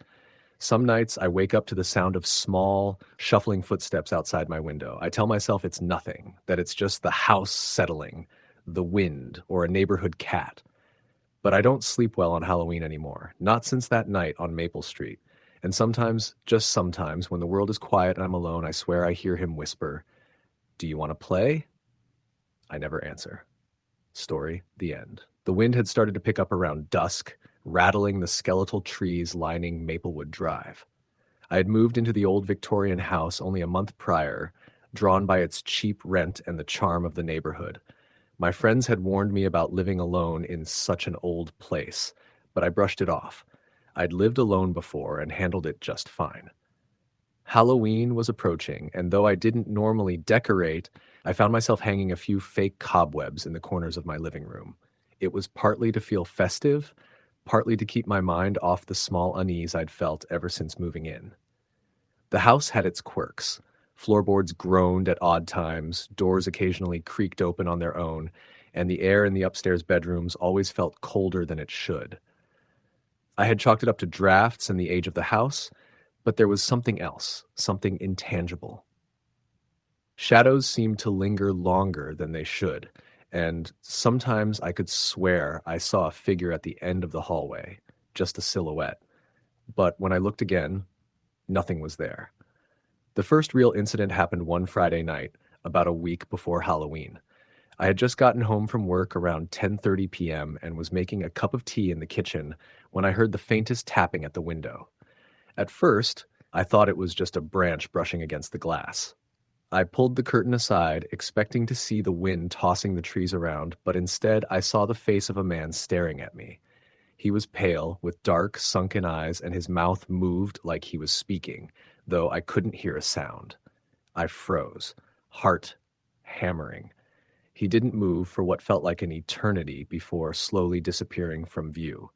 Some nights I wake up to the sound of small, shuffling footsteps outside my window. I tell myself it's nothing, that it's just the house settling, the wind, or a neighborhood cat. But I don't sleep well on Halloween anymore, not since that night on Maple Street. And sometimes, just sometimes, when the world is quiet and I'm alone, I swear I hear him whisper, "Do you want to play?" I never answer. Story, the end. The wind had started to pick up around dusk, rattling the skeletal trees lining Maplewood Drive. I had moved into the old Victorian house only a month prior, drawn by its cheap rent and the charm of the neighborhood. My friends had warned me about living alone in such an old place, but I brushed it off. I'd lived alone before and handled it just fine. Halloween was approaching, and though I didn't normally decorate, I found myself hanging a few fake cobwebs in the corners of my living room. It was partly to feel festive, partly to keep my mind off the small unease I'd felt ever since moving in. The house had its quirks. Floorboards groaned at odd times, doors occasionally creaked open on their own, and the air in the upstairs bedrooms always felt colder than it should. I had chalked it up to drafts and the age of the house, but there was something else, something intangible. Shadows seemed to linger longer than they should, and sometimes I could swear I saw a figure at the end of the hallway, just a silhouette. But when I looked again, nothing was there. The first real incident happened one Friday night, about a week before Halloween. I had just gotten home from work around 10:30 p.m. and was making a cup of tea in the kitchen when I heard the faintest tapping at the window. At first, I thought it was just a branch brushing against the glass. I pulled the curtain aside, expecting to see the wind tossing the trees around, but instead I saw the face of a man staring at me. He was pale, with dark, sunken eyes, and his mouth moved like he was speaking, though I couldn't hear a sound. I froze, heart hammering. He didn't move for what felt like an eternity before slowly disappearing from view.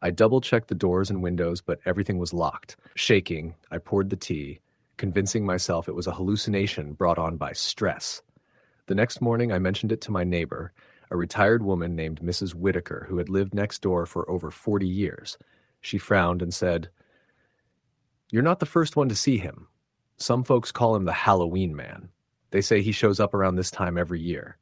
I double-checked the doors and windows, but everything was locked. Shaking, I poured the tea, convincing myself it was a hallucination brought on by stress. The next morning, I mentioned it to my neighbor, a retired woman named Mrs. Whitaker, who had lived next door for over 40 years. She frowned and said, "You're not the first one to see him. Some folks call him the Halloween Man. They say he shows up around this time every year."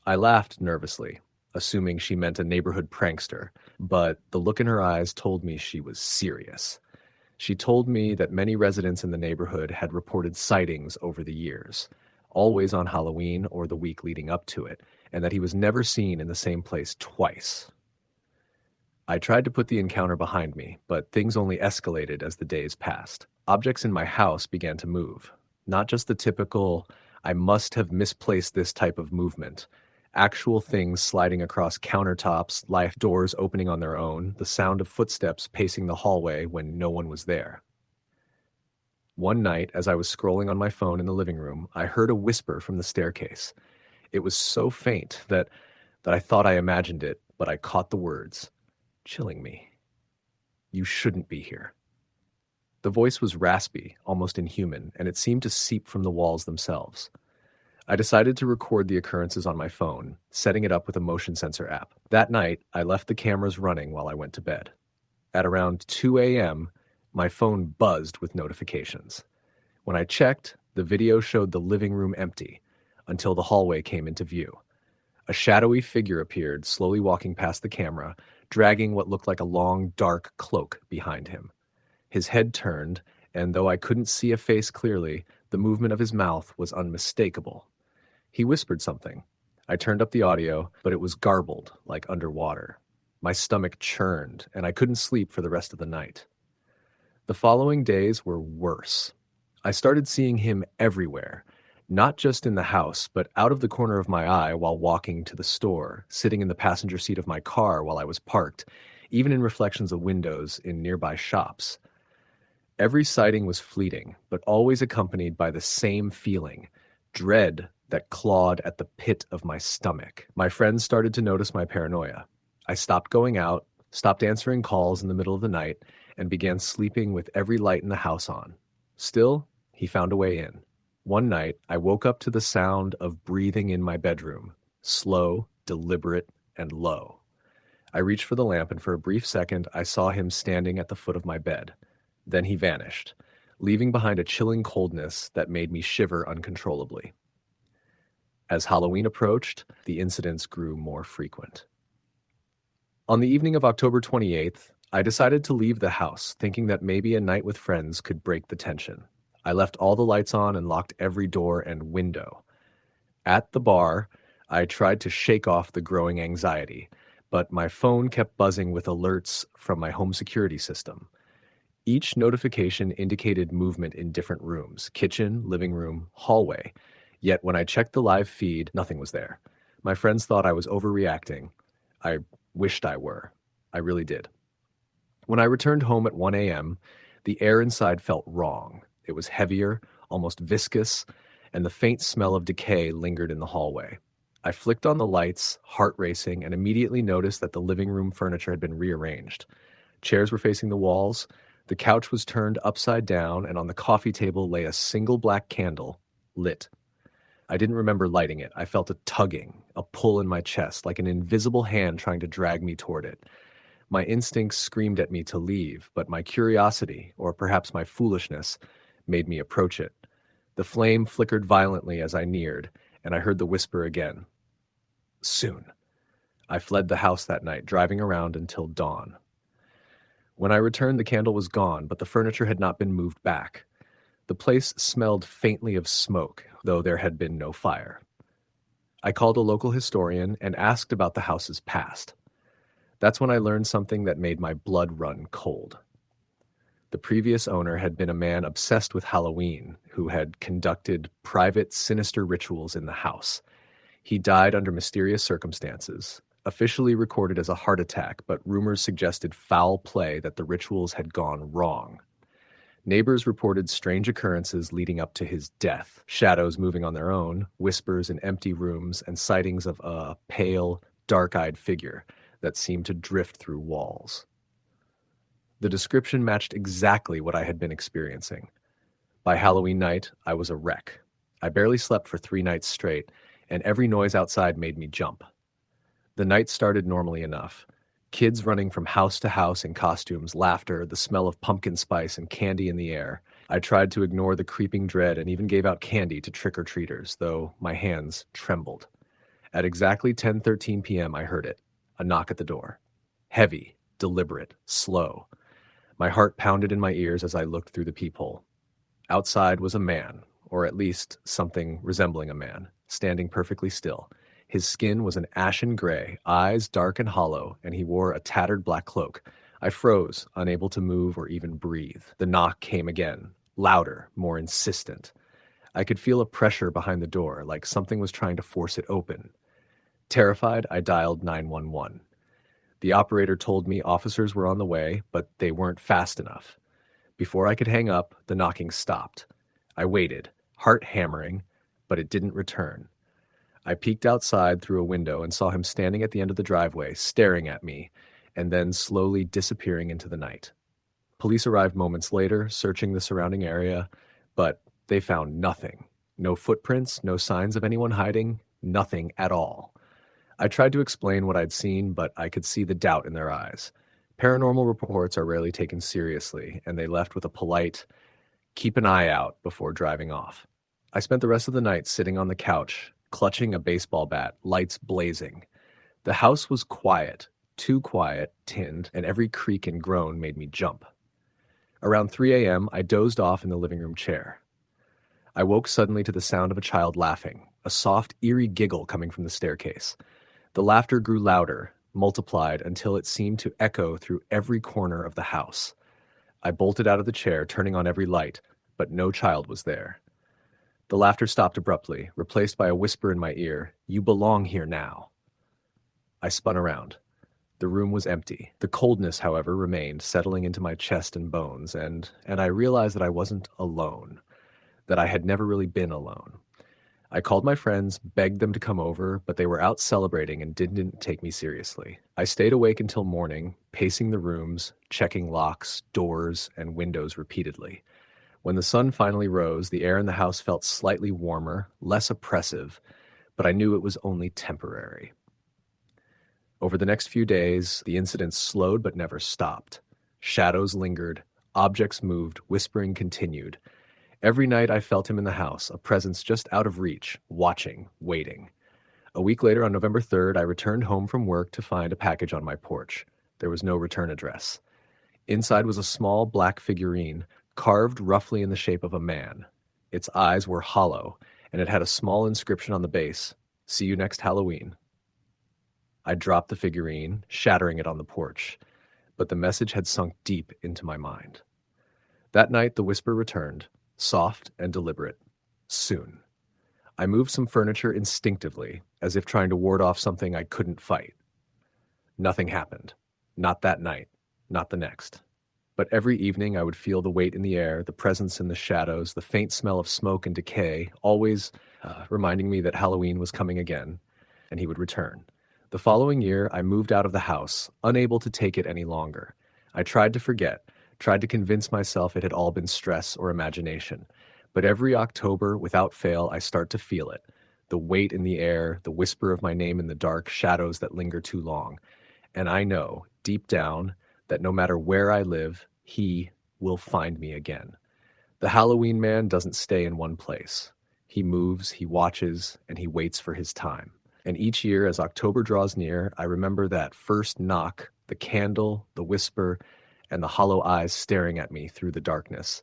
I laughed nervously, assuming she meant a neighborhood prankster, but the look in her eyes told me she was serious. She told me that many residents in the neighborhood had reported sightings over the years, always on Halloween or the week leading up to it, and that he was never seen in the same place twice. I tried to put the encounter behind me, but things only escalated as the days passed. Objects in my house began to move. Not just the typical, "I must have misplaced this" type of movement. Actual things sliding across countertops, life doors opening on their own, the sound of footsteps pacing the hallway when no one was there. One night, as I was scrolling on my phone in the living room, I heard a whisper from the staircase. It was so faint that I thought I imagined it, but I caught the words, chilling me. "You shouldn't be here." The voice was raspy, almost inhuman, and it seemed to seep from the walls themselves. I decided to record the occurrences on my phone, setting it up with a motion sensor app. That night, I left the cameras running while I went to bed. At around 2 a.m., my phone buzzed with notifications. When I checked, the video showed the living room empty, until the hallway came into view. A shadowy figure appeared, slowly walking past the camera, dragging what looked like a long, dark cloak behind him. His head turned, and though I couldn't see a face clearly, the movement of his mouth was unmistakable. He whispered something. I turned up the audio, but it was garbled, like underwater. My stomach churned, and I couldn't sleep for the rest of the night. The following days were worse. I started seeing him everywhere, not just in the house, but out of the corner of my eye while walking to the store, sitting in the passenger seat of my car while I was parked, even in reflections of windows in nearby shops. Every sighting was fleeting, but always accompanied by the same feeling, dread that clawed at the pit of my stomach. My friends started to notice my paranoia. I stopped going out, stopped answering calls in the middle of the night, and began sleeping with every light in the house on. Still, he found a way in. One night, I woke up to the sound of breathing in my bedroom, slow, deliberate, and low. I reached for the lamp, and for a brief second, I saw him standing at the foot of my bed. Then he vanished, leaving behind a chilling coldness that made me shiver uncontrollably. As Halloween approached, the incidents grew more frequent. On the evening of October 28th, I decided to leave the house, thinking that maybe a night with friends could break the tension. I left all the lights on and locked every door and window. At the bar, I tried to shake off the growing anxiety, but my phone kept buzzing with alerts from my home security system. Each notification indicated movement in different rooms: kitchen, living room, hallway. Yet when I checked the live feed, nothing was there. My friends thought I was overreacting. I wished I were. I really did. When I returned home at 1 a.m., the air inside felt wrong. It was heavier, almost viscous, and the faint smell of decay lingered in the hallway. I flicked on the lights, heart racing, and immediately noticed that the living room furniture had been rearranged. Chairs were facing the walls, the couch was turned upside down, and on the coffee table lay a single black candle, lit. I didn't remember lighting it. I felt a tugging, a pull in my chest, like an invisible hand trying to drag me toward it. My instincts screamed at me to leave, but my curiosity, or perhaps my foolishness, made me approach it. The flame flickered violently as I neared, and I heard the whisper again. Soon. I fled the house that night, driving around until dawn. When I returned, the candle was gone, but the furniture had not been moved back. The place smelled faintly of smoke, though there had been no fire. I called a local historian and asked about the house's past. That's when I learned something that made my blood run cold. The previous owner had been a man obsessed with Halloween who had conducted private, sinister rituals in the house. He died under mysterious circumstances, officially recorded as a heart attack, but rumors suggested foul play that the rituals had gone wrong. Neighbors reported strange occurrences leading up to his death, shadows moving on their own, whispers in empty rooms, and sightings of a pale, dark-eyed figure that seemed to drift through walls. The description matched exactly what I had been experiencing. By Halloween night, I was a wreck. I barely slept for 3 nights straight, and every noise outside made me jump. The night started normally enough. Kids running from house to house in costumes, laughter, the smell of pumpkin spice and candy in the air. I tried to ignore the creeping dread and even gave out candy to trick-or-treaters, though my hands trembled. At exactly 10:13 p.m. I heard it, a knock at the door. Heavy, deliberate, slow. My heart pounded in my ears as I looked through the peephole. Outside was a man, or at least something resembling a man, standing perfectly still. His skin was an ashen gray, eyes dark and hollow, and he wore a tattered black cloak. I froze, unable to move or even breathe. The knock came again, louder, more insistent. I could feel a pressure behind the door, like something was trying to force it open. Terrified, I dialed 911. The operator told me officers were on the way, but they weren't fast enough. Before I could hang up, the knocking stopped. I waited, heart hammering, but it didn't return. I peeked outside through a window and saw him standing at the end of the driveway, staring at me, and then slowly disappearing into the night. Police arrived moments later, searching the surrounding area, but they found nothing. No footprints, no signs of anyone hiding, nothing at all. I tried to explain what I'd seen, but I could see the doubt in their eyes. Paranormal reports are rarely taken seriously, and they left with a polite, "keep an eye out," before driving off. I spent the rest of the night sitting on the couch, clutching a baseball bat, lights blazing. The house was quiet, too quiet, tinned, and every creak and groan made me jump. Around 3 a.m., I dozed off in the living room chair. I woke suddenly to the sound of a child laughing, a soft, eerie giggle coming from the staircase. The laughter grew louder, multiplied until it seemed to echo through every corner of the house. I bolted out of the chair, turning on every light, but no child was there. The laughter stopped abruptly, replaced by a whisper in my ear, "You belong here now." I spun around. The room was empty. The coldness, however, remained, settling into my chest and bones, and I realized that I wasn't alone, that I had never really been alone. I called my friends, begged them to come over, but they were out celebrating and didn't take me seriously. I stayed awake until morning, pacing the rooms, checking locks, doors, and windows repeatedly. When the sun finally rose, the air in the house felt slightly warmer, less oppressive, but I knew it was only temporary. Over the next few days, the incidents slowed but never stopped. Shadows lingered, objects moved, whispering continued. Every night I felt him in the house, a presence just out of reach, watching, waiting. A week later, on November 3rd, I returned home from work to find a package on my porch. There was no return address. Inside was a small black figurine, carved roughly in the shape of a man. Its eyes were hollow, and it had a small inscription on the base, "See you next Halloween." I dropped the figurine, shattering it on the porch, but the message had sunk deep into my mind. That night, the whisper returned, soft and deliberate. Soon. I moved some furniture instinctively, as if trying to ward off something I couldn't fight. Nothing happened. Not that night. Not the next. But every evening I would feel the weight in the air, the presence in the shadows, the faint smell of smoke and decay, always reminding me that Halloween was coming again, and he would return. The following year, I moved out of the house, unable to take it any longer. I tried to forget, tried to convince myself it had all been stress or imagination. But every October, without fail, I start to feel it. The weight in the air, the whisper of my name in the dark, shadows that linger too long. And I know, deep down, that no matter where I live, he will find me again. The Halloween man doesn't stay in one place. He moves, he watches, and he waits for his time. And each year, as October draws near, I remember that first knock, the candle, the whisper, and the hollow eyes staring at me through the darkness.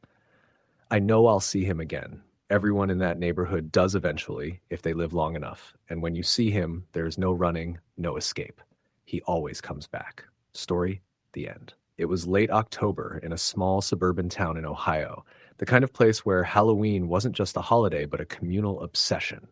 I know I'll see him again. Everyone in that neighborhood does eventually, if they live long enough. And when you see him, there is no running, no escape. He always comes back. Story, the end. It was late October in a small suburban town in Ohio, the kind of place where Halloween wasn't just a holiday, but a communal obsession.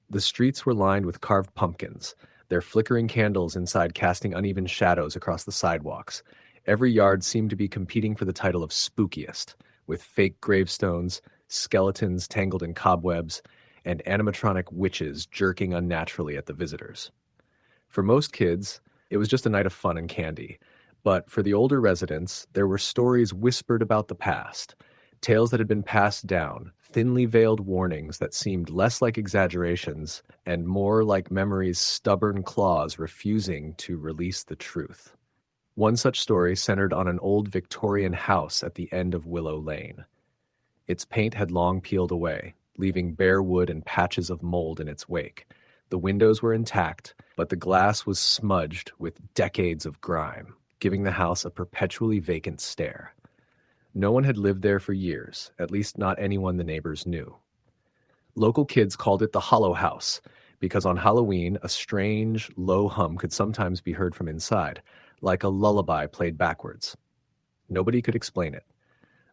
The streets were lined with carved pumpkins, their flickering candles inside casting uneven shadows across the sidewalks. Every yard seemed to be competing for the title of spookiest, with fake gravestones, skeletons tangled in cobwebs, and animatronic witches jerking unnaturally at the visitors. For most kids, it was just a night of fun and candy. But for the older residents, there were stories whispered about the past, tales that had been passed down, thinly veiled warnings that seemed less like exaggerations and more like memory's stubborn claws refusing to release the truth. One such story centered on an old Victorian house at the end of Willow Lane. Its paint had long peeled away, leaving bare wood and patches of mold in its wake. The windows were intact, but the glass was smudged with decades of grime, giving the house a perpetually vacant stare. No one had lived there for years, at least not anyone the neighbors knew. Local kids called it the Hollow House, because on Halloween, a strange, low hum could sometimes be heard from inside, like a lullaby played backwards. Nobody could explain it.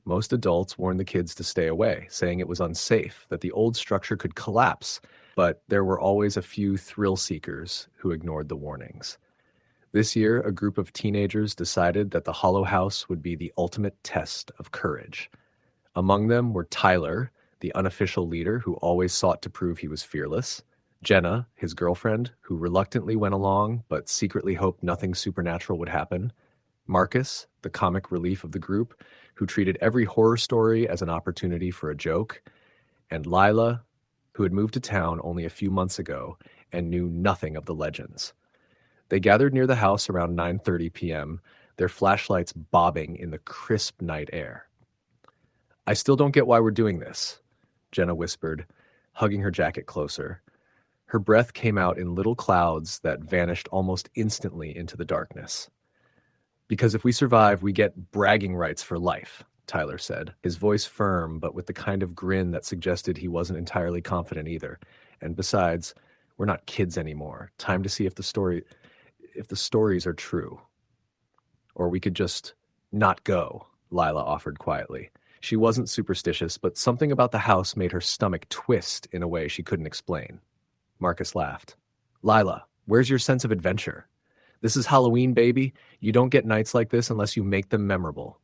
Most adults warned the kids to stay away, saying it was unsafe, that the old structure could collapse, but there were always a few thrill seekers who ignored the warnings. This year, a group of teenagers decided that the Hollow House would be the ultimate test of courage. Among them were Tyler, the unofficial leader who always sought to prove he was fearless; Jenna, his girlfriend, who reluctantly went along but secretly hoped nothing supernatural would happen; Marcus, the comic relief of the group, who treated every horror story as an opportunity for a joke; and Lila, who had moved to town only a few months ago and knew nothing of the legends. They gathered near the house around 9:30 p.m., their flashlights bobbing in the crisp night air. "I still don't get why we're doing this," Jenna whispered, hugging her jacket closer. Her breath came out in little clouds that vanished almost instantly into the darkness. "Because if we survive, we get bragging rights for life," Tyler said, his voice firm but with the kind of grin that suggested he wasn't entirely confident either. "And besides, we're not kids anymore. Time to see if the stories are true. Or we could just not go," Lila offered quietly. She wasn't superstitious, but something about the house made her stomach twist in a way she couldn't explain. Marcus laughed. "Lila, where's your sense of adventure? This is Halloween, baby. You don't get nights like this unless you make them memorable."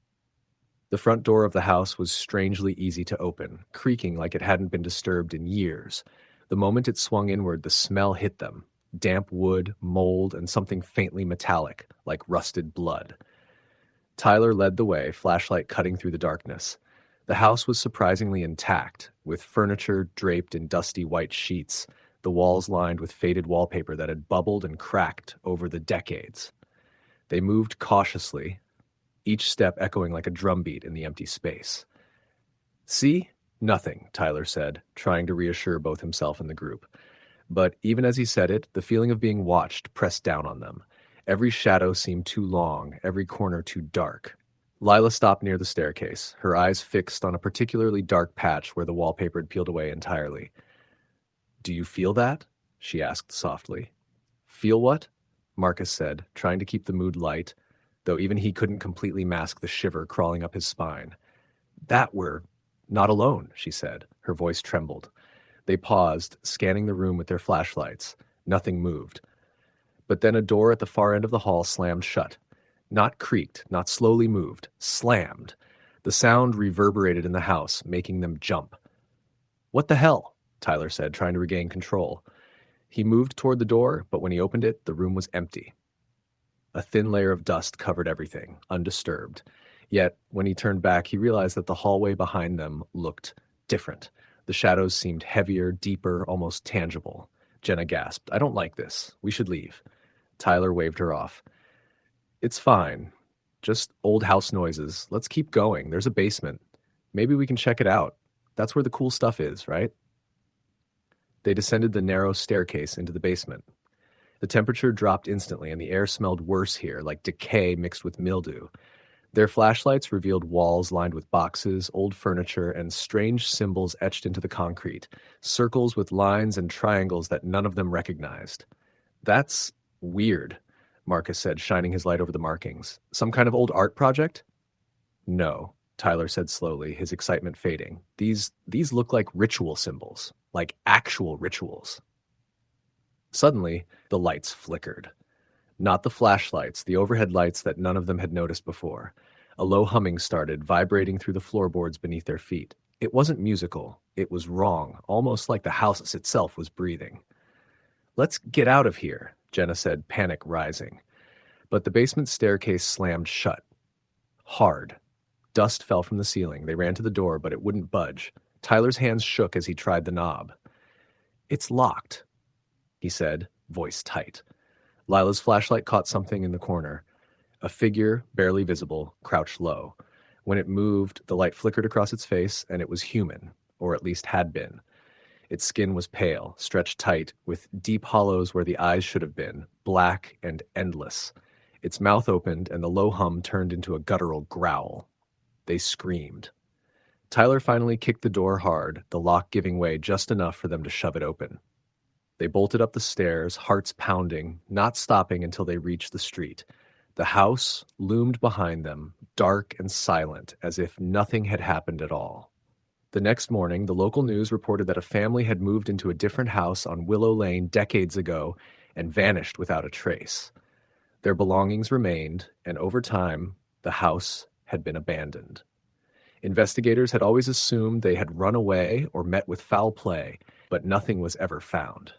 The front door of the house was strangely easy to open, creaking like it hadn't been disturbed in years. The moment it swung inward, the smell hit them. Damp wood, mold, and something faintly metallic, like rusted blood. Tyler led the way, flashlight cutting through the darkness. The house was surprisingly intact, with furniture draped in dusty white sheets, the walls lined with faded wallpaper that had bubbled and cracked over the decades. They moved cautiously, each step echoing like a drumbeat in the empty space. "See? Nothing," Tyler said, trying to reassure both himself and the group. But even as he said it, the feeling of being watched pressed down on them. Every shadow seemed too long, every corner too dark. Lila stopped near the staircase, her eyes fixed on a particularly dark patch where the wallpaper had peeled away entirely. "Do you feel that?" she asked softly. "Feel what?" Marcus said, trying to keep the mood light, though even he couldn't completely mask the shiver crawling up his spine. "That we're not alone," she said. Her voice trembled. They paused, scanning the room with their flashlights. Nothing moved. But then a door at the far end of the hall slammed shut. Not creaked, not slowly moved, slammed. The sound reverberated in the house, making them jump. "What the hell?" Tyler said, trying to regain control. He moved toward the door, but when he opened it, the room was empty. A thin layer of dust covered everything, undisturbed. Yet, when he turned back, he realized that the hallway behind them looked different. The shadows seemed heavier, deeper, almost tangible. Jenna gasped. "I don't like this. We should leave." Tyler waved her off. "It's fine. Just old house noises. Let's keep going. There's a basement. Maybe we can check it out. That's where the cool stuff is, right?" They descended the narrow staircase into the basement. The temperature dropped instantly, and the air smelled worse here, like decay mixed with mildew. Their flashlights revealed walls lined with boxes, old furniture, and strange symbols etched into the concrete, circles with lines and triangles that none of them recognized. That's weird, Marcus said, shining his light over the markings. Some kind of old art project? No, Tyler said slowly, his excitement fading. These look like ritual symbols, like actual rituals. Suddenly, the lights flickered. Not the flashlights, the overhead lights that none of them had noticed before. A low humming started, vibrating through the floorboards beneath their feet. It wasn't musical. It was wrong, almost like the house itself was breathing. "Let's get out of here," Jenna said, panic rising. But the basement staircase slammed shut. Hard. Dust fell from the ceiling. They ran to the door, but it wouldn't budge. Tyler's hands shook as he tried the knob. "It's locked," he said, voice tight. Lila's flashlight caught something in the corner. A figure, barely visible, crouched low. When it moved, the light flickered across its face, and it was human, or at least had been. Its skin was pale, stretched tight, with deep hollows where the eyes should have been, black and endless. Its mouth opened, and the low hum turned into a guttural growl. They screamed. Tyler finally kicked the door hard, the lock giving way just enough for them to shove it open. They bolted up the stairs, hearts pounding, not stopping until they reached the street. The house loomed behind them, dark and silent, as if nothing had happened at all. The next morning, the local news reported that a family had moved into a different house on Willow Lane decades ago and vanished without a trace. Their belongings remained, and over time, the house had been abandoned. Investigators had always assumed they had run away or met with foul play, but nothing was ever found.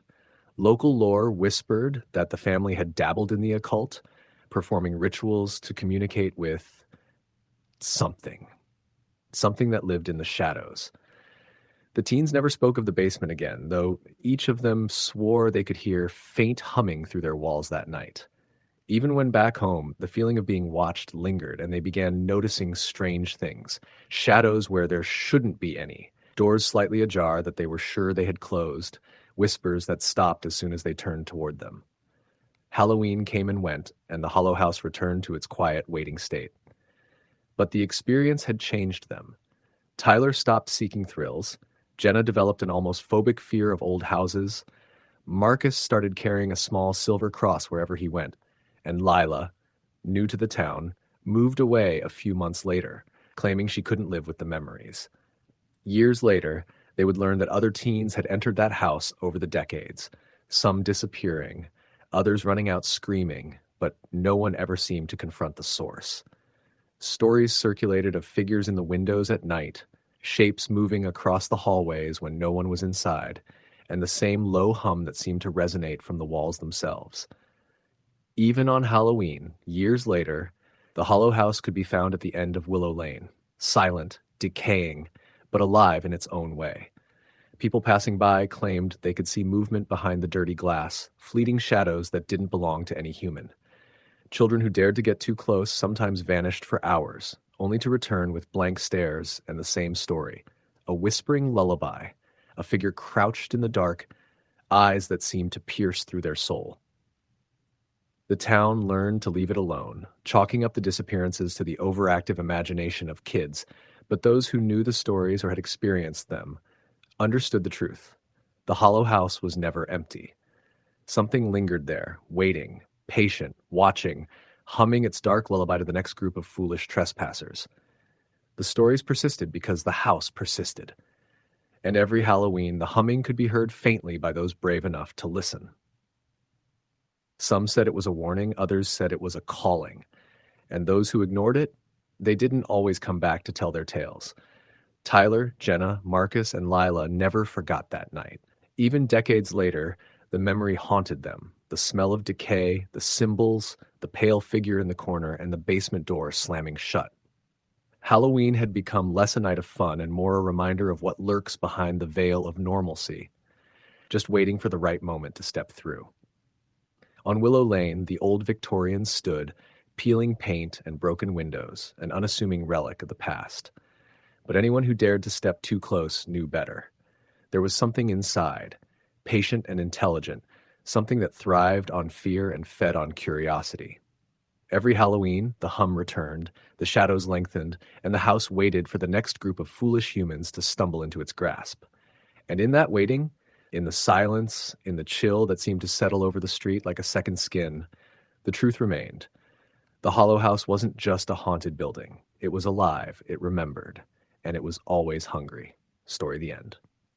Local lore whispered that the family had dabbled in the occult, performing rituals to communicate with something that lived in the shadows. The teens never spoke of the basement again, though each of them swore they could hear faint humming through their walls that night. Even when back home, the feeling of being watched lingered, and they began noticing strange things. Shadows where there shouldn't be any. Doors slightly ajar that they were sure they had closed. Whispers that stopped as soon as they turned toward them. Halloween came and went, and the Hollow House returned to its quiet, waiting state. But the experience had changed them. Tyler stopped seeking thrills. Jenna developed an almost phobic fear of old houses. Marcus started carrying a small silver cross wherever he went. And Lila, new to the town, moved away a few months later, claiming she couldn't live with the memories. Years later, they would learn that other teens had entered that house over the decades, some disappearing, others running out screaming, but no one ever seemed to confront the source. Stories circulated of figures in the windows at night, shapes moving across the hallways when no one was inside, and the same low hum that seemed to resonate from the walls themselves. Even on Halloween, years later, the Hollow House could be found at the end of Willow Lane, silent, decaying, but alive in its own way. People passing by claimed they could see movement behind the dirty glass, fleeting shadows that didn't belong to any human. Children who dared to get too close sometimes vanished for hours, only to return with blank stares and the same story. A whispering lullaby, a figure crouched in the dark, eyes that seemed to pierce through their soul. The town learned to leave it alone, chalking up the disappearances to the overactive imagination of kids, but those who knew the stories or had experienced them understood the truth. The Hollow House was never empty. Something lingered there, waiting, patient, watching, humming its dark lullaby to the next group of foolish trespassers. The stories persisted because the house persisted. And every Halloween, the humming could be heard faintly by those brave enough to listen. Some said it was a warning, others said it was a calling. And those who ignored it, they didn't always come back to tell their tales. Tyler, Jenna, Marcus, and Lila never forgot that night. Even decades later, the memory haunted them. The smell of decay, the symbols, the pale figure in the corner, and the basement door slamming shut. Halloween had become less a night of fun and more a reminder of what lurks behind the veil of normalcy, just waiting for the right moment to step through. On Willow Lane, the old Victorians stood, peeling paint and broken windows, an unassuming relic of the past. But anyone who dared to step too close knew better. There was something inside, patient and intelligent, something that thrived on fear and fed on curiosity. Every Halloween, the hum returned, the shadows lengthened, and the house waited for the next group of foolish humans to stumble into its grasp. And in that waiting, in the silence, in the chill that seemed to settle over the street like a second skin, the truth remained. The Hollow House wasn't just a haunted building. It was alive, it remembered, and it was always hungry. Story the end.